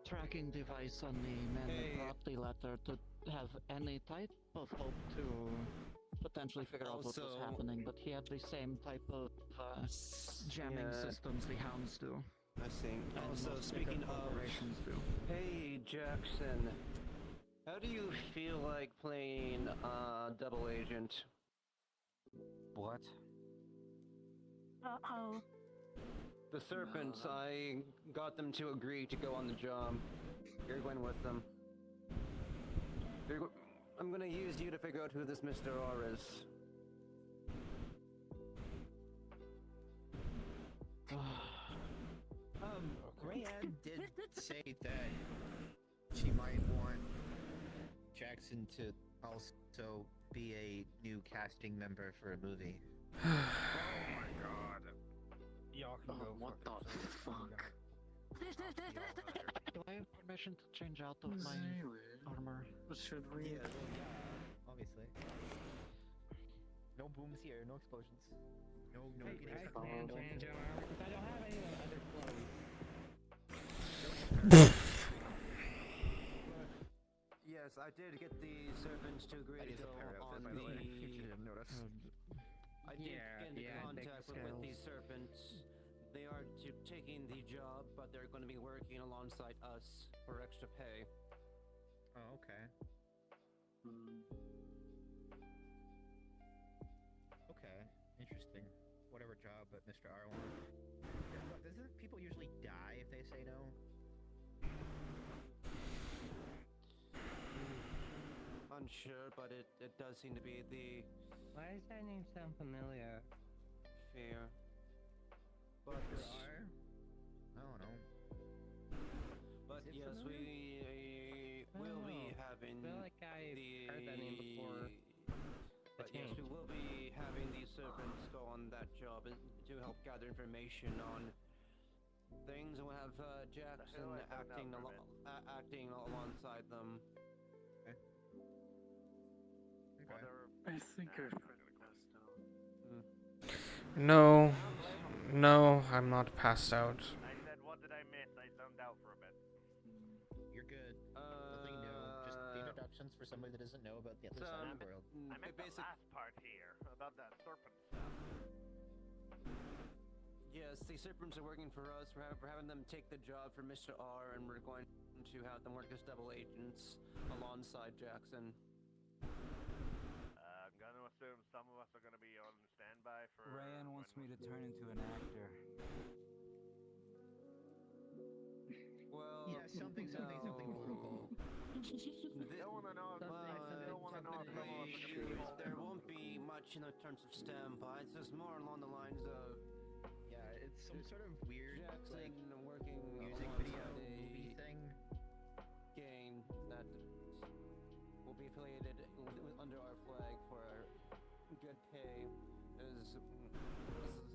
Speaker 9: tracking device on the man that brought the letter to have any type of hope to potentially figure out what was
Speaker 16: Also-
Speaker 9: happening, but he had the same type of jamming
Speaker 16: Yeah.
Speaker 9: systems the hounds do.
Speaker 16: I see.
Speaker 9: And
Speaker 16: Also,
Speaker 9: most
Speaker 16: speaking
Speaker 9: bigger
Speaker 16: of,
Speaker 9: corporations do.
Speaker 16: hey Jackson, how do you feel like playing double agent?
Speaker 17: What?
Speaker 8: Uh-oh.
Speaker 16: The Serpents, I got them to agree to go on the job. You're going with them. I'm gonna use you to figure out who this Mr. R is.
Speaker 6: Rayanne did say that she might want Jackson to also be a new casting member for a movie.
Speaker 3: Oh my god. Y'all can go.
Speaker 12: What the fuck?
Speaker 9: Do I have permission to change out of my armor?
Speaker 12: Should we?
Speaker 5: Yeah, well, yeah, obviously. No booms here, no explosions. No,
Speaker 19: Hey,
Speaker 5: getting
Speaker 19: I
Speaker 5: stuck.
Speaker 19: can change our armor because I don't have anyone under clothes.
Speaker 16: Yes, I did get the servants to agree to go on the.
Speaker 5: didn't notice.
Speaker 16: I did
Speaker 19: Yeah,
Speaker 16: get into
Speaker 19: yeah, I think
Speaker 16: contact
Speaker 19: the
Speaker 16: with these
Speaker 19: scales.
Speaker 16: serpents. They are taking the job, but they're going to be working alongside us for extra pay.
Speaker 5: Oh, okay. Okay, interesting. Whatever job, but Mr. R wants. Doesn't people usually die if they say no?
Speaker 16: Unsure, but it does seem to be the
Speaker 19: Why does that name sound familiar?
Speaker 16: fear. But
Speaker 5: Mr. R? I don't know.
Speaker 16: But
Speaker 5: Is it
Speaker 16: yes, we will be having
Speaker 19: I feel like I've heard that name before.
Speaker 16: But yes, we will be having these servants go on that job to help gather information on things, and we'll have Jackson acting alongside them.
Speaker 5: Okay.
Speaker 12: I think I've
Speaker 20: No, no, I'm not passed out.
Speaker 14: I said, what did I miss? I zoned out for a bit.
Speaker 5: You're good. Nothing new. Just the introductions for somebody that doesn't know about the other side of the world.
Speaker 14: I meant the last part here, about that serpent stuff.
Speaker 16: Yes, the serpents are working for us. We're having them take the job for Mr. R, and we're going to have them work as double agents alongside Jackson.
Speaker 14: I'm gonna assume some of us are gonna be on standby for.
Speaker 3: Ryan wants me to turn into an actor.
Speaker 16: Well,
Speaker 5: Yeah, something vocal.
Speaker 14: Don't wanna know. Don't wanna know if some of us are gonna be vocal.
Speaker 16: There won't be much in the terms of standby. It's just more along the lines of
Speaker 5: Yeah, it's some sort of weird
Speaker 16: Jackson working
Speaker 5: music
Speaker 16: alongside
Speaker 5: video
Speaker 16: a
Speaker 5: movie thing.
Speaker 16: gang that will be affiliated under our flag for good pay.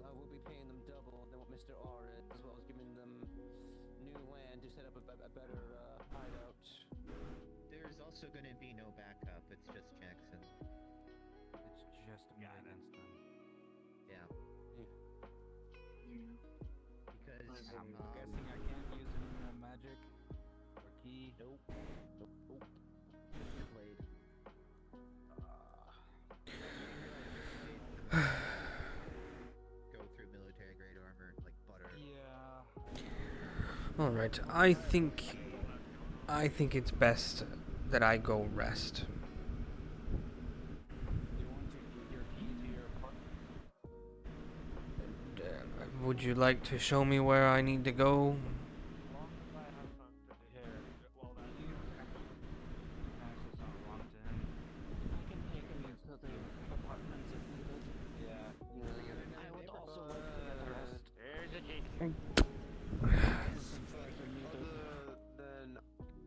Speaker 16: I will be paying them double than what Mr. R is, as well as giving them new land to set up a better hideout.
Speaker 5: There's also going to be no backup. It's just Jackson.
Speaker 3: It's just me against them.
Speaker 5: Yeah. Because
Speaker 3: I'm guessing I can't use any more magic or key.
Speaker 5: Nope. Just your blade. Go through military grade armor like butter.
Speaker 3: Yeah.
Speaker 20: All right, I think it's best that I go rest.
Speaker 3: You want to give your key to your apartment?
Speaker 20: Would you like to show me where I need to go?
Speaker 9: I can take him into the apartments if needed.
Speaker 3: Yeah.
Speaker 9: I would also like to get the rest.
Speaker 14: Here's a key.
Speaker 16: Other than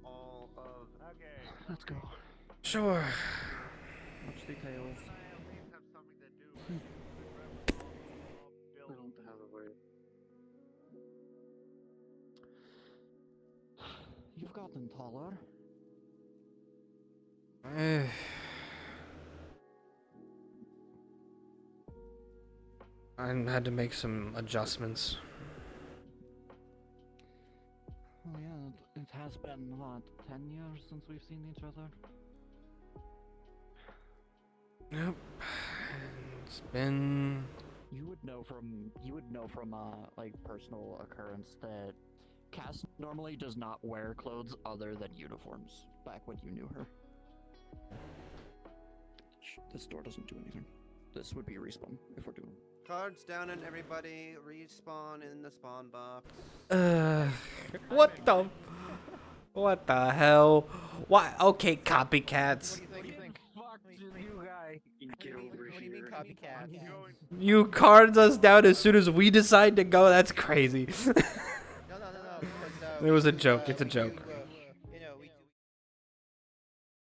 Speaker 16: all of
Speaker 14: Okay.
Speaker 9: Let's go.
Speaker 20: Sure.
Speaker 9: Much details.
Speaker 14: Have something to do.
Speaker 12: I don't have a way.
Speaker 9: You've gotten taller.
Speaker 20: I had to make some adjustments.
Speaker 9: Oh yeah, it has been, what, 10 years since we've seen each other?
Speaker 20: Yep. It's been...
Speaker 9: You would know from like personal occurrence that Cass normally does not wear clothes other than uniforms back when you knew her. Shh, this door doesn't do anything. This would be a respawn if we're doing.
Speaker 16: cards down and everybody respawn in the spawn box.
Speaker 20: What the hell? Why? Okay, copycats.
Speaker 5: What do you think?
Speaker 19: Fuck you guy.
Speaker 12: Get over
Speaker 5: What do you mean copycat?
Speaker 20: You cards us down as soon as we decide to go. That's crazy.
Speaker 5: No.
Speaker 20: It was a joke. It's a joke.